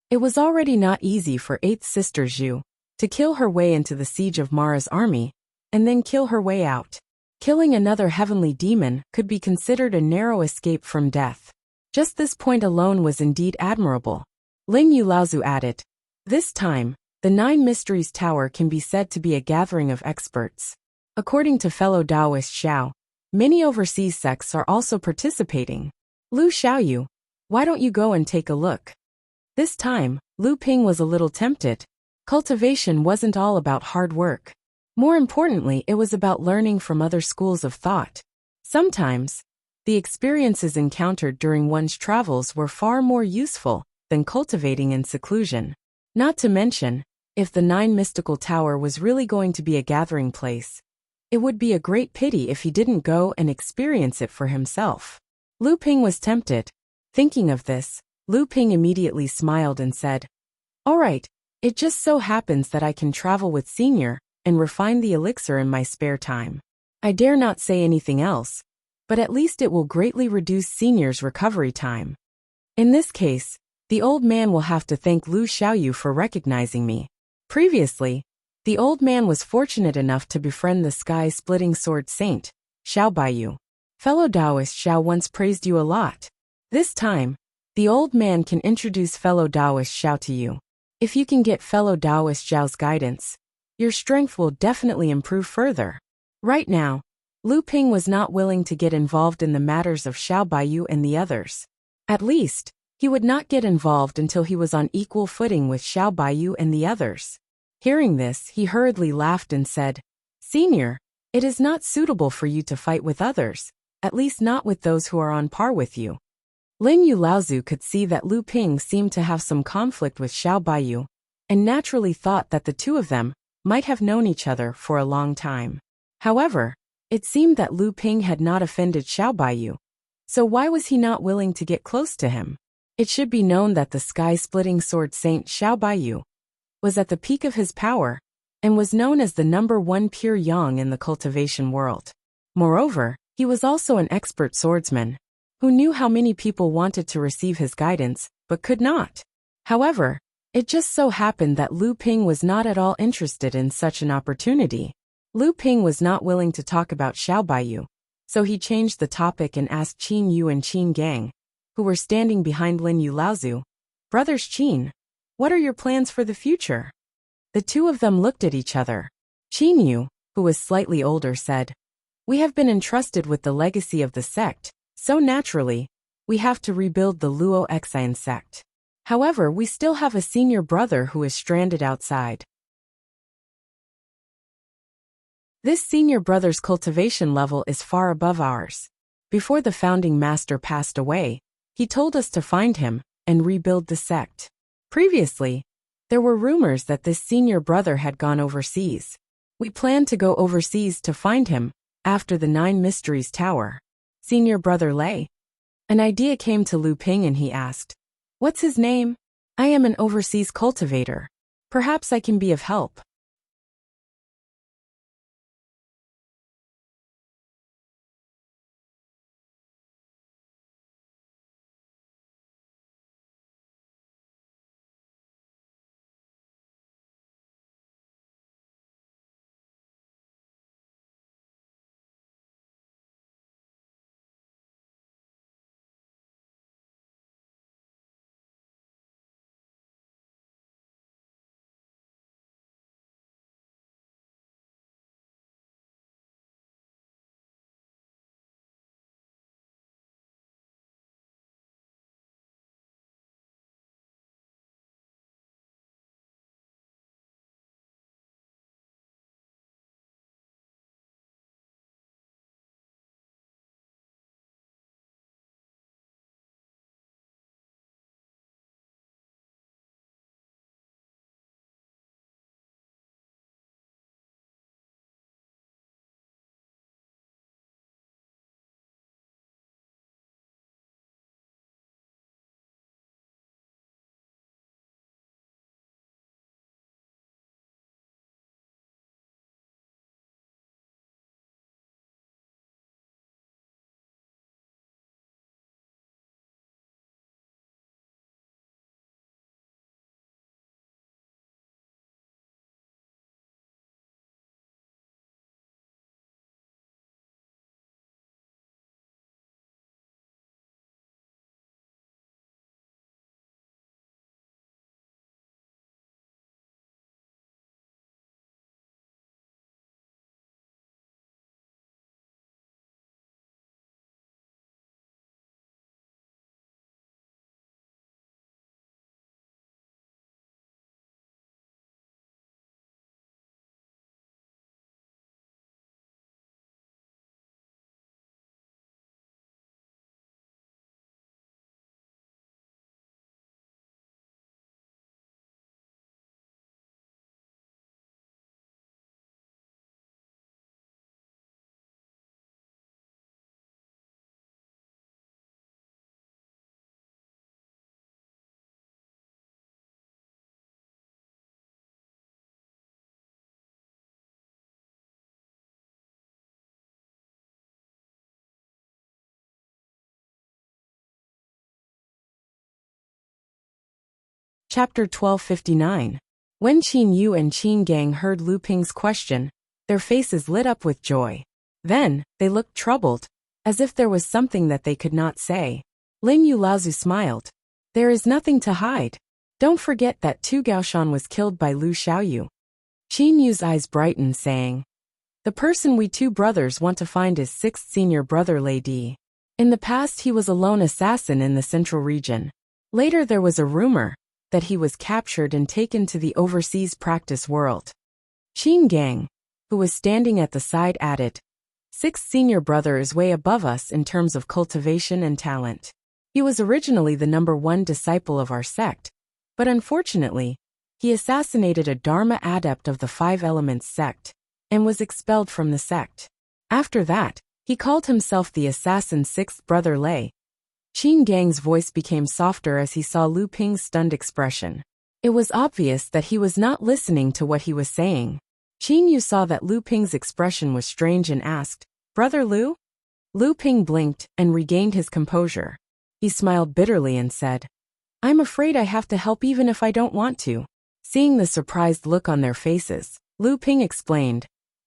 It was already not easy for Eighth Sister Zhu to kill her way into the siege of Mara's army, and then kill her way out. Killing another heavenly demon could be considered a narrow escape from death. Just this point alone was indeed admirable. Lin Yulaozu added, "This time, the Nine Mysteries Tower can be said to be a gathering of experts. According to fellow Taoist Xiao, many overseas sects are also participating. Lu Xiaoyu, why don't you go and take a look?" This time, Lu Ping was a little tempted. Cultivation wasn't all about hard work. More importantly, it was about learning from other schools of thought. Sometimes, the experiences encountered during one's travels were far more useful than cultivating in seclusion. Not to mention, if the Nine Mystical Tower was really going to be a gathering place, it would be a great pity if he didn't go and experience it for himself. Lu Ping was tempted. Thinking of this, Lu Ping immediately smiled and said, "All right, it just so happens that I can travel with Senior and refine the elixir in my spare time. I dare not say anything else, but at least it will greatly reduce Senior's recovery time. In this case, the old man will have to thank Lu Xiaoyu for recognizing me. Previously, the old man was fortunate enough to befriend the sky-splitting sword saint, Xiao Baiyu. Fellow Taoist Xiao once praised you a lot. This time, the old man can introduce fellow Taoist Xiao to you. If you can get fellow Taoist Xiao's guidance, your strength will definitely improve further." Right now, Lu Ping was not willing to get involved in the matters of Xiao Baiyu and the others. At least, he would not get involved until he was on equal footing with Xiao Baiyu and the others. Hearing this, he hurriedly laughed and said, "Senior, it is not suitable for you to fight with others, at least not with those who are on par with you." Lin Yulaozu could see that Lu Ping seemed to have some conflict with Xiao Baiyu, and naturally thought that the two of them might have known each other for a long time. However, it seemed that Lu Ping had not offended Xiao Baiyu, so why was he not willing to get close to him? It should be known that the sky-splitting sword saint Xiao Baiyu was at the peak of his power, and was known as the #1 pure yang in the cultivation world. Moreover, he was also an expert swordsman, who knew how many people wanted to receive his guidance, but could not. However, it just so happened that Lu Ping was not at all interested in such an opportunity. Lu Ping was not willing to talk about Xiao Baiyu, so he changed the topic and asked Qin Yu and Qin Gang, who were standing behind Lin Yu Laozu, "Brothers Qin, what are your plans for the future?" The two of them looked at each other. Qin Yu, who was slightly older, said, "We have been entrusted with the legacy of the sect, so naturally, we have to rebuild the Luo Xian sect. However, we still have a senior brother who is stranded outside. This senior brother's cultivation level is far above ours. Before the founding master passed away, he told us to find him and rebuild the sect. Previously, there were rumors that this senior brother had gone overseas. We plan to go overseas to find him after the 9 Mysteries Tower." Senior brother Lei. An idea came to Lu Ping and he asked, "What's his name? I am an overseas cultivator. Perhaps I can be of help." Chapter 1259. When Qin Yu and Qin Gang heard Lu Ping's question, their faces lit up with joy. Then, they looked troubled, as if there was something that they could not say. Lin Yu Laozu smiled. "There is nothing to hide. Don't forget that Tu Gaoshan was killed by Lu Xiaoyu." Qin Yu's eyes brightened, saying, "The person we two brothers want to find is 6th senior brother Lei Di. In the past he was a lone assassin in the central region. Later there was a rumor that he was captured and taken to the overseas practice world." Qin Gang, who was standing at the side, added, 6th senior brother is way above us in terms of cultivation and talent. He was originally the #1 disciple of our sect, but unfortunately, he assassinated a Dharma adept of the 5 Elements sect, and was expelled from the sect. After that, he called himself the assassin 6th brother Lei. Qin Gang's voice became softer as he saw Lu Ping's stunned expression. It was obvious that he was not listening to what he was saying. Qin Yu saw that Lu Ping's expression was strange and asked, "Brother Lu?" Lu Ping blinked and regained his composure. He smiled bitterly and said, "I'm afraid I have to help even if I don't want to." Seeing the surprised look on their faces, Lu Ping explained,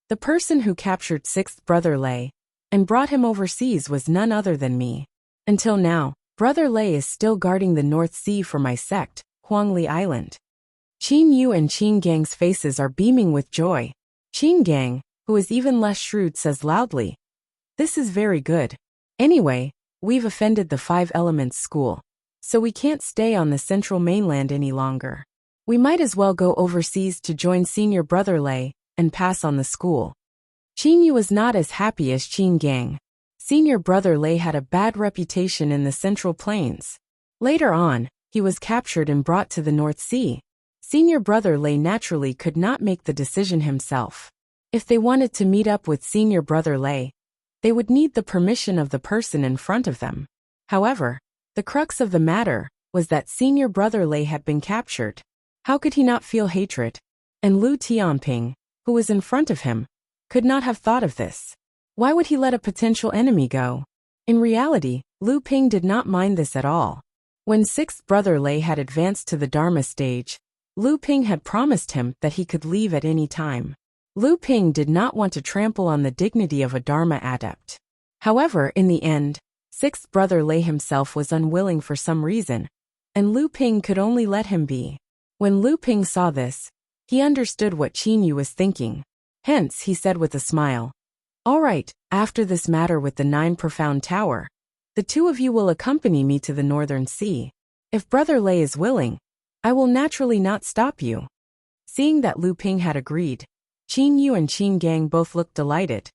"The person who captured sixth brother Lei and brought him overseas was none other than me. Until now, Brother Lei is still guarding the North Sea for my sect, Huangli Island." Qin Yu and Qin Gang's faces are beaming with joy. Qin Gang, who is even less shrewd, says loudly, "This is very good. Anyway, we've offended the Five Elements School, so we can't stay on the central mainland any longer. We might as well go overseas to join senior brother Lei and pass on the school." Qin Yu was not as happy as Qin Gang. Senior brother Lei had a bad reputation in the Central Plains. Later on, he was captured and brought to the North Sea. Senior brother Lei naturally could not make the decision himself. If they wanted to meet up with senior brother Lei, they would need the permission of the person in front of them. However, the crux of the matter was that senior brother Lei had been captured. How could he not feel hatred? And Lu Tianping, who was in front of him, could not have thought of this. Why would he let a potential enemy go? In reality, Lu Ping did not mind this at all. When sixth brother Lei had advanced to the Dharma stage, Lu Ping had promised him that he could leave at any time. Lu Ping did not want to trample on the dignity of a Dharma adept. However, in the end, sixth brother Lei himself was unwilling for some reason, and Lu Ping could only let him be. When Lu Ping saw this, he understood what Qin Yu was thinking. Hence, he said with a smile, "All right, after this matter with the 9 profound tower, the two of you will accompany me to the Northern Sea. If brother Lei is willing, I will naturally not stop you." Seeing that Lu Ping had agreed, Qin Yu and Qin Gang both looked delighted.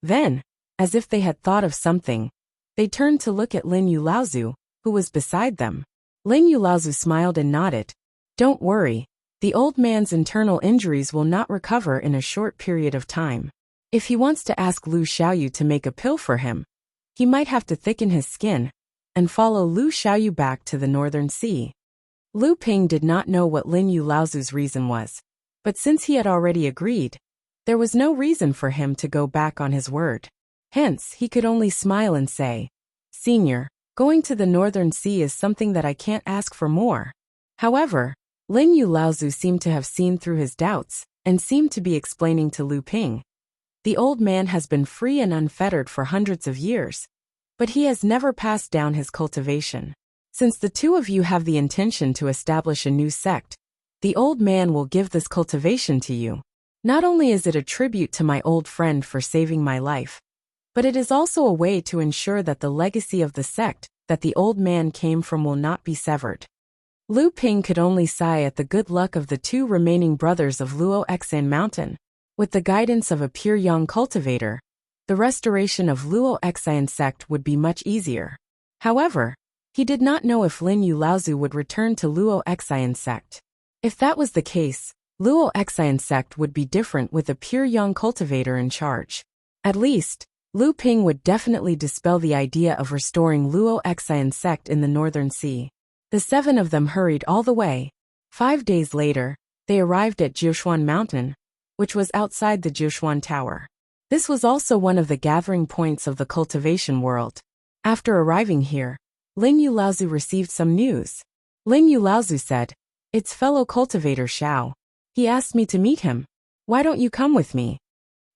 Then, as if they had thought of something, they turned to look at Lin Yu Laozu, who was beside them. Lin Yu Laozu smiled and nodded. "Don't worry, the old man's internal injuries will not recover in a short period of time. If he wants to ask Lu Xiaoyu to make a pill for him, he might have to thicken his skin and follow Lu Xiaoyu back to the Northern Sea." Lu Ping did not know what Lin Yu Laozu's reason was, but since he had already agreed, there was no reason for him to go back on his word. Hence, he could only smile and say, "Senior, going to the Northern Sea is something that I can't ask for more." However, Lin Yu Laozu seemed to have seen through his doubts and seemed to be explaining to Lu Ping, "The old man has been free and unfettered for hundreds of years, but he has never passed down his cultivation. Since the two of you have the intention to establish a new sect, the old man will give this cultivation to you. Not only is it a tribute to my old friend for saving my life, but it is also a way to ensure that the legacy of the sect that the old man came from will not be severed." Lu Ping could only sigh at the good luck of the two remaining brothers of Luo Xan Mountain. With the guidance of a pure young cultivator, the restoration of Luo Xan sect would be much easier. However, he did not know if Lin Yu Laozu would return to Luo Xan sect. If that was the case, Luo Xan sect would be different with a pure young cultivator in charge. At least, Lu Ping would definitely dispel the idea of restoring Luo Xan sect in the Northern Sea. The 7 of them hurried all the way. 5 days later, they arrived at Jiushuan Mountain, which was outside the Jiushuan Tower. This was also one of the gathering points of the cultivation world. After arriving here, Lin Yu Laozu received some news. Lin Yu Laozu said, "It's fellow cultivator Xiao. He asked me to meet him. Why don't you come with me?"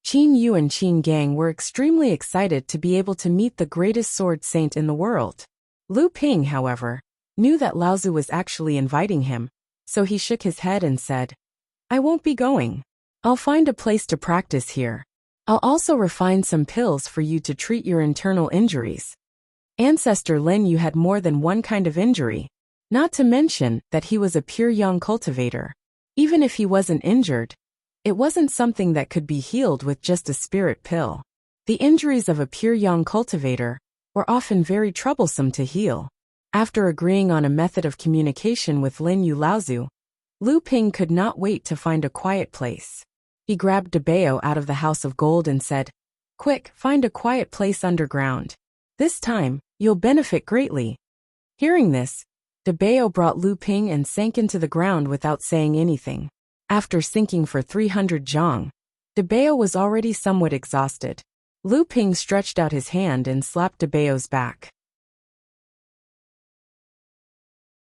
Qin Yu and Qin Gang were extremely excited to be able to meet the greatest sword saint in the world. Lu Ping, however, knew that Laozu was actually inviting him, so he shook his head and said, "I won't be going. I'll find a place to practice here. I'll also refine some pills for you to treat your internal injuries." Ancestor Lin Yu had more than one kind of injury, not to mention that he was a pure young cultivator. Even if he wasn't injured, it wasn't something that could be healed with just a spirit pill. The injuries of a pure young cultivator were often very troublesome to heal. After agreeing on a method of communication with Lin Yu Laozu, Lu Ping could not wait to find a quiet place. He grabbed Debao out of the House of Gold and said, "Quick, find a quiet place underground. This time, you'll benefit greatly." Hearing this, Debao brought Lu Ping and sank into the ground without saying anything. After sinking for 300 zhang, Debao was already somewhat exhausted. Lu Ping stretched out his hand and slapped Debao's back.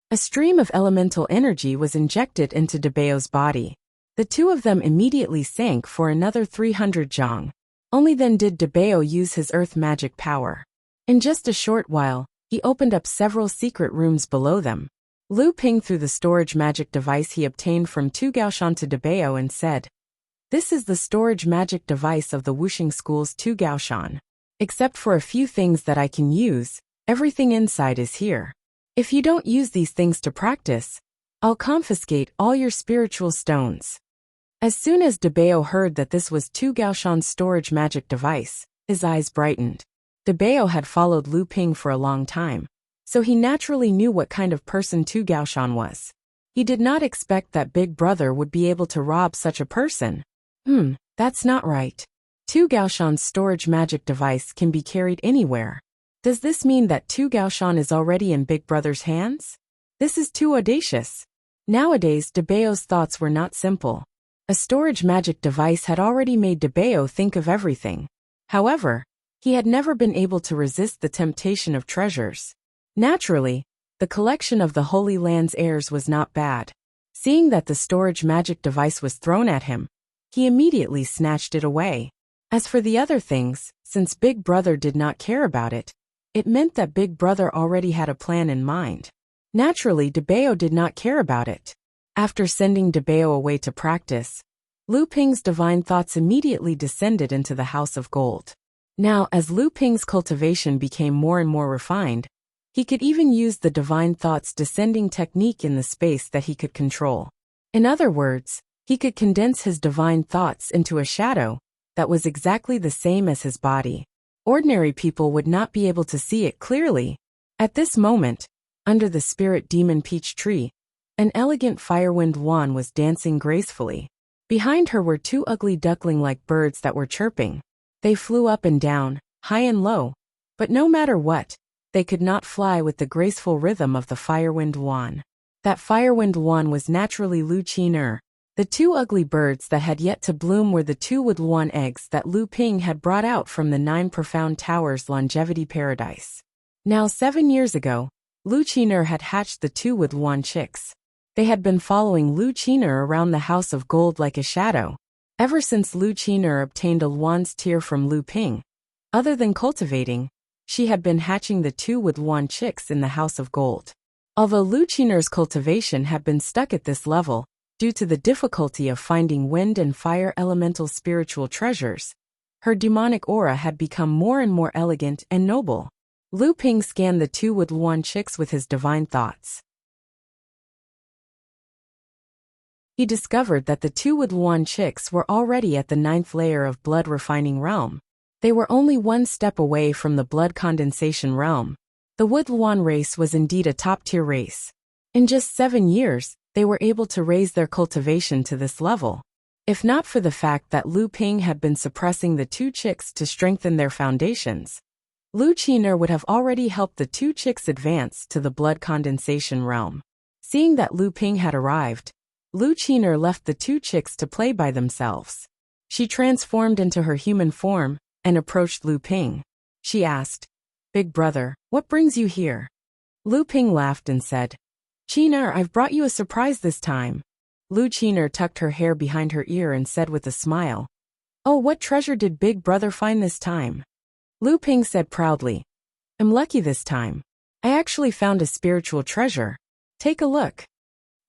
A stream of elemental energy was injected into Debao's body. The two of them immediately sank for another 300 zhang. Only then did Debao use his earth magic power. In just a short while, he opened up several secret rooms below them. Lu Ping threw the storage magic device he obtained from Tu Gaoshan to Debao and said, "This is the storage magic device of the Wuxia school's Tu Gaoshan. Except for a few things that I can use, everything inside is here. If you don't use these things to practice, I'll confiscate all your spiritual stones." As soon as Debao heard that this was Tu Gaoshan's storage magic device, his eyes brightened. Debao had followed Lu Ping for a long time, so he naturally knew what kind of person Tu Gaoshan was. He did not expect that Big Brother would be able to rob such a person. That's not right. Tu Gaoshan's storage magic device can be carried anywhere. Does this mean that Tu Gaoshan is already in Big Brother's hands? This is too audacious. Nowadays, Debao's thoughts were not simple. A storage magic device had already made Debao think of everything. However, he had never been able to resist the temptation of treasures. Naturally, the collection of the Holy Land's heirs was not bad. Seeing that the storage magic device was thrown at him, he immediately snatched it away. As for the other things, since Big Brother did not care about it, it meant that Big Brother already had a plan in mind. Naturally, Debao did not care about it. After sending Debao away to practice, Lu Ping's divine thoughts immediately descended into the House of Gold. Now, as Lu Ping's cultivation became more and more refined, he could even use the divine thoughts descending technique in the space that he could control. In other words, he could condense his divine thoughts into a shadow that was exactly the same as his body. Ordinary people would not be able to see it clearly. At this moment, under the spirit demon peach tree, an elegant firewind wand was dancing gracefully. Behind her were two ugly duckling-like birds that were chirping. They flew up and down, high and low, but no matter what, they could not fly with the graceful rhythm of the firewind wand. That firewind wand was naturally Lu Qiner. The two ugly birds that had yet to bloom were the two wood wand eggs that Lu Ping had brought out from the 9 profound towers longevity paradise. Now 7 years ago, Lu Qiner had hatched the two wood wand chicks. They had been following Lu Qiner around the House of Gold like a shadow. Ever since Lu Qiner obtained a wand's tear from Lu Ping, other than cultivating, she had been hatching the two wood wand chicks in the House of Gold. Although Lu Qiner's cultivation had been stuck at this level, due to the difficulty of finding wind and fire elemental spiritual treasures, her demonic aura had become more and more elegant and noble. Lu Ping scanned the two wood wand chicks with his divine thoughts. He discovered that the two wood wand chicks were already at the 9th layer of blood refining realm. They were only one step away from the blood condensation realm. The wood wand race was indeed a top-tier race. In just 7 years, they were able to raise their cultivation to this level. If not for the fact that Lu Ping had been suppressing the two chicks to strengthen their foundations, Lu Qiner would have already helped the two chicks advance to the blood condensation realm. Seeing that Lu Ping had arrived, Lu Qiner left the two chicks to play by themselves. She transformed into her human form and approached Lu Ping. She asked, "Big Brother, what brings you here?" Lu Ping laughed and said, "Qiner, I've brought you a surprise this time." Lu Qiner tucked her hair behind her ear and said with a smile, "Oh, what treasure did Big Brother find this time?" Lu Ping said proudly, "I'm lucky this time. I actually found a spiritual treasure. Take a look."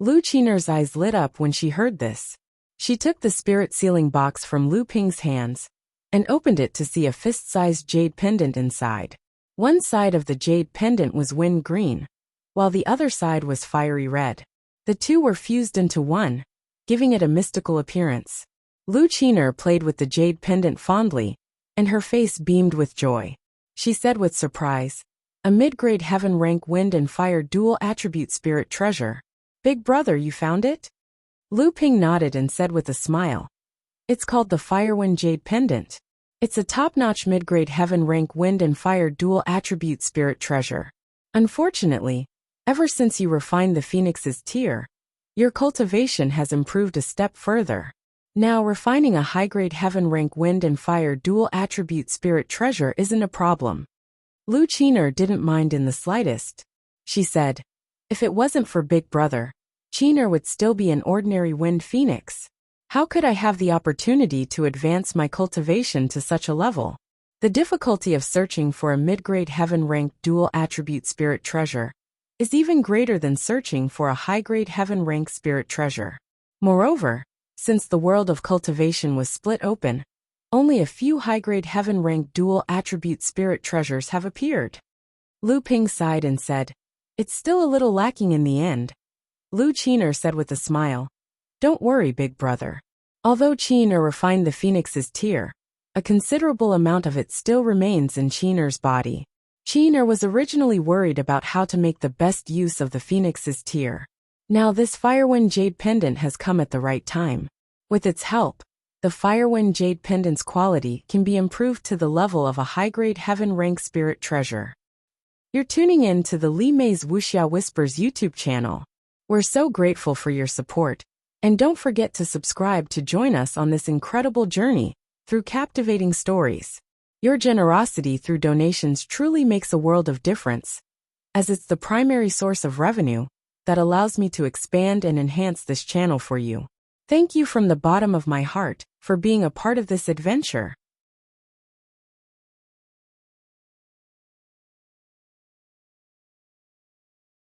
Lu Qiner's eyes lit up when she heard this. She took the spirit sealing box from Lu Ping's hands and opened it to see a fist-sized jade pendant inside. One side of the jade pendant was wind green, while the other side was fiery red. The two were fused into one, giving it a mystical appearance. Lu Qiner played with the jade pendant fondly, and her face beamed with joy. She said with surprise, "A mid-grade heaven rank wind and fire dual attribute spirit treasure. Big Brother, you found it?" Lu Ping nodded and said with a smile, "It's called the Firewind Jade Pendant. It's a top-notch mid-grade heaven rank wind and fire dual attribute spirit treasure. Unfortunately, Ever since you refined the Phoenix's tier, your cultivation has improved a step further. Now refining a high-grade heaven rank wind and fire dual attribute spirit treasure isn't a problem. Lu Qiner didn't mind in the slightest. She said, if it wasn't for Big Brother, Qiner would still be an ordinary wind phoenix. How could I have the opportunity to advance my cultivation to such a level? The difficulty of searching for a mid-grade heaven-ranked dual-attribute spirit treasure is even greater than searching for a high-grade heaven-ranked spirit treasure. Moreover, since the world of cultivation was split open, only a few high-grade heaven-ranked dual-attribute spirit treasures have appeared. Lu Ping sighed and said, it's still a little lacking in the end. Lu Qiner said with a smile, don't worry, Big Brother. Although Qiner refined the Phoenix's tier, a considerable amount of it still remains in Qiner's body. Qiner was originally worried about how to make the best use of the Phoenix's tier. Now this Firewind Jade Pendant has come at the right time. With its help, the Firewind Jade Pendant's quality can be improved to the level of a high-grade heaven rank spirit treasure. You're tuning in to the Li Mei's Wuxia Whispers YouTube channel. We're so grateful for your support, and don't forget to subscribe to join us on this incredible journey through captivating stories. Your generosity through donations truly makes a world of difference, as it's the primary source of revenue that allows me to expand and enhance this channel for you. Thank you from the bottom of my heart for being a part of this adventure.